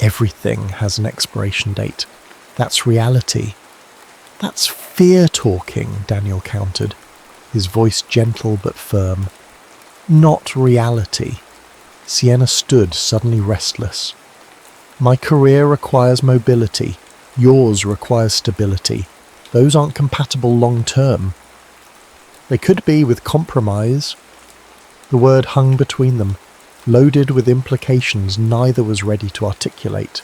Everything has an expiration date. That's reality. That's fear talking, Daniel countered, his voice gentle but firm. Not reality. Sienna stood suddenly restless. My career requires mobility. Yours requires stability. Those aren't compatible long term. They could be with compromise. The word hung between them, loaded with implications neither was ready to articulate.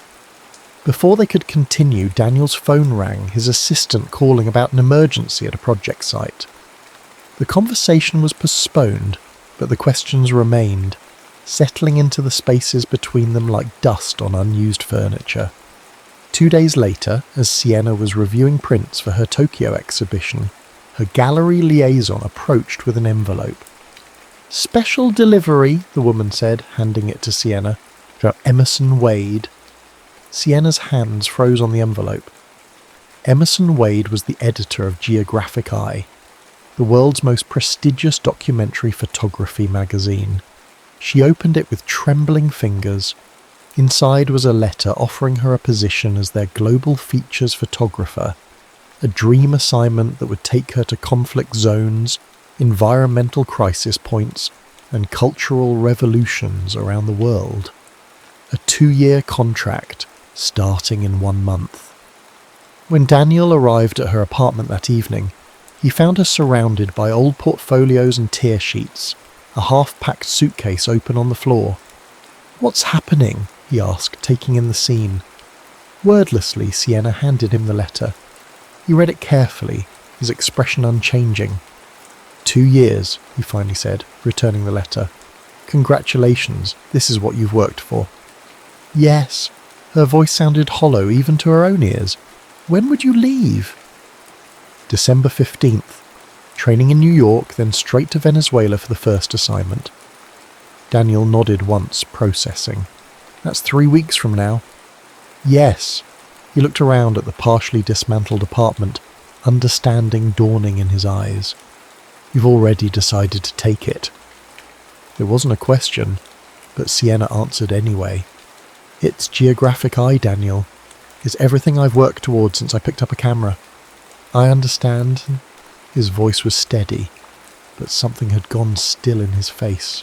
Before they could continue, Daniel's phone rang, his assistant calling about an emergency at a project site. The conversation was postponed, but the questions remained, settling into the spaces between them like dust on unused furniture. 2 days later, as Sienna was reviewing prints for her Tokyo exhibition, her gallery liaison approached with an envelope. Special delivery, the woman said, handing it to Sienna, from Emerson Wade. Sienna's hands froze on the envelope. Emerson Wade was the editor of Geographic Eye, the world's most prestigious documentary photography magazine. She opened it with trembling fingers. Inside was a letter offering her a position as their global features photographer, a dream assignment that would take her to conflict zones, environmental crisis points, and cultural revolutions around the world. A 2-year contract, starting in 1 month. When Daniel arrived at her apartment that evening, he found her surrounded by old portfolios and tear sheets, a half-packed suitcase open on the floor. What's happening? He asked, taking in the scene. Wordlessly, Sienna handed him the letter. He read it carefully, his expression unchanging. 2 years, he finally said, returning the letter. Congratulations, this is what you've worked for. Yes. Her voice sounded hollow even to her own ears. When would you leave? December 15th. Training in New York, then straight to Venezuela for the first assignment. Daniel nodded once, processing. That's 3 weeks from now. Yes. He looked around at the partially dismantled apartment, understanding dawning in his eyes. You've already decided to take it. It wasn't a question, but Sienna answered anyway. It's Geographic Eye, Daniel. It's everything I've worked towards since I picked up a camera. I understand. His voice was steady, but something had gone still in his face.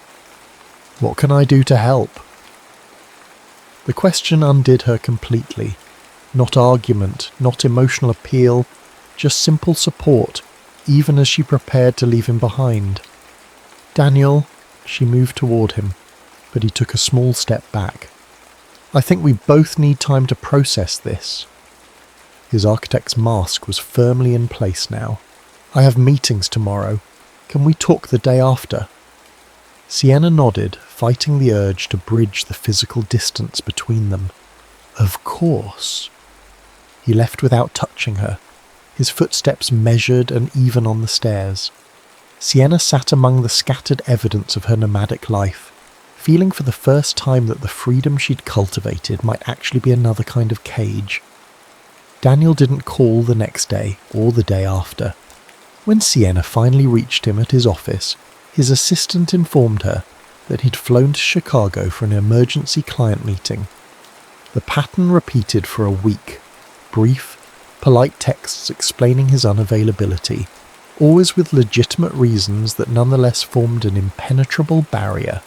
What can I do to help? The question undid her completely. Not argument, not emotional appeal, just simple support, even as she prepared to leave him behind. Daniel, she moved toward him, but he took a small step back. I think we both need time to process this. His architect's mask was firmly in place now. I have meetings tomorrow. Can we talk the day after? Sienna nodded, fighting the urge to bridge the physical distance between them. Of course. He left without touching her, his footsteps measured and even on the stairs. Sienna sat among the scattered evidence of her nomadic life, feeling for the first time that the freedom she'd cultivated might actually be another kind of cage. Daniel didn't call the next day or the day after. When Sienna finally reached him at his office, his assistant informed her that he'd flown to Chicago for an emergency client meeting. The pattern repeated for a week. Brief, polite texts explaining his unavailability, always with legitimate reasons that nonetheless formed an impenetrable barrier.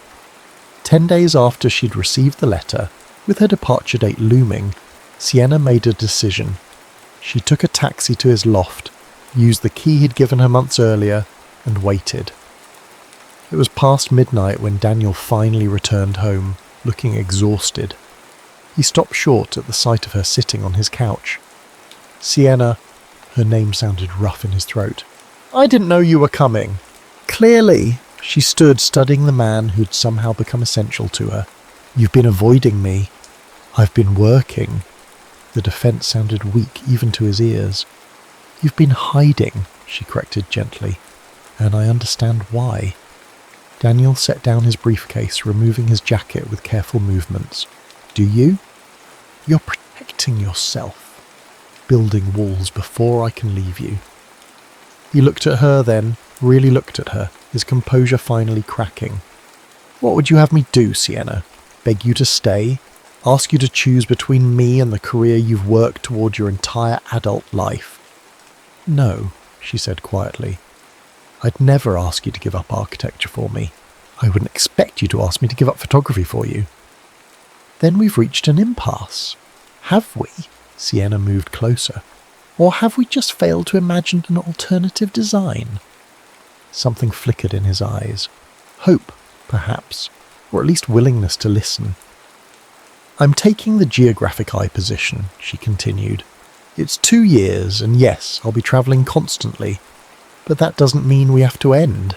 10 days after she'd received the letter, with her departure date looming, Sienna made a decision. She took a taxi to his loft, used the key he'd given her months earlier, and waited. It was past midnight when Daniel finally returned home, looking exhausted. He stopped short at the sight of her sitting on his couch. "Sienna," her name sounded rough in his throat. "I didn't know you were coming." Clearly, she stood studying the man who'd somehow become essential to her. "You've been avoiding me." "I've been working." The defense sounded weak even to his ears. "You've been hiding," she corrected gently, "and I understand why." Daniel set down his briefcase, removing his jacket with careful movements. "Do you?" "You're protecting yourself. Building walls before I can leave you." He looked at her then, really looked at her, his composure finally cracking. "What would you have me do, Sienna? Beg you to stay? Ask you to choose between me and the career you've worked toward your entire adult life?" "No," she said quietly. "I'd never ask you to give up architecture for me. I wouldn't expect you to ask me to give up photography for you." "Then we've reached an impasse. Have we?" Sienna moved closer. "Or have we just failed to imagine an alternative design?" Something flickered in his eyes. Hope, perhaps, or at least willingness to listen. "I'm taking the geographic eye position," she continued. "It's 2 years, and yes, I'll be travelling constantly, but that doesn't mean we have to end."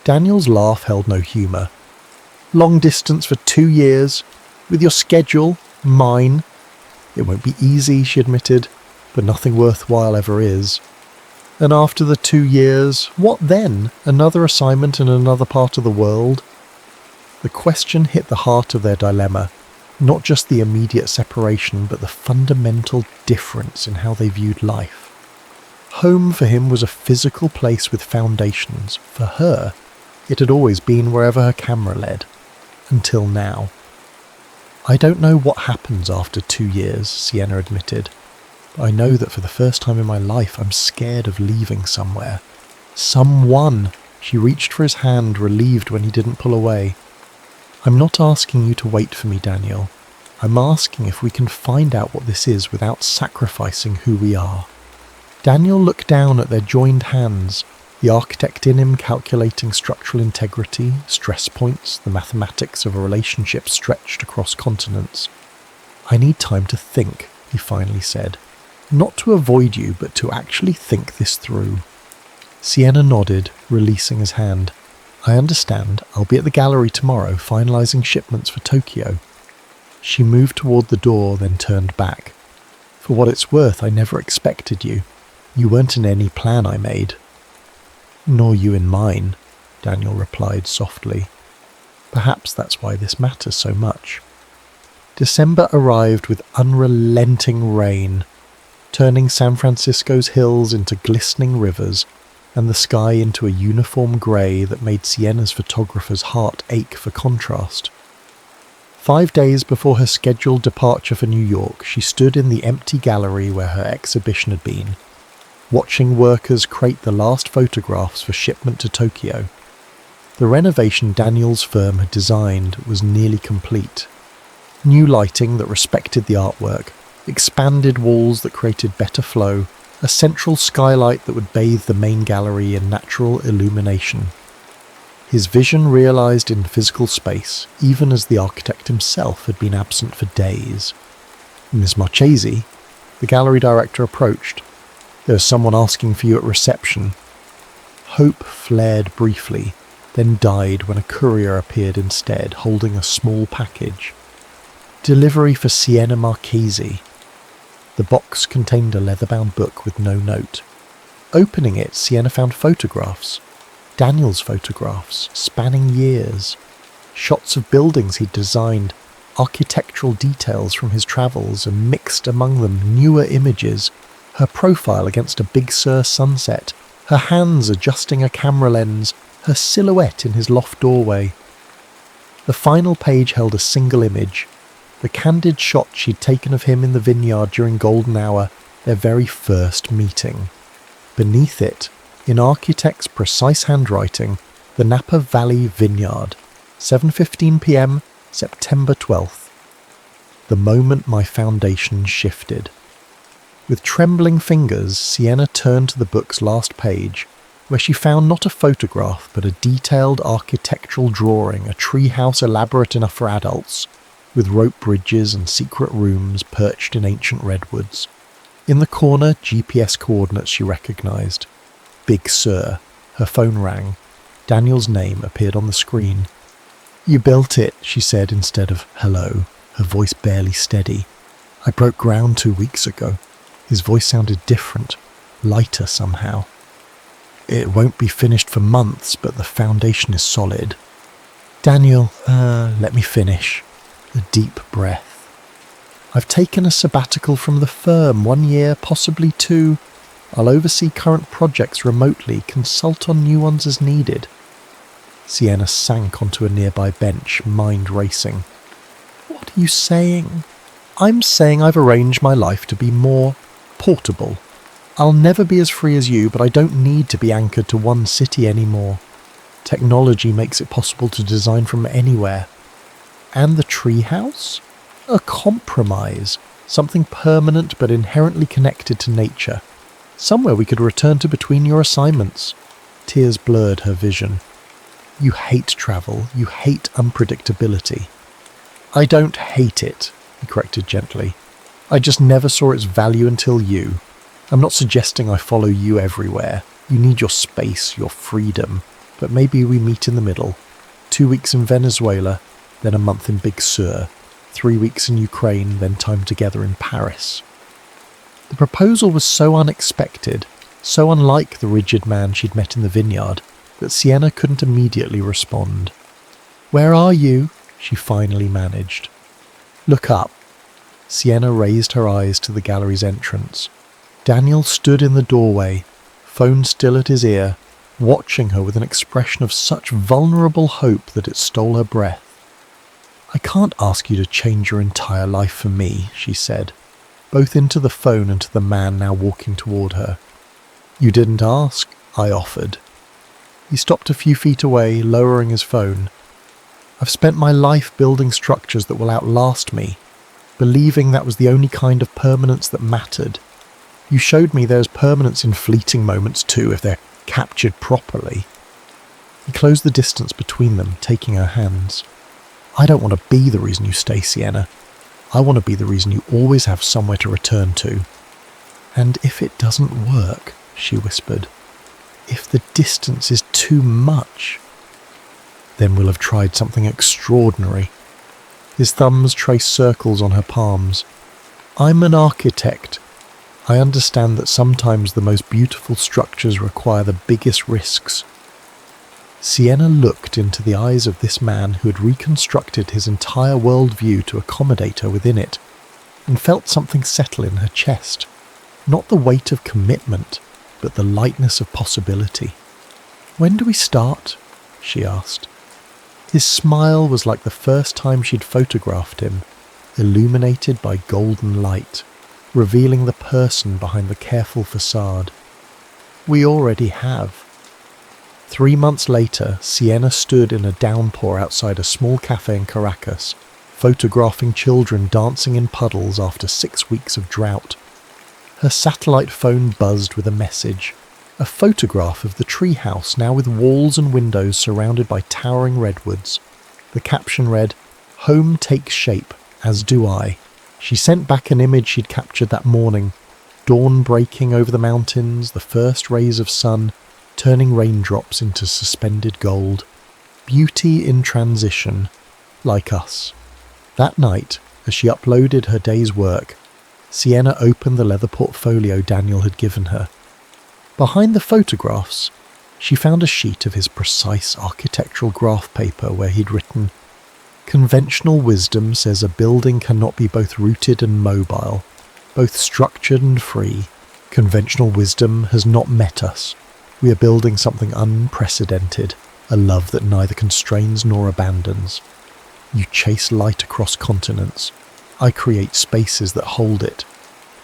Daniel's laugh held no humour. "Long distance for 2 years? With your schedule? Mine? It won't be easy," she admitted, "but nothing worthwhile ever is." "And after the 2 years, what then? Another assignment in another part of the world?" The question hit the heart of their dilemma, not just the immediate separation, but the fundamental difference in how they viewed life. Home for him was a physical place with foundations. For her, it had always been wherever her camera led. Until now. "I don't know what happens after 2 years, Sienna admitted. But I know that for the first time in my life I'm scared of leaving somewhere. Someone! She reached for his hand, relieved when he didn't pull away. "I'm not asking you to wait for me, Daniel. I'm asking if we can find out what this is without sacrificing who we are." Daniel looked down at their joined hands, the architect in him calculating structural integrity, stress points, the mathematics of a relationship stretched across continents. "I need time to think," he finally said. "Not to avoid you, but to actually think this through." Sienna nodded, releasing his hand. "I understand. I'll be at the gallery tomorrow, finalising shipments for Tokyo." She moved toward the door, then turned back. "For what it's worth, I never expected you. You weren't in any plan I made." "Nor you in mine," Daniel replied softly. "Perhaps that's why this matters so much." December arrived with unrelenting rain, turning San Francisco's hills into glistening rivers and the sky into a uniform grey that made Sienna's photographer's heart ache for contrast. 5 days before her scheduled departure for New York, she stood in the empty gallery where her exhibition had been, watching workers crate the last photographs for shipment to Tokyo. The renovation Daniel's firm had designed was nearly complete. New lighting that respected the artwork, expanded walls that created better flow, a central skylight that would bathe the main gallery in natural illumination. His vision realised in physical space, even as the architect himself had been absent for days. "Miss Marchese," the gallery director approached. "There's someone asking for you at reception." Hope flared briefly, then died when a courier appeared instead, holding a small package. "Delivery for Sienna Marchese." The box contained a leather-bound book with no note. Opening it, Sienna found photographs. Daniel's photographs, spanning years. Shots of buildings he'd designed, architectural details from his travels, and mixed among them newer images. Her profile against a Big Sur sunset, her hands adjusting a camera lens, her silhouette in his loft doorway. The final page held a single image, the candid shot she'd taken of him in the vineyard during golden hour, their very first meeting. Beneath it, in architect's precise handwriting, the Napa Valley Vineyard, 7:15 p.m, September 12th. The moment my foundation shifted. With trembling fingers, Sienna turned to the book's last page, where she found not a photograph but a detailed architectural drawing, a treehouse elaborate enough for adults, with rope bridges and secret rooms perched in ancient redwoods. In the corner, GPS coordinates she recognised. Big Sur. Her phone rang. Daniel's name appeared on the screen. "You built it," she said instead of "hello," her voice barely steady. "I broke ground 2 weeks ago." His voice sounded different, lighter somehow. "It won't be finished for months, but the foundation is solid." "Daniel, let me finish." A deep breath. "I've taken a sabbatical from the firm, 1 year, possibly 2. I'll oversee current projects remotely, consult on new ones as needed." Sienna sank onto a nearby bench, mind racing. "What are you saying?" "I'm saying I've arranged my life to be more portable. I'll never be as free as you, but I don't need to be anchored to one city anymore. Technology makes it possible to design from anywhere. And the treehouse? A compromise. Something permanent but inherently connected to nature. Somewhere we could return to between your assignments." Tears blurred her vision. "You hate travel. You hate unpredictability." "I don't hate it," he corrected gently. "I just never saw its value until you. I'm not suggesting I follow you everywhere. You need your space, your freedom. But maybe we meet in the middle. 2 weeks in Venezuela, then a month in Big Sur. 3 weeks in Ukraine, then time together in Paris." The proposal was so unexpected, so unlike the rigid man she'd met in the vineyard, that Sienna couldn't immediately respond. "Where are you?" she finally managed. "Look up." Sienna raised her eyes to the gallery's entrance. Daniel stood in the doorway, phone still at his ear, watching her with an expression of such vulnerable hope that it stole her breath. "I can't ask you to change your entire life for me," she said, both into the phone and to the man now walking toward her. "You didn't ask," I offered. He stopped a few feet away, lowering his phone. "I've spent my life building structures that will outlast me, believing that was the only kind of permanence that mattered. You showed me there's permanence in fleeting moments too, if they're captured properly." He closed the distance between them, taking her hands. "I don't want to be the reason you stay, Sienna. I want to be the reason you always have somewhere to return to." "And if it doesn't work," she whispered, "if the distance is too much, then we'll have tried something extraordinary." His thumbs traced circles on her palms. "I'm an architect. I understand that sometimes the most beautiful structures require the biggest risks." Sienna looked into the eyes of this man who had reconstructed his entire worldview to accommodate her within it, and felt something settle in her chest. Not the weight of commitment, but the lightness of possibility. "When do we start?" she asked. His smile was like the first time she'd photographed him, illuminated by golden light, revealing the person behind the careful facade. "We already have." 3 months later, Sienna stood in a downpour outside a small cafe in Caracas, photographing children dancing in puddles after 6 weeks of drought. Her satellite phone buzzed with a message, a photograph of the treehouse now with walls and windows surrounded by towering redwoods. The caption read, "Home takes shape, as do I." She sent back an image she'd captured that morning, dawn breaking over the mountains, the first rays of sun turning raindrops into suspended gold. Beauty in transition, like us. That night, as she uploaded her day's work, Sienna opened the leather portfolio Daniel had given her. Behind the photographs, she found a sheet of his precise architectural graph paper where he'd written, "Conventional wisdom says a building cannot be both rooted and mobile, both structured and free. Conventional wisdom has not met us. We are building something unprecedented, a love that neither constrains nor abandons. You chase light across continents. I create spaces that hold it.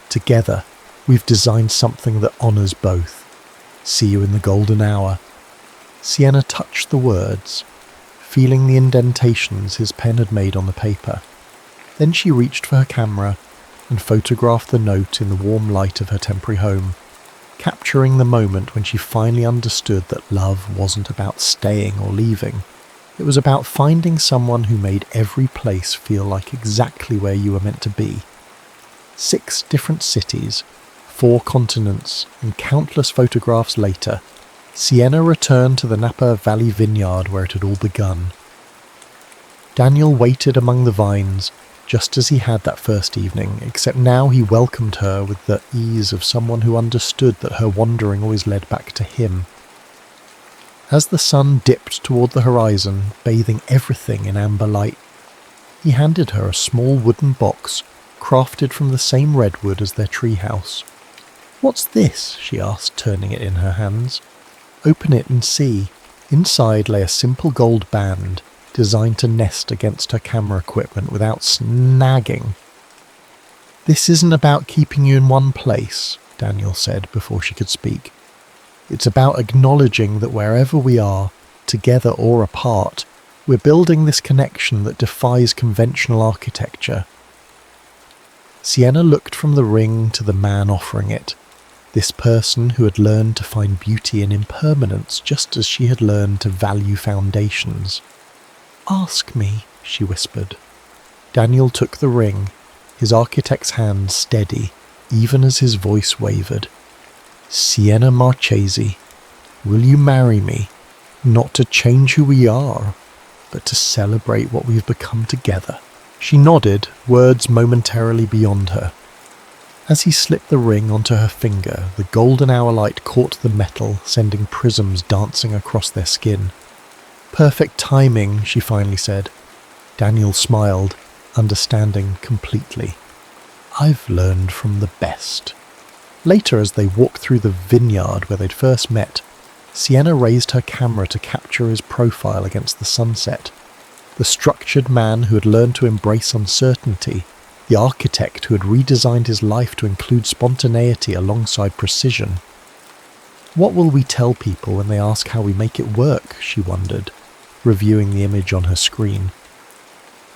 Together, we've designed something that honours both. See you in the golden hour." Sienna touched the words, feeling the indentations his pen had made on the paper. Then she reached for her camera, and photographed the note in the warm light of her temporary home, capturing the moment when she finally understood that love wasn't about staying or leaving. It was about finding someone who made every place feel like exactly where you were meant to be. 6 different cities, 4 continents, and countless photographs later, Sienna returned to the Napa Valley vineyard where it had all begun. Daniel waited among the vines, just as he had that first evening, except now he welcomed her with the ease of someone who understood that her wandering always led back to him. As the sun dipped toward the horizon, bathing everything in amber light, he handed her a small wooden box crafted from the same redwood as their treehouse. "What's this?" she asked, turning it in her hands. "Open it and see." Inside lay a simple gold band, designed to nest against her camera equipment without snagging. "This isn't about keeping you in one place," Daniel said before she could speak. "It's about acknowledging that wherever we are, together or apart, we're building this connection that defies conventional architecture." Sienna looked from the ring to the man offering it, this person who had learned to find beauty in impermanence just as she had learned to value foundations. "Ask me," she whispered. Daniel took the ring, his architect's hand steady, even as his voice wavered. "Sienna Marchesi, will you marry me, not to change who we are, but to celebrate what we've become together?" She nodded, words momentarily beyond her. As he slipped the ring onto her finger, the golden hour light caught the metal, sending prisms dancing across their skin. "Perfect timing," she finally said. Daniel smiled, understanding completely. "I've learned from the best." Later, as they walked through the vineyard where they'd first met, Sienna raised her camera to capture his profile against the sunset. The structured man who had learned to embrace uncertainty, the architect who had redesigned his life to include spontaneity alongside precision. "What will we tell people when they ask how we make it work?" she wondered, reviewing the image on her screen.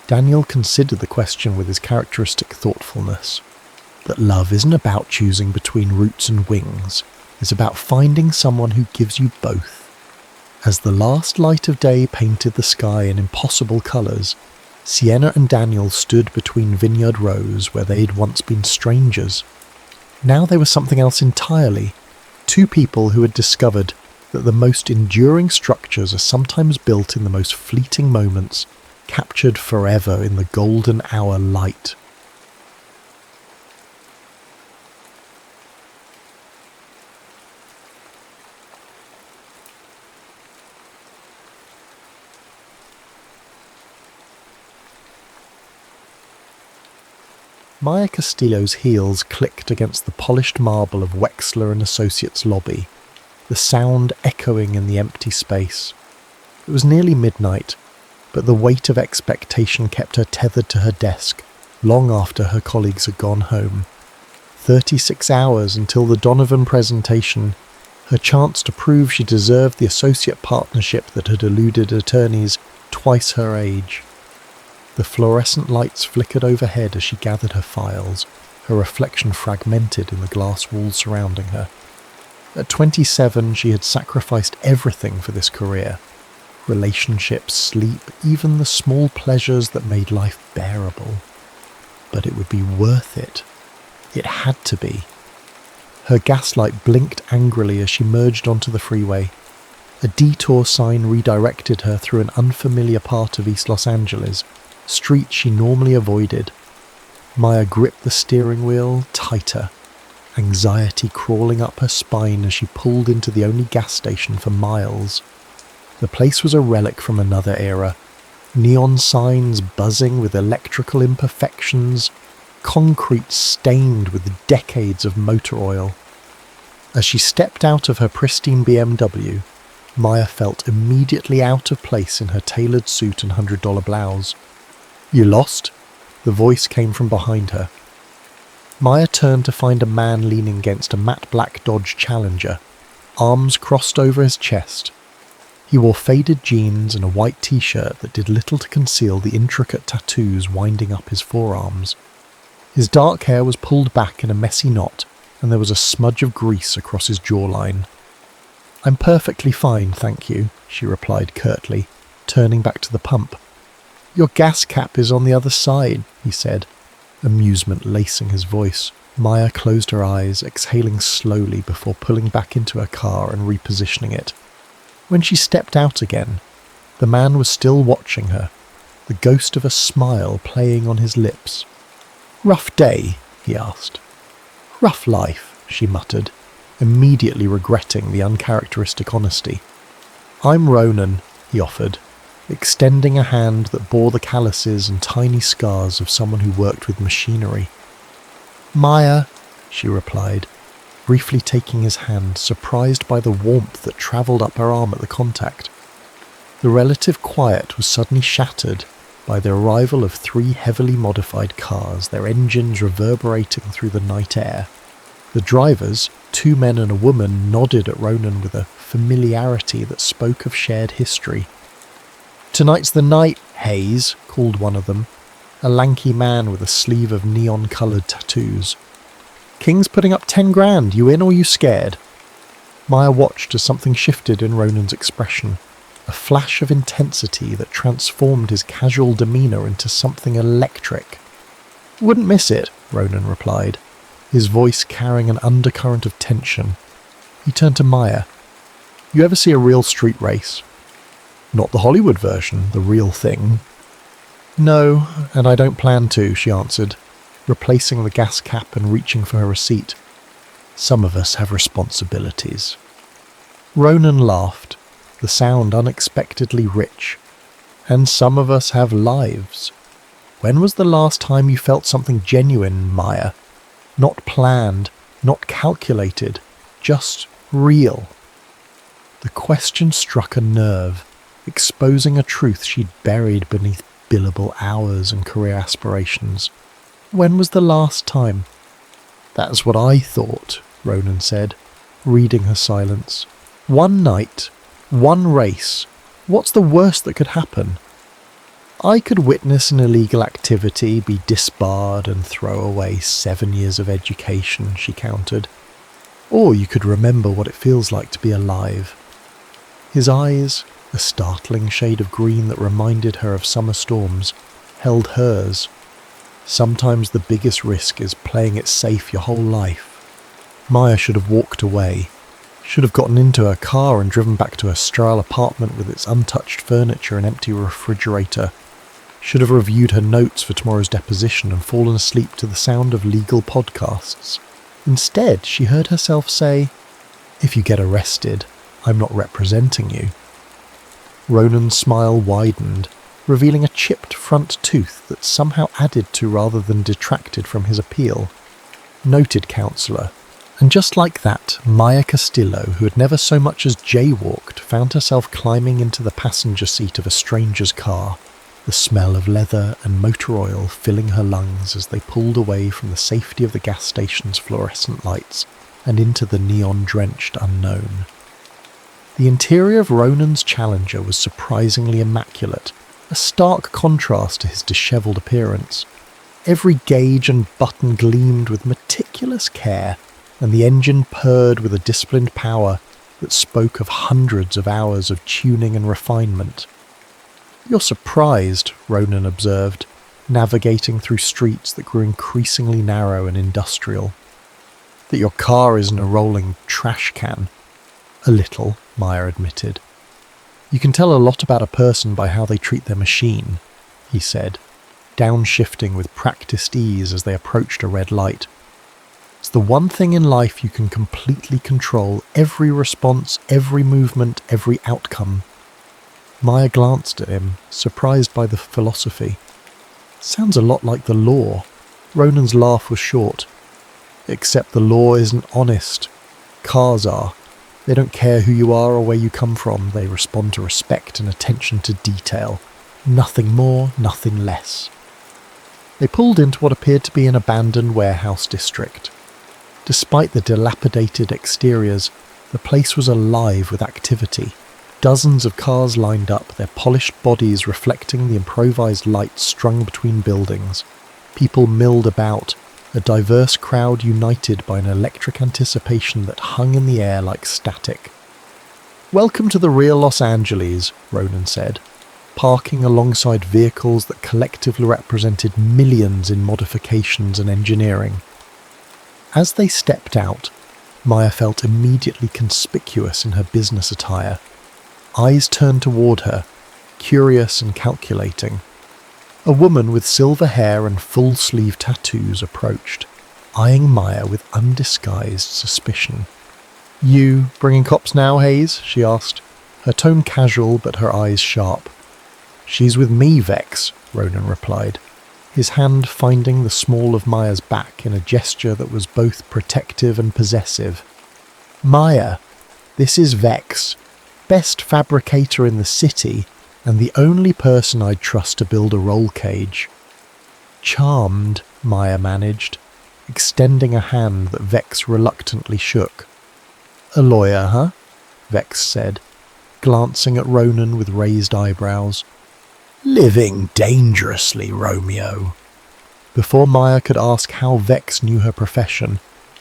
Daniel considered the question with his characteristic thoughtfulness. That love isn't about choosing between roots and wings. It's about finding someone who gives you both. As the last light of day painted the sky in impossible colours, Sienna and Daniel stood between vineyard rows where they'd once been strangers. Now they were something else entirely. 2 people who had discovered that the most enduring structures are sometimes built in the most fleeting moments, captured forever in the golden hour light. Maya Castillo's heels clicked against the polished marble of Wexler & Associates' lobby, the sound echoing in the empty space. It was nearly midnight, but the weight of expectation kept her tethered to her desk, long after her colleagues had gone home. 36 hours until the Donovan presentation, her chance to prove she deserved the associate partnership that had eluded attorneys twice her age. The fluorescent lights flickered overhead as she gathered her files, her reflection fragmented in the glass walls surrounding her. At 27, she had sacrificed everything for this career. Relationships, sleep, even the small pleasures that made life bearable. But it would be worth it. It had to be. Her gaslight blinked angrily as she merged onto the freeway. A detour sign redirected her through an unfamiliar part of East Los Angeles, streets she normally avoided. Maya gripped the steering wheel tighter, anxiety crawling up her spine as she pulled into the only gas station for miles. The place was a relic from another era. Neon signs buzzing with electrical imperfections, concrete stained with decades of motor oil. As she stepped out of her pristine BMW, Maya felt immediately out of place in her tailored suit and $100 blouse. "You lost?" The voice came from behind her. Maya turned to find a man leaning against a matte black Dodge Challenger, arms crossed over his chest. He wore faded jeans and a white t-shirt that did little to conceal the intricate tattoos winding up his forearms. His dark hair was pulled back in a messy knot, and there was a smudge of grease across his jawline. "I'm perfectly fine, thank you," she replied curtly, turning back to the pump. "Your gas cap is on the other side," he said, amusement lacing his voice. Maya closed her eyes, exhaling slowly before pulling back into her car and repositioning it. When she stepped out again, the man was still watching her, the ghost of a smile playing on his lips. "Rough day?" he asked. "Rough life," she muttered, immediately regretting the uncharacteristic honesty. "I'm Ronan," he offered, extending a hand that bore the calluses and tiny scars of someone who worked with machinery. "Maya," she replied, briefly taking his hand, surprised by the warmth that travelled up her arm at the contact. The relative quiet was suddenly shattered by the arrival of 3 heavily modified cars, their engines reverberating through the night air. The drivers, 2 men and a woman, nodded at Ronan with a familiarity that spoke of shared history. "Tonight's the night, Hayes," called one of them, a lanky man with a sleeve of neon-coloured tattoos. "King's putting up 10 grand, you in or you scared?" Maya watched as something shifted in Ronan's expression, a flash of intensity that transformed his casual demeanour into something electric. "Wouldn't miss it," Ronan replied, his voice carrying an undercurrent of tension. He turned to Maya. "You ever see a real street race?" "Not the Hollywood version, the real thing." "No, and I don't plan to," she answered, replacing the gas cap and reaching for her receipt. "Some of us have responsibilities." Ronan laughed, the sound unexpectedly rich. "And some of us have lives. When was the last time you felt something genuine, Maya? Not planned, not calculated, just real." The question struck a nerve, exposing a truth she'd buried beneath billable hours and career aspirations. When was the last time? "That's what I thought," Ronan said, reading her silence. "One night, one race. What's the worst that could happen? I could witness an illegal activity, be disbarred and throw away 7 years of education," she countered. "Or you could remember what it feels like to be alive." His eyes, a startling shade of green that reminded her of summer storms, held hers. "Sometimes the biggest risk is playing it safe your whole life." Maya should have walked away, should have gotten into her car and driven back to her sterile apartment with its untouched furniture and empty refrigerator, should have reviewed her notes for tomorrow's deposition and fallen asleep to the sound of legal podcasts. Instead, she heard herself say, "If you get arrested, I'm not representing you." Ronan's smile widened, revealing a chipped front tooth that somehow added to rather than detracted from his appeal. Noted counsellor. And just like that, Maya Castillo, who had never so much as jaywalked, found herself climbing into the passenger seat of a stranger's car, the smell of leather and motor oil filling her lungs as they pulled away from the safety of the gas station's fluorescent lights and into the neon-drenched unknown. The interior of Ronan's Challenger was surprisingly immaculate, a stark contrast to his dishevelled appearance. Every gauge and button gleamed with meticulous care, and the engine purred with a disciplined power that spoke of hundreds of hours of tuning and refinement. "You're surprised," Ronan observed, navigating through streets that grew increasingly narrow and industrial. "That your car isn't a rolling trash can." "A little," Maya admitted. "You can tell a lot about a person by how they treat their machine," he said, downshifting with practiced ease as they approached a red light. "It's the one thing in life you can completely control, every response, every movement, every outcome." Maya glanced at him, surprised by the philosophy. "Sounds a lot like the law." Ronan's laugh was short. "Except the law isn't honest. Cars are. They don't care who you are or where you come from. They respond to respect and attention to detail. Nothing more, nothing less." They pulled into what appeared to be an abandoned warehouse district. Despite the dilapidated exteriors, the place was alive with activity. Dozens of cars lined up, their polished bodies reflecting the improvised lights strung between buildings. People milled about, a diverse crowd united by an electric anticipation that hung in the air like static. "Welcome to the real Los Angeles," Ronan said, parking alongside vehicles that collectively represented millions in modifications and engineering. As they stepped out, Maya felt immediately conspicuous in her business attire. Eyes turned toward her, curious and calculating. A woman with silver hair and full-sleeve tattoos approached, eyeing Maya with undisguised suspicion. "You bringing cops now, Hayes?" she asked, her tone casual but her eyes sharp. "She's with me, Vex," Ronan replied, his hand finding the small of Maya's back in a gesture that was both protective and possessive. "Maya, this is Vex, best fabricator in the city, and the only person I'd trust to build a roll cage." "Charmed," Maya managed, extending a hand that Vex reluctantly shook. "A lawyer, huh?" Vex said, glancing at Ronan with raised eyebrows. "Living dangerously, Romeo." Before Maya could ask how Vex knew her profession,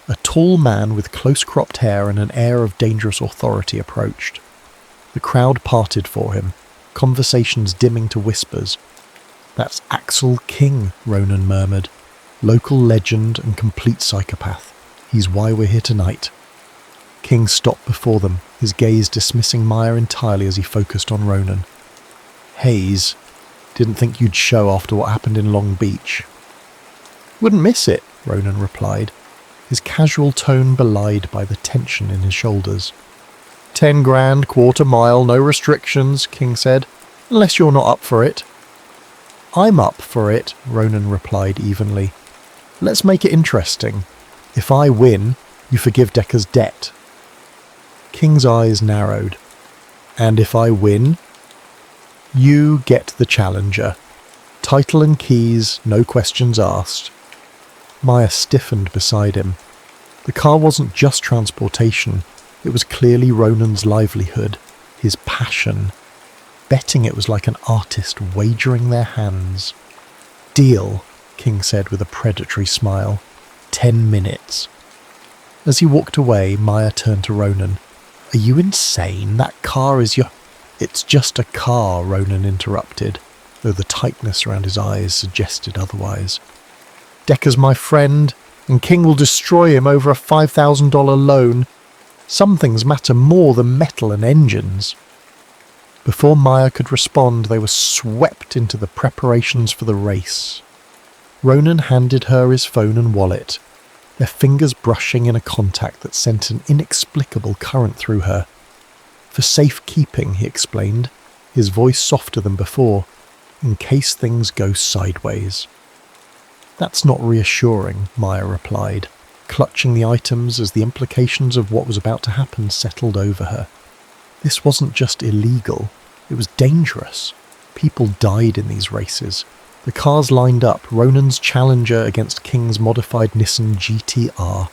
a tall man with close-cropped hair and an air of dangerous authority approached. The crowd parted for him, conversations dimming to whispers. "That's Axel King," Ronan murmured. "Local legend and complete psychopath. He's why we're here tonight." King stopped before them, his gaze dismissing Maya entirely as he focused on Ronan. "Hayes, didn't think you'd show after what happened in Long Beach." "Wouldn't miss it," Ronan replied, his casual tone belied by the tension in his shoulders. 10 grand, quarter mile, no restrictions," King said, "unless you're not up for it." "I'm up for it," Ronan replied evenly. "Let's make it interesting. If I win, you forgive Decker's debt." King's eyes narrowed. "And if I win?" "You get the challenger. Title and keys, no questions asked." Maya stiffened beside him. The car wasn't just transportation. It was clearly Ronan's livelihood, his passion. Betting it was like an artist wagering their hands. "Deal," King said with a predatory smile. 10 minutes. As he walked away, Maya turned to Ronan. "Are you insane? That car is your—" "It's just a car," Ronan interrupted, though the tightness around his eyes suggested otherwise. "Decker's my friend, and King will destroy him over a $5,000 loan. Some things matter more than metal and engines." Before Maya could respond, they were swept into the preparations for the race. Ronan handed her his phone and wallet, their fingers brushing in a contact that sent an inexplicable current through her. "For safekeeping," he explained, his voice softer than before, "in case things go sideways." "That's not reassuring," Maya replied, clutching the items as the implications of what was about to happen settled over her. This wasn't just illegal, it was dangerous. People died in these races. The cars lined up, Ronan's Challenger against King's modified Nissan GT-R,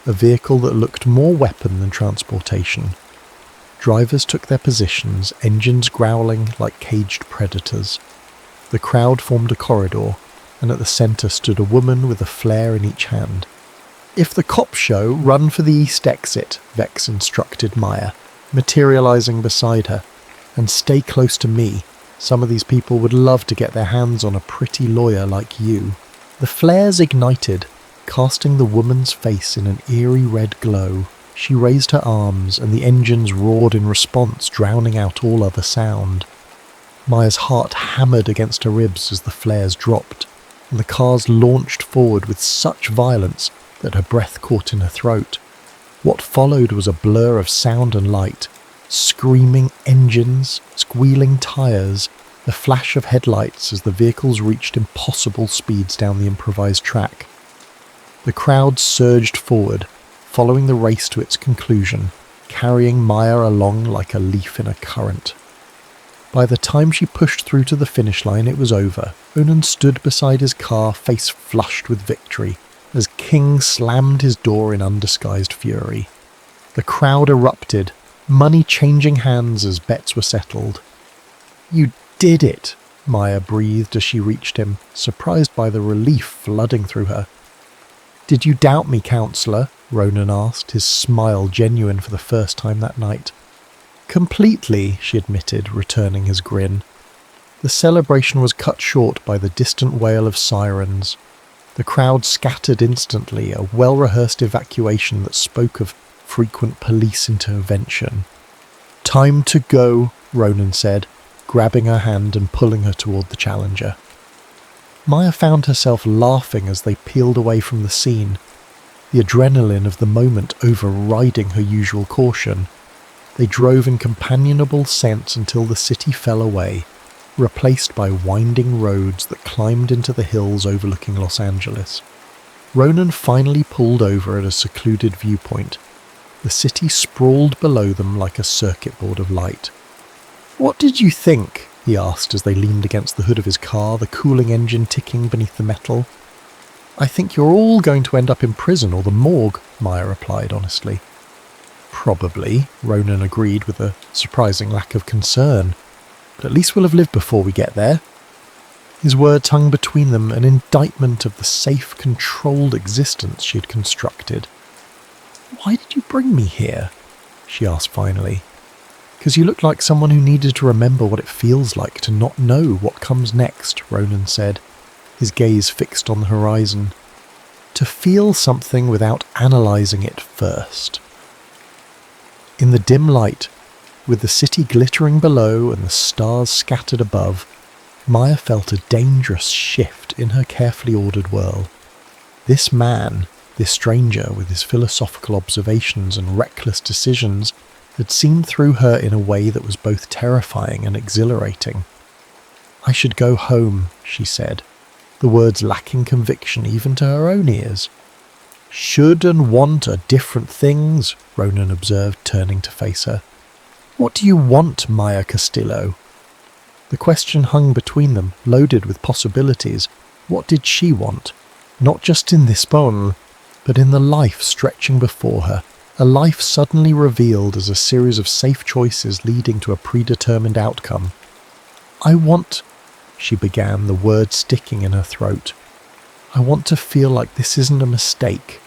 a vehicle that looked more weapon than transportation. Drivers took their positions, engines growling like caged predators. The crowd formed a corridor, and at the centre stood a woman with a flare in each hand. "If the cops show, run for the east exit," Vex instructed Maya, materialising beside her. "And stay close to me. Some of these people would love to get their hands on a pretty lawyer like you." The flares ignited, casting the woman's face in an eerie red glow. She raised her arms, and the engines roared in response, drowning out all other sound. Maya's heart hammered against her ribs as the flares dropped, and the cars launched forward with such violence that her breath caught in her throat. What followed was a blur of sound and light, screaming engines, squealing tyres, the flash of headlights as the vehicles reached impossible speeds down the improvised track. The crowd surged forward, following the race to its conclusion, carrying Maya along like a leaf in a current. By the time she pushed through to the finish line, it was over. Ronan stood beside his car, face flushed with victory, as King slammed his door in undisguised fury. The crowd erupted, money changing hands as bets were settled. "You did it!" Maya breathed as she reached him, surprised by the relief flooding through her. "Did you doubt me, counsellor?" Ronan asked, his smile genuine for the first time that night. "Completely," she admitted, returning his grin. The celebration was cut short by the distant wail of sirens. The crowd scattered instantly, a well-rehearsed evacuation that spoke of frequent police intervention. "Time to go," Ronan said, grabbing her hand and pulling her toward the challenger. Maya found herself laughing as they peeled away from the scene, the adrenaline of the moment overriding her usual caution. They drove in companionable sense until the city fell away, replaced by winding roads that climbed into the hills overlooking Los Angeles. Ronan finally pulled over at a secluded viewpoint. The city sprawled below them like a circuit board of light. "What did you think?" he asked as they leaned against the hood of his car, the cooling engine ticking beneath the metal. "I think you're all going to end up in prison or the morgue," Maya replied honestly. "Probably," Ronan agreed with a surprising lack of concern. "But at least we'll have lived before we get there." His words hung between them, an indictment of the safe, controlled existence she had constructed. "Why did you bring me here?" she asked finally. "'Cause you look like someone who needed to remember what it feels like to not know what comes next," Ronan said, his gaze fixed on the horizon. "To feel something without analysing it first." In the dim light, with the city glittering below and the stars scattered above, Maya felt a dangerous shift in her carefully ordered world. This man, this stranger with his philosophical observations and reckless decisions, had seen through her in a way that was both terrifying and exhilarating. "I should go home," she said, the words lacking conviction even to her own ears. "Should and want are different things," Ronan observed, turning to face her. "What do you want, Maya Castillo?" The question hung between them, loaded with possibilities. What did she want? Not just in this moment, but in the life stretching before her, a life suddenly revealed as a series of safe choices leading to a predetermined outcome. "I want," she began, the words sticking in her throat. "I want to feel like this isn't a mistake."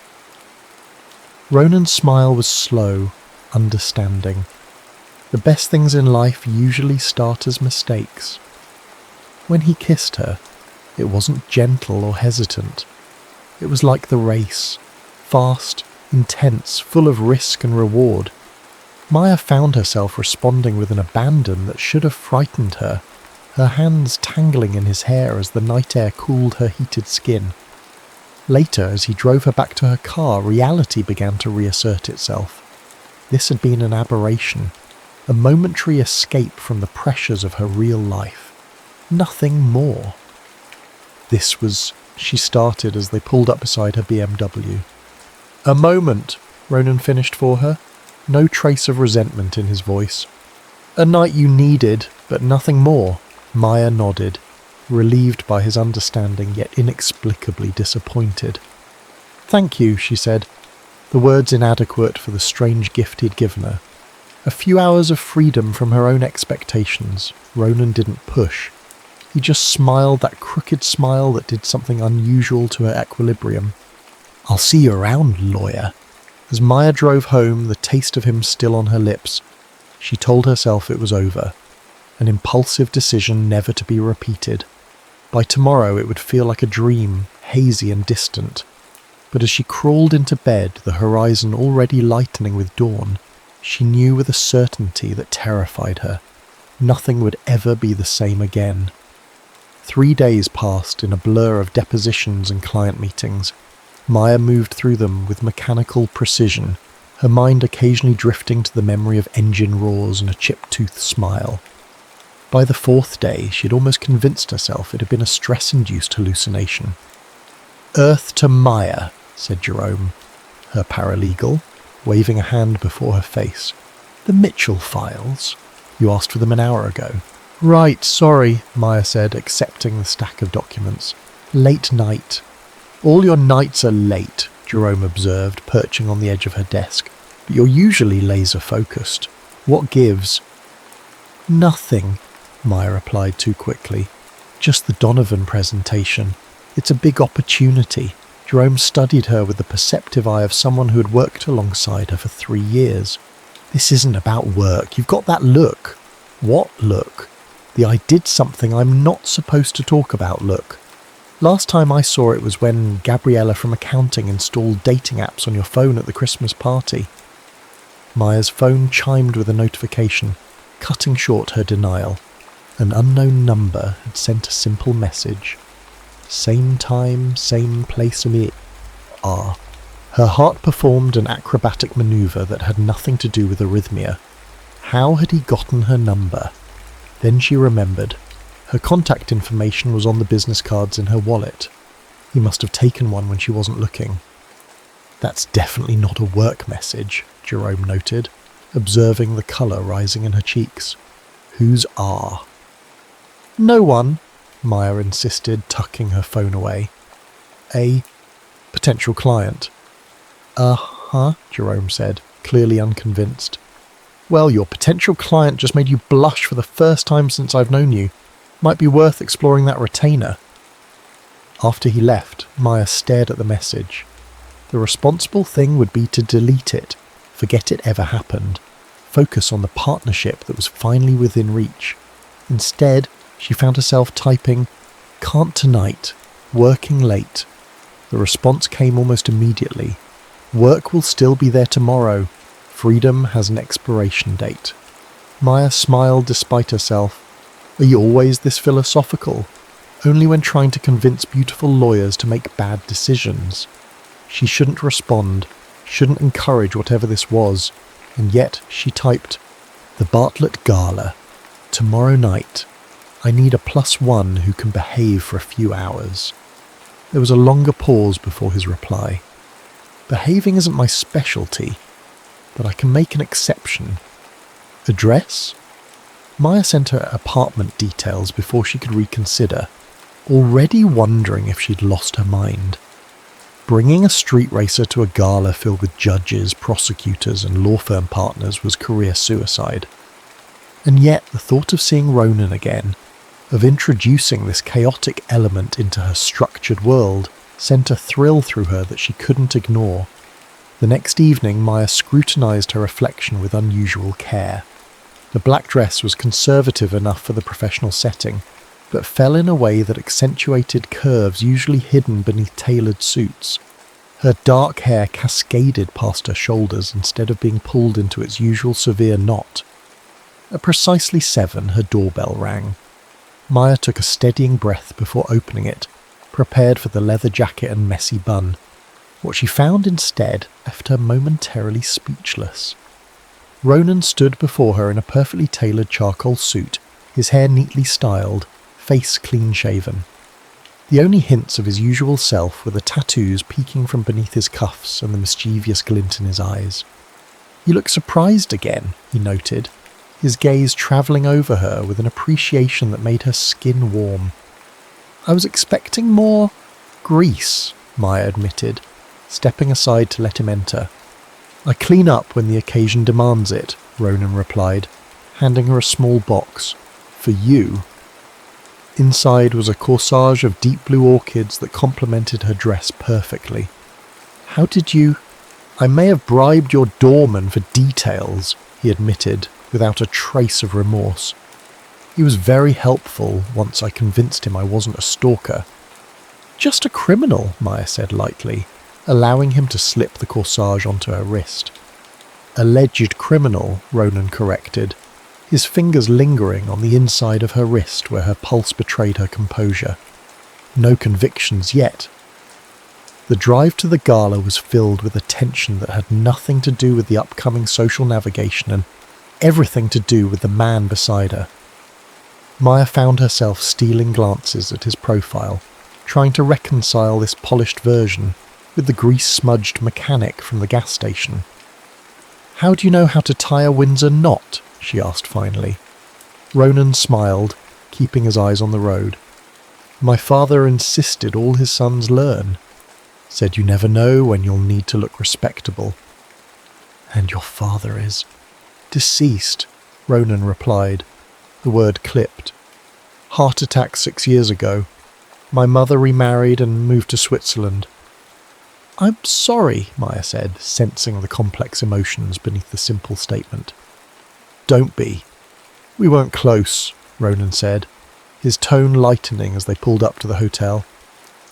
Ronan's smile was slow, understanding. The best things in life usually start as mistakes. When he kissed her, it wasn't gentle or hesitant. It was like the race, fast, intense, full of risk and reward. Maya found herself responding with an abandon that should have frightened her, her hands tangling in his hair as the night air cooled her heated skin. Later, as he drove her back to her car, reality began to reassert itself. This had been an aberration, a momentary escape from the pressures of her real life. Nothing more. "This was," she started as they pulled up beside her BMW. "A moment," Ronan finished for her, no trace of resentment in his voice. "A night you needed, but nothing more." Maya nodded, relieved by his understanding yet inexplicably disappointed. "Thank you," she said, the words inadequate for the strange gift he'd given her. A few hours of freedom from her own expectations. Ronan didn't push. He just smiled, that crooked smile that did something unusual to her equilibrium. "I'll see you around, lawyer." As Maya drove home, the taste of him still on her lips, she told herself it was over. An impulsive decision never to be repeated. By tomorrow it would feel like a dream, hazy and distant. But as she crawled into bed, the horizon already lightening with dawn, she knew with a certainty that terrified her. Nothing would ever be the same again. 3 days passed in a blur of depositions and client meetings. Maya moved through them with mechanical precision, her mind occasionally drifting to the memory of engine roars and a chip-toothed smile. By the 4th day, she had almost convinced herself it had been a stress-induced hallucination. "Earth to Maya," said Jerome, her paralegal, waving a hand before her face. "The Mitchell files? You asked for them an hour ago." "Right, sorry," Maya said, accepting the stack of documents. "Late night." "All your nights are late," Jerome observed, perching on the edge of her desk. "But you're usually laser-focused. What gives?" "Nothing," Maya replied too quickly. just the Donovan presentation. It's a big opportunity. Jerome studied her with the perceptive eye of someone who had worked alongside her for 3 years. This isn't about work. You've got that look. What look? The I did something I'm not supposed to talk about look. Last time I saw it was when Gabriella from accounting installed dating apps on your phone at the Christmas party. Maya's phone chimed with a notification, cutting short her denial. An unknown number had sent a simple message. Same time, same place me. Her heart performed an acrobatic manoeuvre that had nothing to do with arrhythmia. How had he gotten her number? Then she remembered. Her contact information was on the business cards in her wallet. He must have taken one when she wasn't looking. That's definitely not a work message, Jerome noted, observing the colour rising in her cheeks. Who's R? No one, Maya insisted, tucking her phone away. A potential client. Uh-huh, Jerome said, clearly unconvinced. Well, your potential client just made you blush for the first time since I've known you. Might be worth exploring that retainer. After he left, Maya stared at the message. The responsible thing would be to delete it, forget it ever happened, focus on the partnership that was finally within reach. Instead, she found herself typing, "Can't tonight, working late." The response came almost immediately. Work will still be there tomorrow. Freedom has an expiration date. Maya smiled despite herself. Are you always this philosophical? Only when trying to convince beautiful lawyers to make bad decisions. She shouldn't respond, shouldn't encourage whatever this was, and yet she typed, "The Bartlett Gala. Tomorrow night. I need a +1 who can behave for a few hours." There was a longer pause before his reply. Behaving isn't my specialty, but I can make an exception. Address? Maya sent her apartment details before she could reconsider, already wondering if she'd lost her mind. Bringing a street racer to a gala filled with judges, prosecutors and law firm partners was career suicide. And yet the thought of seeing Ronan again, of introducing this chaotic element into her structured world, sent a thrill through her that she couldn't ignore. The next evening, Maya scrutinized her reflection with unusual care. The black dress was conservative enough for the professional setting, but fell in a way that accentuated curves usually hidden beneath tailored suits. Her dark hair cascaded past her shoulders instead of being pulled into its usual severe knot. At precisely 7, her doorbell rang. Maya took a steadying breath before opening it, prepared for the leather jacket and messy bun. What she found instead left her momentarily speechless. Ronan stood before her in a perfectly tailored charcoal suit, his hair neatly styled, face clean-shaven. The only hints of his usual self were the tattoos peeking from beneath his cuffs and the mischievous glint in his eyes. "You look surprised again," he noted, his gaze travelling over her with an appreciation that made her skin warm. "I was expecting more grease," Maya admitted, stepping aside to let him enter. "I clean up when the occasion demands it," Ronan replied, handing her a small box. "For you." Inside was a corsage of deep blue orchids that complemented her dress perfectly. "How did you—" "I may have bribed your doorman for details," he admitted, without a trace of remorse. "He was very helpful once I convinced him I wasn't a stalker." "Just a criminal," Maya said lightly, allowing him to slip the corsage onto her wrist. "Alleged criminal," Ronan corrected, his fingers lingering on the inside of her wrist where her pulse betrayed her composure. No convictions yet. The drive to the gala was filled with a tension that had nothing to do with the upcoming social navigation and everything to do with the man beside her. Maya found herself stealing glances at his profile, trying to reconcile this polished version with the grease-smudged mechanic from the gas station. "How do you know how to tie a Windsor knot?" she asked finally. Ronan smiled, keeping his eyes on the road. "My father insisted all his sons learn. Said you never know when you'll need to look respectable." "And your father is—" "Deceased," Ronan replied, the word clipped. Heart attack 6 years ago. My mother remarried and moved to Switzerland. I'm sorry, Maya said, sensing the complex emotions beneath the simple statement. Don't be. We weren't close, Ronan said, his tone lightening as they pulled up to the hotel.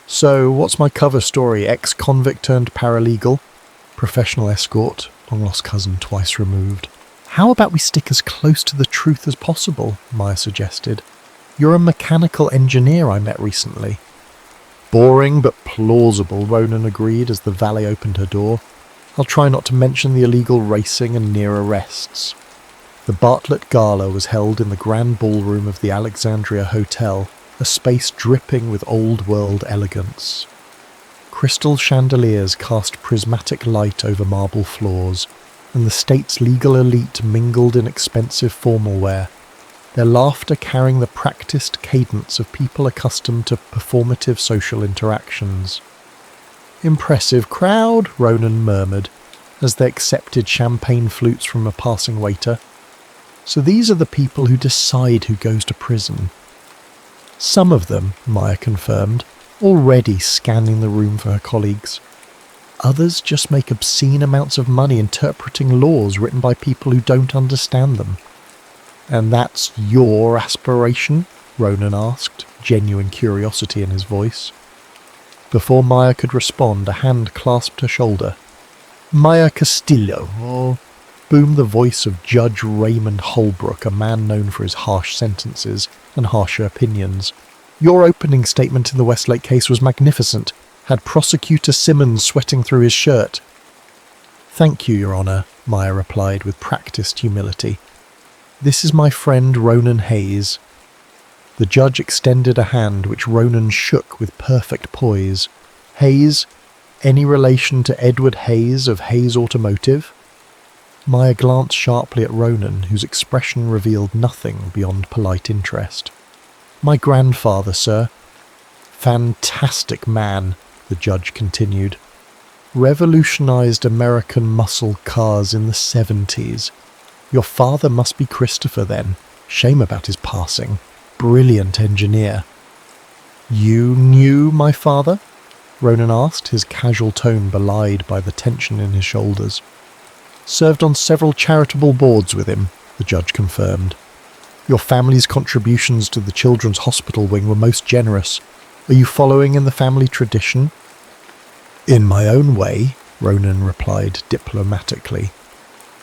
So, what's my cover story? Ex-convict turned paralegal? Professional escort, long-lost cousin twice removed. How about we stick as close to the truth as possible, Maya suggested. You're a mechanical engineer I met recently. Boring but plausible, Ronan agreed as the valet opened her door. I'll try not to mention the illegal racing and near arrests. The Bartlett Gala was held in the grand ballroom of the Alexandria Hotel, a space dripping with old-world elegance. Crystal chandeliers cast prismatic light over marble floors, and the state's legal elite mingled in expensive formal wear, their laughter carrying the practiced cadence of people accustomed to performative social interactions. Impressive crowd, Ronan murmured, as they accepted champagne flutes from a passing waiter. So these are the people who decide who goes to prison. Some of them, Maya confirmed, already scanning the room for her colleagues. Others just make obscene amounts of money interpreting laws written by people who don't understand them. And that's your aspiration? Ronan asked, genuine curiosity in his voice. Before Maya could respond, a hand clasped her shoulder. Maya Castillo, boomed the voice of Judge Raymond Holbrook, a man known for his harsh sentences and harsher opinions. Your opening statement in the Westlake case was magnificent, had Prosecutor Simmons sweating through his shirt. Thank you, Your Honour, Maya replied with practised humility. This is my friend Ronan Hayes. The judge extended a hand which Ronan shook with perfect poise. Hayes, any relation to Edward Hayes of Hayes Automotive? Maya glanced sharply at Ronan, whose expression revealed nothing beyond polite interest. My grandfather, sir. Fantastic man, the judge continued. Revolutionized American muscle cars in the 70s. Your father must be Christopher then. Shame about his passing. Brilliant engineer. You knew my father? Ronan asked, his casual tone belied by the tension in his shoulders. Served on several charitable boards with him, the judge confirmed. Your family's contributions to the Children's Hospital wing were most generous. Are you following in the family tradition? In my own way, Ronan replied diplomatically.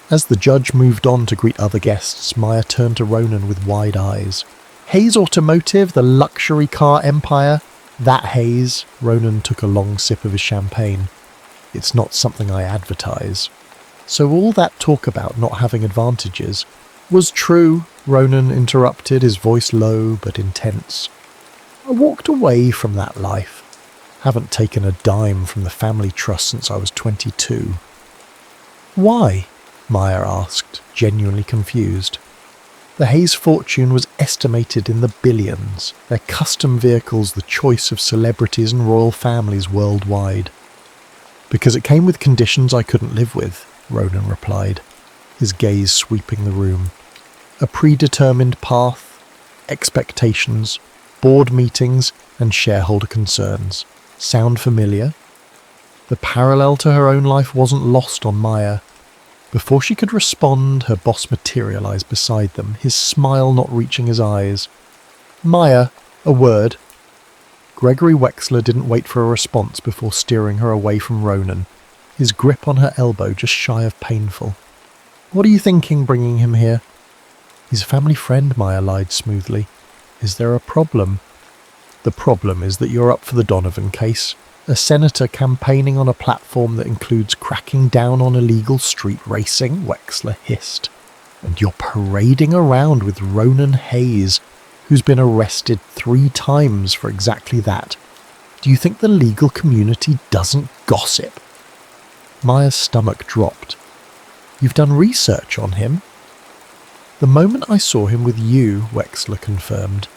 As the judge moved on to greet other guests, Maya turned to Ronan with wide eyes. Hayes Automotive, the luxury car empire? That Hayes, Ronan took a long sip of his champagne. It's not something I advertise. So all that talk about not having advantages was true, Ronan interrupted, his voice low but intense. I walked away from that life. Haven't taken a dime from the family trust since I was 22. Why? Maya asked, genuinely confused. The Hayes fortune was estimated in the billions, their custom vehicles the choice of celebrities and royal families worldwide. Because it came with conditions I couldn't live with, Ronan replied, his gaze sweeping the room. A predetermined path, expectations, board meetings, and shareholder concerns. Sound familiar? The parallel to her own life wasn't lost on Maya. Before she could respond, her boss materialized beside them, his smile not reaching his eyes. Maya, a word. Gregory Wexler didn't wait for a response before steering her away from Ronan, his grip on her elbow just shy of painful. What are you thinking bringing him here? He's a family friend, Maya lied smoothly. Is there a problem? The problem is that you're up for the Donovan case. A senator campaigning on a platform that includes cracking down on illegal street racing, Wexler hissed. And you're parading around with Ronan Hayes, who's been arrested 3 times for exactly that. Do you think the legal community doesn't gossip? Maya's stomach dropped. You've done research on him? The moment I saw him with you, Wexler confirmed.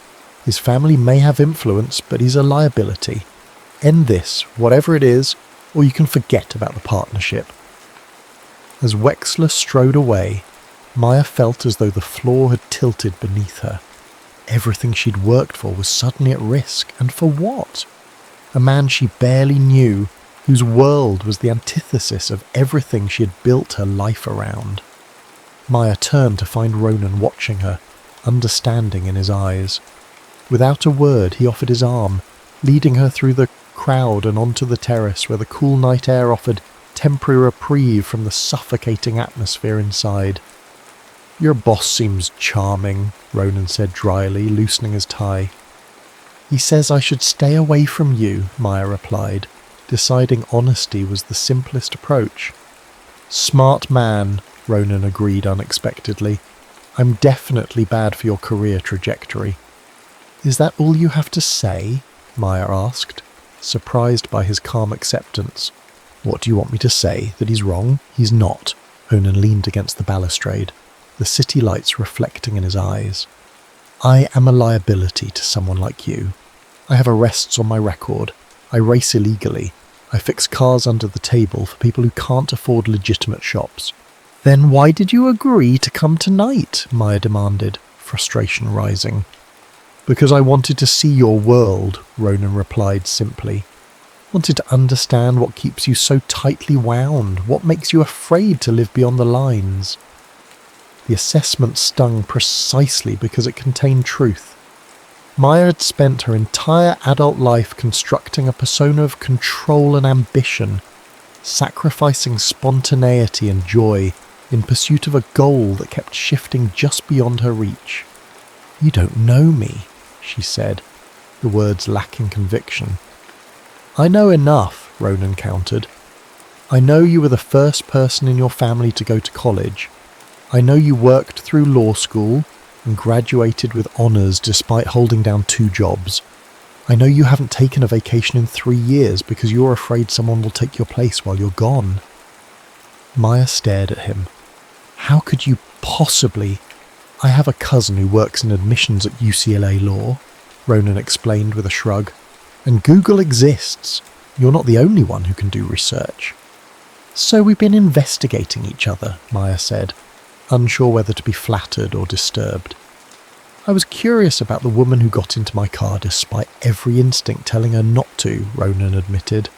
His family may have influence, but he's a liability. End this, whatever it is, or you can forget about the partnership. As Wexler strode away, Maya felt as though the floor had tilted beneath her. Everything she'd worked for was suddenly at risk, and for what? A man she barely knew, whose world was the antithesis of everything she had built her life around. Maya turned to find Ronan watching her, understanding in his eyes. Without a word, he offered his arm, leading her through the crowd and onto the terrace where the cool night air offered temporary reprieve from the suffocating atmosphere inside. "Your boss seems charming," Ronan said dryly, loosening his tie. "He says I should stay away from you," Maya replied, deciding honesty was the simplest approach. "Smart man," Ronan agreed unexpectedly. "I'm definitely bad for your career trajectory." "Is that all you have to say?" Maya asked, surprised by his calm acceptance. "What do you want me to say? That he's wrong?" "He's not." Ronan leaned against the balustrade, the city lights reflecting in his eyes. "I am a liability to someone like you. I have arrests on my record. I race illegally. I fix cars under the table for people who can't afford legitimate shops." "Then why did you agree to come tonight?" Maya demanded, frustration rising. "Because I wanted to see your world," Ronan replied simply. "Wanted to understand what keeps you so tightly wound, what makes you afraid to live beyond the lines." The assessment stung precisely because it contained truth. Maya had spent her entire adult life constructing a persona of control and ambition, sacrificing spontaneity and joy in pursuit of a goal that kept shifting just beyond her reach. "You don't know me," she said, the words lacking conviction. "I know enough," Ronan countered. "I know you were the first person in your family to go to college. I know you worked through law school and graduated with honours despite holding down 2 jobs. I know you haven't taken a vacation in 3 years because you're afraid someone will take your place while you're gone." Maya stared at him. "How could you possibly—" "I have a cousin who works in admissions at UCLA Law," Ronan explained with a shrug. "And Google exists. You're not the only one who can do research." "So we've been investigating each other," Maya said, unsure whether to be flattered or disturbed. "I was curious about the woman who got into my car despite every instinct telling her not to," Ronan admitted.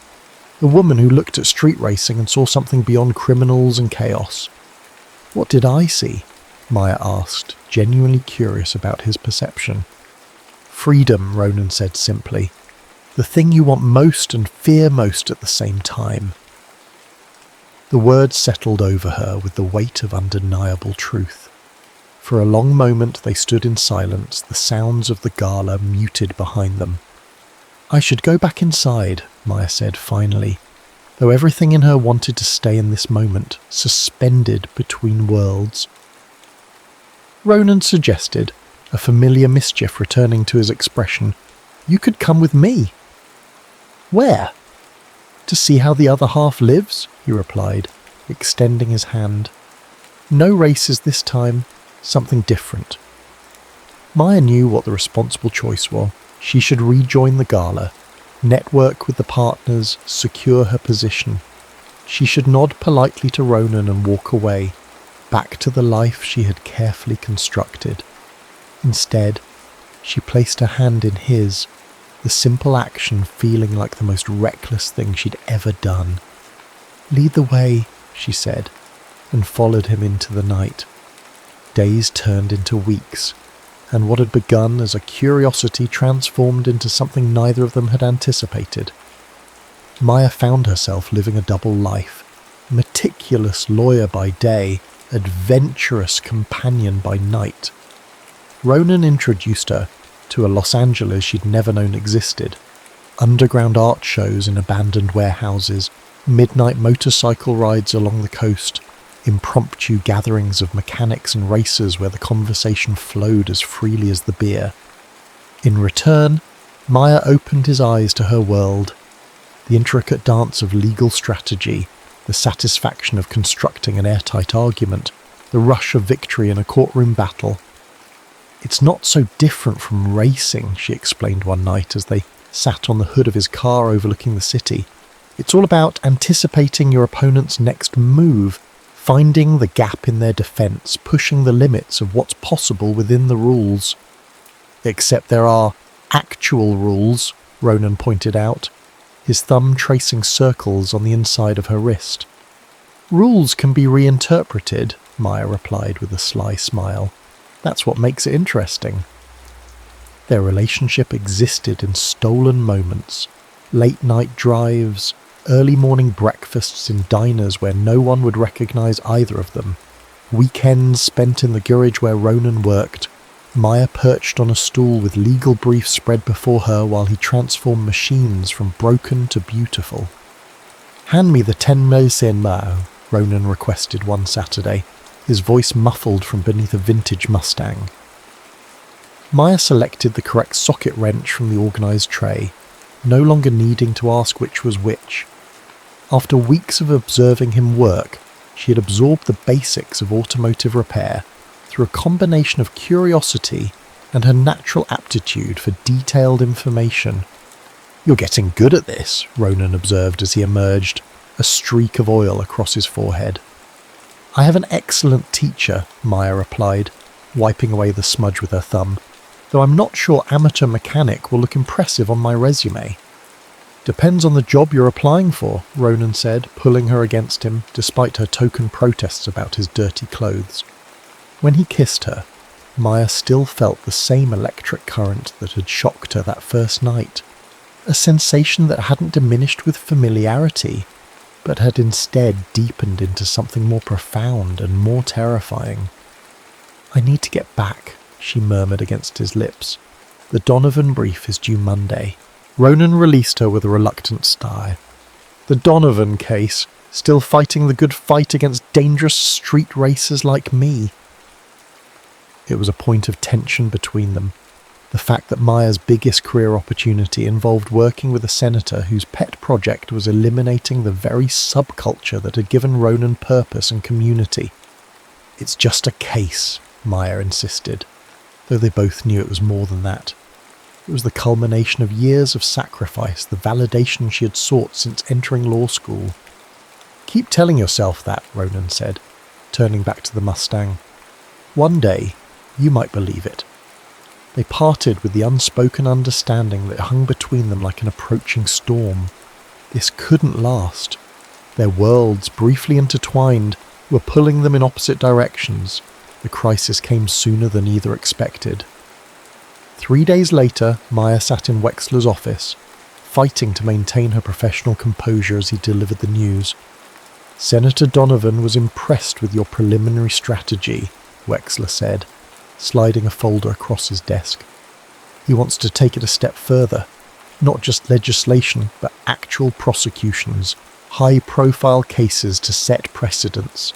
"The woman who looked at street racing and saw something beyond criminals and chaos." "What did I see?" Maya asked, genuinely curious about his perception. "Freedom," Ronan said simply. "The thing you want most and fear most at the same time." The words settled over her with the weight of undeniable truth. For a long moment they stood in silence, the sounds of the gala muted behind them. "I should go back inside," Maya said finally, though everything in her wanted to stay in this moment, suspended between worlds. Ronan suggested, a familiar mischief returning to his expression. "You could come with me." "Where?" "To see how the other half lives," he replied, extending his hand. "No races this time, something different." Maya knew what the responsible choice was. She should rejoin the gala, network with the partners, secure her position. She should nod politely to Ronan and walk away, back to the life she had carefully constructed. Instead, she placed her hand in his, the simple action feeling like the most reckless thing she'd ever done. "Lead the way," she said, and followed him into the night. Days turned into weeks, and what had begun as a curiosity transformed into something neither of them had anticipated. Maya found herself living a double life, meticulous lawyer by day, adventurous companion by night. Ronan introduced her to a Los Angeles she'd never known existed. Underground art shows in abandoned warehouses, midnight motorcycle rides along the coast, impromptu gatherings of mechanics and racers where the conversation flowed as freely as the beer. In return, Maya opened his eyes to her world, the intricate dance of legal strategy, the satisfaction of constructing an airtight argument, the rush of victory in a courtroom battle. "It's not so different from racing," she explained one night as they sat on the hood of his car overlooking the city. "It's all about anticipating your opponent's next move, finding the gap in their defense, pushing the limits of what's possible within the rules." Except there are actual rules, Ronan pointed out, his thumb tracing circles on the inside of her wrist. Rules can be reinterpreted, Maya replied with a sly smile. That's what makes it interesting. Their relationship existed in stolen moments, late-night drives, early morning breakfasts in diners where no one would recognise either of them, weekends spent in the garage where Ronan worked, Maya perched on a stool with legal briefs spread before her while he transformed machines from broken to beautiful. "Hand me the 10 Mosen Mao," Ronan requested one Saturday, his voice muffled from beneath a vintage Mustang. Maya selected the correct socket wrench from the organised tray, no longer needing to ask which was which. After weeks of observing him work, she had absorbed the basics of automotive repair through a combination of curiosity and her natural aptitude for detailed information. "You're getting good at this," Ronan observed as he emerged, a streak of oil across his forehead. "I have an excellent teacher," Maya replied, wiping away the smudge with her thumb, "though I'm not sure amateur mechanic will look impressive on my resume." "Depends on the job you're applying for," Ronan said, pulling her against him, despite her token protests about his dirty clothes. When he kissed her, Maya still felt the same electric current that had shocked her that first night, a sensation that hadn't diminished with familiarity, but had instead deepened into something more profound and more terrifying. "I need to get back," she murmured against his lips. "The Donovan brief is due Monday." Ronan released her with a reluctant sigh. "The Donovan case, still fighting the good fight against dangerous street racers like me." It was a point of tension between them, the fact that Maya's biggest career opportunity involved working with a senator whose pet project was eliminating the very subculture that had given Ronan purpose and community. "It's just a case," Maya insisted, though they both knew it was more than that. It was the culmination of years of sacrifice, the validation she had sought since entering law school. "Keep telling yourself that," Ronan said, turning back to the Mustang. "One day, you might believe it." They parted with the unspoken understanding that hung between them like an approaching storm. This couldn't last. Their worlds, briefly intertwined, were pulling them in opposite directions. The crisis came sooner than either expected. 3 days later, Maya sat in Wexler's office, fighting to maintain her professional composure as he delivered the news. "Senator Donovan was impressed with your preliminary strategy," Wexler said, sliding a folder across his desk. "He wants to take it a step further. Not just legislation, but actual prosecutions, high-profile cases to set precedents."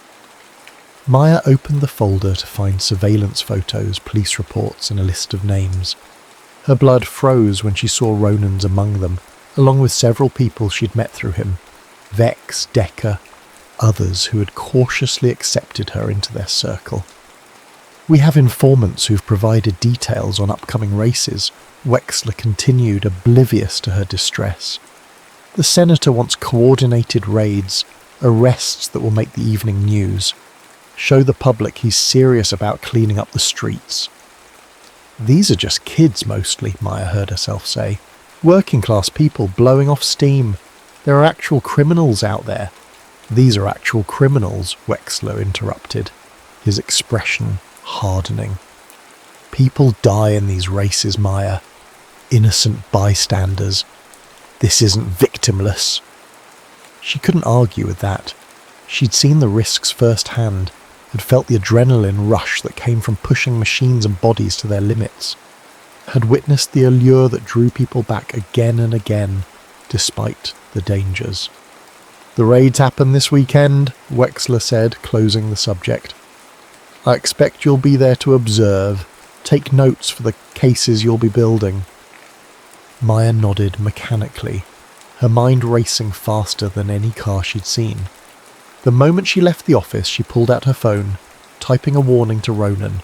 Maya opened the folder to find surveillance photos, police reports, and a list of names. Her blood froze when she saw Ronan's among them, along with several people she'd met through him. Vex, Decker, others who had cautiously accepted her into their circle. "We have informants who've provided details on upcoming races," Wexler continued, oblivious to her distress. "The senator wants coordinated raids, arrests that will make the evening news. Show the public he's serious about cleaning up the streets." "These are just kids mostly," Maya heard herself say. "Working-class people blowing off steam. There are actual criminals out there." "These are actual criminals," Wexler interrupted, his expression hardening. "People die in these races, Maya. Innocent bystanders. This isn't victimless." She couldn't argue with that. She'd seen the risks firsthand, had felt the adrenaline rush that came from pushing machines and bodies to their limits, had witnessed the allure that drew people back again and again, despite the dangers. "The raids happen this weekend," Wexler said, closing the subject. "I expect you'll be there to observe, take notes for the cases you'll be building." Maya nodded mechanically, her mind racing faster than any car she'd seen. The moment she left the office, she pulled out her phone, typing a warning to Ronan.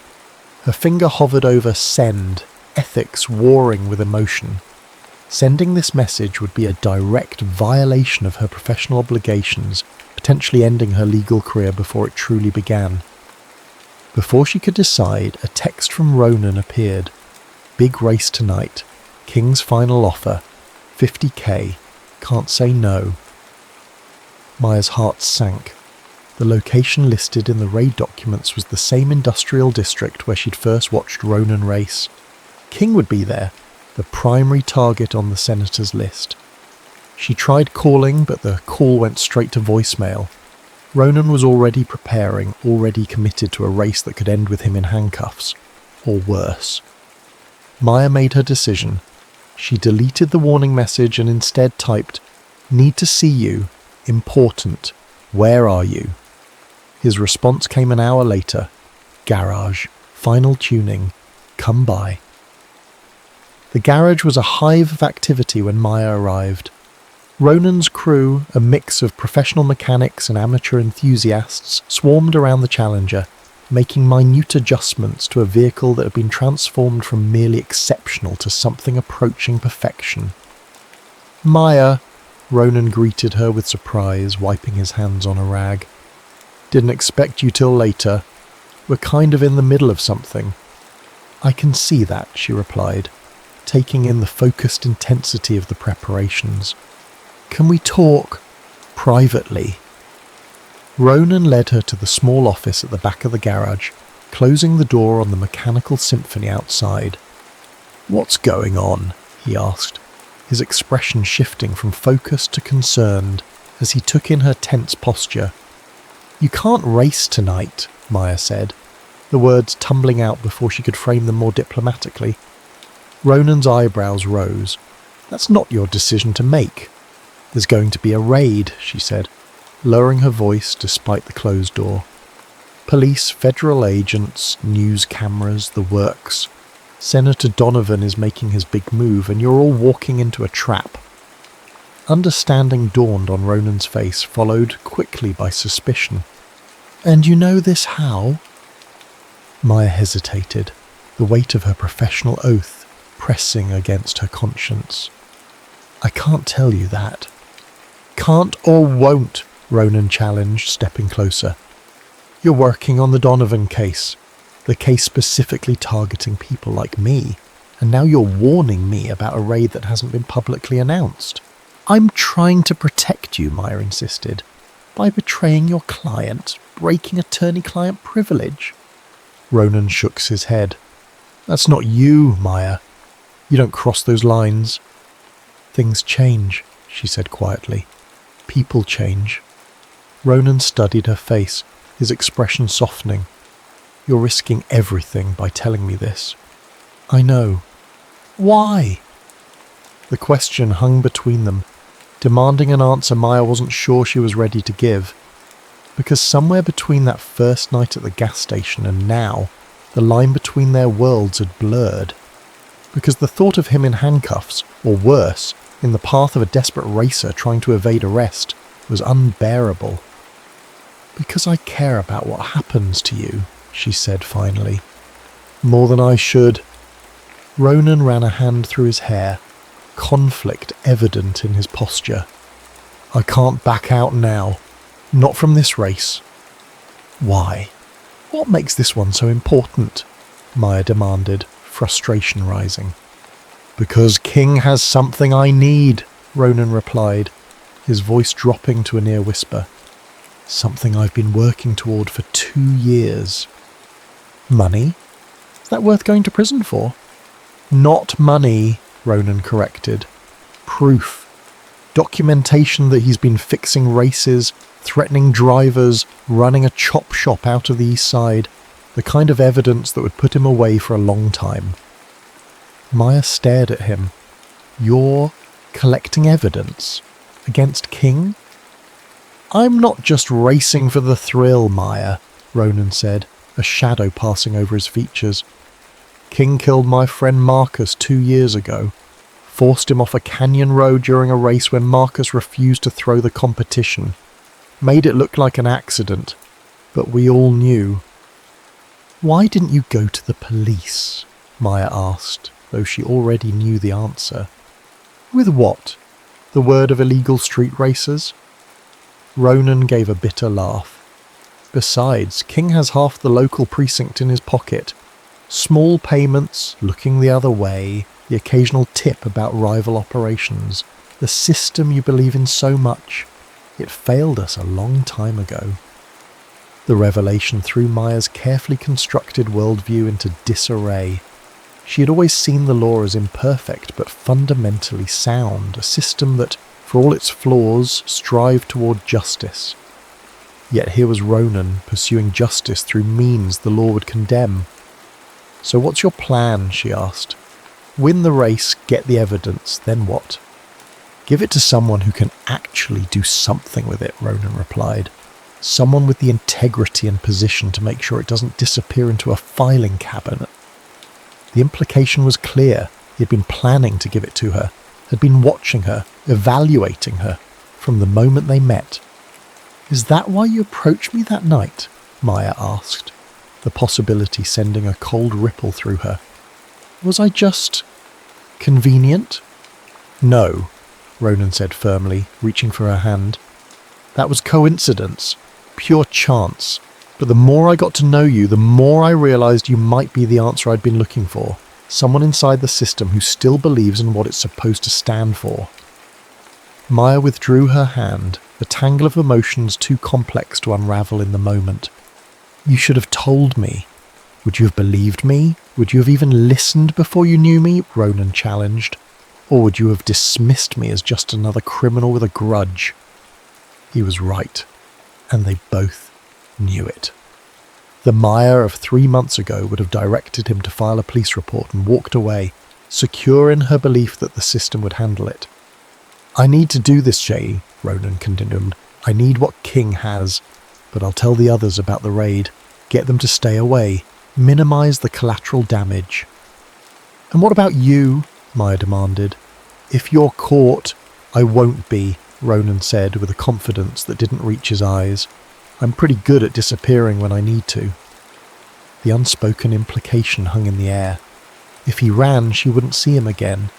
Her finger hovered over send, ethics warring with emotion. Sending this message would be a direct violation of her professional obligations, potentially ending her legal career before it truly began. Before she could decide, a text from Ronan appeared. Big race tonight. King's final offer. 50k. Can't say no. Maya's heart sank. The location listed in the raid documents was the same industrial district where she'd first watched Ronan race. King would be there, the primary target on the senator's list. She tried calling, but the call went straight to voicemail. Ronan was already preparing, already committed to a race that could end with him in handcuffs. Or worse. Maya made her decision. She deleted the warning message and instead typed, "Need to see you. Important. Where are you?" His response came an hour later. "Garage. Final tuning. Come by." The garage was a hive of activity when Maya arrived. Ronan's crew, a mix of professional mechanics and amateur enthusiasts, swarmed around the Challenger, making minute adjustments to a vehicle that had been transformed from merely exceptional to something approaching perfection. "Maya," Ronan greeted her with surprise, wiping his hands on a rag. "Didn't expect you till later. We're kind of in the middle of something." "I can see that," she replied, taking in the focused intensity of the preparations. "Can we talk privately?" Ronan led her to the small office at the back of the garage, closing the door on the mechanical symphony outside. "What's going on?" he asked, his expression shifting from focused to concerned as he took in her tense posture. "You can't race tonight," Maya said, the words tumbling out before she could frame them more diplomatically. Ronan's eyebrows rose. "That's not your decision to make." "There's going to be a raid," she said, lowering her voice despite the closed door. "Police, federal agents, news cameras, the works. Senator Donovan is making his big move and you're all walking into a trap." Understanding dawned on Ronan's face, followed quickly by suspicion. "And you know this how?" Maya hesitated, the weight of her professional oath pressing against her conscience. "I can't tell you that." "Can't or won't," Ronan challenged, stepping closer. "You're working on the Donovan case, the case specifically targeting people like me, and now you're warning me about a raid that hasn't been publicly announced." "I'm trying to protect you," Maya insisted, "by betraying your client, breaking attorney-client privilege." Ronan shook his head. "That's not you, Maya. You don't cross those lines." "Things change," she said quietly. "People change." Ronan studied her face, his expression softening. "You're risking everything by telling me this." "I know." "Why?" The question hung between them, demanding an answer Maya wasn't sure she was ready to give. Because somewhere between that first night at the gas station and now, the line between their worlds had blurred. Because the thought of him in handcuffs, or worse, in the path of a desperate racer trying to evade arrest, was unbearable. "Because I care about what happens to you," she said finally. "More than I should." Ronan ran a hand through his hair, conflict evident in his posture. "I can't back out now. Not from this race." "Why? What makes this one so important?" Maya demanded, frustration rising. "Because King has something I need," Ronan replied, his voice dropping to a near whisper. "Something I've been working toward for 2 years." "Money? Is that worth going to prison for?" "Not money," Ronan corrected. "Proof. Documentation that he's been fixing races, threatening drivers, running a chop shop out of the East Side. The kind of evidence that would put him away for a long time." Maya stared at him. "You're collecting evidence? Against King?" "I'm not just racing for the thrill, Maya," Ronan said, a shadow passing over his features. "King killed my friend Marcus 2 years ago. Forced him off a canyon road during a race when Marcus refused to throw the competition. Made it look like an accident, but we all knew." "Why didn't you go to the police?" Maya asked, though she already knew the answer. "With what? The word of illegal street racers?" Ronan gave a bitter laugh. "Besides, King has half the local precinct in his pocket. Small payments, looking the other way, the occasional tip about rival operations, the system you believe in so much, it failed us a long time ago. The revelation threw Maya's carefully constructed worldview into disarray. She had always seen the law as imperfect but fundamentally sound, a system that, for all its flaws, strived toward justice. Yet here was Ronan pursuing justice through means the law would condemn. "So what's your plan?" she asked. "Win the race, get the evidence, then what?" "Give it to someone who can actually do something with it," Ronan replied. "Someone with the integrity and position to make sure it doesn't disappear into a filing cabinet." The implication was clear. He had been planning to give it to her, had been watching her, evaluating her, from the moment they met. "Is that why you approached me that night?" Maya asked, the possibility sending a cold ripple through her. "Was I just convenient?" "No," Ronan said firmly, reaching for her hand. "That was coincidence, pure chance. But the more I got to know you, the more I realized you might be the answer I'd been looking for. Someone inside the system who still believes in what it's supposed to stand for." Maya withdrew her hand, a tangle of emotions too complex to unravel in the moment. "You should have told me. Would you have believed me? Would you have even listened before you knew me?" Ronan challenged. "Or would you have dismissed me as just another criminal with a grudge?" He was right, and they both knew it. The Maya of 3 months ago would have directed him to file a police report and walked away, secure in her belief that the system would handle it. "I need to do this, Shay," Ronan continued. "I need what King has, but I'll tell the others about the raid, get them to stay away, minimize the collateral damage." "And what about you?" Maya demanded. "If you're caught—" "I won't be," Ronan said with a confidence that didn't reach his eyes. "I'm pretty good at disappearing when I need to." The unspoken implication hung in the air. If he ran, she wouldn't see him again.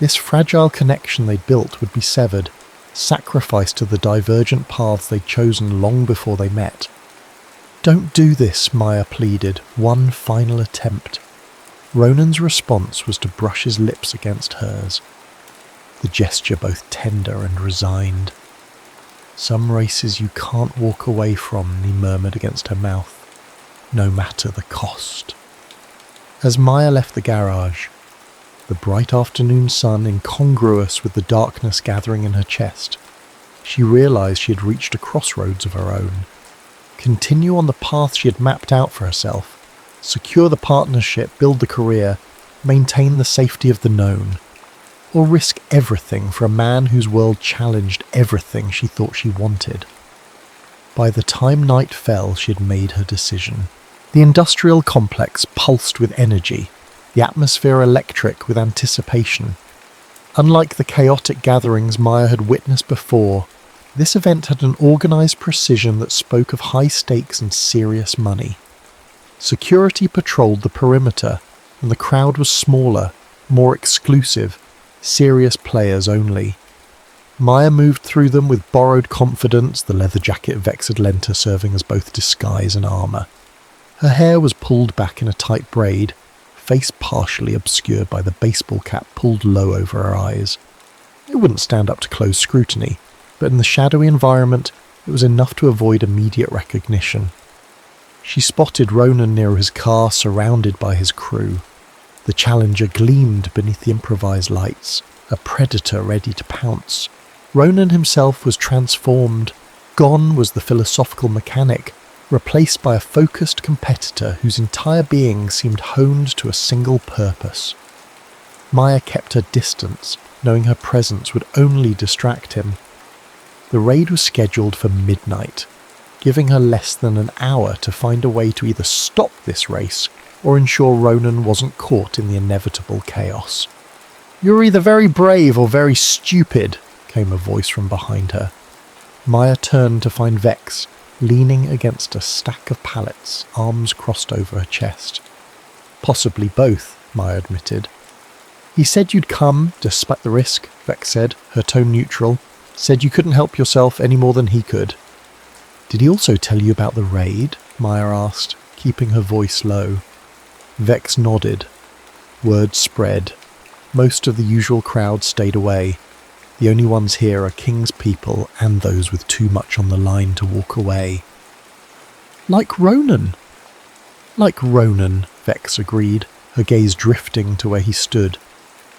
This fragile connection they'd built would be severed, sacrificed to the divergent paths they'd chosen long before they met. "Don't do this," Maya pleaded, one final attempt. Ronan's response was to brush his lips against hers, the gesture both tender and resigned. "Some races you can't walk away from," he murmured against her mouth, "no matter the cost." As Maya left the garage, the bright afternoon sun incongruous with the darkness gathering in her chest, she realized she had reached a crossroads of her own. Continue on the path she had mapped out for herself, secure the partnership, build the career, maintain the safety of the known, or risk everything for a man whose world challenged everything she thought she wanted. By the time night fell, she had made her decision. The industrial complex pulsed with energy, the atmosphere electric with anticipation. Unlike the chaotic gatherings Maya had witnessed before, this event had an organised precision that spoke of high stakes and serious money. Security patrolled the perimeter, and the crowd was smaller, more exclusive, serious players only. Maya moved through them with borrowed confidence, the leather jacket Vex had lent her serving as both disguise and armour. Her hair was pulled back in a tight braid, face partially obscured by the baseball cap pulled low over her eyes. It wouldn't stand up to close scrutiny, but in the shadowy environment, it was enough to avoid immediate recognition. She spotted Ronan near his car, surrounded by his crew. The Challenger gleamed beneath the improvised lights, a predator ready to pounce. Ronan himself was transformed. Gone was the philosophical mechanic, replaced by a focused competitor whose entire being seemed honed to a single purpose. Maya kept her distance, knowing her presence would only distract him. The raid was scheduled for midnight, giving her less than an hour to find a way to either stop this race or ensure Ronan wasn't caught in the inevitable chaos. "You're either very brave or very stupid," came a voice from behind her. Maya turned to find Vex, leaning against a stack of pallets, arms crossed over her chest. "Possibly both," Maya admitted. "He said you'd come, despite the risk," Vex said, her tone neutral. "Said you couldn't help yourself any more than he could." "Did he also tell you about the raid?" Maya asked, keeping her voice low. Vex nodded. Word spread. Most of the usual crowd stayed away. The only ones here are King's people and those with too much on the line to walk away. Like Ronan. Like Ronan, Vex agreed, her gaze drifting to where he stood,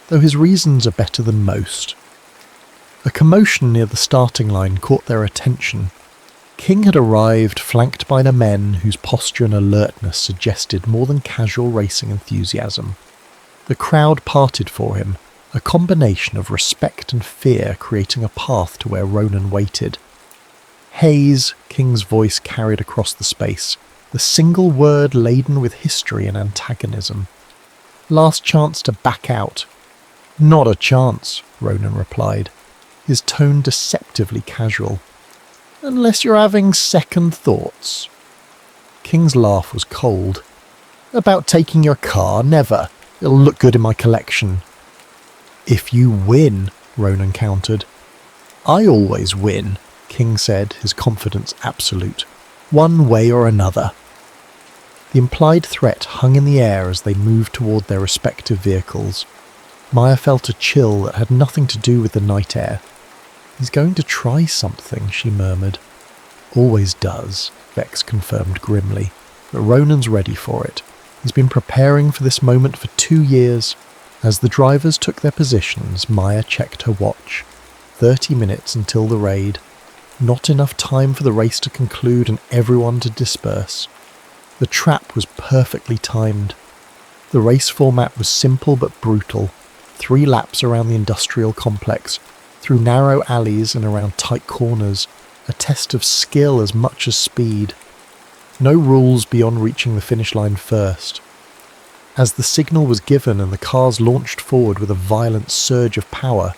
though his reasons are better than most. A commotion near the starting line caught their attention. King had arrived, flanked by the men whose posture and alertness suggested more than casual racing enthusiasm. The crowd parted for him, a combination of respect and fear creating a path to where Ronan waited. Haze, King's voice carried across the space, the single word laden with history and antagonism. Last chance to back out. Not a chance, Ronan replied, his tone deceptively casual. Unless you're having second thoughts. King's laugh was cold. About taking your car, never. It'll look good in my collection. If you win, Ronan countered. I always win, King said, his confidence absolute. One way or another. The implied threat hung in the air as they moved toward their respective vehicles. Maya felt a chill that had nothing to do with the night air. He's going to try something, she murmured. Always does, Vex confirmed grimly, but Ronan's ready for it. He's been preparing for this moment for 2 years. As the drivers took their positions, Maya checked her watch. 30 minutes until the raid. Not enough time for the race to conclude and everyone to disperse. The trap was perfectly timed. The race format was simple but brutal. 3 laps around the industrial complex, through narrow alleys and around tight corners, a test of skill as much as speed. No rules beyond reaching the finish line first. As the signal was given and the cars launched forward with a violent surge of power,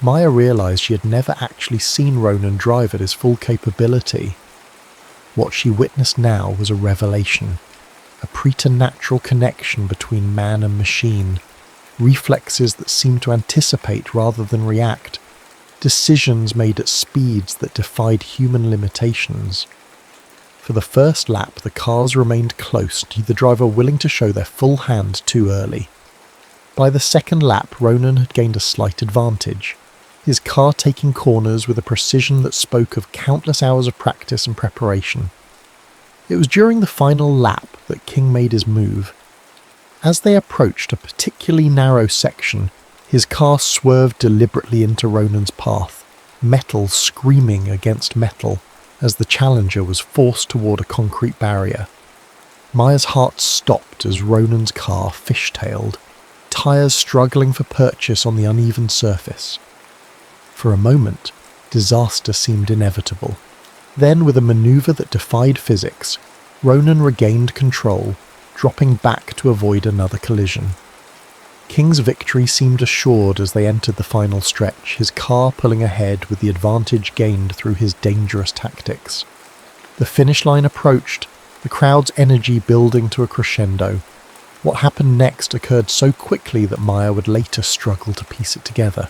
Maya realised she had never actually seen Ronan drive at his full capability. What she witnessed now was a revelation, a preternatural connection between man and machine, reflexes that seemed to anticipate rather than react, decisions made at speeds that defied human limitations. For the first lap, the cars remained close, neither driver willing to show their full hand too early. By the second lap, Ronan had gained a slight advantage, his car taking corners with a precision that spoke of countless hours of practice and preparation. It was during the final lap that King made his move. As they approached a particularly narrow section, his car swerved deliberately into Ronan's path, metal screaming against metal as the Challenger was forced toward a concrete barrier. Maya's heart stopped as Ronan's car fishtailed, tyres struggling for purchase on the uneven surface. For a moment, disaster seemed inevitable. Then, with a manoeuvre that defied physics, Ronan regained control, dropping back to avoid another collision. King's victory seemed assured as they entered the final stretch, his car pulling ahead with the advantage gained through his dangerous tactics. The finish line approached, the crowd's energy building to a crescendo. What happened next occurred so quickly that Maya would later struggle to piece it together.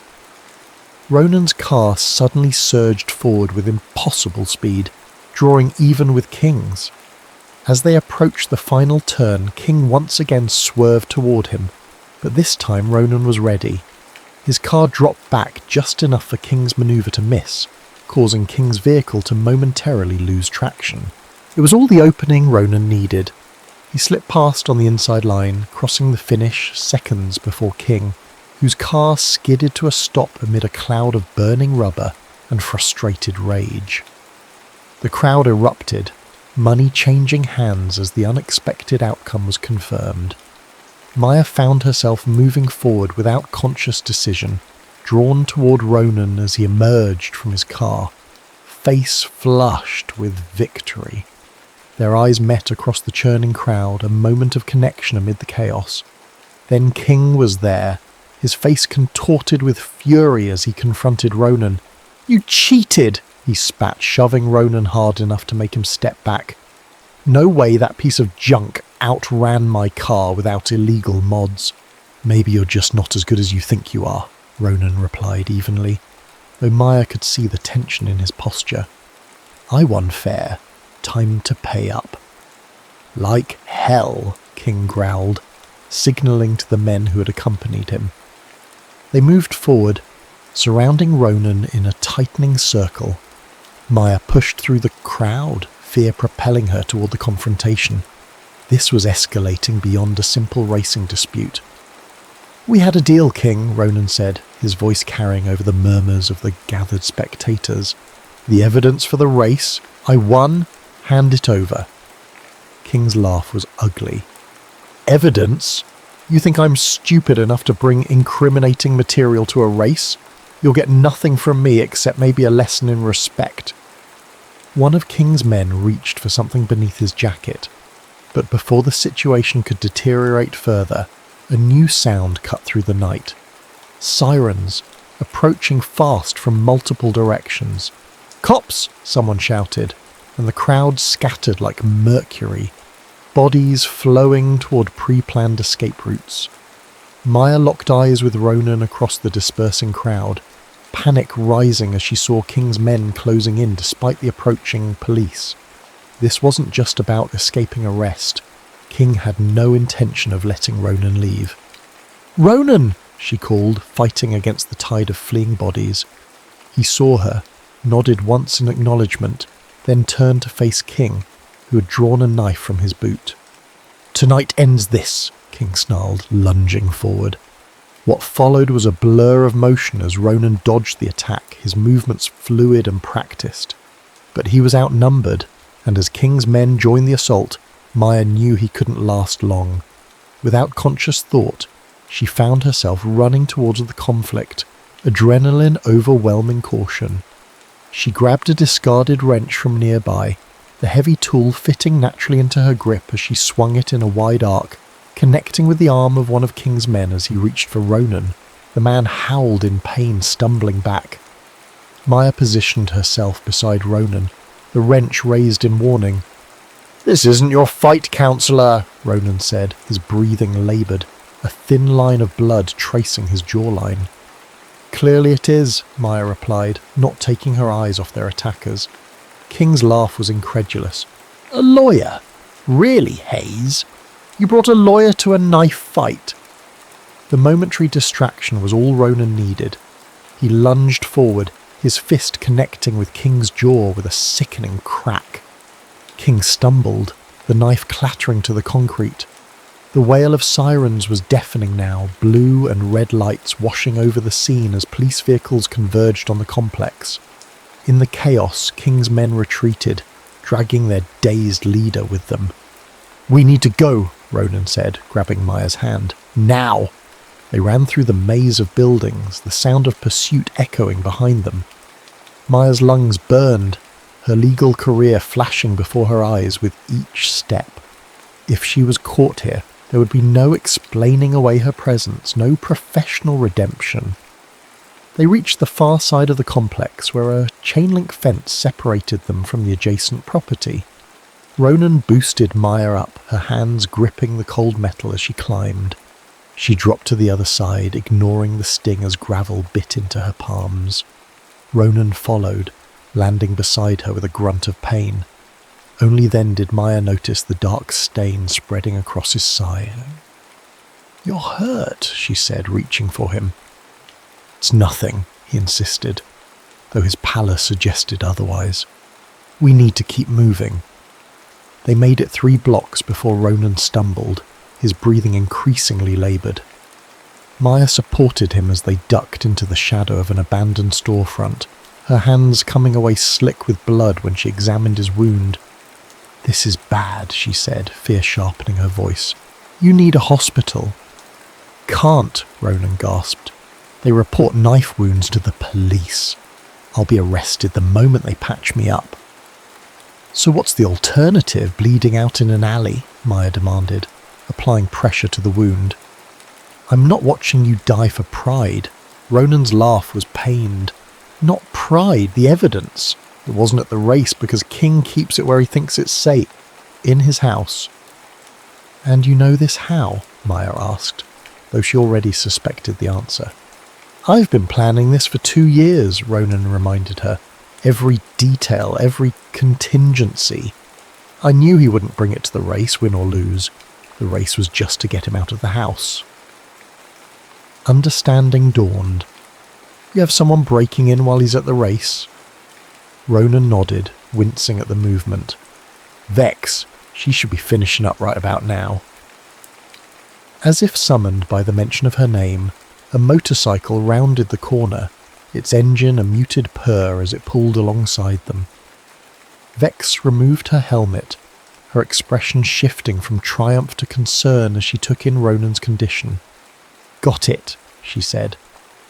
Ronan's car suddenly surged forward with impossible speed, drawing even with King's. As they approached the final turn, King once again swerved toward him, but this time Ronan was ready. His car dropped back just enough for King's manoeuvre to miss, causing King's vehicle to momentarily lose traction. It was all the opening Ronan needed. He slipped past on the inside line, crossing the finish seconds before King, whose car skidded to a stop amid a cloud of burning rubber and frustrated rage. The crowd erupted, money changing hands as the unexpected outcome was confirmed. Maya found herself moving forward without conscious decision, drawn toward Ronan as he emerged from his car, face flushed with victory. Their eyes met across the churning crowd, a moment of connection amid the chaos. Then King was there, his face contorted with fury as he confronted Ronan. "You cheated!" he spat, shoving Ronan hard enough to make him step back. "No way that piece of junk outran my car without illegal mods." "Maybe you're just not as good as you think you are," Ronan replied evenly, though Maya could see the tension in his posture. "I won fair. Time to pay up." "Like hell," King growled, signalling to the men who had accompanied him. They moved forward, surrounding Ronan in a tightening circle. Maya pushed through the crowd, fear propelling her toward the confrontation. This was escalating beyond a simple racing dispute. "We had a deal, King," Ronan said, his voice carrying over the murmurs of the gathered spectators. "The evidence for the race. I won. Hand it over." King's laugh was ugly. "Evidence? You think I'm stupid enough to bring incriminating material to a race? You'll get nothing from me except maybe a lesson in respect." One of King's men reached for something beneath his jacket, but before the situation could deteriorate further, a new sound cut through the night. Sirens, approaching fast from multiple directions. "Cops!" someone shouted, and the crowd scattered like mercury, bodies flowing toward pre-planned escape routes. Maya locked eyes with Ronan across the dispersing crowd, panic rising as she saw King's men closing in despite the approaching police. This wasn't just about escaping arrest. King had no intention of letting Ronan leave. "Ronan!" she called, fighting against the tide of fleeing bodies. He saw her, nodded once in acknowledgement, then turned to face King, who had drawn a knife from his boot. "Tonight ends this," King snarled, lunging forward. What followed was a blur of motion as Ronan dodged the attack, his movements fluid and practiced. But he was outnumbered, and as King's men joined the assault, Maya knew he couldn't last long. Without conscious thought, she found herself running towards the conflict, adrenaline overwhelming caution. She grabbed a discarded wrench from nearby, the heavy tool fitting naturally into her grip as she swung it in a wide arc, connecting with the arm of one of King's men as he reached for Ronan. The man howled in pain, stumbling back. Maya positioned herself beside Ronan, the wrench raised in warning. "This isn't your fight, counselor," Ronan said, his breathing laboured, a thin line of blood tracing his jawline. "Clearly it is," Maya replied, not taking her eyes off their attackers. King's laugh was incredulous. "A lawyer? Really, Hayes? You brought a lawyer to a knife fight?" The momentary distraction was all Ronan needed. He lunged forward, his fist connecting with King's jaw with a sickening crack. King stumbled, the knife clattering to the concrete. The wail of sirens was deafening now, blue and red lights washing over the scene as police vehicles converged on the complex. In the chaos, King's men retreated, dragging their dazed leader with them. "We need to go," Ronan said, grabbing Maya's hand. "Now!" They ran through the maze of buildings, the sound of pursuit echoing behind them. Maya's lungs burned, her legal career flashing before her eyes with each step. If she was caught here, there would be no explaining away her presence, no professional redemption. They reached the far side of the complex where a chain-link fence separated them from the adjacent property. Ronan boosted Maya up, her hands gripping the cold metal as she climbed. She dropped to the other side, ignoring the sting as gravel bit into her palms. Ronan followed, landing beside her with a grunt of pain. Only then did Maya notice the dark stain spreading across his side. "You're hurt," she said, reaching for him. "It's nothing," he insisted, though his pallor suggested otherwise. "We need to keep moving." They made it 3 blocks before Ronan stumbled, his breathing increasingly laboured. Maya supported him as they ducked into the shadow of an abandoned storefront, her hands coming away slick with blood when she examined his wound. "This is bad," she said, fear sharpening her voice. "You need a hospital." "Can't," Ronan gasped. "They report knife wounds to the police. I'll be arrested the moment they patch me up." "So what's the alternative, bleeding out in an alley?" Maya demanded, applying pressure to the wound. "I'm not watching you die for pride." Ronan's laugh was pained. "Not pride, the evidence. It wasn't at the race because King keeps it where he thinks it's safe, in his house." "And you know this how?" Maya asked, though she already suspected the answer. "I've been planning this for 2 years," Ronan reminded her. "Every detail, every contingency. I knew he wouldn't bring it to the race, win or lose. The race was just to get him out of the house. Understanding dawned. You have someone breaking in while he's at the race? Ronan nodded, wincing at the movement. Vex, she should be finishing up right about now. As if summoned by the mention of her name, a motorcycle rounded the corner, its engine a muted purr as it pulled alongside them. Vex removed her helmet, her expression shifting from triumph to concern as she took in Ronan's condition. Got it, she said,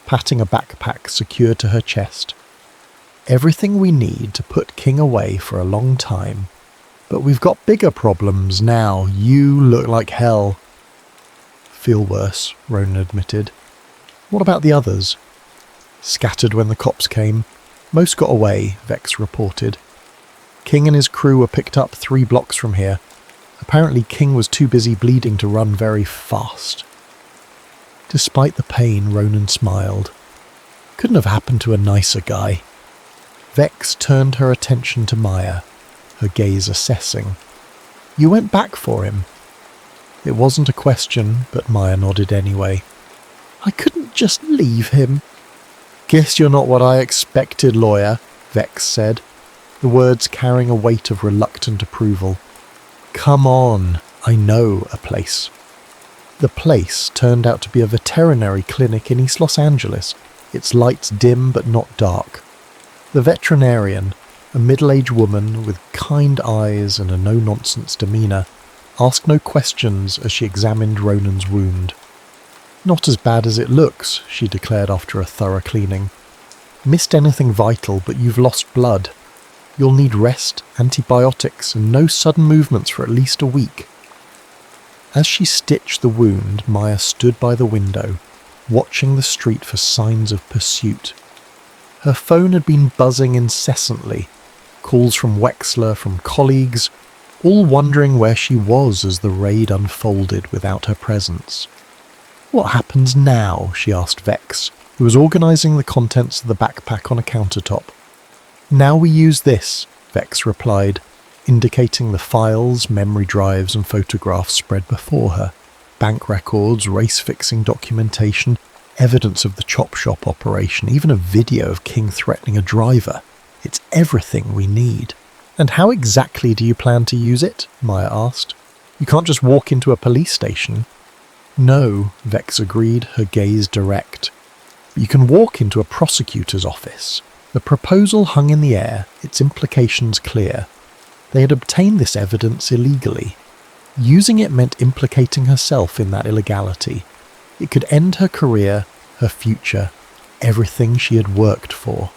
patting a backpack secured to her chest. Everything we need to put King away for a long time. But we've got bigger problems now. You look like hell. Feel worse, Ronan admitted. What about the others? Scattered when the cops came. Most got away, Vex reported. King and his crew were picked up 3 blocks from here. Apparently King was too busy bleeding to run very fast. Despite the pain, Ronan smiled. Couldn't have happened to a nicer guy. Vex turned her attention to Maya, her gaze assessing. You went back for him? It wasn't a question, but Maya nodded anyway. I couldn't just leave him. Guess you're not what I expected, lawyer, Vex said, the words carrying a weight of reluctant approval. Come on, I know a place. The place turned out to be a veterinary clinic in East Los Angeles, its lights dim but not dark. The veterinarian, a middle-aged woman with kind eyes and a no-nonsense demeanour, asked no questions as she examined Ronan's wound. Not as bad as it looks, she declared after a thorough cleaning. Missed anything vital, but you've lost blood. You'll need rest, antibiotics, and no sudden movements for at least a week. As she stitched the wound, Maya stood by the window, watching the street for signs of pursuit. Her phone had been buzzing incessantly, calls from Wexler, from colleagues, all wondering where she was as the raid unfolded without her presence. What happens now? She asked Vex, who was organising the contents of the backpack on a countertop. Now we use this, Vex replied, indicating the files, memory drives and photographs spread before her. Bank records, race-fixing documentation, evidence of the chop shop operation, even a video of King threatening a driver. It's everything we need. And how exactly do you plan to use it? Maya asked. You can't just walk into a police station. No, Vex agreed, her gaze direct. But you can walk into a prosecutor's office. The proposal hung in the air, its implications clear. They had obtained this evidence illegally. Using it meant implicating herself in that illegality. It could end her career, her future, everything she had worked for.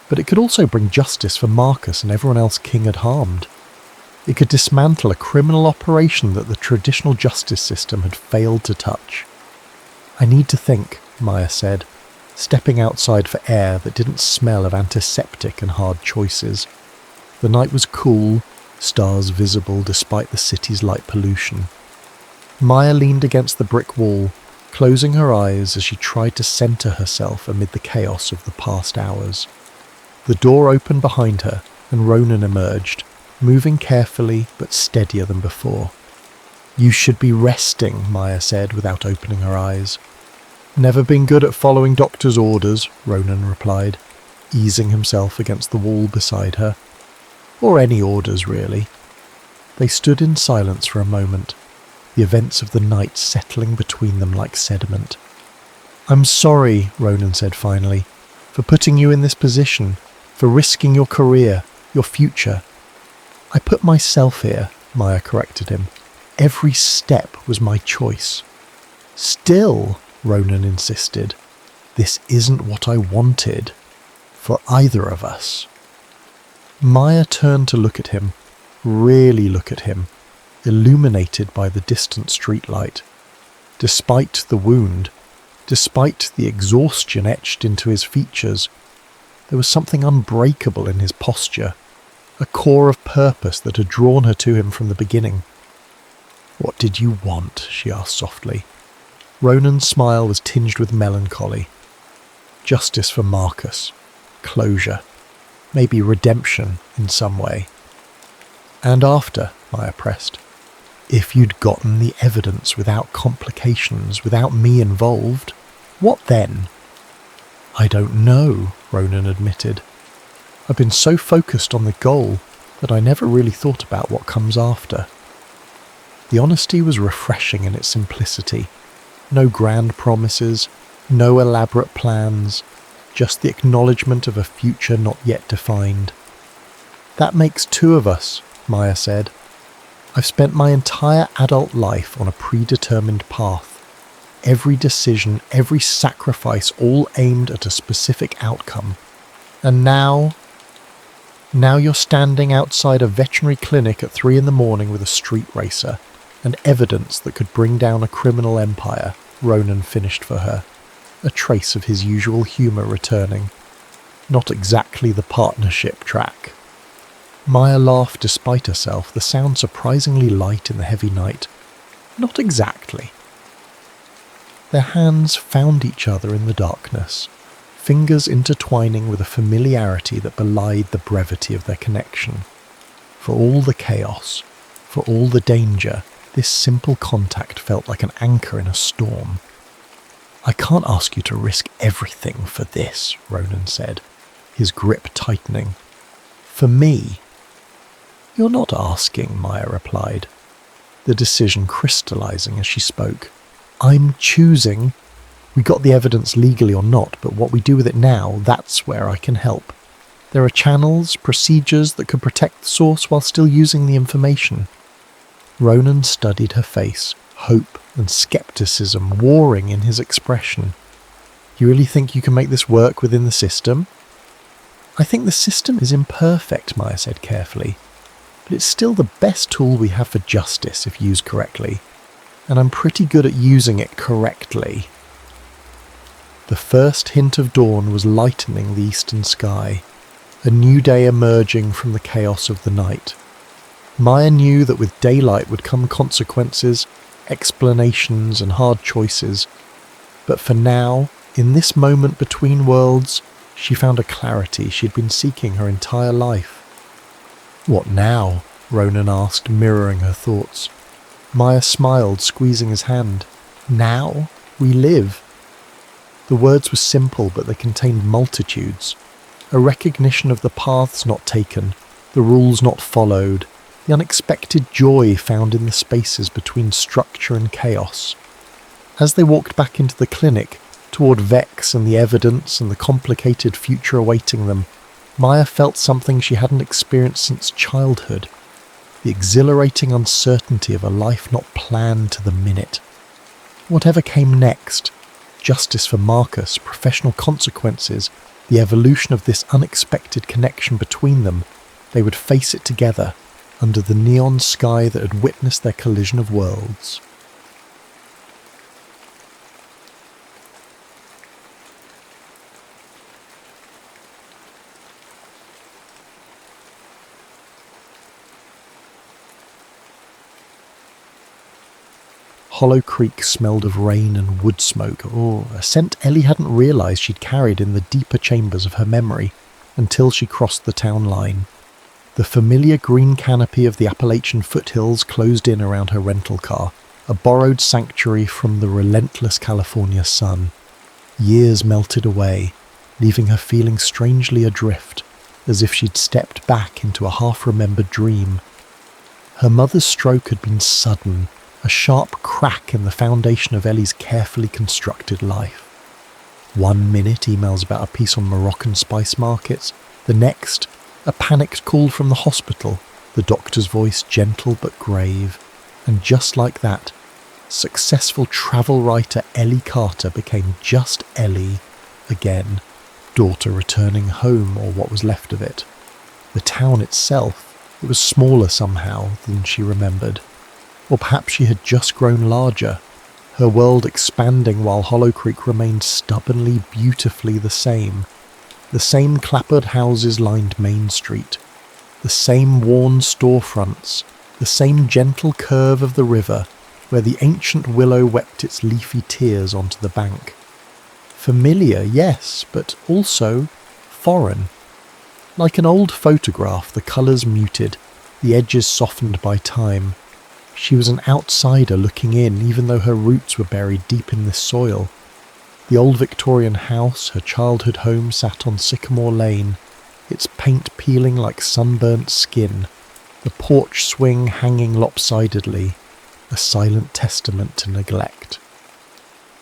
But it could also bring justice for Marcus and everyone else King had harmed. It could dismantle a criminal operation that the traditional justice system had failed to touch. I need to think, Maya said, stepping outside for air that didn't smell of antiseptic and hard choices. The night was cool, stars visible despite the city's light pollution. Maya leaned against the brick wall, closing her eyes as she tried to centre herself amid the chaos of the past hours. The door opened behind her, and Ronan emerged, moving carefully but steadier than before. You should be resting, Maya said without opening her eyes. Never been good at following doctor's orders, Ronan replied, easing himself against the wall beside her. Or any orders, really. They stood in silence for a moment, the events of the night settling between them like sediment. I'm sorry, Ronan said finally, for putting you in this position, for risking your career, your future. I put myself here, Maya corrected him. Every step was my choice. Still, Ronan insisted, this isn't what I wanted for either of us. Maya turned to look at him, really look at him, illuminated by the distant streetlight. Despite the wound, despite the exhaustion etched into his features, there was something unbreakable in his posture, a core of purpose that had drawn her to him from the beginning. What did you want? She asked softly. Ronan's smile was tinged with melancholy. Justice for Marcus. Closure. Maybe redemption in some way. And after, Maya pressed. If you'd gotten the evidence without complications, without me involved, what then? I don't know, Ronan admitted. I've been so focused on the goal that I never really thought about what comes after. The honesty was refreshing in its simplicity. No grand promises, no elaborate plans, just the acknowledgement of a future not yet defined. That makes two of us, Maya said. I've spent my entire adult life on a predetermined path. Every decision, every sacrifice, all aimed at a specific outcome. And now you're standing outside a veterinary clinic at 3 a.m. with a street racer, and evidence that could bring down a criminal empire, Ronan finished for her, a trace of his usual humour returning. Not exactly the partnership track. Maya laughed despite herself, the sound surprisingly light in the heavy night. Not exactly. Their hands found each other in the darkness, fingers intertwining with a familiarity that belied the brevity of their connection. For all the chaos, for all the danger, this simple contact felt like an anchor in a storm. I can't ask you to risk everything for this, Ronan said, his grip tightening. For me. You're not asking, Maya replied, the decision crystallizing as she spoke. I'm choosing. We got the evidence legally or not, but what we do with it now, that's where I can help. There are channels, procedures that could protect the source while still using the information. Ronan studied her face, hope and skepticism warring in his expression. You really think you can make this work within the system? I think the system is imperfect, Maya said carefully, but it's still the best tool we have for justice if used correctly, and I'm pretty good at using it correctly. The first hint of dawn was lightening the eastern sky, a new day emerging from the chaos of the night. Maya knew that with daylight would come consequences, explanations and hard choices, but for now, in this moment between worlds, she found a clarity she had been seeking her entire life. What now? Ronan asked, mirroring her thoughts. Maya smiled, squeezing his hand. Now we live. The words were simple, but they contained multitudes. A recognition of the paths not taken, the rules not followed, the unexpected joy found in the spaces between structure and chaos. As they walked back into the clinic, toward Vex and the evidence and the complicated future awaiting them, Maya felt something she hadn't experienced since childhood. The exhilarating uncertainty of a life not planned to the minute. Whatever came next, justice for Marcus, professional consequences, the evolution of this unexpected connection between them, they would face it together, under the neon sky that had witnessed their collision of worlds. Hollow Creek smelled of rain and wood smoke, a scent Ellie hadn't realised she'd carried in the deeper chambers of her memory until she crossed the town line. The familiar green canopy of the Appalachian foothills closed in around her rental car, a borrowed sanctuary from the relentless California sun. Years melted away, leaving her feeling strangely adrift, as if she'd stepped back into a half-remembered dream. Her mother's stroke had been sudden, a sharp crack in the foundation of Ellie's carefully constructed life. 1 minute, emails about a piece on Moroccan spice markets. The next, a panicked call from the hospital, the doctor's voice gentle but grave. And just like that, successful travel writer Ellie Carter became just Ellie again, daughter returning home, or what was left of it. The town itself, it was smaller somehow than she remembered. Or perhaps she had just grown larger, her world expanding while Hollow Creek remained stubbornly, beautifully the same. The same clapboard houses lined Main Street, the same worn storefronts, the same gentle curve of the river where the ancient willow wept its leafy tears onto the bank. Familiar, yes, but also foreign. Like an old photograph, the colours muted, the edges softened by time. She was an outsider looking in, even though her roots were buried deep in this soil. The old Victorian house, her childhood home, sat on Sycamore Lane, its paint peeling like sunburnt skin, the porch swing hanging lopsidedly, a silent testament to neglect.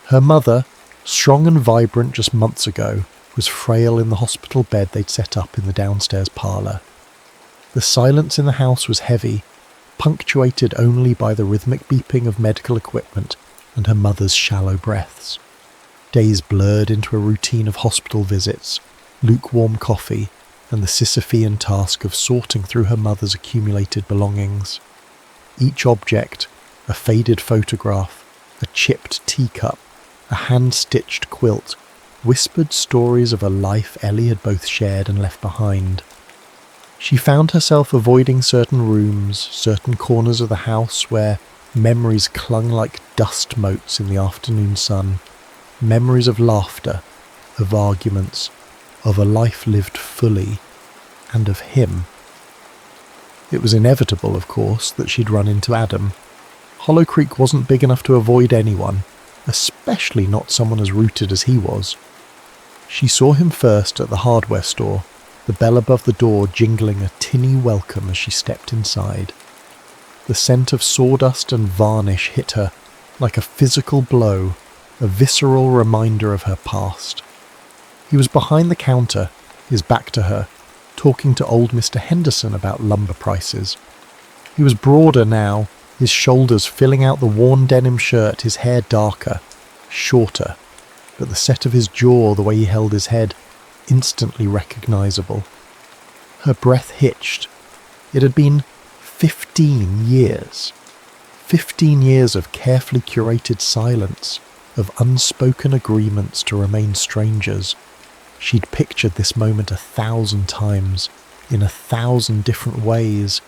Her mother, strong and vibrant just months ago, was frail in the hospital bed they'd set up in the downstairs parlour. The silence in the house was heavy, punctuated only by the rhythmic beeping of medical equipment and her mother's shallow breaths. Days blurred into a routine of hospital visits, lukewarm coffee, and the Sisyphean task of sorting through her mother's accumulated belongings. Each object, a faded photograph, a chipped teacup, a hand-stitched quilt, whispered stories of a life Ellie had both shared and left behind. She found herself avoiding certain rooms, certain corners of the house where memories clung like dust motes in the afternoon sun, memories of laughter, of arguments, of a life lived fully, and of him. It was inevitable, of course, that she'd run into Adam. Hollow Creek wasn't big enough to avoid anyone, especially not someone as rooted as he was. She saw him first at the hardware store, the bell above the door jingling a tinny welcome as she stepped inside. The scent of sawdust and varnish hit her like a physical blow, a visceral reminder of her past. He was behind the counter, his back to her, talking to old Mr. Henderson about lumber prices. He was broader now, his shoulders filling out the worn denim shirt, his hair darker, shorter, but the set of his jaw, the way he held his head, instantly recognisable. Her breath hitched. It had been 15 years. 15 years of carefully curated silence, of unspoken agreements to remain strangers. She'd pictured this moment 1,000 times, in 1,000 different ways,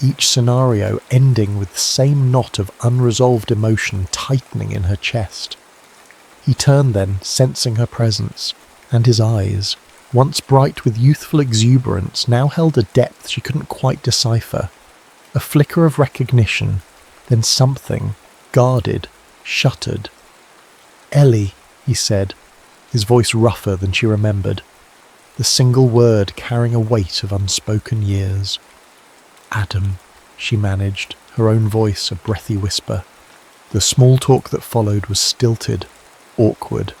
each scenario ending with the same knot of unresolved emotion tightening in her chest. He turned then, sensing her presence, and his eyes, once bright with youthful exuberance, now held a depth she couldn't quite decipher. A flicker of recognition, then something, guarded, shuttered. "Ellie," he said, his voice rougher than she remembered, the single word carrying a weight of unspoken years. "Adam," she managed, her own voice a breathy whisper. The small talk that followed was stilted, awkward,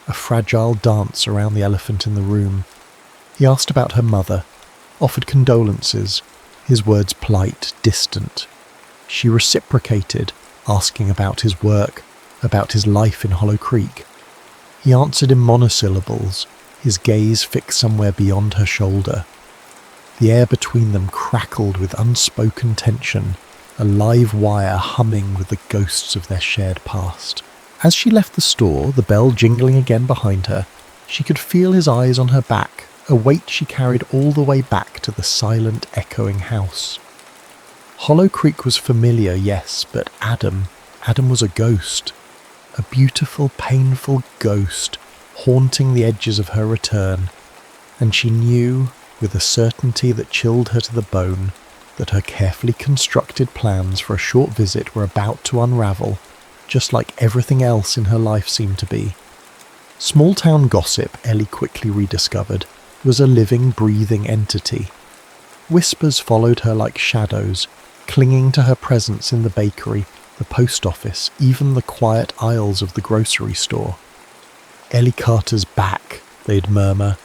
a fragile dance around the elephant in the room. He asked about her mother, offered condolences, his words polite, distant. She reciprocated, asking about his work, about his life in Hollow Creek. He answered in monosyllables, his gaze fixed somewhere beyond her shoulder. The air between them crackled with unspoken tension, a live wire humming with the ghosts of their shared past. As she left the store, the bell jingling again behind her, she could feel his eyes on her back, a weight she carried all the way back to the silent, echoing house. Hollow Creek was familiar, yes, but Adam was a ghost. A beautiful, painful ghost haunting the edges of her return, and she knew, with a certainty that chilled her to the bone, that her carefully constructed plans for a short visit were about to unravel, just like everything else in her life seemed to be. Small-town gossip, Ellie quickly rediscovered, was a living, breathing entity. Whispers followed her like shadows, clinging to her presence in the bakery, the post office, even the quiet aisles of the grocery store. "Ellie Carter's back," they'd murmur,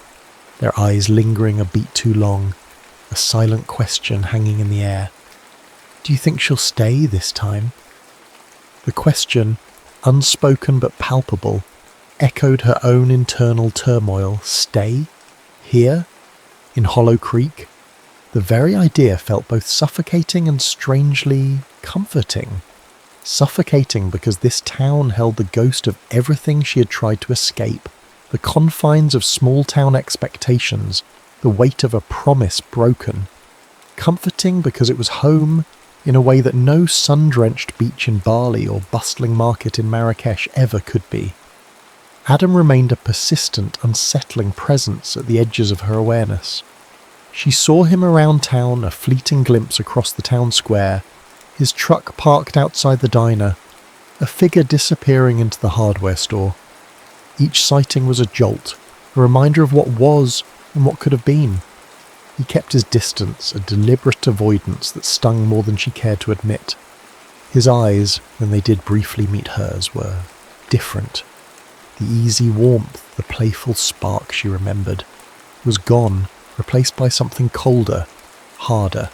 their eyes lingering a beat too long, a silent question hanging in the air. "Do you think she'll stay this time?" The question, unspoken but palpable, echoed her own internal turmoil. Stay? Here? In Hollow Creek? The very idea felt both suffocating and strangely comforting. Suffocating because this town held the ghost of everything she had tried to escape, the confines of small-town expectations, the weight of a promise broken. Comforting because it was home in a way that no sun-drenched beach in Bali or bustling market in Marrakesh ever could be. Adam remained a persistent, unsettling presence at the edges of her awareness. She saw him around town, a fleeting glimpse across the town square, His truck parked outside the diner, a figure disappearing into the hardware store. Each sighting was a jolt, a reminder of what was and what could have been. He kept his distance, a deliberate avoidance that stung more than she cared to admit. His eyes, when they did briefly meet hers, were different. The easy warmth, the playful spark she remembered, was gone, replaced by something colder, harder.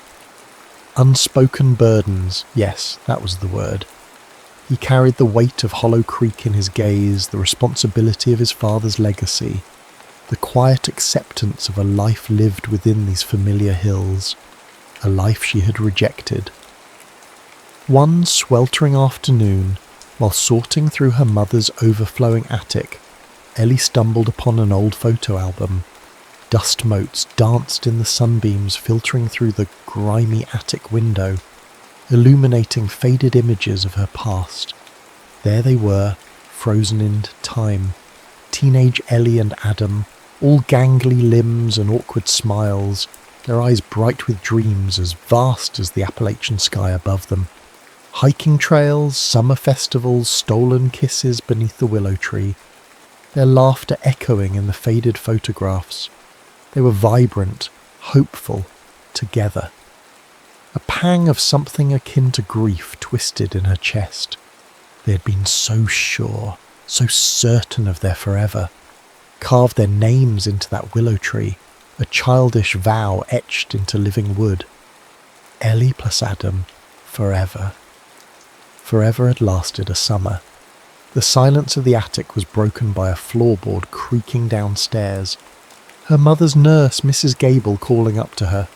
Unspoken burdens, yes, that was the word. He carried the weight of Hollow Creek in his gaze, the responsibility of his father's legacy, the quiet acceptance of a life lived within these familiar hills, a life she had rejected. One sweltering afternoon, while sorting through her mother's overflowing attic, Ellie stumbled upon an old photo album. Dust motes danced in the sunbeams filtering through the grimy attic window, illuminating faded images of her past. There they were, frozen into time. Teenage Ellie and Adam, all gangly limbs and awkward smiles, their eyes bright with dreams as vast as the Appalachian sky above them. Hiking trails, summer festivals, stolen kisses beneath the willow tree, their laughter echoing in the faded photographs. They were vibrant, hopeful, together. A pang of something akin to grief twisted in her chest. They had been so sure, so certain of their forever, carved their names into that willow tree, a childish vow etched into living wood. Ellie plus Adam, forever. Forever had lasted a summer. The silence of the attic was broken by a floorboard creaking downstairs. Her mother's nurse, Mrs. Gable, calling up to her.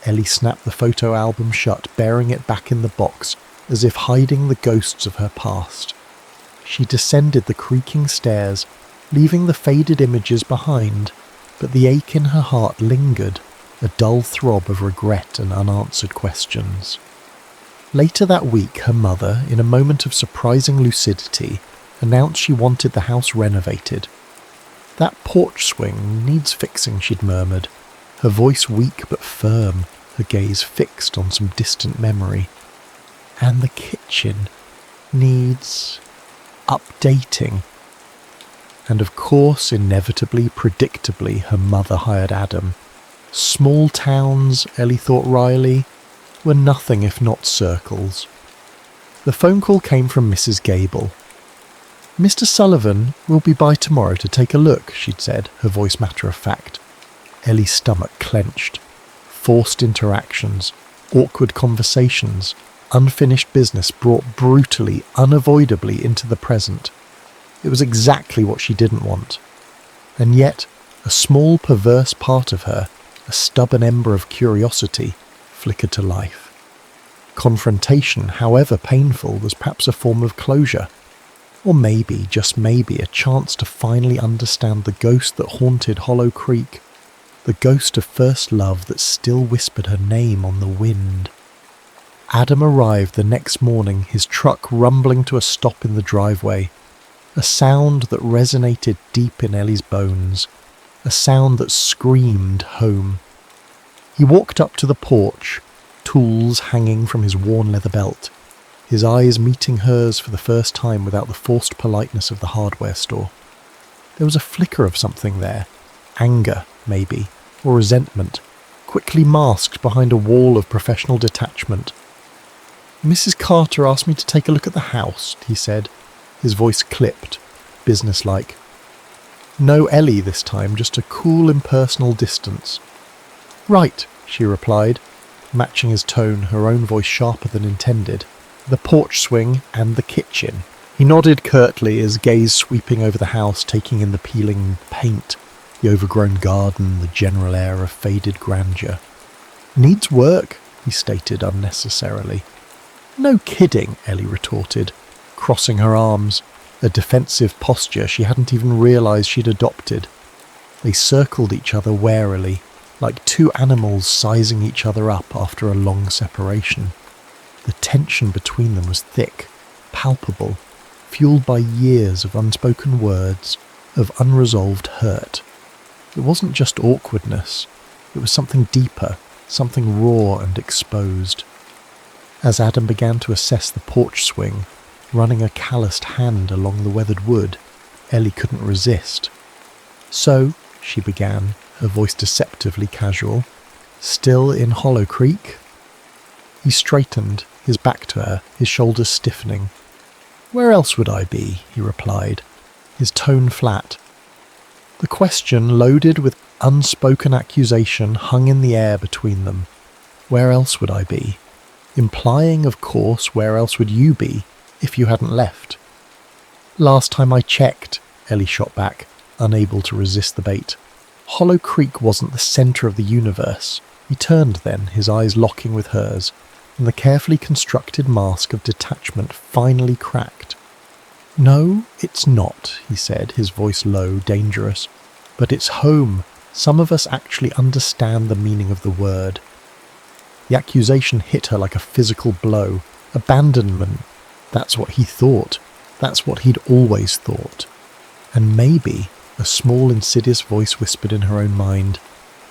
Ellie snapped the photo album shut, bearing it back in the box, as if hiding the ghosts of her past. She descended the creaking stairs, leaving the faded images behind, but the ache in her heart lingered, a dull throb of regret and unanswered questions. Later that week, her mother, in a moment of surprising lucidity, announced she wanted the house renovated. "That porch swing needs fixing," she'd murmured, her voice weak but firm, her gaze fixed on some distant memory. "And the kitchen needs updating." And of course, inevitably, predictably, her mother hired Adam. Small towns, Ellie thought wryly, were nothing if not circles. The phone call came from Mrs. Gable. "Mr. Sullivan will be by tomorrow to take a look," she'd said, her voice matter-of-fact. Ellie's stomach clenched. Forced interactions, awkward conversations, unfinished business brought brutally, unavoidably into the present. It was exactly what she didn't want. And yet, a small perverse part of her, a stubborn ember of curiosity, flickered to life. Confrontation, however painful, was perhaps a form of closure. Or maybe, just maybe, a chance to finally understand the ghost that haunted Hollow Creek, the ghost of first love that still whispered her name on the wind. Adam arrived the next morning, his truck rumbling to a stop in the driveway, a sound that resonated deep in Ellie's bones, a sound that screamed home. He walked up to the porch, tools hanging from his worn leather belt, his eyes meeting hers for the first time without the forced politeness of the hardware store. There was a flicker of something there, anger, maybe, or resentment, quickly masked behind a wall of professional detachment. "Mrs. Carter asked me to take a look at the house," he said, his voice clipped, businesslike. No Ellie this time, just a cool, impersonal distance. "Right," she replied, matching his tone, her own voice sharper than intended. "The porch swing and the kitchen." He nodded curtly, his gaze sweeping over the house, taking in the peeling paint, the overgrown garden, the general air of faded grandeur. "Needs work," he stated unnecessarily. "No kidding," Ellie retorted, crossing her arms, a defensive posture she hadn't even realised she'd adopted. They circled each other warily, like two animals sizing each other up after a long separation. The tension between them was thick, palpable, fueled by years of unspoken words, of unresolved hurt. It wasn't just awkwardness, it was something deeper, something raw and exposed. As Adam began to assess the porch swing, running a calloused hand along the weathered wood, Ellie couldn't resist. "So," she began, her voice deceptively casual, "still in Hollow Creek?" He straightened, his back to her, his shoulders stiffening. "Where else would I be?" he replied, his tone flat. The question, loaded with unspoken accusation, hung in the air between them. Where else would I be? Implying, of course, where else would you be if you hadn't left? "Last time I checked," Ellie shot back, unable to resist the bait. Hollow Creek wasn't the centre of the universe. He turned then, his eyes locking with hers, and the carefully constructed mask of detachment finally cracked. "No, it's not," he said, his voice low, dangerous. "But it's home. Some of us actually understand the meaning of the word." The accusation hit her like a physical blow. Abandonment. That's what he thought. That's what he'd always thought. And maybe, a small insidious voice whispered in her own mind,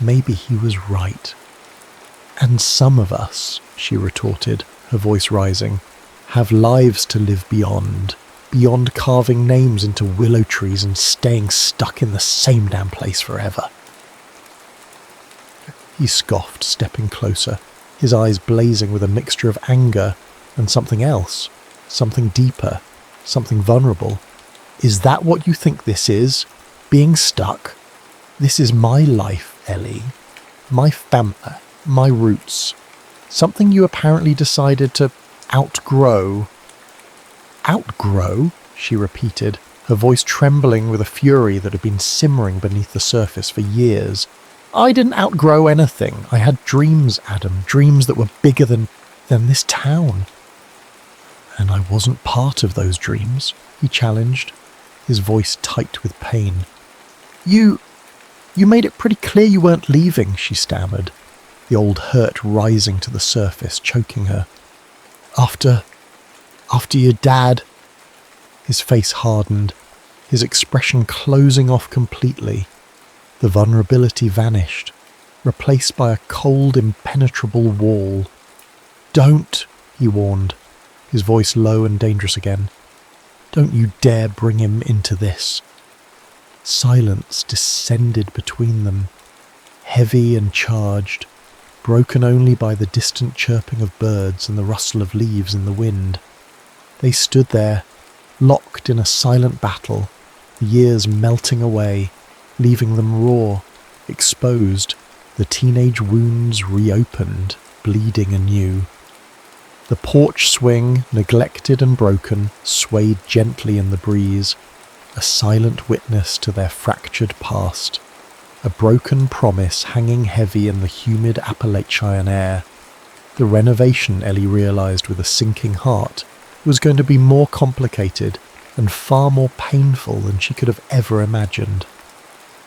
maybe he was right. "And some of us," she retorted, her voice rising, "have lives to live beyond carving names into willow trees and staying stuck in the same damn place forever." He scoffed, stepping closer, his eyes blazing with a mixture of anger and something else, something deeper, something vulnerable. "Is that what you think this is? Being stuck? This is my life, Ellie. My family, my roots. Something you apparently decided to outgrow." "Outgrow?" she repeated, her voice trembling with a fury that had been simmering beneath the surface for years. "I didn't outgrow anything. I had dreams, Adam, dreams that were bigger than this town." "And I wasn't part of those dreams," he challenged, his voice tight with pain. You made it pretty clear you weren't leaving," she stammered, the old hurt rising to the surface, choking her. After your dad." His face hardened, his expression closing off completely. The vulnerability vanished, replaced by a cold, impenetrable wall. "Don't," he warned, his voice low and dangerous again. "Don't you dare bring him into this." Silence descended between them, heavy and charged, broken only by the distant chirping of birds and the rustle of leaves in the wind. They stood there, locked in a silent battle, the years melting away, leaving them raw, exposed, the teenage wounds reopened, bleeding anew. The porch swing, neglected and broken, swayed gently in the breeze, a silent witness to their fractured past, a broken promise hanging heavy in the humid Appalachian air. The renovation, Ellie realised with a sinking heart, was going to be more complicated and far more painful than she could have ever imagined.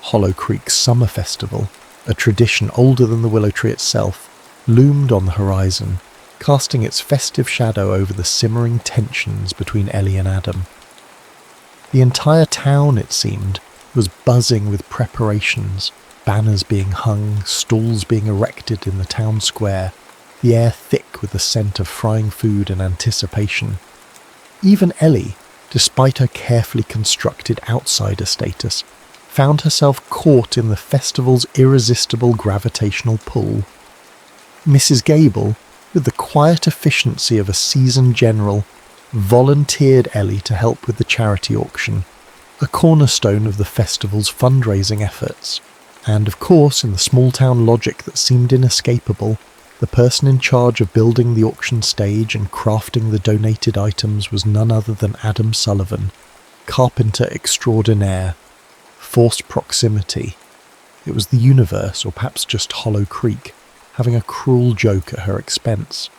Hollow Creek's summer festival, a tradition older than the willow tree itself, loomed on the horizon, casting its festive shadow over the simmering tensions between Ellie and Adam. The entire town, it seemed, was buzzing with preparations, banners being hung, stalls being erected in the town square, the air thick with the scent of frying food and anticipation. Even Ellie, despite her carefully constructed outsider status, found herself caught in the festival's irresistible gravitational pull. Mrs. Gable, with the quiet efficiency of a seasoned general, volunteered Ellie to help with the charity auction, a cornerstone of the festival's fundraising efforts. And of course, in the small-town logic that seemed inescapable, the person in charge of building the auction stage and crafting the donated items was none other than Adam Sullivan, carpenter extraordinaire. Forced proximity. It was the universe, or perhaps just Hollow Creek, having a cruel joke at her expense.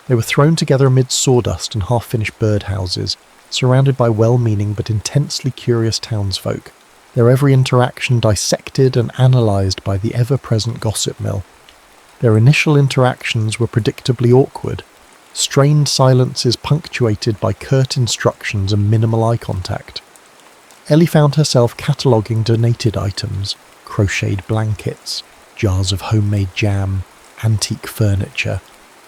They were thrown together amid sawdust and half-finished birdhouses, surrounded by well-meaning but intensely curious townsfolk, their every interaction dissected and analysed by the ever-present gossip mill. Their initial interactions were predictably awkward, strained silences punctuated by curt instructions and minimal eye contact. Ellie found herself cataloguing donated items, crocheted blankets, jars of homemade jam, antique furniture,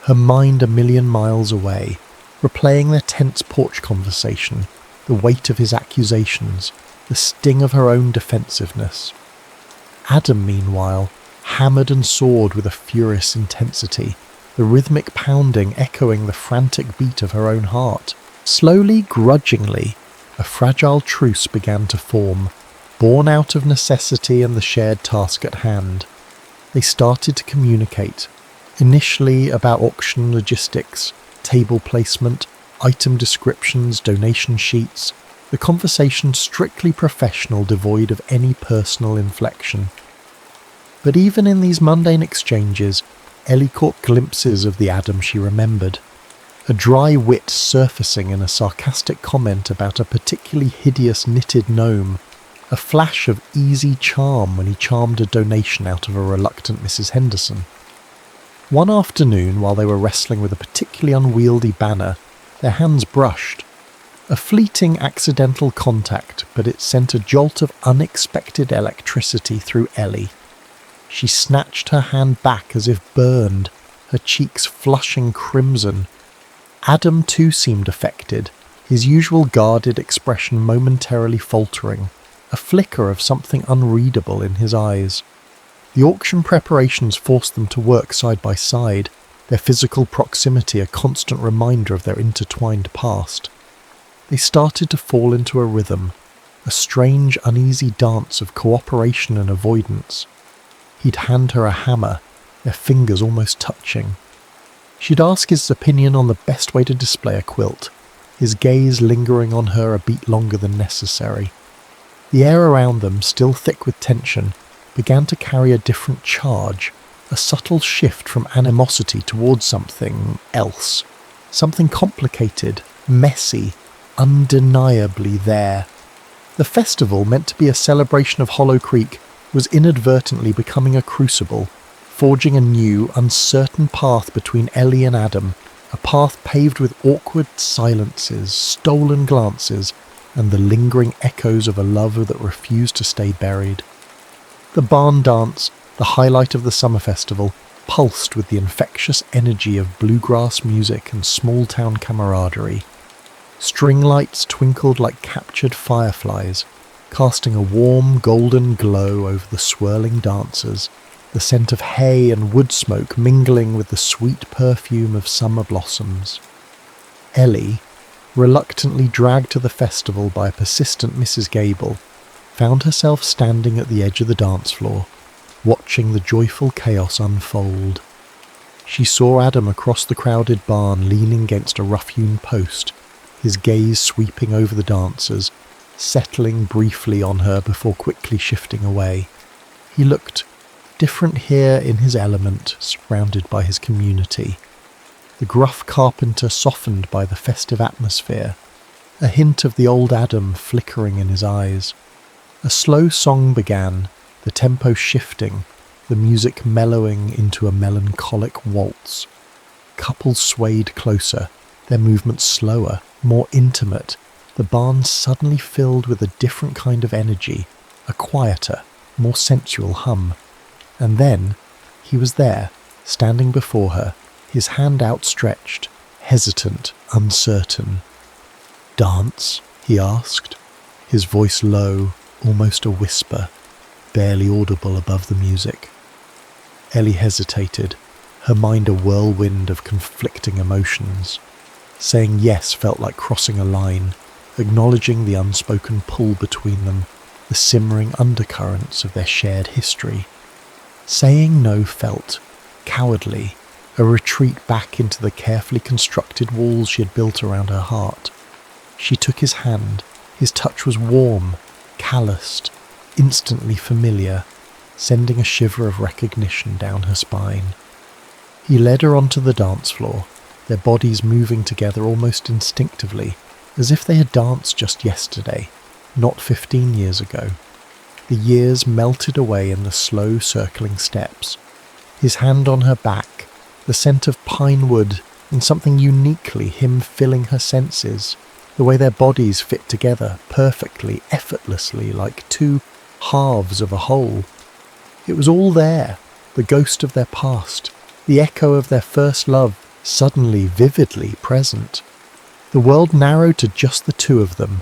her mind a million miles away, replaying their tense porch conversation, the weight of his accusations, the sting of her own defensiveness. Adam, meanwhile, hammered and sawed with a furious intensity, the rhythmic pounding echoing the frantic beat of her own heart. Slowly, grudgingly, a fragile truce began to form, born out of necessity and the shared task at hand. They started to communicate, initially about auction logistics, table placement, item descriptions, donation sheets, the conversation strictly professional, devoid of any personal inflection. But even in these mundane exchanges, Ellie caught glimpses of the Adam she remembered. A dry wit surfacing in a sarcastic comment about a particularly hideous knitted gnome, a flash of easy charm when he charmed a donation out of a reluctant Mrs. Henderson. One afternoon, while they were wrestling with a particularly unwieldy banner, their hands brushed. A fleeting accidental contact, but it sent a jolt of unexpected electricity through Ellie. She snatched her hand back as if burned, her cheeks flushing crimson. Adam too seemed affected, his usual guarded expression momentarily faltering, a flicker of something unreadable in his eyes. The auction preparations forced them to work side by side, their physical proximity a constant reminder of their intertwined past. They started to fall into a rhythm, a strange, uneasy dance of cooperation and avoidance. He'd hand her a hammer, their fingers almost touching. She'd ask his opinion on the best way to display a quilt, his gaze lingering on her a beat longer than necessary. The air around them, still thick with tension, began to carry a different charge, a subtle shift from animosity towards something else, something complicated, messy, undeniably there. The festival, meant to be a celebration of Hollow Creek, was inadvertently becoming a crucible, forging a new, uncertain path between Ellie and Adam, a path paved with awkward silences, stolen glances, and the lingering echoes of a love that refused to stay buried. The barn dance, the highlight of the summer festival, pulsed with the infectious energy of bluegrass music and small-town camaraderie. String lights twinkled like captured fireflies, casting a warm golden glow over the swirling dancers, the scent of hay and wood smoke mingling with the sweet perfume of summer blossoms. Ellie, reluctantly dragged to the festival by a persistent Mrs. Gable, found herself standing at the edge of the dance floor, watching the joyful chaos unfold. She saw Adam across the crowded barn leaning against a rough-hewn post, his gaze sweeping over the dancers, settling briefly on her before quickly shifting away. He looked different here in his element, surrounded by his community. The gruff carpenter softened by the festive atmosphere, a hint of the old Adam flickering in his eyes. A slow song began, the tempo shifting, the music mellowing into a melancholic waltz. Couples swayed closer, their movements slower, more intimate, the barn suddenly filled with a different kind of energy, a quieter, more sensual hum. And then, he was there, standing before her, his hand outstretched, hesitant, uncertain. "Dance?" he asked, his voice low, almost a whisper, barely audible above the music. Ellie hesitated, her mind a whirlwind of conflicting emotions. Saying yes felt like crossing a line, acknowledging the unspoken pull between them, the simmering undercurrents of their shared history. Saying no felt cowardly, a retreat back into the carefully constructed walls she had built around her heart. She took his hand. His touch was warm, calloused, instantly familiar, sending a shiver of recognition down her spine. He led her onto the dance floor, their bodies moving together almost instinctively, as if they had danced just yesterday, not 15 years ago. The years melted away in the slow circling steps. His hand on her back, the scent of pine wood and something uniquely him filling her senses, the way their bodies fit together perfectly, effortlessly, like two halves of a whole. It was all there, the ghost of their past, the echo of their first love, suddenly vividly present. The world narrowed to just the two of them,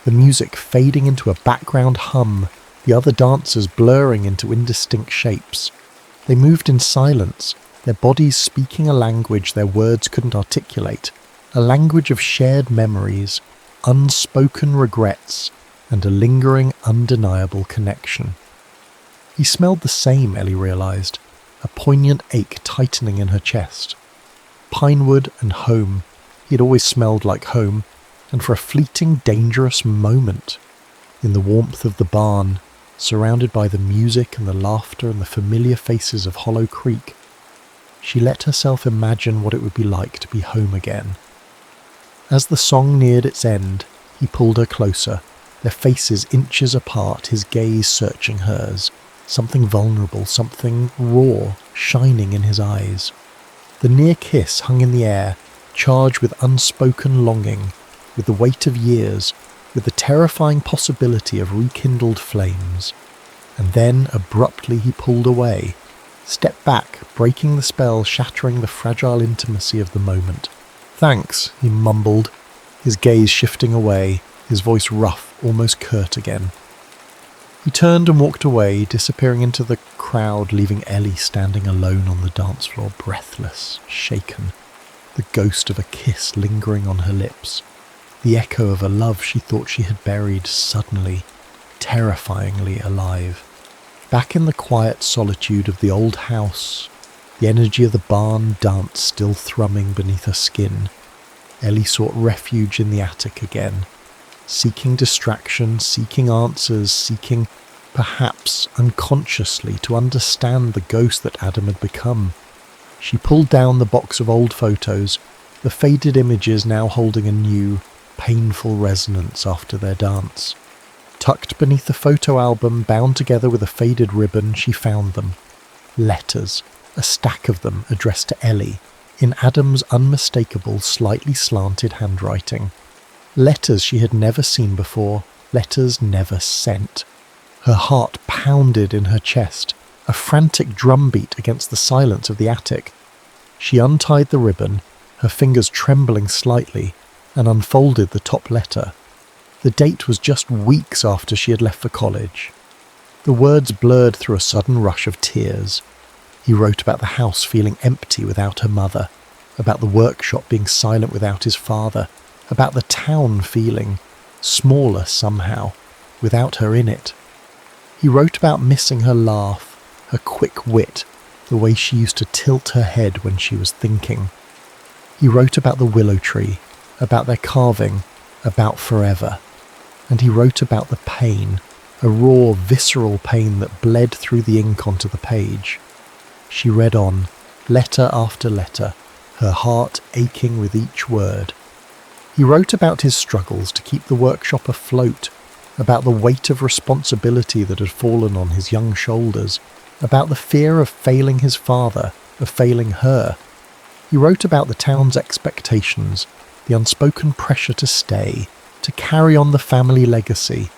the music fading into a background hum, the other dancers blurring into indistinct shapes. They moved in silence, their bodies speaking a language their words couldn't articulate, a language of shared memories, unspoken regrets, and a lingering, undeniable connection. He smelled the same, Ellie realised, a poignant ache tightening in her chest. Pinewood and home. He had always smelled like home, and for a fleeting, dangerous moment, in the warmth of the barn, surrounded by the music and the laughter and the familiar faces of Hollow Creek, she let herself imagine what it would be like to be home again. As the song neared its end, he pulled her closer, their faces inches apart, his gaze searching hers, something vulnerable, something raw, shining in his eyes. The near kiss hung in the air, charged with unspoken longing, with the weight of years, with the terrifying possibility of rekindled flames. And then, abruptly, he pulled away, stepped back, breaking the spell, shattering the fragile intimacy of the moment. "Thanks," he mumbled, his gaze shifting away, his voice rough, almost curt again. He turned and walked away, disappearing into the crowd, leaving Ellie standing alone on the dance floor, breathless, shaken, the ghost of a kiss lingering on her lips, the echo of a love she thought she had buried, suddenly, terrifyingly alive. Back in the quiet solitude of the old house, the energy of the barn dance still thrumming beneath her skin, Ellie sought refuge in the attic again, seeking distraction, seeking answers, seeking, perhaps unconsciously, to understand the ghost that Adam had become. She pulled down the box of old photos, the faded images now holding a new, painful resonance after their dance. Tucked beneath the photo album, bound together with a faded ribbon, she found them. Letters, a stack of them addressed to Ellie, in Adam's unmistakable, slightly slanted handwriting. Letters she had never seen before, letters never sent. Her heart pounded in her chest, a frantic drumbeat against the silence of the attic. She untied the ribbon, her fingers trembling slightly, and unfolded the top letter. The date was just weeks after she had left for college. The words blurred through a sudden rush of tears. He wrote about the house feeling empty without her mother, about the workshop being silent without his father, about the town feeling smaller somehow, without her in it. He wrote about missing her laugh, her quick wit, the way she used to tilt her head when she was thinking. He wrote about the willow tree, about their carving, about forever. And he wrote about the pain, a raw, visceral pain that bled through the ink onto the page. She read on, letter after letter, her heart aching with each word. He wrote about his struggles to keep the workshop afloat, about the weight of responsibility that had fallen on his young shoulders, about the fear of failing his father, of failing her. He wrote about the town's expectations, the unspoken pressure to stay, to carry on the family legacy.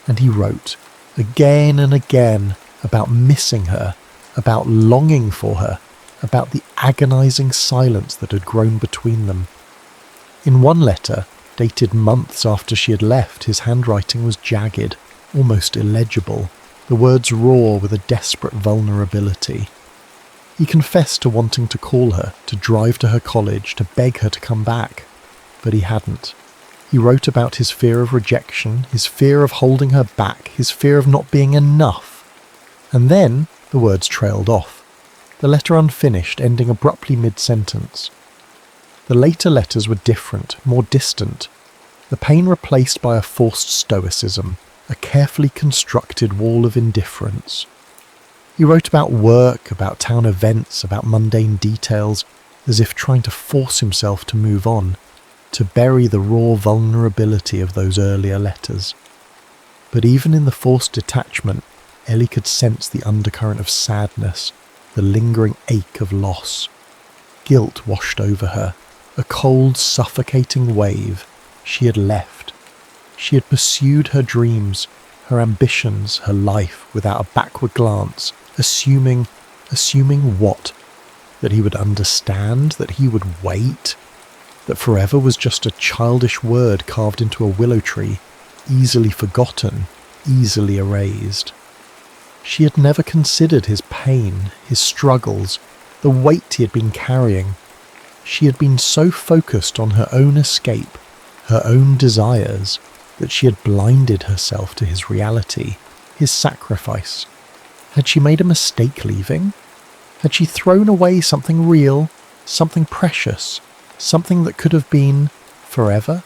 And he wrote, again and again, about missing her, about longing for her, about the agonizing silence that had grown between them. In one letter, dated months after she had left, his handwriting was jagged, almost illegible, the words raw with a desperate vulnerability. He confessed to wanting to call her, to drive to her college, to beg her to come back, but he hadn't. He wrote about his fear of rejection, his fear of holding her back, his fear of not being enough. And then the words trailed off, the letter unfinished, ending abruptly mid-sentence. The later letters were different, more distant, the pain replaced by a forced stoicism, a carefully constructed wall of indifference. He wrote about work, about town events, about mundane details, as if trying to force himself to move on, to bury the raw vulnerability of those earlier letters. But even in the forced detachment, Ellie could sense the undercurrent of sadness, the lingering ache of loss. Guilt washed over her, a cold, suffocating wave. She had left. She had pursued her dreams, her ambitions, her life, without a backward glance, assuming what? that he would understand, that he would wait, that forever was just a childish word carved into a willow tree, easily forgotten, easily erased. She had never considered his pain, his struggles, the weight he had been carrying. She had been so focused on her own escape, her own desires, that she had blinded herself to his reality, his sacrifice. Had she made a mistake leaving? Had she thrown away something real, something precious, something that could have been forever?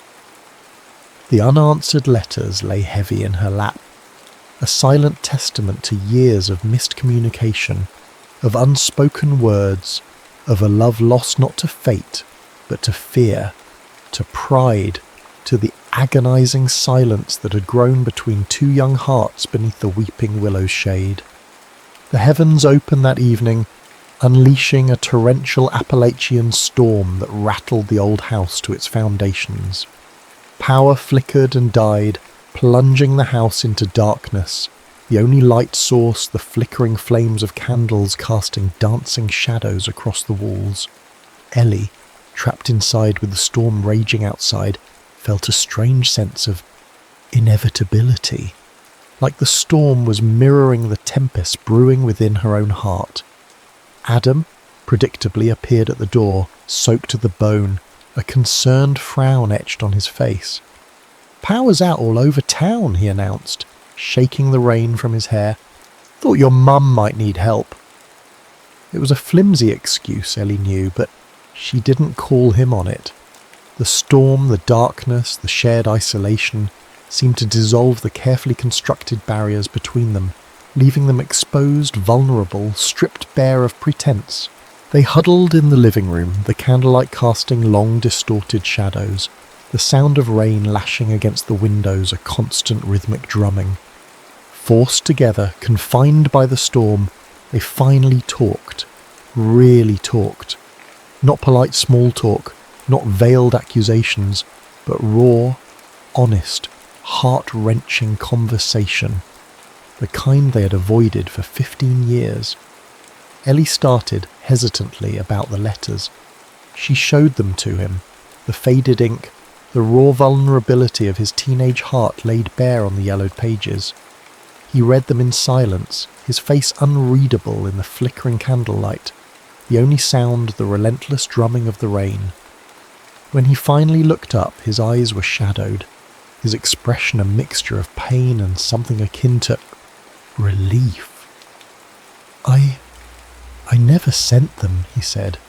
The unanswered letters lay heavy in her lap, a silent testament to years of missed communication, of unspoken words, of a love lost not to fate, but to fear, to pride, to the agonizing silence that had grown between two young hearts beneath the weeping willow's shade. The heavens opened that evening, unleashing a torrential Appalachian storm that rattled the old house to its foundations. Power flickered and died, plunging the house into darkness, the only light source the flickering flames of candles casting dancing shadows across the walls. Ellie, trapped inside with the storm raging outside, felt a strange sense of inevitability, like the storm was mirroring the tempest brewing within her own heart. Adam predictably appeared at the door, soaked to the bone, a concerned frown etched on his face. "Power's out all over town," he announced, shaking the rain from his hair. "Thought your mum might need help." It was a flimsy excuse, Ellie knew, but she didn't call him on it. The storm, the darkness, the shared isolation seemed to dissolve the carefully constructed barriers between them, leaving them exposed, vulnerable, stripped bare of pretense. They huddled in the living room, the candlelight casting long distorted shadows, the sound of rain lashing against the windows a constant rhythmic drumming. Forced together, confined by the storm, they finally talked, really talked. Not polite small talk, not veiled accusations, but raw, honest, heart-wrenching conversation, the kind they had avoided for 15 years. Ellie started, hesitantly, about the letters. She showed them to him, the faded ink, the raw vulnerability of his teenage heart laid bare on the yellowed pages. He read them in silence, his face unreadable in the flickering candlelight, the only sound the relentless drumming of the rain. When he finally looked up, his eyes were shadowed, his expression a mixture of pain and something akin to relief. I never sent them," he said,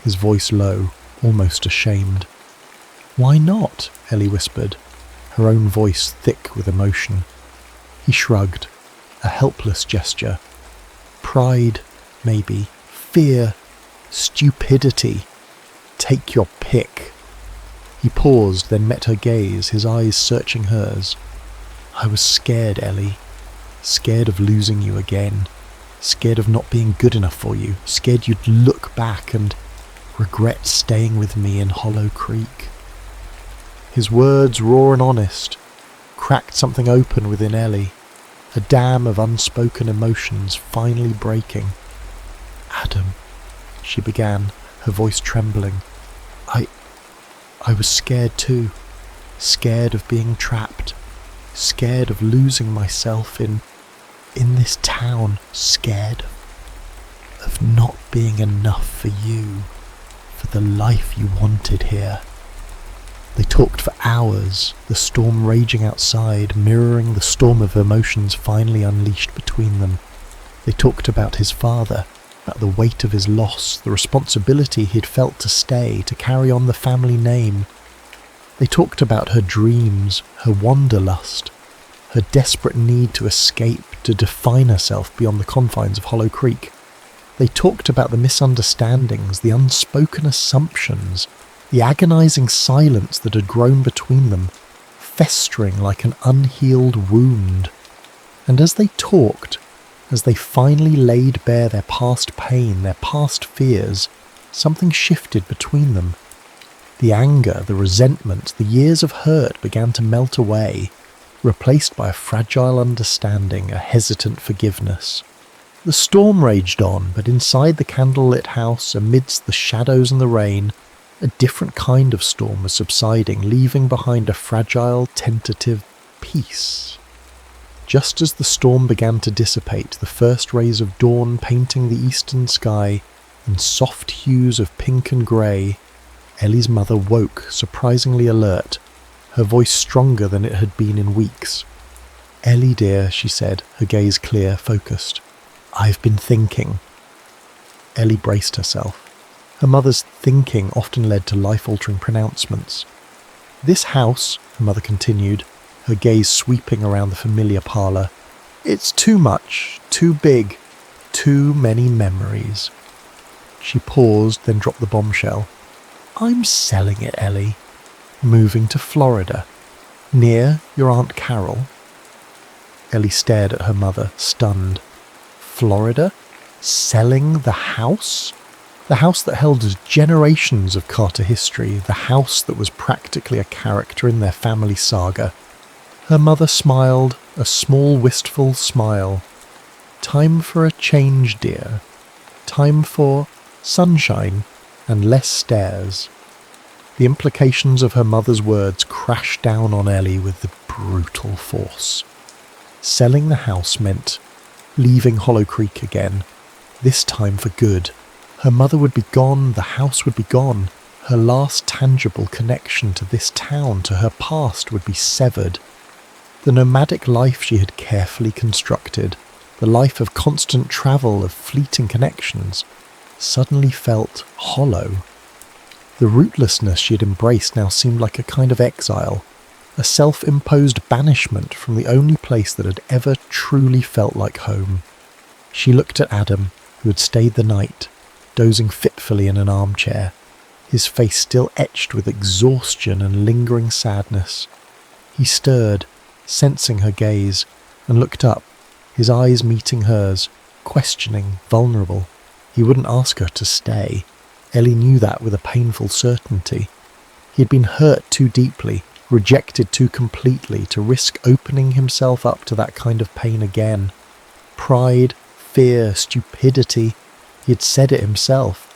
his voice low, almost ashamed. "Why not?" Ellie whispered, her own voice thick with emotion. He shrugged, a helpless gesture. Pride, maybe. Fear. Stupidity. Take your pick. He paused, then met her gaze, his eyes searching hers. "I was scared, Ellie. Scared of losing you again. Scared of not being good enough for you. Scared you'd look back and regret staying with me in Hollow Creek." His words, raw and honest, cracked something open within Ellie, a dam of unspoken emotions finally breaking. "Adam," she began, her voice trembling. I was scared too. Scared of being trapped. Scared of losing myself in this town. Scared of not being enough for you, for the life you wanted here." They talked for hours, the storm raging outside, mirroring the storm of emotions finally unleashed between them. They talked about his father, about the weight of his loss, the responsibility he'd felt to stay, to carry on the family name. They talked about her dreams, her wanderlust, her desperate need to escape, to define herself beyond the confines of Hollow Creek. They talked about the misunderstandings, the unspoken assumptions, the agonizing silence that had grown between them, festering like an unhealed wound. And as they talked, as they finally laid bare their past pain, their past fears, something shifted between them. The anger, the resentment, the years of hurt began to melt away, replaced by a fragile understanding, a hesitant forgiveness. The storm raged on, but inside the candlelit house, amidst the shadows and the rain, a different kind of storm was subsiding, leaving behind a fragile, tentative peace. Just as the storm began to dissipate, the first rays of dawn painting the eastern sky in soft hues of pink and grey, Ellie's mother woke, surprisingly alert, her voice stronger than it had been in weeks. "Ellie dear," she said, her gaze clear, focused. "I've been thinking." Ellie braced herself. Her mother's thinking often led to life-altering pronouncements. "This house," her mother continued, her gaze sweeping around the familiar parlour, "it's too much, too big, too many memories." She paused, then dropped the bombshell. "I'm selling it, Ellie. Moving to Florida. Near your Aunt Carol." Ellie stared at her mother, stunned. Florida? Selling the house? The house that held generations of Carter history, the house that was practically a character in their family saga. Her mother smiled, a small wistful smile. "Time for a change, dear. Time for sunshine and less stairs." The implications of her mother's words crashed down on Ellie with brutal force. Selling the house meant leaving Hollow Creek again, this time for good. Her mother would be gone, the house would be gone. Her last tangible connection to this town, to her past, would be severed. The nomadic life she had carefully constructed, the life of constant travel, of fleeting connections, suddenly felt hollow. The rootlessness she had embraced now seemed like a kind of exile, a self-imposed banishment from the only place that had ever truly felt like home. She looked at Adam, who had stayed the night, dozing fitfully in an armchair, his face still etched with exhaustion and lingering sadness. He stirred, sensing her gaze, and looked up, his eyes meeting hers, questioning, vulnerable. He wouldn't ask her to stay. Ellie knew that with a painful certainty. He had been hurt too deeply, rejected too completely to risk opening himself up to that kind of pain again. Pride, fear, stupidity, he had said it himself.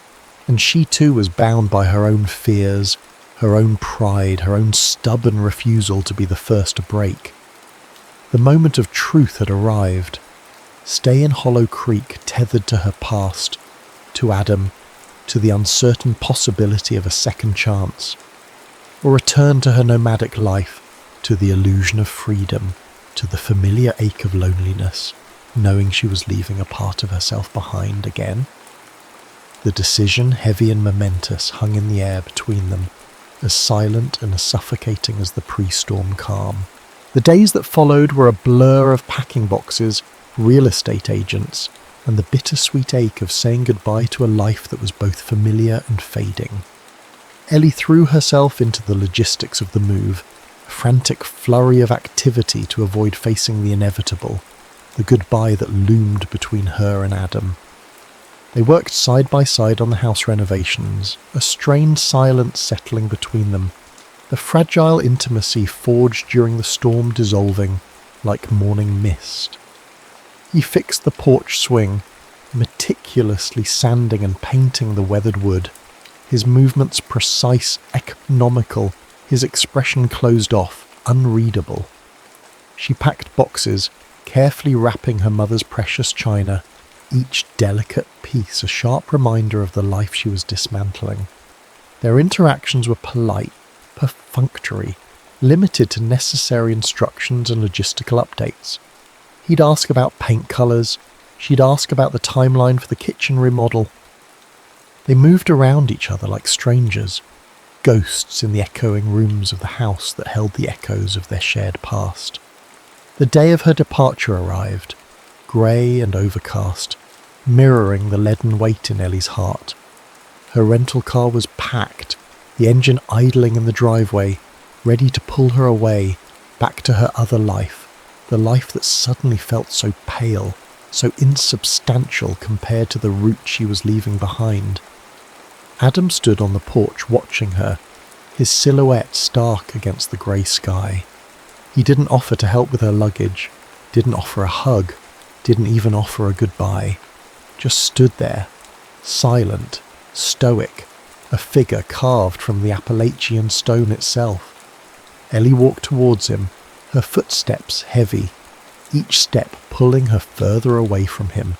And she too was bound by her own fears, her own pride, her own stubborn refusal to be the first to break. The moment of truth had arrived. Stay in Hollow Creek tethered to her past, to Adam, to the uncertain possibility of a second chance, or return to her nomadic life, to the illusion of freedom, to the familiar ache of loneliness, knowing she was leaving a part of herself behind again. The decision, heavy and momentous, hung in the air between them, as silent and as suffocating as the pre-storm calm. The days that followed were a blur of packing boxes, real estate agents, and the bittersweet ache of saying goodbye to a life that was both familiar and fading. Ellie threw herself into the logistics of the move, a frantic flurry of activity to avoid facing the inevitable, the goodbye that loomed between her and Adam. They worked side by side on the house renovations, a strained silence settling between them, the fragile intimacy forged during the storm dissolving like morning mist. He fixed the porch swing, meticulously sanding and painting the weathered wood, his movements precise, economical, his expression closed off, unreadable. She packed boxes, carefully wrapping her mother's precious china, each delicate piece a sharp reminder of the life she was dismantling. Their interactions were polite, perfunctory, limited to necessary instructions and logistical updates. He'd ask about paint colours, she'd ask about the timeline for the kitchen remodel. They moved around each other like strangers, ghosts in the echoing rooms of the house that held the echoes of their shared past. The day of her departure arrived, grey and overcast, mirroring the leaden weight in Ellie's heart. Her rental car was packed, the engine idling in the driveway, ready to pull her away, back to her other life, the life that suddenly felt so pale, so insubstantial compared to the route she was leaving behind. Adam stood on the porch watching her, his silhouette stark against the grey sky. He didn't offer to help with her luggage, didn't offer a hug, didn't even offer a goodbye, just stood there, silent, stoic, a figure carved from the Appalachian stone itself. Ellie walked towards him, her footsteps heavy, each step pulling her further away from him,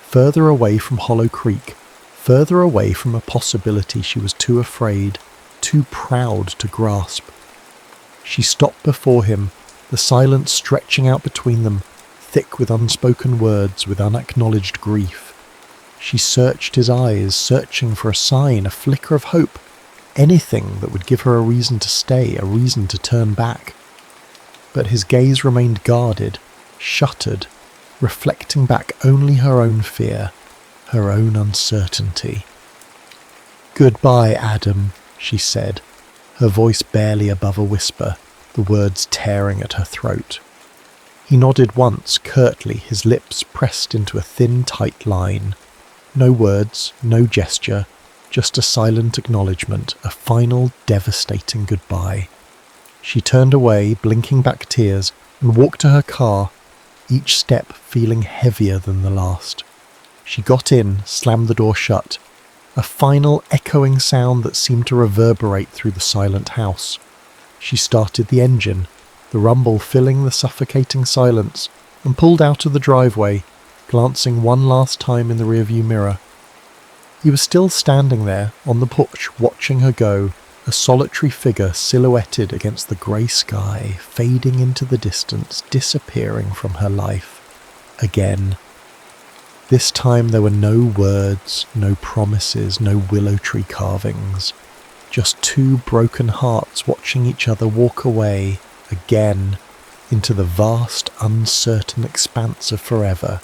further away from Hollow Creek, further away from a possibility she was too afraid, too proud to grasp. She stopped before him, the silence stretching out between them, thick with unspoken words, with unacknowledged grief. She searched his eyes, searching for a sign, a flicker of hope, anything that would give her a reason to stay, a reason to turn back. But his gaze remained guarded, shuttered, reflecting back only her own fear, her own uncertainty. "Goodbye, Adam," she said, her voice barely above a whisper, the words tearing at her throat. He nodded once, curtly, his lips pressed into a thin, tight line. No words, no gesture, just a silent acknowledgement, a final, devastating goodbye. She turned away, blinking back tears, and walked to her car, each step feeling heavier than the last. She got in, slammed the door shut, a final echoing sound that seemed to reverberate through the silent house. She started the engine, the rumble filling the suffocating silence, and pulled out of the driveway, glancing one last time in the rearview mirror. He was still standing there, on the porch, watching her go, a solitary figure silhouetted against the grey sky, fading into the distance, disappearing from her life. Again. This time there were no words, no promises, no willow tree carvings. Just two broken hearts watching each other walk away, again, into the vast, uncertain expanse of forever.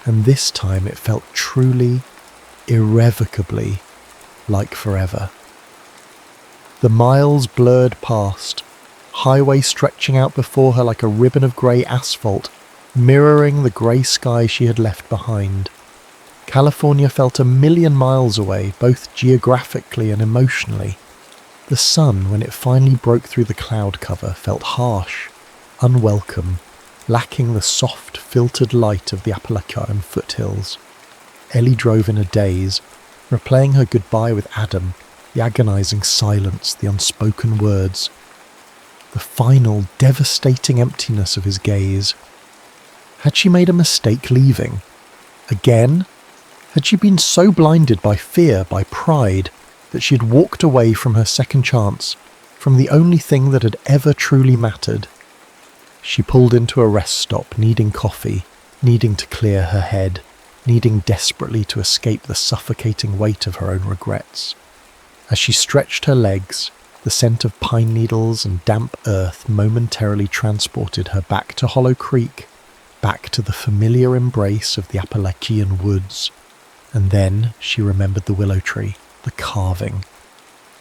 And this time it felt truly, irrevocably, like forever. The miles blurred past, highway stretching out before her like a ribbon of grey asphalt, mirroring the grey sky she had left behind. California felt a million miles away, both geographically and emotionally. The sun, when it finally broke through the cloud cover, felt harsh, unwelcome, lacking the soft, filtered light of the Appalachian foothills. Ellie drove in a daze, replaying her goodbye with Adam, the agonizing silence, the unspoken words, the final, devastating emptiness of his gaze. Had she made a mistake leaving? Again? Had she been so blinded by fear, by pride, that she had walked away from her second chance, from the only thing that had ever truly mattered? She pulled into a rest stop, needing coffee, needing to clear her head, needing desperately to escape the suffocating weight of her own regrets. As she stretched her legs, the scent of pine needles and damp earth momentarily transported her back to Hollow Creek, back to the familiar embrace of the Appalachian woods. And then she remembered the willow tree, the carving.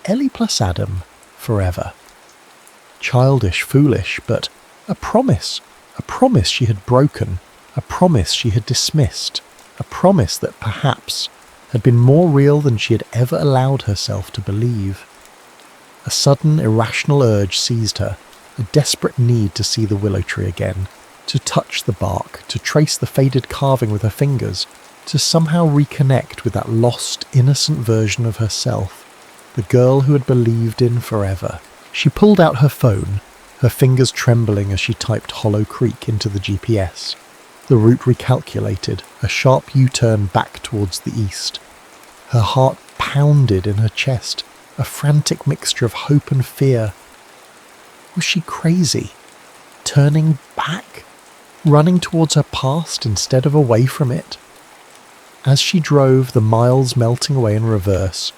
Ellie plus Adam, forever. Childish, foolish, but a promise she had broken, a promise she had dismissed, a promise that perhaps had been more real than she had ever allowed herself to believe. A sudden, irrational urge seized her, a desperate need to see the willow tree again, to touch the bark, to trace the faded carving with her fingers, to somehow reconnect with that lost, innocent version of herself, the girl who had believed in forever. She pulled out her phone, her fingers trembling as she typed Hollow Creek into the GPS. The route recalculated, a sharp U-turn back towards the east. Her heart pounded in her chest, a frantic mixture of hope and fear. Was she crazy? Turning back? Running towards her past instead of away from it? As she drove, the miles melting away in reverse,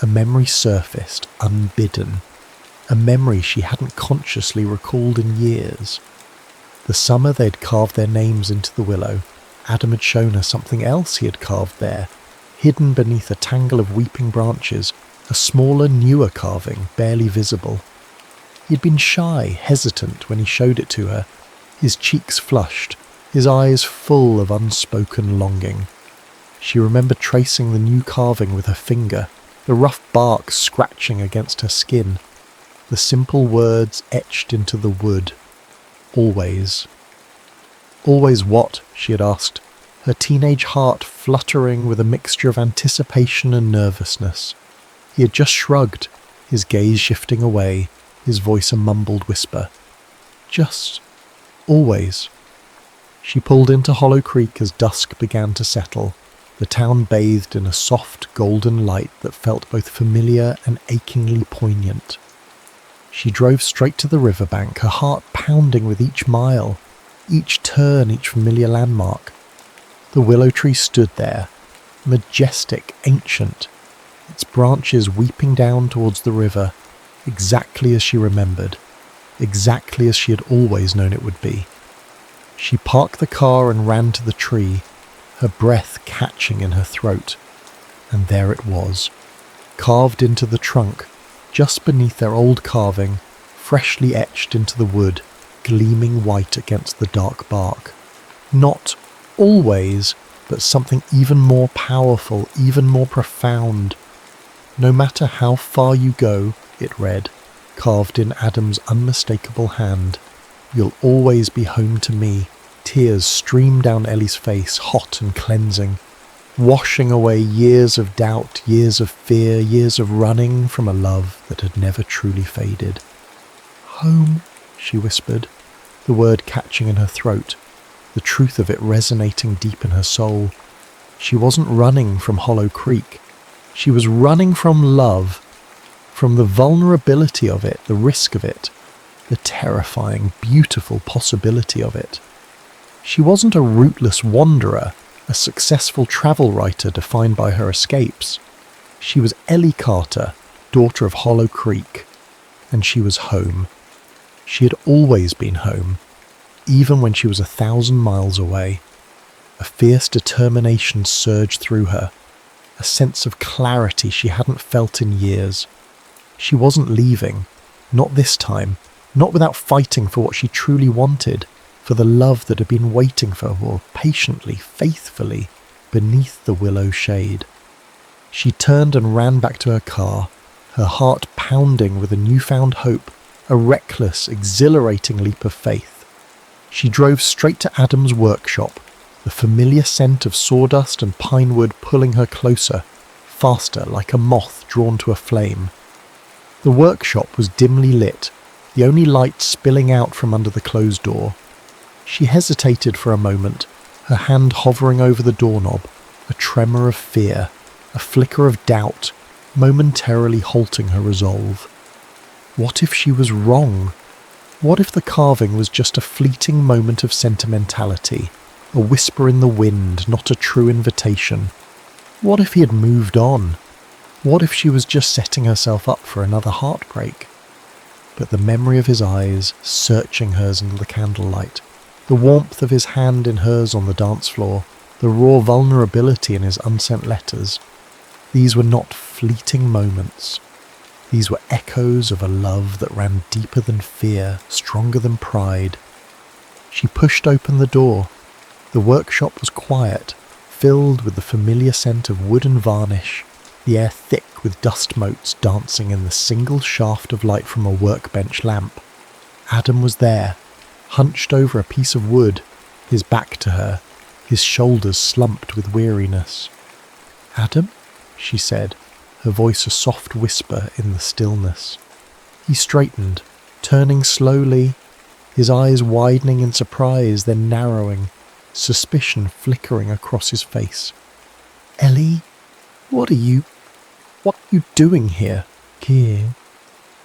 a memory surfaced, unbidden. A memory she hadn't consciously recalled in years. The summer they'd carved their names into the willow, Adam had shown her something else he had carved there, hidden beneath a tangle of weeping branches, a smaller, newer carving, barely visible. He'd been shy, hesitant when he showed it to her, his cheeks flushed, his eyes full of unspoken longing. She remembered tracing the new carving with her finger, the rough bark scratching against her skin, the simple words etched into the wood. Always. Always what? She had asked, her teenage heart fluttering with a mixture of anticipation and nervousness. He had just shrugged, his gaze shifting away, his voice a mumbled whisper. Just. Always. She pulled into Hollow Creek as dusk began to settle, the town bathed in a soft golden light that felt both familiar and achingly poignant. She drove straight to the riverbank, her heart pounding with each mile, each turn, each familiar landmark. The willow tree stood there, majestic, ancient, its branches weeping down towards the river, exactly as she remembered, exactly as she had always known it would be. She parked the car and ran to the tree, her breath catching in her throat. And there it was, carved into the trunk, just beneath their old carving, freshly etched into the wood, gleaming white against the dark bark. Not always, but something even more powerful, even more profound. No matter how far you go, it read, carved in Adam's unmistakable hand, you'll always be home to me. Tears streamed down Ellie's face, hot and cleansing, washing away years of doubt, years of fear, years of running from a love that had never truly faded. Home, she whispered, the word catching in her throat, the truth of it resonating deep in her soul. She wasn't running from Hollow Creek. She was running from love, from the vulnerability of it, the risk of it, the terrifying, beautiful possibility of it. She wasn't a rootless wanderer, a successful travel writer defined by her escapes. She was Ellie Carter, daughter of Hollow Creek, and she was home. She had always been home, even when she was 1,000 miles away. A fierce determination surged through her, a sense of clarity she hadn't felt in years. She wasn't leaving, not this time, not without fighting for what she truly wanted, for the love that had been waiting for her patiently, faithfully, beneath the willow shade. She turned and ran back to her car, her heart pounding with a newfound hope, a reckless, exhilarating leap of faith. She drove straight to Adam's workshop, the familiar scent of sawdust and pine wood pulling her closer, faster like a moth drawn to a flame. The workshop was dimly lit, the only light spilling out from under the closed door. She hesitated for a moment, her hand hovering over the doorknob, a tremor of fear, a flicker of doubt, momentarily halting her resolve. What if she was wrong? What if the carving was just a fleeting moment of sentimentality, a whisper in the wind, not a true invitation? What if he had moved on? What if she was just setting herself up for another heartbreak? But the memory of his eyes, searching hers under the candlelight, the warmth of his hand in hers on the dance floor, the raw vulnerability in his unsent letters, these were not fleeting moments. These were echoes of a love that ran deeper than fear, stronger than pride. She pushed open the door. The workshop was quiet, filled with the familiar scent of wood and varnish, the air thick with dust motes dancing in the single shaft of light from a workbench lamp. Adam was there, hunched over a piece of wood, his back to her, his shoulders slumped with weariness. "Adam?" she said, her voice a soft whisper in the stillness. He straightened, turning slowly, his eyes widening in surprise, then narrowing, suspicion flickering across his face. "Ellie, what are you doing here?" "Here."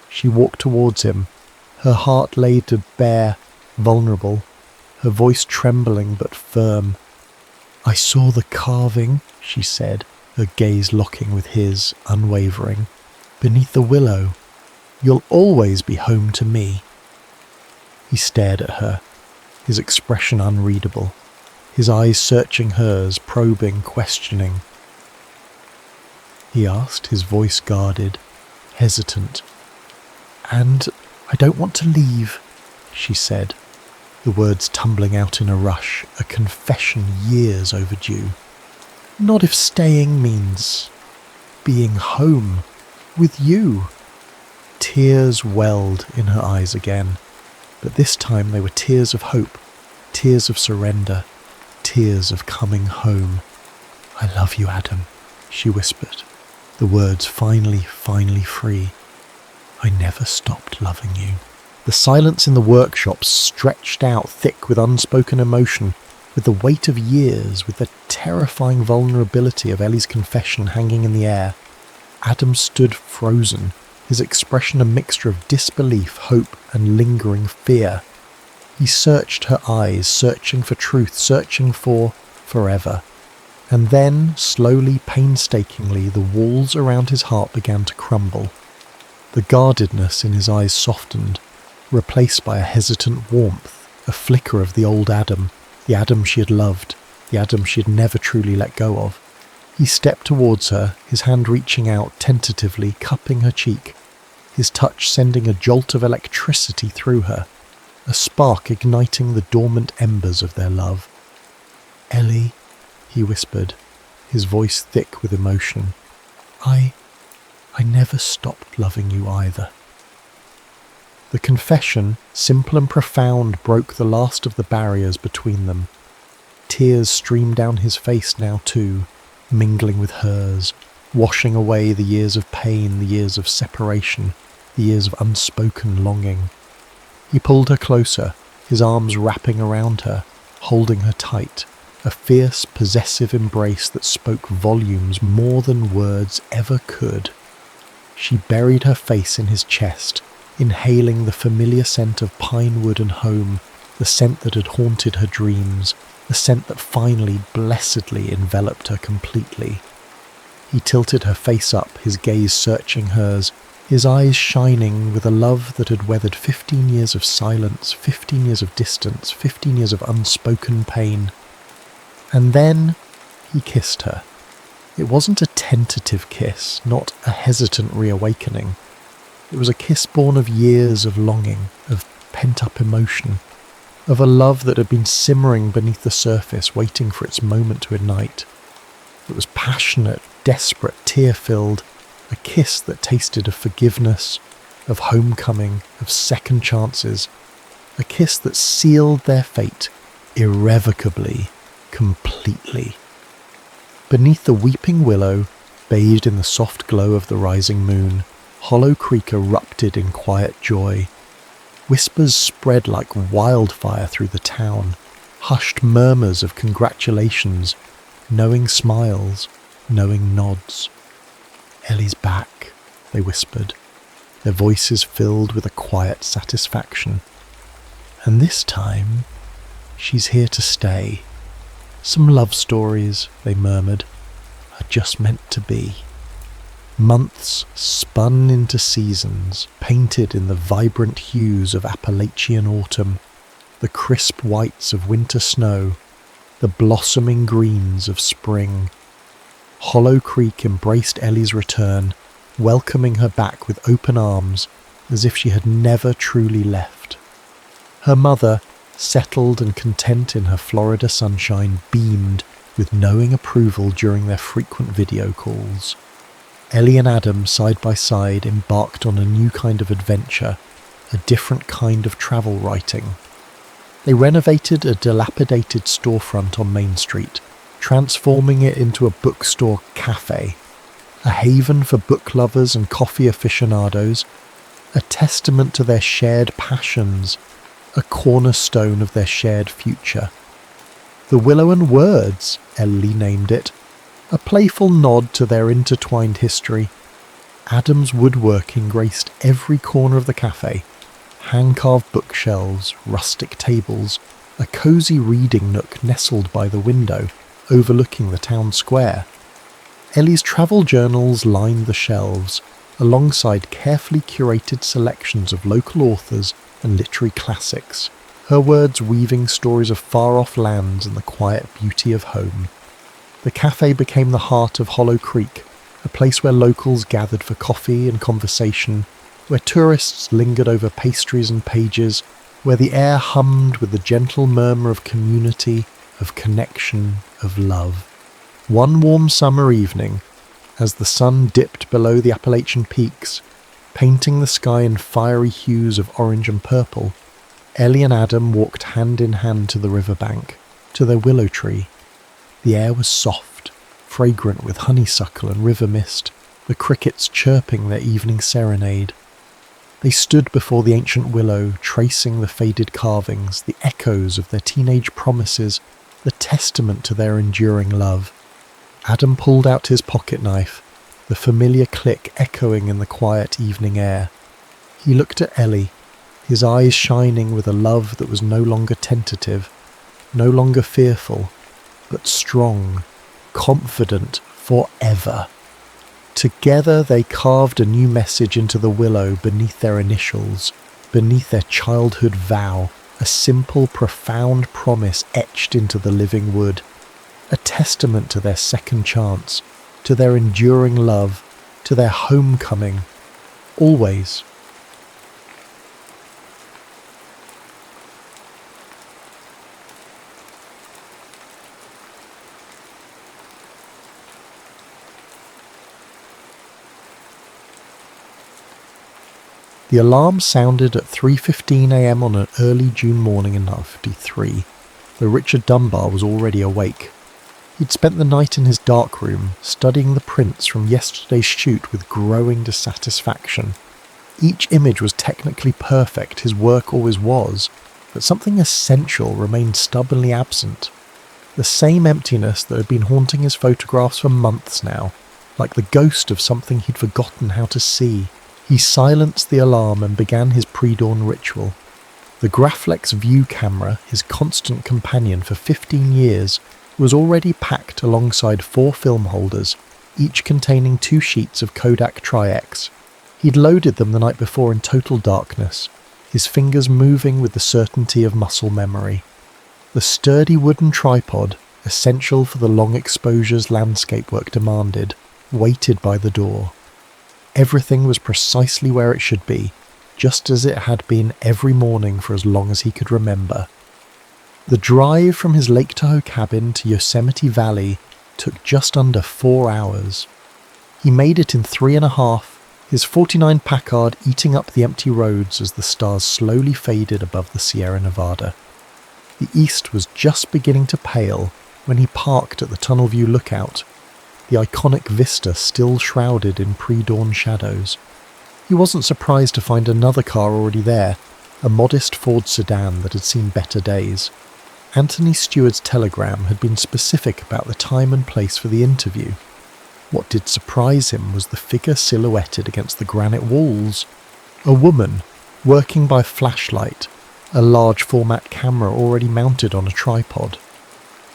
She walked towards him, her heart laid bare, vulnerable, her voice trembling but firm. "I saw the carving," she said, her gaze locking with his, unwavering. "Beneath the willow. You'll always be home to me." He stared at her, his expression unreadable, his eyes searching hers, probing, questioning. He asked, his voice guarded, hesitant. "And I don't want to leave," she said, the words tumbling out in a rush, a confession years overdue. "Not if staying means being home with you." Tears welled in her eyes again, but this time they were tears of hope, tears of surrender, tears of coming home. "I love you, Adam," she whispered, the words finally free. "I never stopped loving you." The silence in the workshop stretched out thick with unspoken emotion, with the weight of years, with the terrifying vulnerability of Ellie's confession hanging in the air. Adam stood frozen, his expression a mixture of disbelief, hope, and lingering fear. He searched her eyes, searching for truth, searching for forever. And then, slowly, painstakingly, the walls around his heart began to crumble. The guardedness in his eyes softened, replaced by a hesitant warmth, a flicker of the old Adam, the Adam she had loved, the Adam she had never truly let go of. He stepped towards her, his hand reaching out tentatively, cupping her cheek, his touch sending a jolt of electricity through her, a spark igniting the dormant embers of their love. "Ellie," he whispered, his voice thick with emotion, I never stopped loving you either." The confession, simple and profound, broke the last of the barriers between them. Tears streamed down his face now too, mingling with hers, washing away the years of pain, the years of separation, the years of unspoken longing. He pulled her closer, his arms wrapping around her, holding her tight, a fierce, possessive embrace that spoke volumes more than words ever could. She buried her face in his chest, inhaling the familiar scent of pine wood and home, the scent that had haunted her dreams, the scent that finally, blessedly enveloped her completely. He tilted her face up, his gaze searching hers, his eyes shining with a love that had weathered 15 years of silence, 15 years of distance, 15 years of unspoken pain. And then he kissed her. It wasn't a tentative kiss, not a hesitant reawakening. It was a kiss born of years of longing, of pent-up emotion, of a love that had been simmering beneath the surface, waiting for its moment to ignite. It was passionate, desperate, tear-filled, a kiss that tasted of forgiveness, of homecoming, of second chances, a kiss that sealed their fate irrevocably, completely. Beneath the weeping willow, bathed in the soft glow of the rising moon, Hollow Creek erupted in quiet joy. Whispers spread like wildfire through the town, hushed murmurs of congratulations, knowing smiles, knowing nods. "Ellie's back," they whispered, their voices filled with a quiet satisfaction. "And this time, she's here to stay. Some love stories," they murmured, "are just meant to be." Months spun into seasons, painted in the vibrant hues of Appalachian autumn, the crisp whites of winter snow, the blossoming greens of spring. Hollow Creek embraced Ellie's return, welcoming her back with open arms, as if she had never truly left. Her mother, settled and content in her Florida sunshine, beamed with knowing approval during their frequent video calls. Ellie and Adam, side by side, embarked on a new kind of adventure, a different kind of travel writing. They renovated a dilapidated storefront on Main Street, transforming it into a bookstore cafe, a haven for book lovers and coffee aficionados, a testament to their shared passions, a cornerstone of their shared future. The Willow and Words, Ellie named it, a playful nod to their intertwined history. Adam's woodworking graced every corner of the cafe, hand-carved bookshelves, rustic tables, a cosy reading nook nestled by the window, overlooking the town square. Ellie's travel journals lined the shelves, alongside carefully curated selections of local authors and literary classics, her words weaving stories of far-off lands and the quiet beauty of home. The cafe became the heart of Hollow Creek, a place where locals gathered for coffee and conversation, where tourists lingered over pastries and pages, where the air hummed with the gentle murmur of community, of connection, of love. One warm summer evening, as the sun dipped below the Appalachian peaks, painting the sky in fiery hues of orange and purple, Ellie and Adam walked hand in hand to the riverbank, to their willow tree. The air was soft, fragrant with honeysuckle and river mist, the crickets chirping their evening serenade. They stood before the ancient willow, tracing the faded carvings, the echoes of their teenage promises, the testament to their enduring love. Adam pulled out his pocket knife, the familiar click echoing in the quiet evening air. He looked at Ellie, his eyes shining with a love that was no longer tentative, no longer fearful, but strong, confident forever. Together they carved a new message into the willow beneath their initials, beneath their childhood vow, a simple, profound promise etched into the living wood, a testament to their second chance, to their enduring love, to their homecoming, always. The alarm sounded at 3:15 a.m. on an early June morning in 1953, though Richard Dunbar was already awake. He'd spent the night in his darkroom, studying the prints from yesterday's shoot with growing dissatisfaction. Each image was technically perfect, his work always was, but something essential remained stubbornly absent. The same emptiness that had been haunting his photographs for months now, like the ghost of something he'd forgotten how to see. He silenced the alarm and began his pre-dawn ritual. The Graflex View camera, his constant companion for 15 years, was already packed alongside 4 film holders, each containing 2 sheets of Kodak Tri-X. He'd loaded them the night before in total darkness, his fingers moving with the certainty of muscle memory. The sturdy wooden tripod, essential for the long exposures landscape work demanded, waited by the door. Everything was precisely where it should be, just as it had been every morning for as long as he could remember. The drive from his Lake Tahoe cabin to Yosemite Valley took just under 4 hours. He made it in 3.5, his 49 Packard eating up the empty roads as the stars slowly faded above the Sierra Nevada. The east was just beginning to pale when he parked at the Tunnel View Lookout, the iconic vista still shrouded in pre-dawn shadows. He wasn't surprised to find another car already there, a modest Ford sedan that had seen better days. Anthony Stewart's telegram had been specific about the time and place for the interview. What did surprise him was the figure silhouetted against the granite walls. A woman, working by flashlight, a large format camera already mounted on a tripod.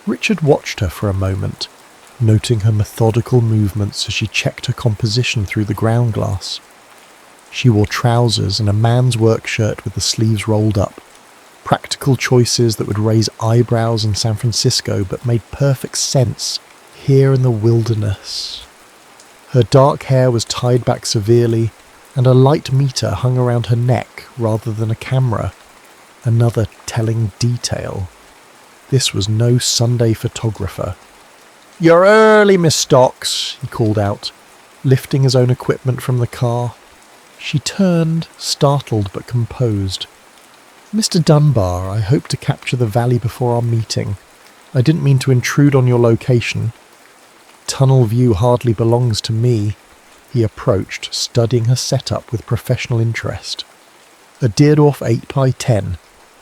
Richard watched her for a moment, noting her methodical movements as she checked her composition through the ground glass. She wore trousers and a man's work shirt with the sleeves rolled up. Practical choices that would raise eyebrows in San Francisco but made perfect sense here in the wilderness. Her dark hair was tied back severely, and a light meter hung around her neck rather than a camera, another telling detail. This was no Sunday photographer. "You're early, Miss Stocks," he called out, lifting his own equipment from the car. She turned, startled but composed. "Mr. Dunbar, I hope to capture the valley before our meeting. I didn't mean to intrude on your location. Tunnel View hardly belongs to me," he approached, studying her setup with professional interest. A Deardorff 8x10,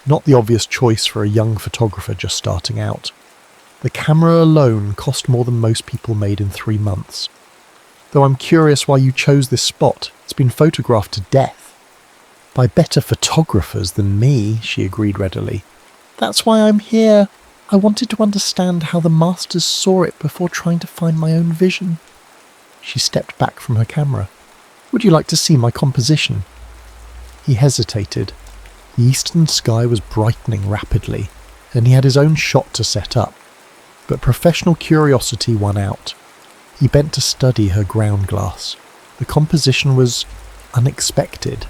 not the obvious choice for a young photographer just starting out. The camera alone cost more than most people made in 3 months. "Though I'm curious why you chose this spot. It's been photographed to death." "By better photographers than me," she agreed readily. "That's why I'm here. I wanted to understand how the masters saw it before trying to find my own vision." She stepped back from her camera. "Would you like to see my composition?" He hesitated. The eastern sky was brightening rapidly, and he had his own shot to set up. But professional curiosity won out. He bent to study her ground glass. The composition was unexpected.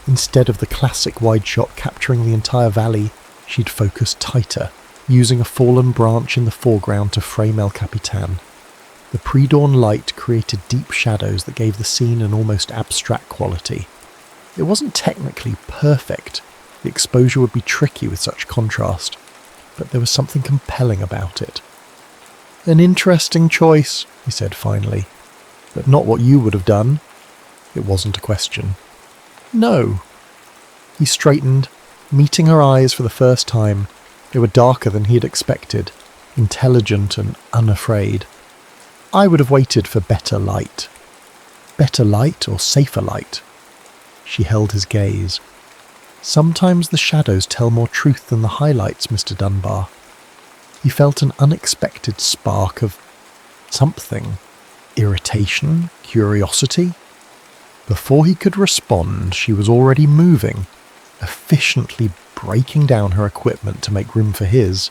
Instead of the classic wide shot capturing the entire valley, she'd focused tighter, using a fallen branch in the foreground to frame El Capitan. The pre-dawn light created deep shadows that gave the scene an almost abstract quality. It wasn't technically perfect, The exposure would be tricky with such contrast, but there was something compelling about it. "An interesting choice," he said finally, "but not what you would have done." It wasn't a question. "No." He straightened, meeting her eyes for the first time. They were darker than he had expected, intelligent and unafraid. "I would have waited for better light." "Better light or safer light?" She held his gaze. "Sometimes the shadows tell more truth than the highlights, Mr. Dunbar." He felt an unexpected spark of something. Irritation? Curiosity? Before he could respond, she was already moving, efficiently breaking down her equipment to make room for his.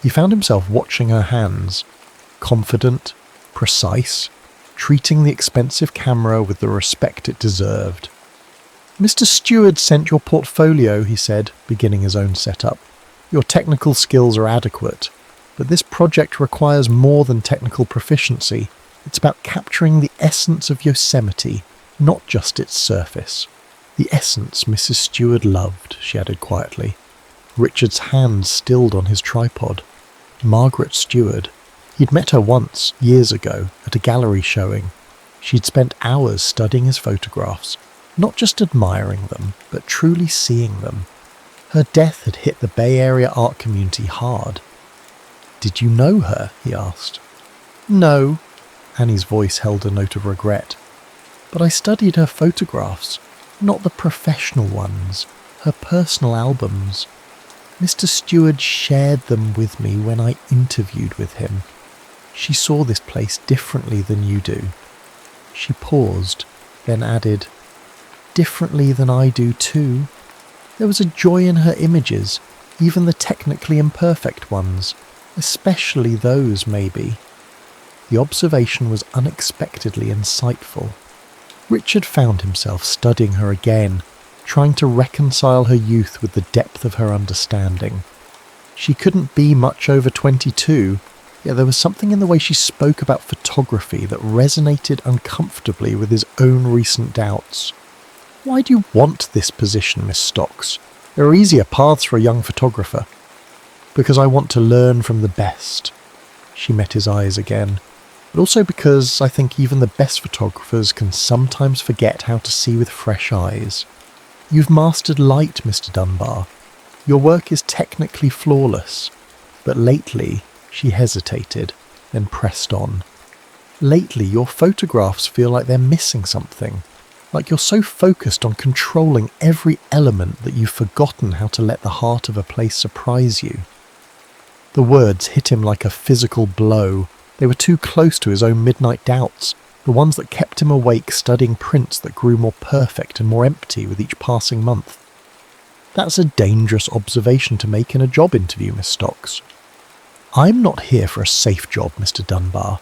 He found himself watching her hands, confident, precise, treating the expensive camera with the respect it deserved. "Mr. Stewart sent your portfolio," he said, beginning his own setup. "Your technical skills are adequate, but this project requires more than technical proficiency. It's about capturing the essence of Yosemite, not just its surface." "The essence Mrs. Stewart loved," she added quietly. Richard's hand stilled on his tripod. Margaret Stewart. He'd met her once, years ago, at a gallery showing. She'd spent hours studying his photographs, not just admiring them, but truly seeing them. Her death had hit the Bay Area art community hard. "Did you know her?" he asked. "No." Annie's voice held a note of regret. "But I studied her photographs, not the professional ones, her personal albums. Mr. Stewart shared them with me when I interviewed with him. She saw this place differently than you do." She paused, then added, "Differently than I do too. There was a joy in her images, even the technically imperfect ones, especially those maybe." The observation was unexpectedly insightful. Richard found himself studying her again, trying to reconcile her youth with the depth of her understanding. She couldn't be much over 22, yet there was something in the way she spoke about photography that resonated uncomfortably with his own recent doubts. "Why do you want this position, Miss Stocks? There are easier paths for a young photographer." "Because I want to learn from the best." She met his eyes again. "But also because I think even the best photographers can sometimes forget how to see with fresh eyes. You've mastered light, Mr. Dunbar. Your work is technically flawless. But lately," she hesitated, then pressed on. "Lately, your photographs feel like they're missing something. Like you're so focused on controlling every element that you've forgotten how to let the heart of a place surprise you." The words hit him like a physical blow. They were too close to his own midnight doubts, the ones that kept him awake studying prints that grew more perfect and more empty with each passing month. "That's a dangerous observation to make in a job interview, Miss Stocks." "I'm not here for a safe job, Mr. Dunbar.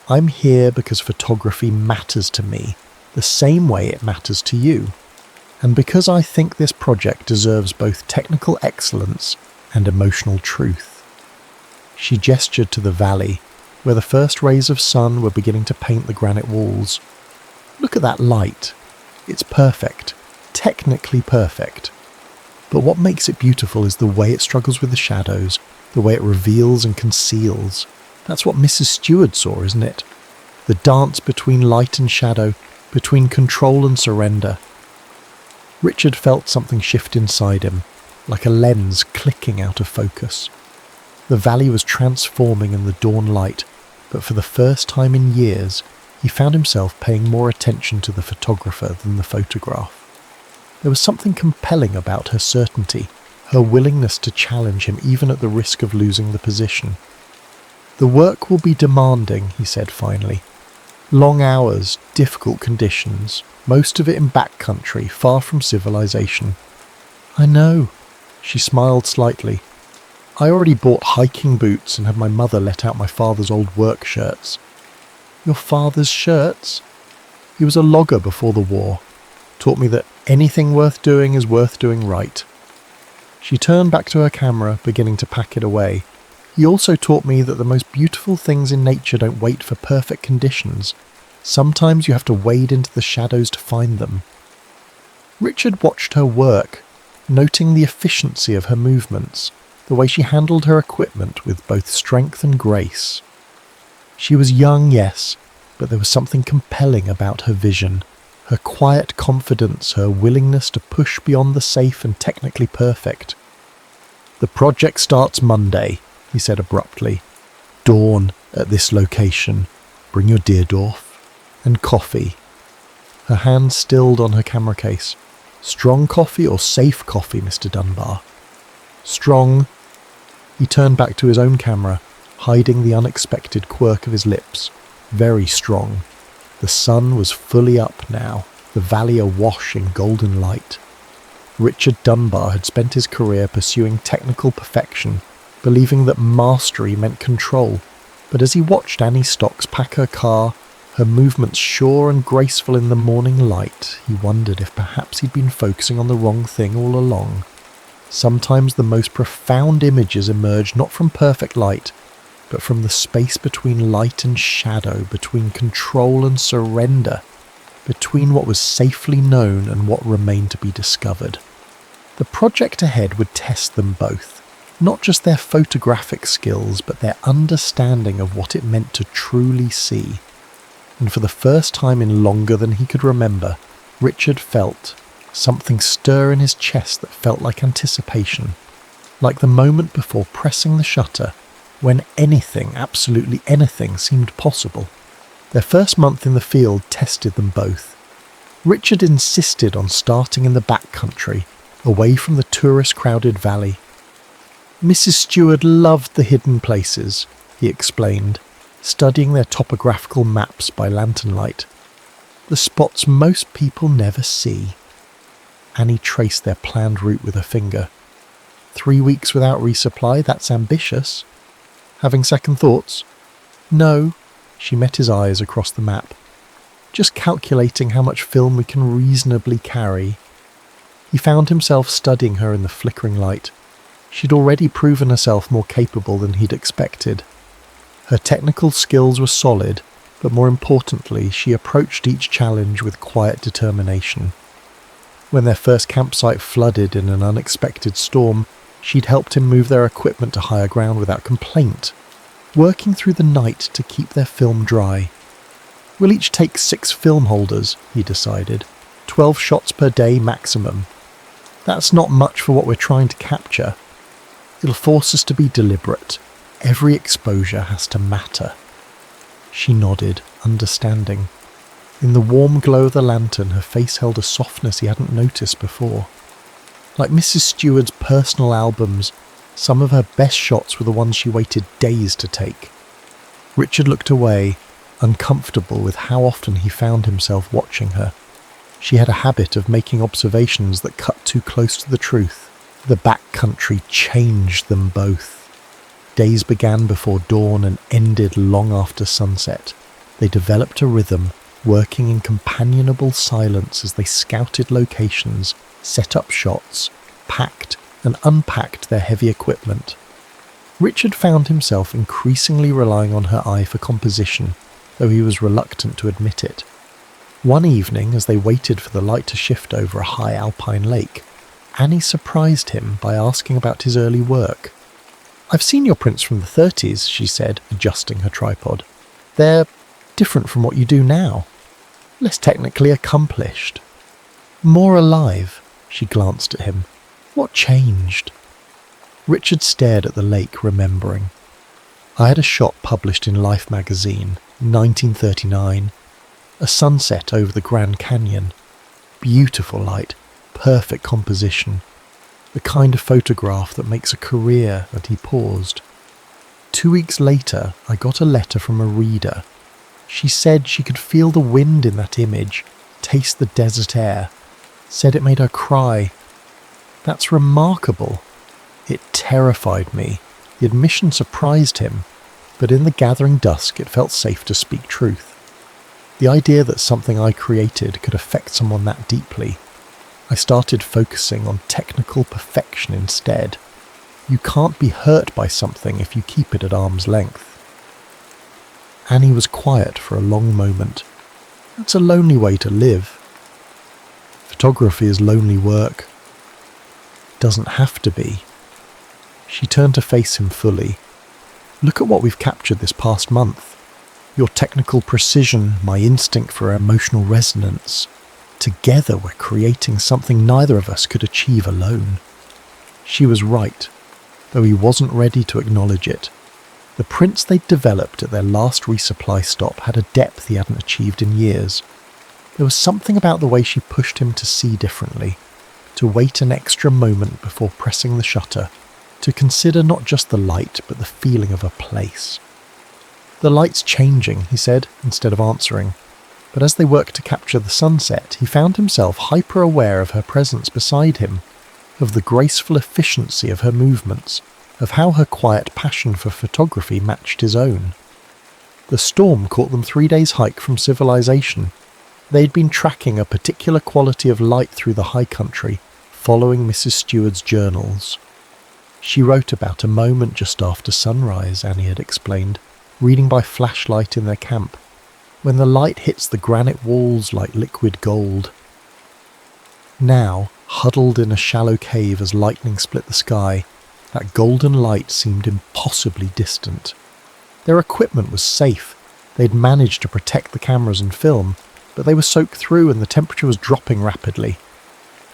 I'm here because photography matters to me, the same way it matters to you. And because I think this project deserves both technical excellence and emotional truth." She gestured to the valley, where the first rays of sun were beginning to paint the granite walls. "Look at that light. It's perfect, technically perfect. But what makes it beautiful is the way it struggles with the shadows, the way it reveals and conceals. That's what Mrs. Stewart saw, isn't it? The dance between light and shadow, between control and surrender." Richard felt something shift inside him, like a lens clicking out of focus. The valley was transforming in the dawn light, but for the first time in years, he found himself paying more attention to the photographer than the photograph. There was something compelling about her certainty, her willingness to challenge him even at the risk of losing the position. "The work will be demanding," he said finally. "Long hours, difficult conditions, most of it in backcountry, far from civilization." "I know." She smiled slightly. "I already bought hiking boots and had my mother let out my father's old work shirts." "Your father's shirts?" "He was a logger before the war. Taught me that anything worth doing is worth doing right." She turned back to her camera, beginning to pack it away. "He also taught me that the most beautiful things in nature don't wait for perfect conditions. Sometimes you have to wade into the shadows to find them." Richard watched her work, noting the efficiency of her movements, the way she handled her equipment with both strength and grace. She was young, yes, but there was something compelling about her vision, her quiet confidence, her willingness to push beyond the safe and technically perfect. "The project starts Monday," he said abruptly. "Dawn at this location. Bring your Deerdorf. And coffee." Her hand stilled on her camera case. "Strong coffee or safe coffee, Mr. Dunbar?" "Strong." He turned back to his own camera, hiding the unexpected quirk of his lips. "Very strong." The sun was fully up now, the valley awash in golden light. Richard Dunbar had spent his career pursuing technical perfection, believing that mastery meant control. But as he watched Annie Stocks pack her car, her movements sure and graceful in the morning light, he wondered if perhaps he'd been focusing on the wrong thing all along. Sometimes the most profound images emerge not from perfect light, but from the space between light and shadow, between control and surrender, between what was safely known and what remained to be discovered. The project ahead would test them both, not just their photographic skills, but their understanding of what it meant to truly see. And for the first time in longer than he could remember, Richard felt something stir in his chest that felt like anticipation, like the moment before pressing the shutter, when anything, absolutely anything, seemed possible. Their first month in the field tested them both. Richard insisted on starting in the back country, away from the tourist-crowded valley. Mrs. Stewart loved the hidden places, he explained, studying their topographical maps by lantern light. The spots most people never see. Annie traced their planned route with her finger. 3 weeks without resupply, that's ambitious. Having second thoughts? No, she met his eyes across the map. Just calculating how much film we can reasonably carry. He found himself studying her in the flickering light. She'd already proven herself more capable than he'd expected. Her technical skills were solid, but more importantly, she approached each challenge with quiet determination. When their first campsite flooded in an unexpected storm, she'd helped him move their equipment to higher ground without complaint, working through the night to keep their film dry. "We'll each take 6 film holders," he decided. 12 shots per day maximum. That's not much for what we're trying to capture. It'll force us to be deliberate. Every exposure has to matter. She nodded, understanding. In the warm glow of the lantern, her face held a softness he hadn't noticed before. Like Mrs. Stewart's personal albums, some of her best shots were the ones she waited days to take. Richard looked away, uncomfortable with how often he found himself watching her. She had a habit of making observations that cut too close to the truth. The backcountry changed them both. Days began before dawn and ended long after sunset. They developed a rhythm, working in companionable silence as they scouted locations, set up shots, packed and unpacked their heavy equipment. Richard found himself increasingly relying on her eye for composition, though he was reluctant to admit it. One evening, as they waited for the light to shift over a high alpine lake, Annie surprised him by asking about his early work. "I've seen your prints from the 30s, she said, adjusting her tripod. "They're different from what you do now. Less technically accomplished. More alive," she glanced at him. "What changed?" Richard stared at the lake, remembering. "I had a shot published in Life magazine, 1939. A sunset over the Grand Canyon. Beautiful light, perfect composition. The kind of photograph that makes a career," and he paused. 2 weeks later, I got a letter from a reader. She said she could feel the wind in that image, taste the desert air. Said it made her cry. That's remarkable. It terrified me. The admission surprised him, but in the gathering dusk it felt safe to speak truth. The idea that something I created could affect someone that deeply. I started focusing on technical perfection instead. You can't be hurt by something if you keep it at arm's length. Annie was quiet for a long moment. That's a lonely way to live. Photography is lonely work. doesn't have to be. She turned to face him fully. Look at what we've captured this past month. Your technical precision, my instinct for emotional resonance. Together we're creating something neither of us could achieve alone. She was right, though he wasn't ready to acknowledge it. The prints they'd developed at their last resupply stop had a depth he hadn't achieved in years. There was something about the way she pushed him to see differently, to wait an extra moment before pressing the shutter, to consider not just the light but the feeling of a place. The light's changing, he said, instead of answering, but as they worked to capture the sunset, he found himself hyper-aware of her presence beside him, of the graceful efficiency of her movements, of how her quiet passion for photography matched his own. The storm caught them 3 days' hike from civilization. They'd been tracking a particular quality of light through the high country, following Mrs. Steward's journals. She wrote about a moment just after sunrise, Annie had explained, reading by flashlight in their camp, when the light hits the granite walls like liquid gold. Now, huddled in a shallow cave as lightning split the sky, that golden light seemed impossibly distant. Their equipment was safe. They'd managed to protect the cameras and film, but they were soaked through and the temperature was dropping rapidly.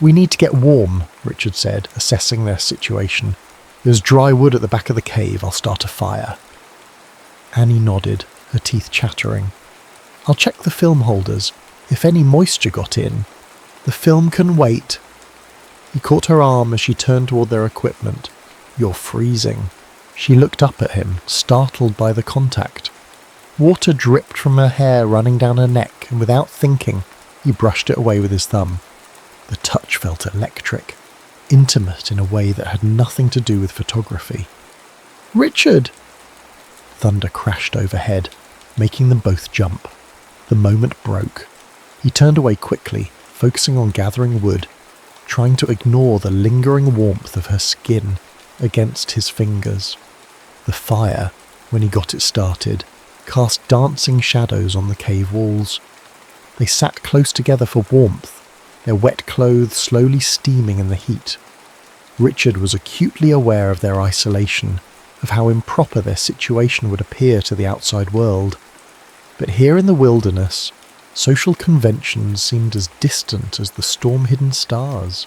"We need to get warm," Richard said, assessing their situation. "There's dry wood at the back of the cave. I'll start a fire." Annie nodded, her teeth chattering. "I'll check the film holders. If any moisture got in, the film can wait." He caught her arm as she turned toward their equipment. "You're freezing." She looked up at him, startled by the contact. Water dripped from her hair, running down her neck, and without thinking, he brushed it away with his thumb. The touch felt electric, intimate in a way that had nothing to do with photography. "Richard!" Thunder crashed overhead, making them both jump. The moment broke. He turned away quickly, focusing on gathering wood, trying to ignore the lingering warmth of her skin against his fingers. The fire, when he got it started, cast dancing shadows on the cave walls. They sat close together for warmth, their wet clothes slowly steaming in the heat. Richard was acutely aware of their isolation, of how improper their situation would appear to the outside world. But here in the wilderness, social conventions seemed as distant as the storm-hidden stars.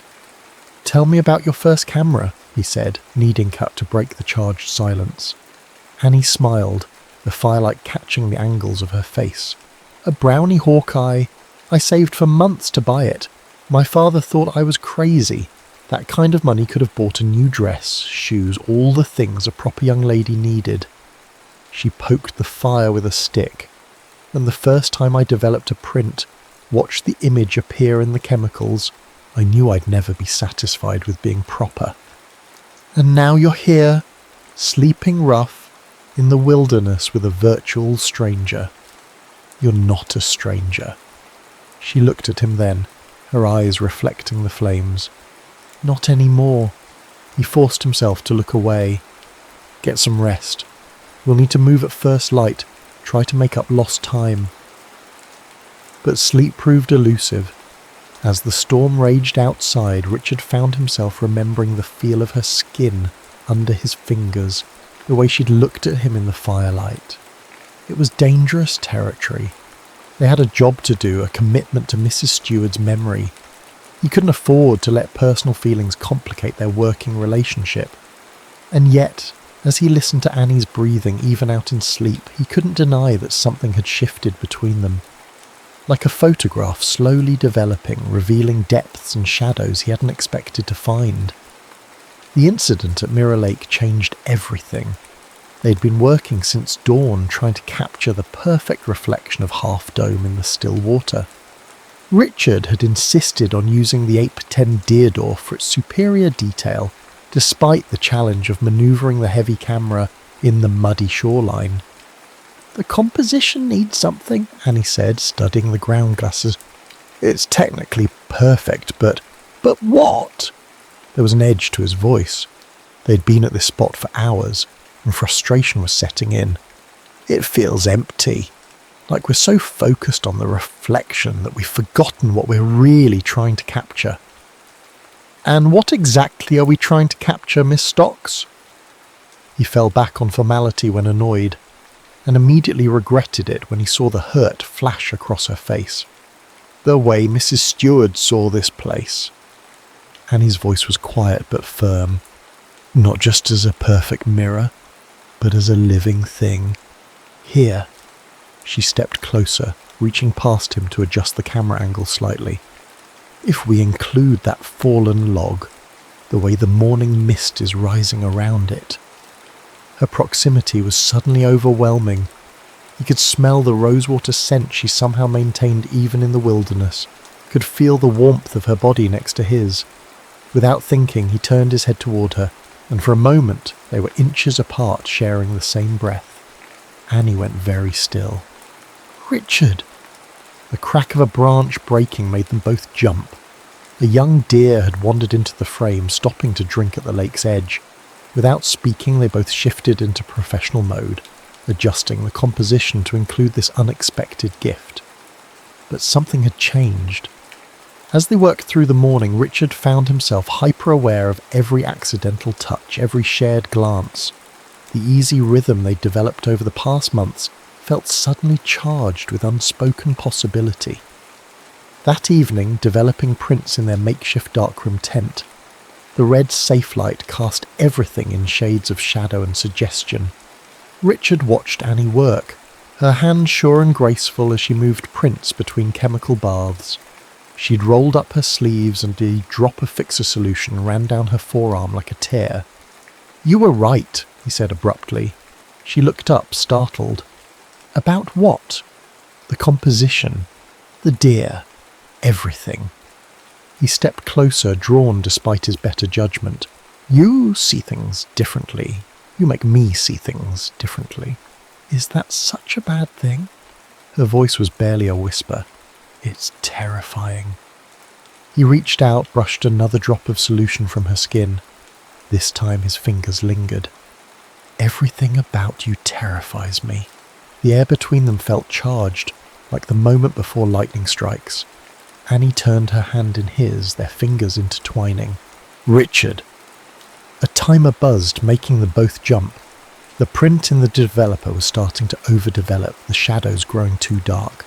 "Tell me about your first camera," he said, kneading cut to break the charged silence. Annie smiled, the firelight catching the angles of her face. "A brownie Hawkeye. I saved for months to buy it. My father thought I was crazy. That kind of money could have bought a new dress, shoes, all the things a proper young lady needed." She poked the fire with a stick, and the first time I developed a print, watched the image appear in the chemicals, I knew I'd never be satisfied with being proper. "And now you're here, sleeping rough, in the wilderness with a virtual stranger." "You're not a stranger." She looked at him then, her eyes reflecting the flames. "Not anymore." He forced himself to look away. "Get some rest. We'll need to move at first light, try to make up lost time." But sleep proved elusive. As the storm raged outside, Richard found himself remembering the feel of her skin under his fingers, the way she'd looked at him in the firelight. It was dangerous territory. They had a job to do, a commitment to Mrs. Steward's memory. He couldn't afford to let personal feelings complicate their working relationship. And yet, as he listened to Annie's breathing even out in sleep, he couldn't deny that something had shifted between them. Like a photograph slowly developing, revealing depths and shadows he hadn't expected to find. The incident at Mirror Lake changed everything. They'd been working since dawn trying to capture the perfect reflection of Half Dome in the still water. Richard had insisted on using the 8x10 Deerdorf for its superior detail, despite the challenge of manoeuvring the heavy camera in the muddy shoreline. "The composition needs something," Annie said, studying the ground glasses. "It's technically perfect, but what?" There was an edge to his voice. They'd been at this spot for hours, and frustration was setting in. "It feels empty. Like we're so focused on the reflection that we've forgotten what we're really trying to capture." And what exactly are we trying to capture, Miss Stocks? He fell back on formality when annoyed, and immediately regretted it when he saw the hurt flash across her face. The way Mrs. Stewart saw this place. Annie's voice was quiet but firm, not just as a perfect mirror, but as a living thing. Here. She stepped closer, reaching past him to adjust the camera angle slightly. If we include that fallen log, the way the morning mist is rising around it. Her proximity was suddenly overwhelming. He could smell the rosewater scent she somehow maintained even in the wilderness, could feel the warmth of her body next to his. Without thinking, he turned his head toward her, and for a moment they were inches apart, sharing the same breath. Annie went very still. Richard! The crack of a branch breaking made them both jump. A young deer had wandered into the frame, stopping to drink at the lake's edge. Without speaking, they both shifted into professional mode, adjusting the composition to include this unexpected gift. But something had changed. As they worked through the morning, Richard found himself hyper-aware of every accidental touch, every shared glance. The easy rhythm they'd developed over the past months felt suddenly charged with unspoken possibility. That evening, developing prints in their makeshift darkroom tent, the red safe light cast everything in shades of shadow and suggestion. Richard watched Annie work, her hands sure and graceful as she moved prints between chemical baths. She'd rolled up her sleeves and a drop of fixer solution ran down her forearm like a tear. "You were right," he said abruptly. She looked up, startled. About what? The composition, the deer, everything. He stepped closer, drawn despite his better judgment. You see things differently. You make me see things differently. Is that such a bad thing? Her voice was barely a whisper. It's terrifying. He reached out, brushed another drop of solution from her skin. This time his fingers lingered. Everything about you terrifies me. The air between them felt charged, like the moment before lightning strikes. Annie turned her hand in his, their fingers intertwining. Richard! A timer buzzed, making them both jump. The print in the developer was starting to overdevelop, the shadows growing too dark.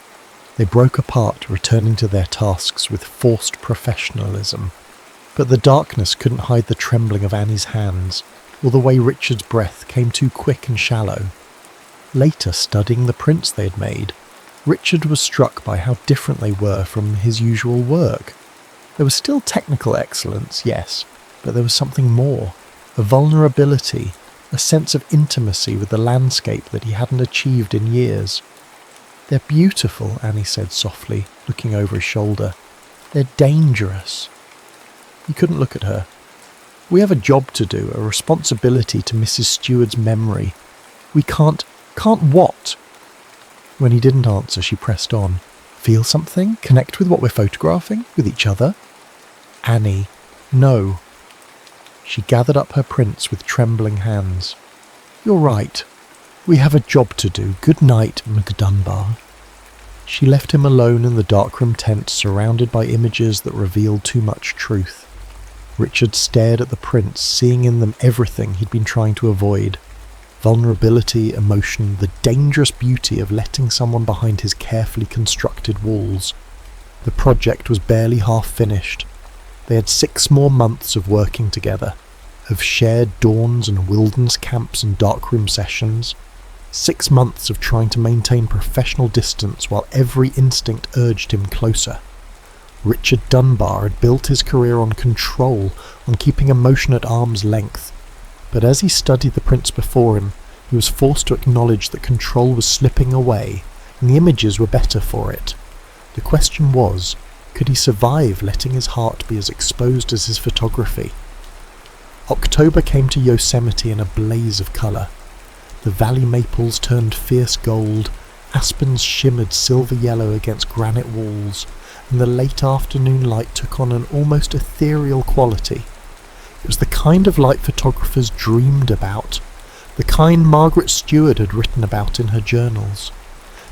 They broke apart, returning to their tasks with forced professionalism. But the darkness couldn't hide the trembling of Annie's hands, or the way Richard's breath came too quick and shallow. Later, studying the prints they had made, Richard was struck by how different they were from his usual work. There was still technical excellence, yes, but there was something more, a vulnerability, a sense of intimacy with the landscape that he hadn't achieved in years. They're beautiful, Annie said softly, looking over his shoulder. They're dangerous. He couldn't look at her. We have a job to do, a responsibility to Mrs. Stewart's memory. We can't what? When he didn't answer, she pressed on. Feel something? Connect with what we're photographing? With each other? Annie, no. She gathered up her prints with trembling hands. You're right. We have a job to do. Good night, McDunbar. She left him alone in the darkroom tent, surrounded by images that revealed too much truth. Richard stared at the prints, seeing in them everything he'd been trying to avoid. Vulnerability, emotion, the dangerous beauty of letting someone behind his carefully constructed walls. The project was barely half finished. They had 6 more months of working together, of shared dawns and wilderness camps and darkroom sessions. 6 months of trying to maintain professional distance while every instinct urged him closer. Richard Dunbar had built his career on control, on keeping emotion at arm's length. But as he studied the prints before him, he was forced to acknowledge that control was slipping away, and the images were better for it. The question was, could he survive letting his heart be as exposed as his photography? October came to Yosemite in a blaze of colour. The valley maples turned fierce gold, aspens shimmered silver yellow against granite walls, and the late afternoon light took on an almost ethereal quality. It was the kind of light photographers dreamed about, the kind Margaret Stewart had written about in her journals.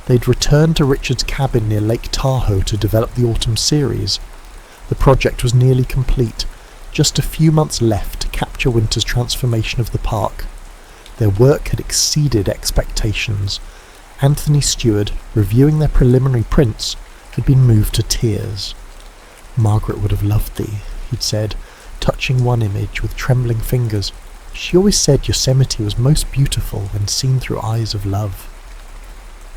They'd returned to Richard's cabin near Lake Tahoe to develop the autumn series. The project was nearly complete, Just a few months left to capture winter's transformation of the park. Their work had exceeded expectations. Anthony Stewart, reviewing their preliminary prints, had been moved to tears. "Margaret would have loved thee," he'd said, touching one image with trembling fingers. "She always said Yosemite was most beautiful when seen through eyes of love."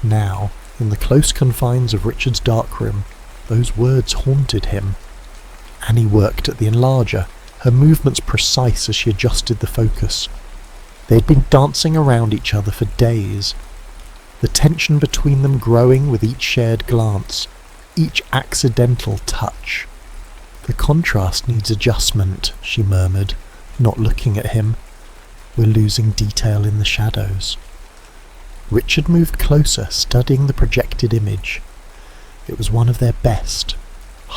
Now, in the close confines of Richard's darkroom, those words haunted him. Annie worked at the enlarger, her movements precise as she adjusted the focus. They had been dancing around each other for days, the tension between them growing with each shared glance, each accidental touch. "The contrast needs adjustment," she murmured, not looking at him. "We're losing detail in the shadows." Richard moved closer, studying the projected image. It was one of their best,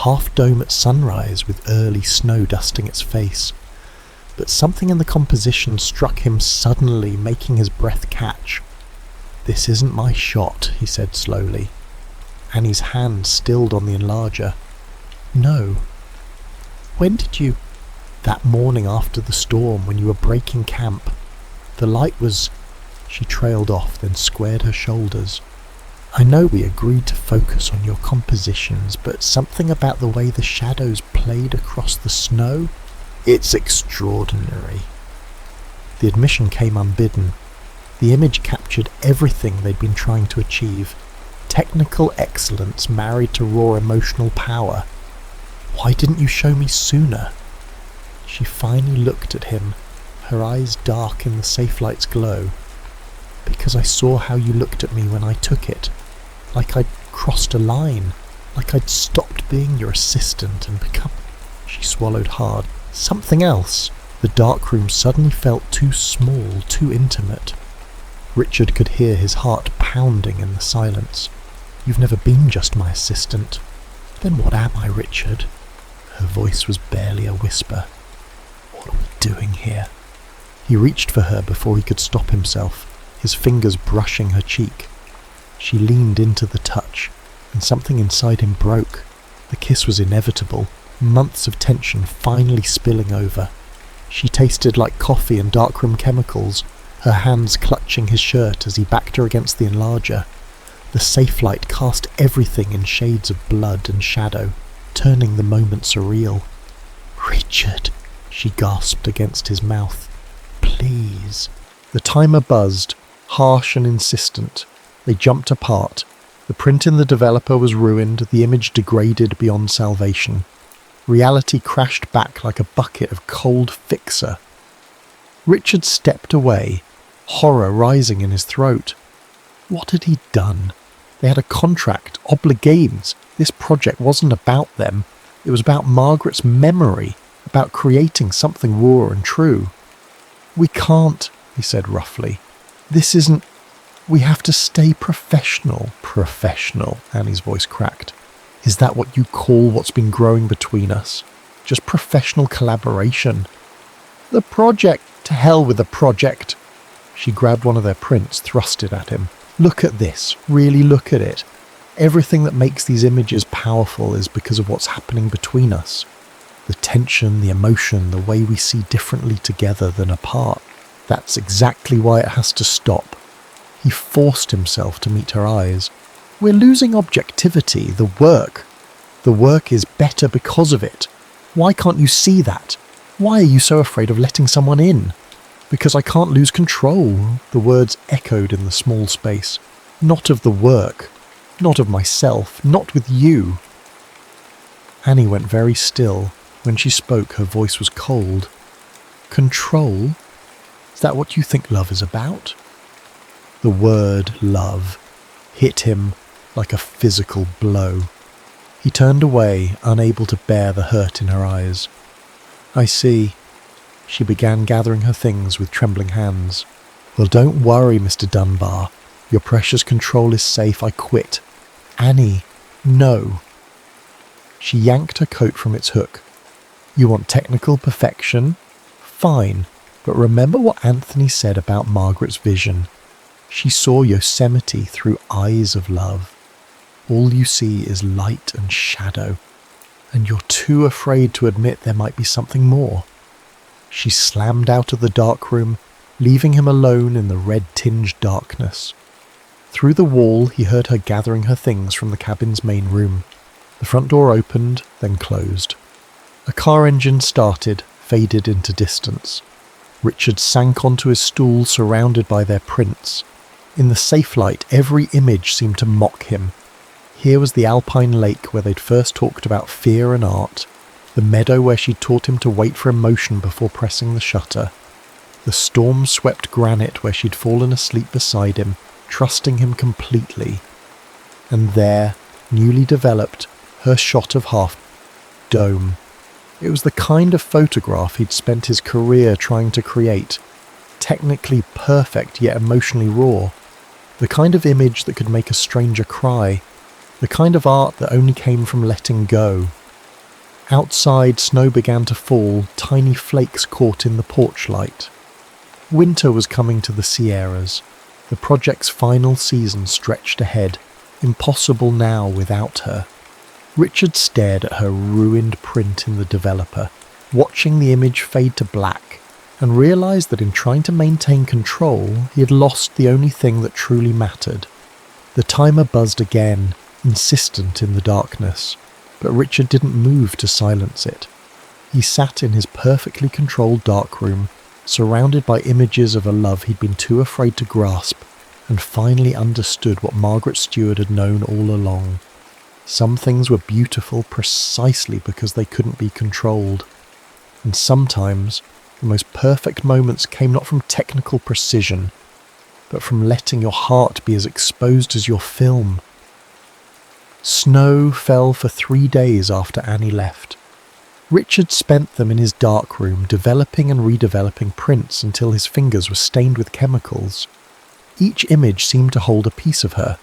half dome at sunrise with early snow dusting its face. But something in the composition struck him suddenly, making his breath catch. "This isn't my shot," he said slowly. Annie's hand stilled on the enlarger. "No. When did you—" "That morning after the storm, when you were breaking camp. The light was—" She trailed off, then squared her shoulders. "I know we agreed to focus on your compositions, but something about the way the shadows played across the snow? It's extraordinary." The admission came unbidden. The image captured everything they'd been trying to achieve. Technical excellence married to raw emotional power. "Why didn't you show me sooner?" She finally looked at him, her eyes dark in the safe light's glow. "Because I saw how you looked at me when I took it. Like I'd crossed a line. Like I'd stopped being your assistant and become—" She swallowed hard. "Something else." The darkroom suddenly felt too small, too intimate. Richard could hear his heart pounding in the silence. "You've never been just my assistant." "Then what am I, Richard?" Her voice was barely a whisper. "What are we doing here?" He reached for her before he could stop himself, his fingers brushing her cheek. She leaned into the touch, and something inside him broke. The kiss was inevitable, months of tension finally spilling over. She tasted like coffee and darkroom chemicals, her hands clutching his shirt as he backed her against the enlarger. The safe light cast everything in shades of blood and shadow, turning the moment surreal. "Richard," she gasped against his mouth. "Please." The timer buzzed, harsh and insistent. They jumped apart. The print in the developer was ruined, the image degraded beyond salvation. Reality crashed back like a bucket of cold fixer. Richard stepped away, horror rising in his throat. What had he done? They had a contract, obligations. This project wasn't about them. It was about Margaret's memory, about creating something raw and true. "We can't," he said roughly. "This isn't... We have to stay professional." "Professional," Annie's voice cracked. "Is that what you call what's been growing between us? Just professional collaboration?" "The project! To hell with the project!" She grabbed one of their prints, thrust it at him. "Look at this. Really look at it. Everything that makes these images powerful is because of what's happening between us. The tension, the emotion, the way we see differently together than apart. That's exactly why it has to stop." He forced himself to meet her eyes. "We're losing objectivity, the work. The work is better because of it. Why can't you see that? Why are you so afraid of letting someone in?" "Because I can't lose control," the words echoed in the small space. "Not of the work. Not of myself. Not with you." Annie went very still. When she spoke, her voice was cold. "Control? Is that what you think love is about?" The word love hit him like a physical blow. He turned away, unable to bear the hurt in her eyes. "I see." She began gathering her things with trembling hands. "Well, don't worry, Mr. Dunbar. Your precious control is safe. I quit." "Annie, no." She yanked her coat from its hook. "You want technical perfection? Fine, but remember what Anthony said about Margaret's vision. She saw Yosemite through eyes of love. All you see is light and shadow. and you're too afraid to admit there might be something more. She slammed out of the dark room, leaving him alone in the red-tinged darkness. Through the wall, he heard her gathering her things from the cabin's main room. The front door opened, then closed. A car engine started, faded into distance. Richard sank onto his stool, surrounded by their prints. In the safe light, every image seemed to mock him. Here was the alpine lake where they'd first talked about fear and art, the meadow where she'd taught him to wait for emotion before pressing the shutter, the storm-swept granite where she'd fallen asleep beside him, trusting him completely. And there, newly developed, her shot of half-dome. It was the kind of photograph he'd spent his career trying to create, technically perfect yet emotionally raw, the kind of image that could make a stranger cry, the kind of art that only came from letting go. Outside, snow began to fall, tiny flakes caught in the porch light. Winter was coming to the Sierras. The project's final season stretched ahead, impossible now without her. Richard stared at her ruined print in the developer, watching the image fade to black, and realised that in trying to maintain control, he had lost the only thing that truly mattered. The timer buzzed again, insistent in the darkness, but Richard didn't move to silence it. He sat in his perfectly controlled darkroom, surrounded by images of a love he'd been too afraid to grasp, and finally understood what Margaret Stewart had known all along. Some things were beautiful precisely because they couldn't be controlled. And sometimes, the most perfect moments came not from technical precision, but from letting your heart be as exposed as your film. Snow fell for 3 days after Annie left. Richard spent them in his darkroom, developing and redeveloping prints until his fingers were stained with chemicals. Each image seemed to hold a piece of her.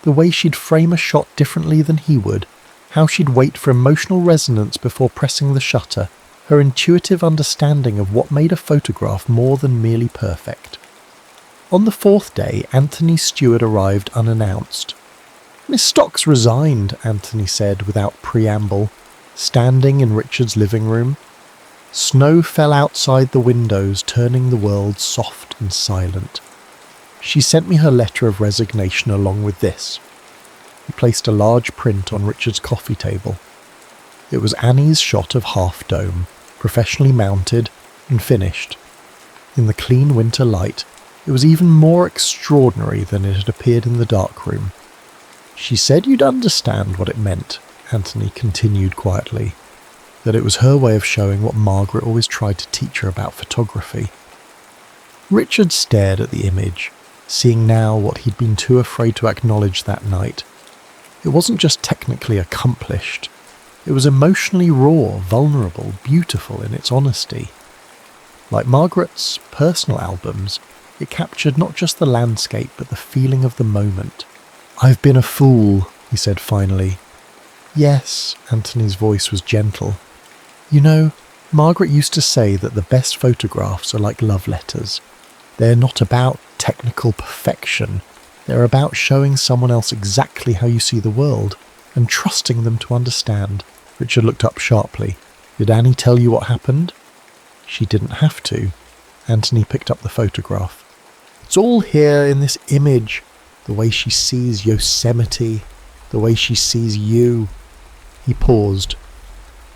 The way she'd frame a shot differently than he would, how she'd wait for emotional resonance before pressing the shutter, her intuitive understanding of what made a photograph more than merely perfect. On the 4th day, Anthony Stewart arrived unannounced. "Miss Stocks resigned," Anthony said without preamble, standing in Richard's living room. Snow fell outside the windows, turning the world soft and silent. "She sent me her letter of resignation along with this." He placed a large print on Richard's coffee table. It was Annie's shot of Half Dome, professionally mounted and finished. In the clean winter light, it was even more extraordinary than it had appeared in the darkroom. "She said you'd understand what it meant," Anthony continued quietly, that it was her way of showing what Margaret always tried to teach her about photography. Richard stared at the image, seeing now what he'd been too afraid to acknowledge that night. It wasn't just technically accomplished. It was emotionally raw, vulnerable, beautiful in its honesty. Like Margaret's personal albums, it captured not just the landscape but the feeling of the moment. "I've been a fool," he said finally. "Yes," Anthony's voice was gentle. "You know, Margaret used to say that the best photographs are like love letters. They're not about technical perfection. They're about showing someone else exactly how you see the world and trusting them to understand." Richard looked up sharply. "Did Annie tell you what happened?" "She didn't have to." Anthony picked up the photograph. "It's all here in this image. The way she sees Yosemite, the way she sees you." He paused.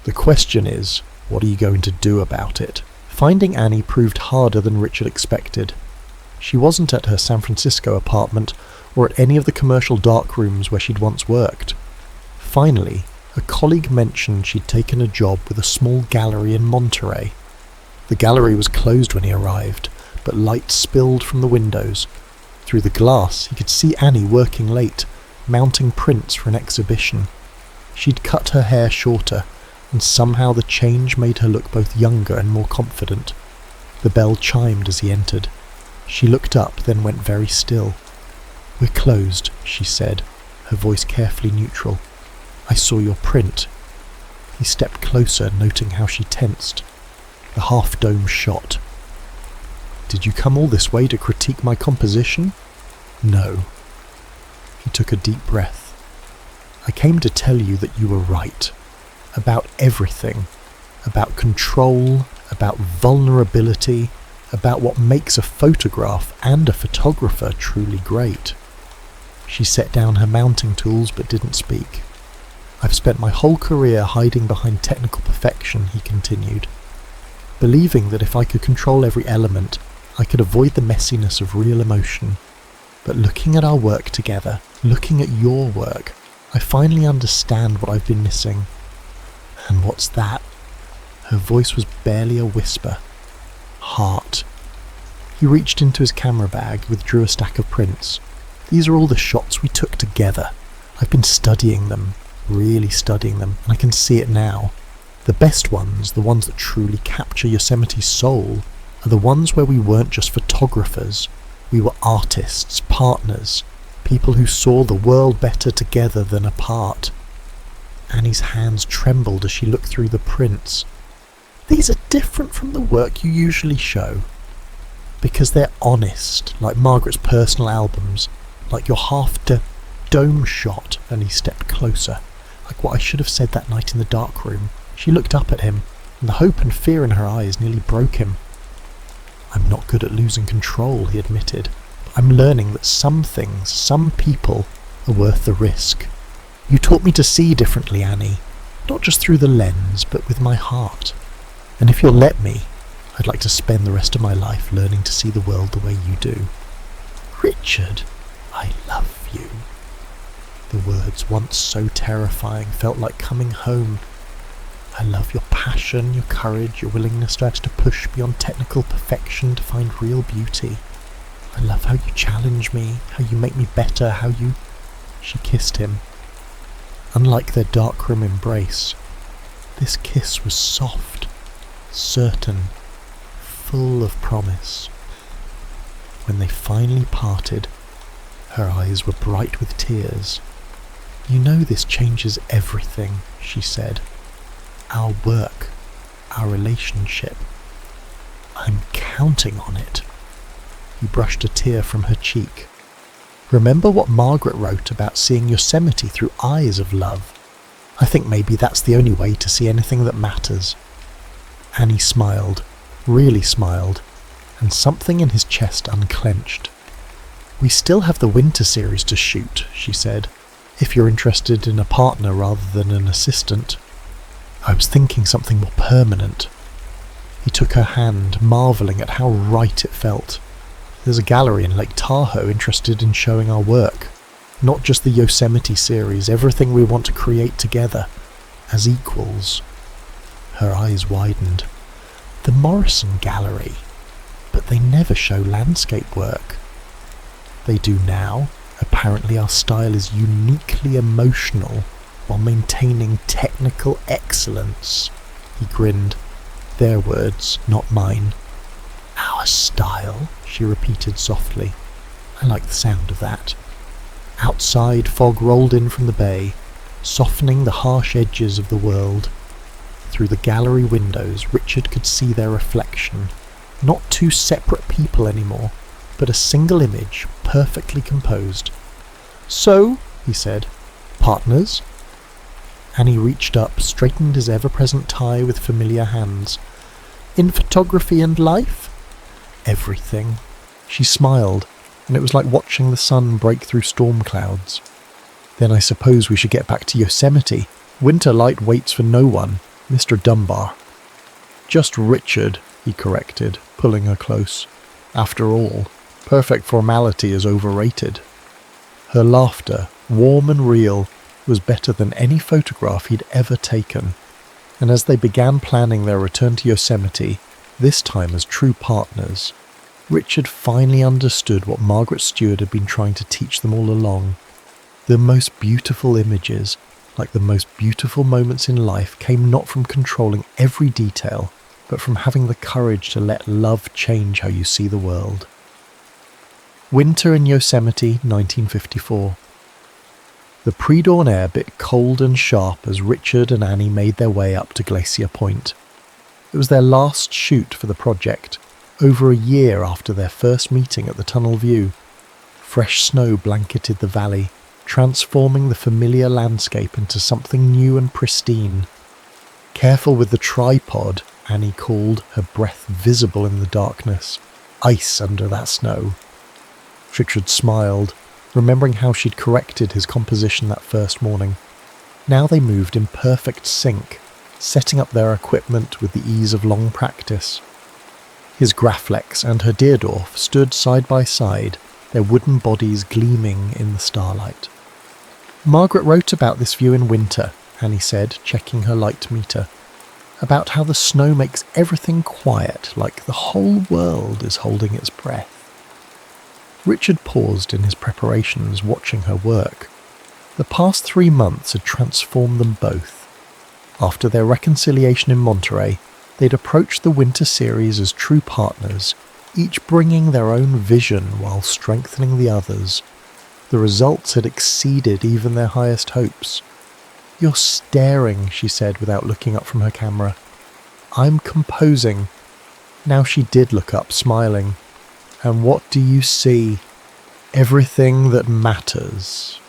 "The question is, what are you going to do about it?" Finding Annie proved harder than Richard expected. She wasn't at her San Francisco apartment or at any of the commercial darkrooms where she'd once worked. Finally, a colleague mentioned she'd taken a job with a small gallery in Monterey. The gallery was closed when he arrived, but light spilled from the windows. Through the glass, he could see Annie working late, mounting prints for an exhibition. She'd cut her hair shorter, and somehow the change made her look both younger and more confident. The bell chimed as he entered. She looked up, then went very still. "We're closed," she said, her voice carefully neutral. "I saw your print." He stepped closer, noting how she tensed. The half-dome shot. "Did you come all this way to critique my composition?" "No." He took a deep breath. "I came to tell you that you were right. about everything, about control, about vulnerability, about what makes a photograph and a photographer truly great. She set down her mounting tools but didn't speak. I've spent my whole career hiding behind technical perfection, he continued, believing that if I could control every element, I could avoid the messiness of real emotion. But looking at our work together, looking at your work, I finally understand what I've been missing. And what's that? Her voice was barely a whisper. Heart. He reached into his camera bag, withdrew a stack of prints. These are all the shots we took together. I've been studying them, really studying them, and I can see it now. The best ones, the ones that truly capture Yosemite's soul, are the ones where we weren't just photographers. We were artists, partners, people who saw the world better together than apart. Annie's hands trembled as she looked through the prints. These are different from the work you usually show, because they're honest, like Margaret's personal albums, like your half-dome shot. And he stepped closer, like what I should have said that night in the dark room. She looked up at him, and the hope and fear in her eyes nearly broke him. I'm not good at losing control, he admitted, but I'm learning that some things, some people, are worth the risk. You taught me to see differently, Annie, not just through the lens, but with my heart. And if you'll let me, I'd like to spend the rest of my life learning to see the world the way you do. Richard, I love you. The words, once so terrifying, felt like coming home. I love your passion, your courage, your willingness to actually push beyond technical perfection to find real beauty. I love how you challenge me, how you make me better, how you... She kissed him. Unlike their darkroom embrace, this kiss was soft, certain, full of promise. When they finally parted, her eyes were bright with tears. You know this changes everything, she said. Our work, our relationship. I'm counting on it. He brushed a tear from her cheek. Remember what Margaret wrote about seeing Yosemite through eyes of love? I think maybe that's the only way to see anything that matters. Annie smiled, really smiled, and something in his chest unclenched. We still have the winter series to shoot, she said, if you're interested in a partner rather than an assistant. I was thinking something more permanent. He took her hand, marvelling at how right it felt. There's a gallery in Lake Tahoe interested in showing our work. Not just the Yosemite series, everything we want to create together, as equals. Her eyes widened. The Morrison Gallery. But they never show landscape work. They do now. Apparently our style is uniquely emotional while maintaining technical excellence. He grinned. Their words, not mine. Our style, she repeated softly. I like the sound of that. Outside, fog rolled in from the bay, softening the harsh edges of the world. Through the gallery windows, Richard could see their reflection. Not two separate people anymore, but a single image, perfectly composed. So, he said, partners? Annie reached up, straightened his ever-present tie with familiar hands. In photography and life? Everything. She smiled, and it was like watching the sun break through storm clouds. Then I suppose we should get back to Yosemite. Winter light waits for no one, Mr. Dunbar. Just Richard, he corrected, pulling her close. After all, perfect formality is overrated. Her laughter, warm and real, was better than any photograph he'd ever taken. And as they began planning their return to Yosemite, this time as true partners, Richard finally understood what Margaret Stewart had been trying to teach them all along. The most beautiful images, like the most beautiful moments in life, came not from controlling every detail, but from having the courage to let love change how you see the world. Winter in Yosemite, 1954. The pre-dawn air bit cold and sharp as Richard and Annie made their way up to Glacier Point. It was their last shoot for the project, over a year after their first meeting at the tunnel view. Fresh snow blanketed the valley, transforming the familiar landscape into something new and pristine. Careful with the tripod, Annie called, her breath visible in the darkness. Ice under that snow. Richard smiled, remembering how she'd corrected his composition that first morning. Now they moved in perfect sync, setting up their equipment with the ease of long practice. His Graflex and her Deerdorf stood side by side, their wooden bodies gleaming in the starlight. Margaret wrote about this view in winter, Annie said, checking her light meter. About how the snow makes everything quiet, like the whole world is holding its breath. Richard paused in his preparations, watching her work. The past 3 months had transformed them both. After their reconciliation in Monterey, they'd approached the winter series as true partners, each bringing their own vision while strengthening the other's. The results had exceeded even their highest hopes. "You're staring," she said without looking up from her camera. "I'm composing." Now she did look up, smiling. "And what do you see?" "Everything that matters."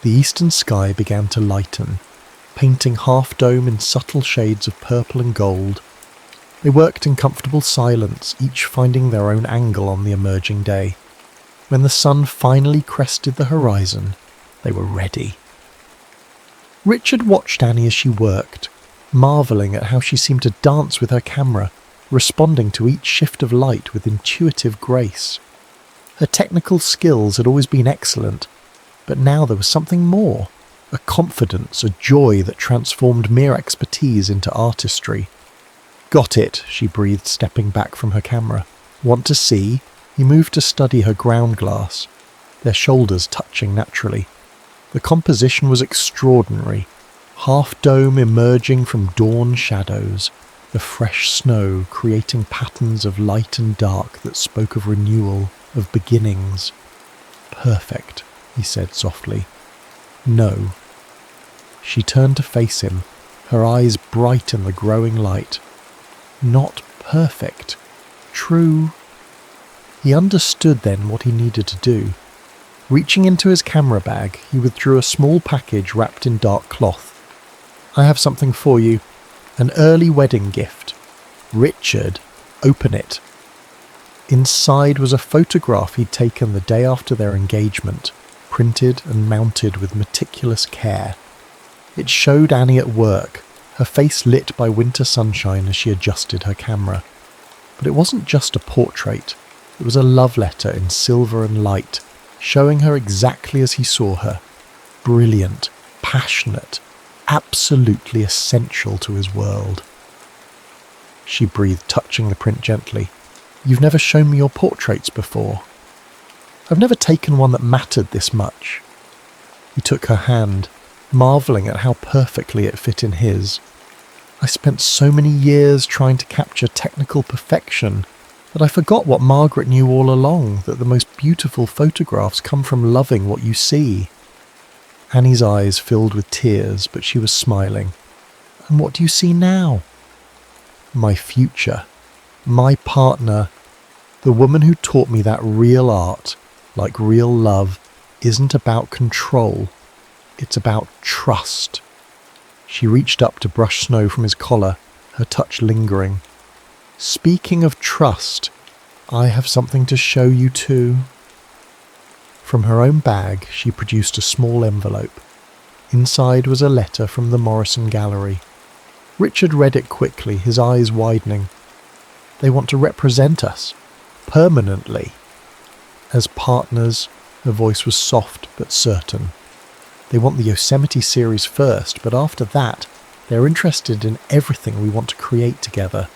The eastern sky began to lighten, painting Half Dome in subtle shades of purple and gold. They worked in comfortable silence, each finding their own angle on the emerging day. When the sun finally crested the horizon, they were ready. Richard watched Annie as she worked, marvelling at how she seemed to dance with her camera, responding to each shift of light with intuitive grace. Her technical skills had always been excellent, but now there was something more, a confidence, a joy that transformed mere expertise into artistry. "Got it," she breathed, stepping back from her camera. "Want to see?" He moved to study her ground glass, their shoulders touching naturally. The composition was extraordinary. Half Dome emerging from dawn shadows, the fresh snow creating patterns of light and dark that spoke of renewal, of beginnings. "Perfect," he said softly. "No." She turned to face him, her eyes bright in the growing light. "Not perfect. True." He understood then what he needed to do. Reaching into his camera bag, he withdrew a small package wrapped in dark cloth. "I have something for you. An early wedding gift. Richard, open it." Inside was a photograph he'd taken the day after their engagement, printed and mounted with meticulous care. It showed Annie at work, her face lit by winter sunshine as she adjusted her camera. But it wasn't just a portrait. It was a love letter in silver and light, showing her exactly as he saw her. Brilliant, passionate, absolutely essential to his world. She breathed, touching the print gently. "You've never shown me your portraits before." "I've never taken one that mattered this much." He took her hand, marvelling at how perfectly it fit in his. "I spent so many years trying to capture technical perfection that I forgot what Margaret knew all along, that the most beautiful photographs come from loving what you see." Annie's eyes filled with tears, but she was smiling. "And what do you see now?" "My future. My partner. The woman who taught me that real art, like real love, isn't about control. It's about trust." She reached up to brush snow from his collar, her touch lingering. "Speaking of trust, I have something to show you too." From her own bag, she produced a small envelope. Inside was a letter from the Morrison Gallery. Richard read it quickly, his eyes widening. "They want to represent us, permanently." As partners, her voice was soft but certain. "They want the Yosemite series first, but after that, they're interested in everything we want to create together.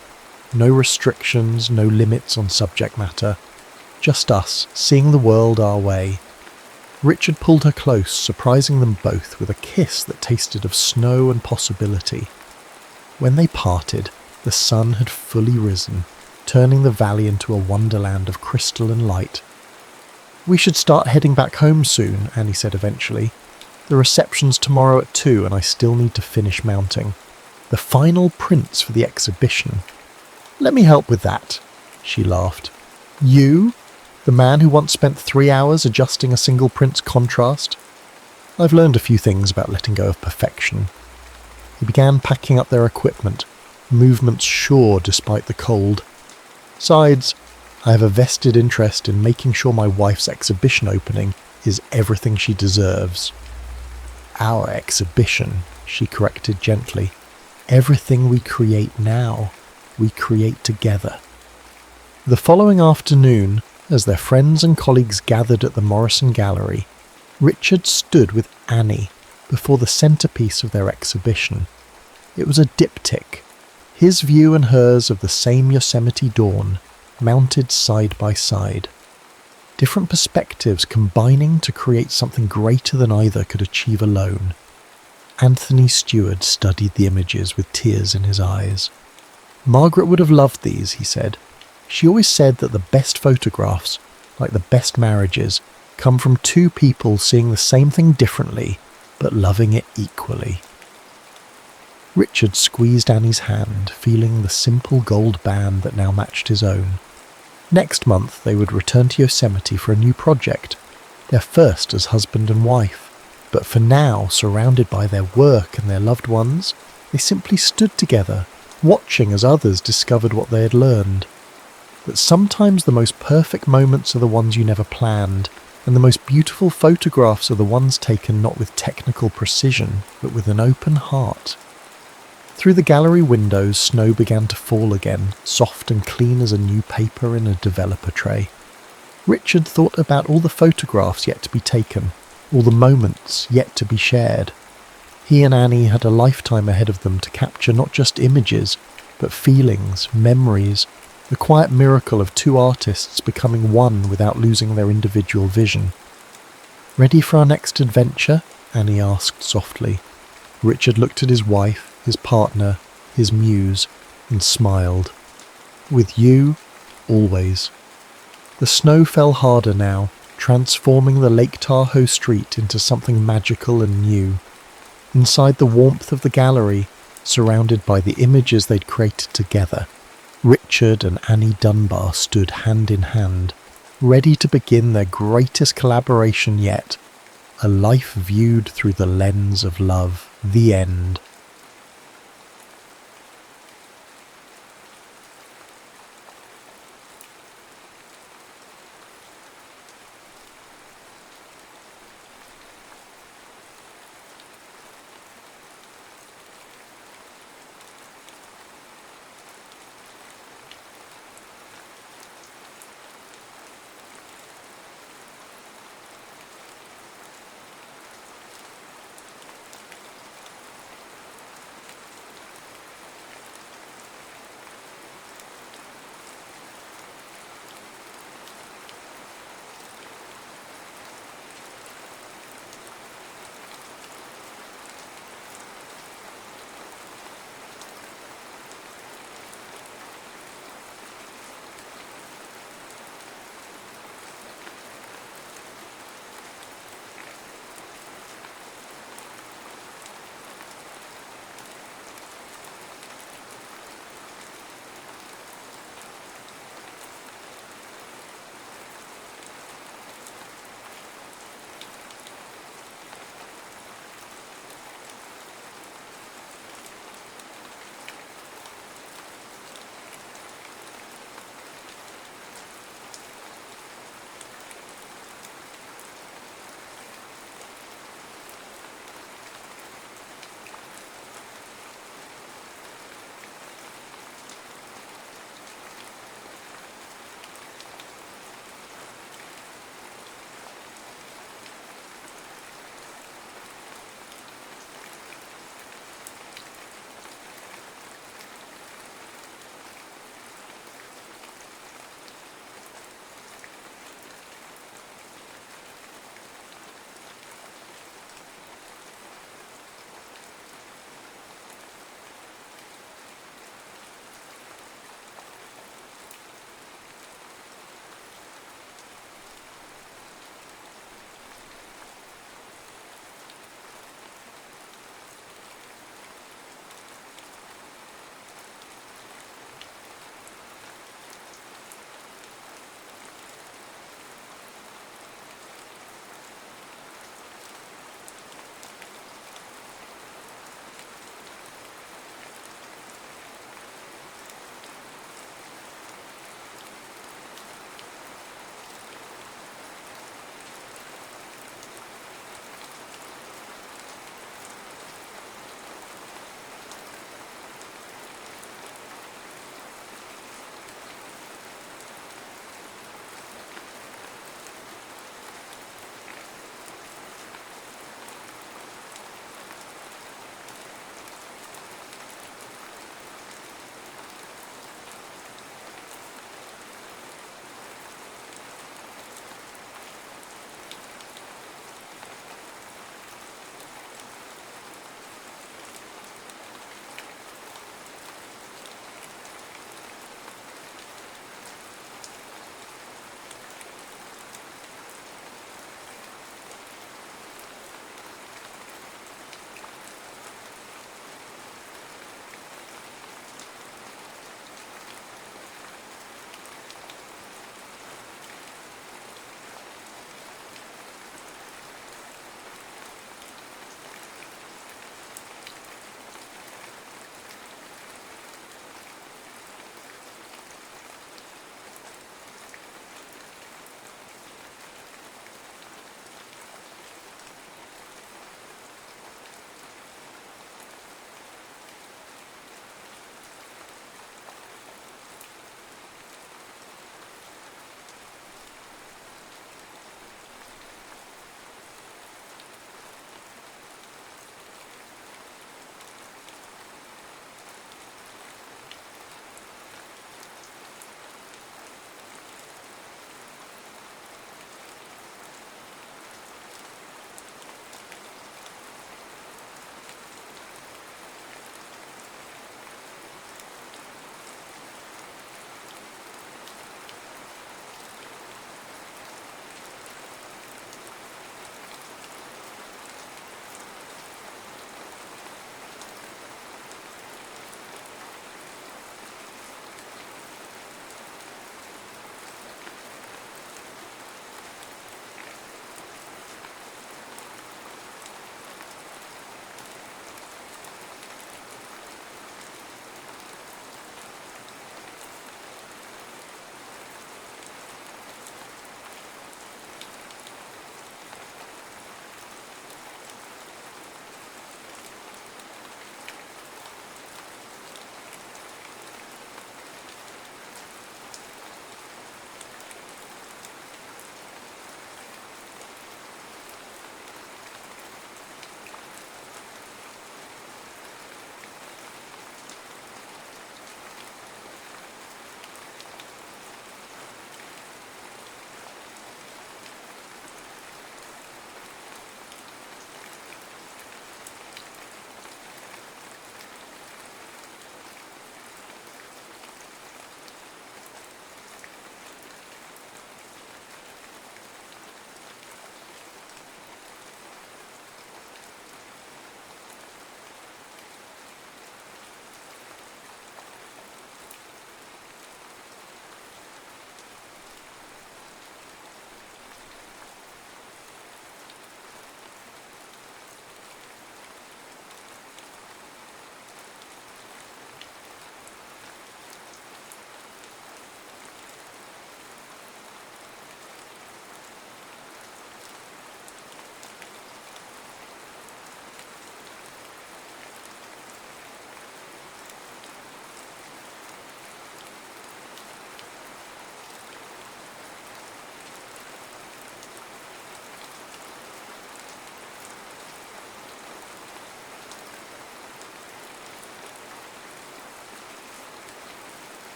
No restrictions, no limits on subject matter. Just us, seeing the world our way." Richard pulled her close, surprising them both with a kiss that tasted of snow and possibility. When they parted, the sun had fully risen, turning the valley into a wonderland of crystal and light. "We should start heading back home soon," Annie said eventually. "The reception's tomorrow at 2 and I still need to finish mounting the final prints for the exhibition." "Let me help with that," she laughed. "You? The man who once spent 3 hours adjusting a single print's contrast?" "I've learned a few things about letting go of perfection." He began packing up their equipment, movements sure despite the cold. Besides, I have a vested interest in making sure my wife's exhibition opening is everything she deserves. Our exhibition, she corrected gently. Everything we create now, we create together. The following afternoon, as their friends and colleagues gathered at the Morrison Gallery, Richard stood with Annie before the centrepiece of their exhibition. It was a diptych, his view and hers of the same Yosemite dawn, mounted side by side. Different perspectives combining to create something greater than either could achieve alone. Anthony Stewart studied the images with tears in his eyes. Margaret would have loved these, he said. She always said that the best photographs, like the best marriages, come from two people seeing the same thing differently, but loving it equally. Richard squeezed Annie's hand, feeling the simple gold band that now matched his own. Next month they would return to Yosemite for a new project, their first as husband and wife. But for now, surrounded by their work and their loved ones, they simply stood together, watching as others discovered what they had learned. That sometimes the most perfect moments are the ones you never planned, and the most beautiful photographs are the ones taken not with technical precision, but with an open heart. Through the gallery windows, snow began to fall again, soft and clean as a new paper in a developer tray. Richard thought about all the photographs yet to be taken, all the moments yet to be shared. He and Annie had a lifetime ahead of them to capture not just images, but feelings, memories, the quiet miracle of two artists becoming one without losing their individual vision. "Ready for our next adventure?" Annie asked softly. Richard looked at his wife, his partner, his muse, and smiled. "With you, always." The snow fell harder now, transforming the Lake Tahoe street into something magical and new. Inside the warmth of the gallery, surrounded by the images they'd created together, Richard and Annie Dunbar stood hand in hand, ready to begin their greatest collaboration yet, a life viewed through the lens of love, the end.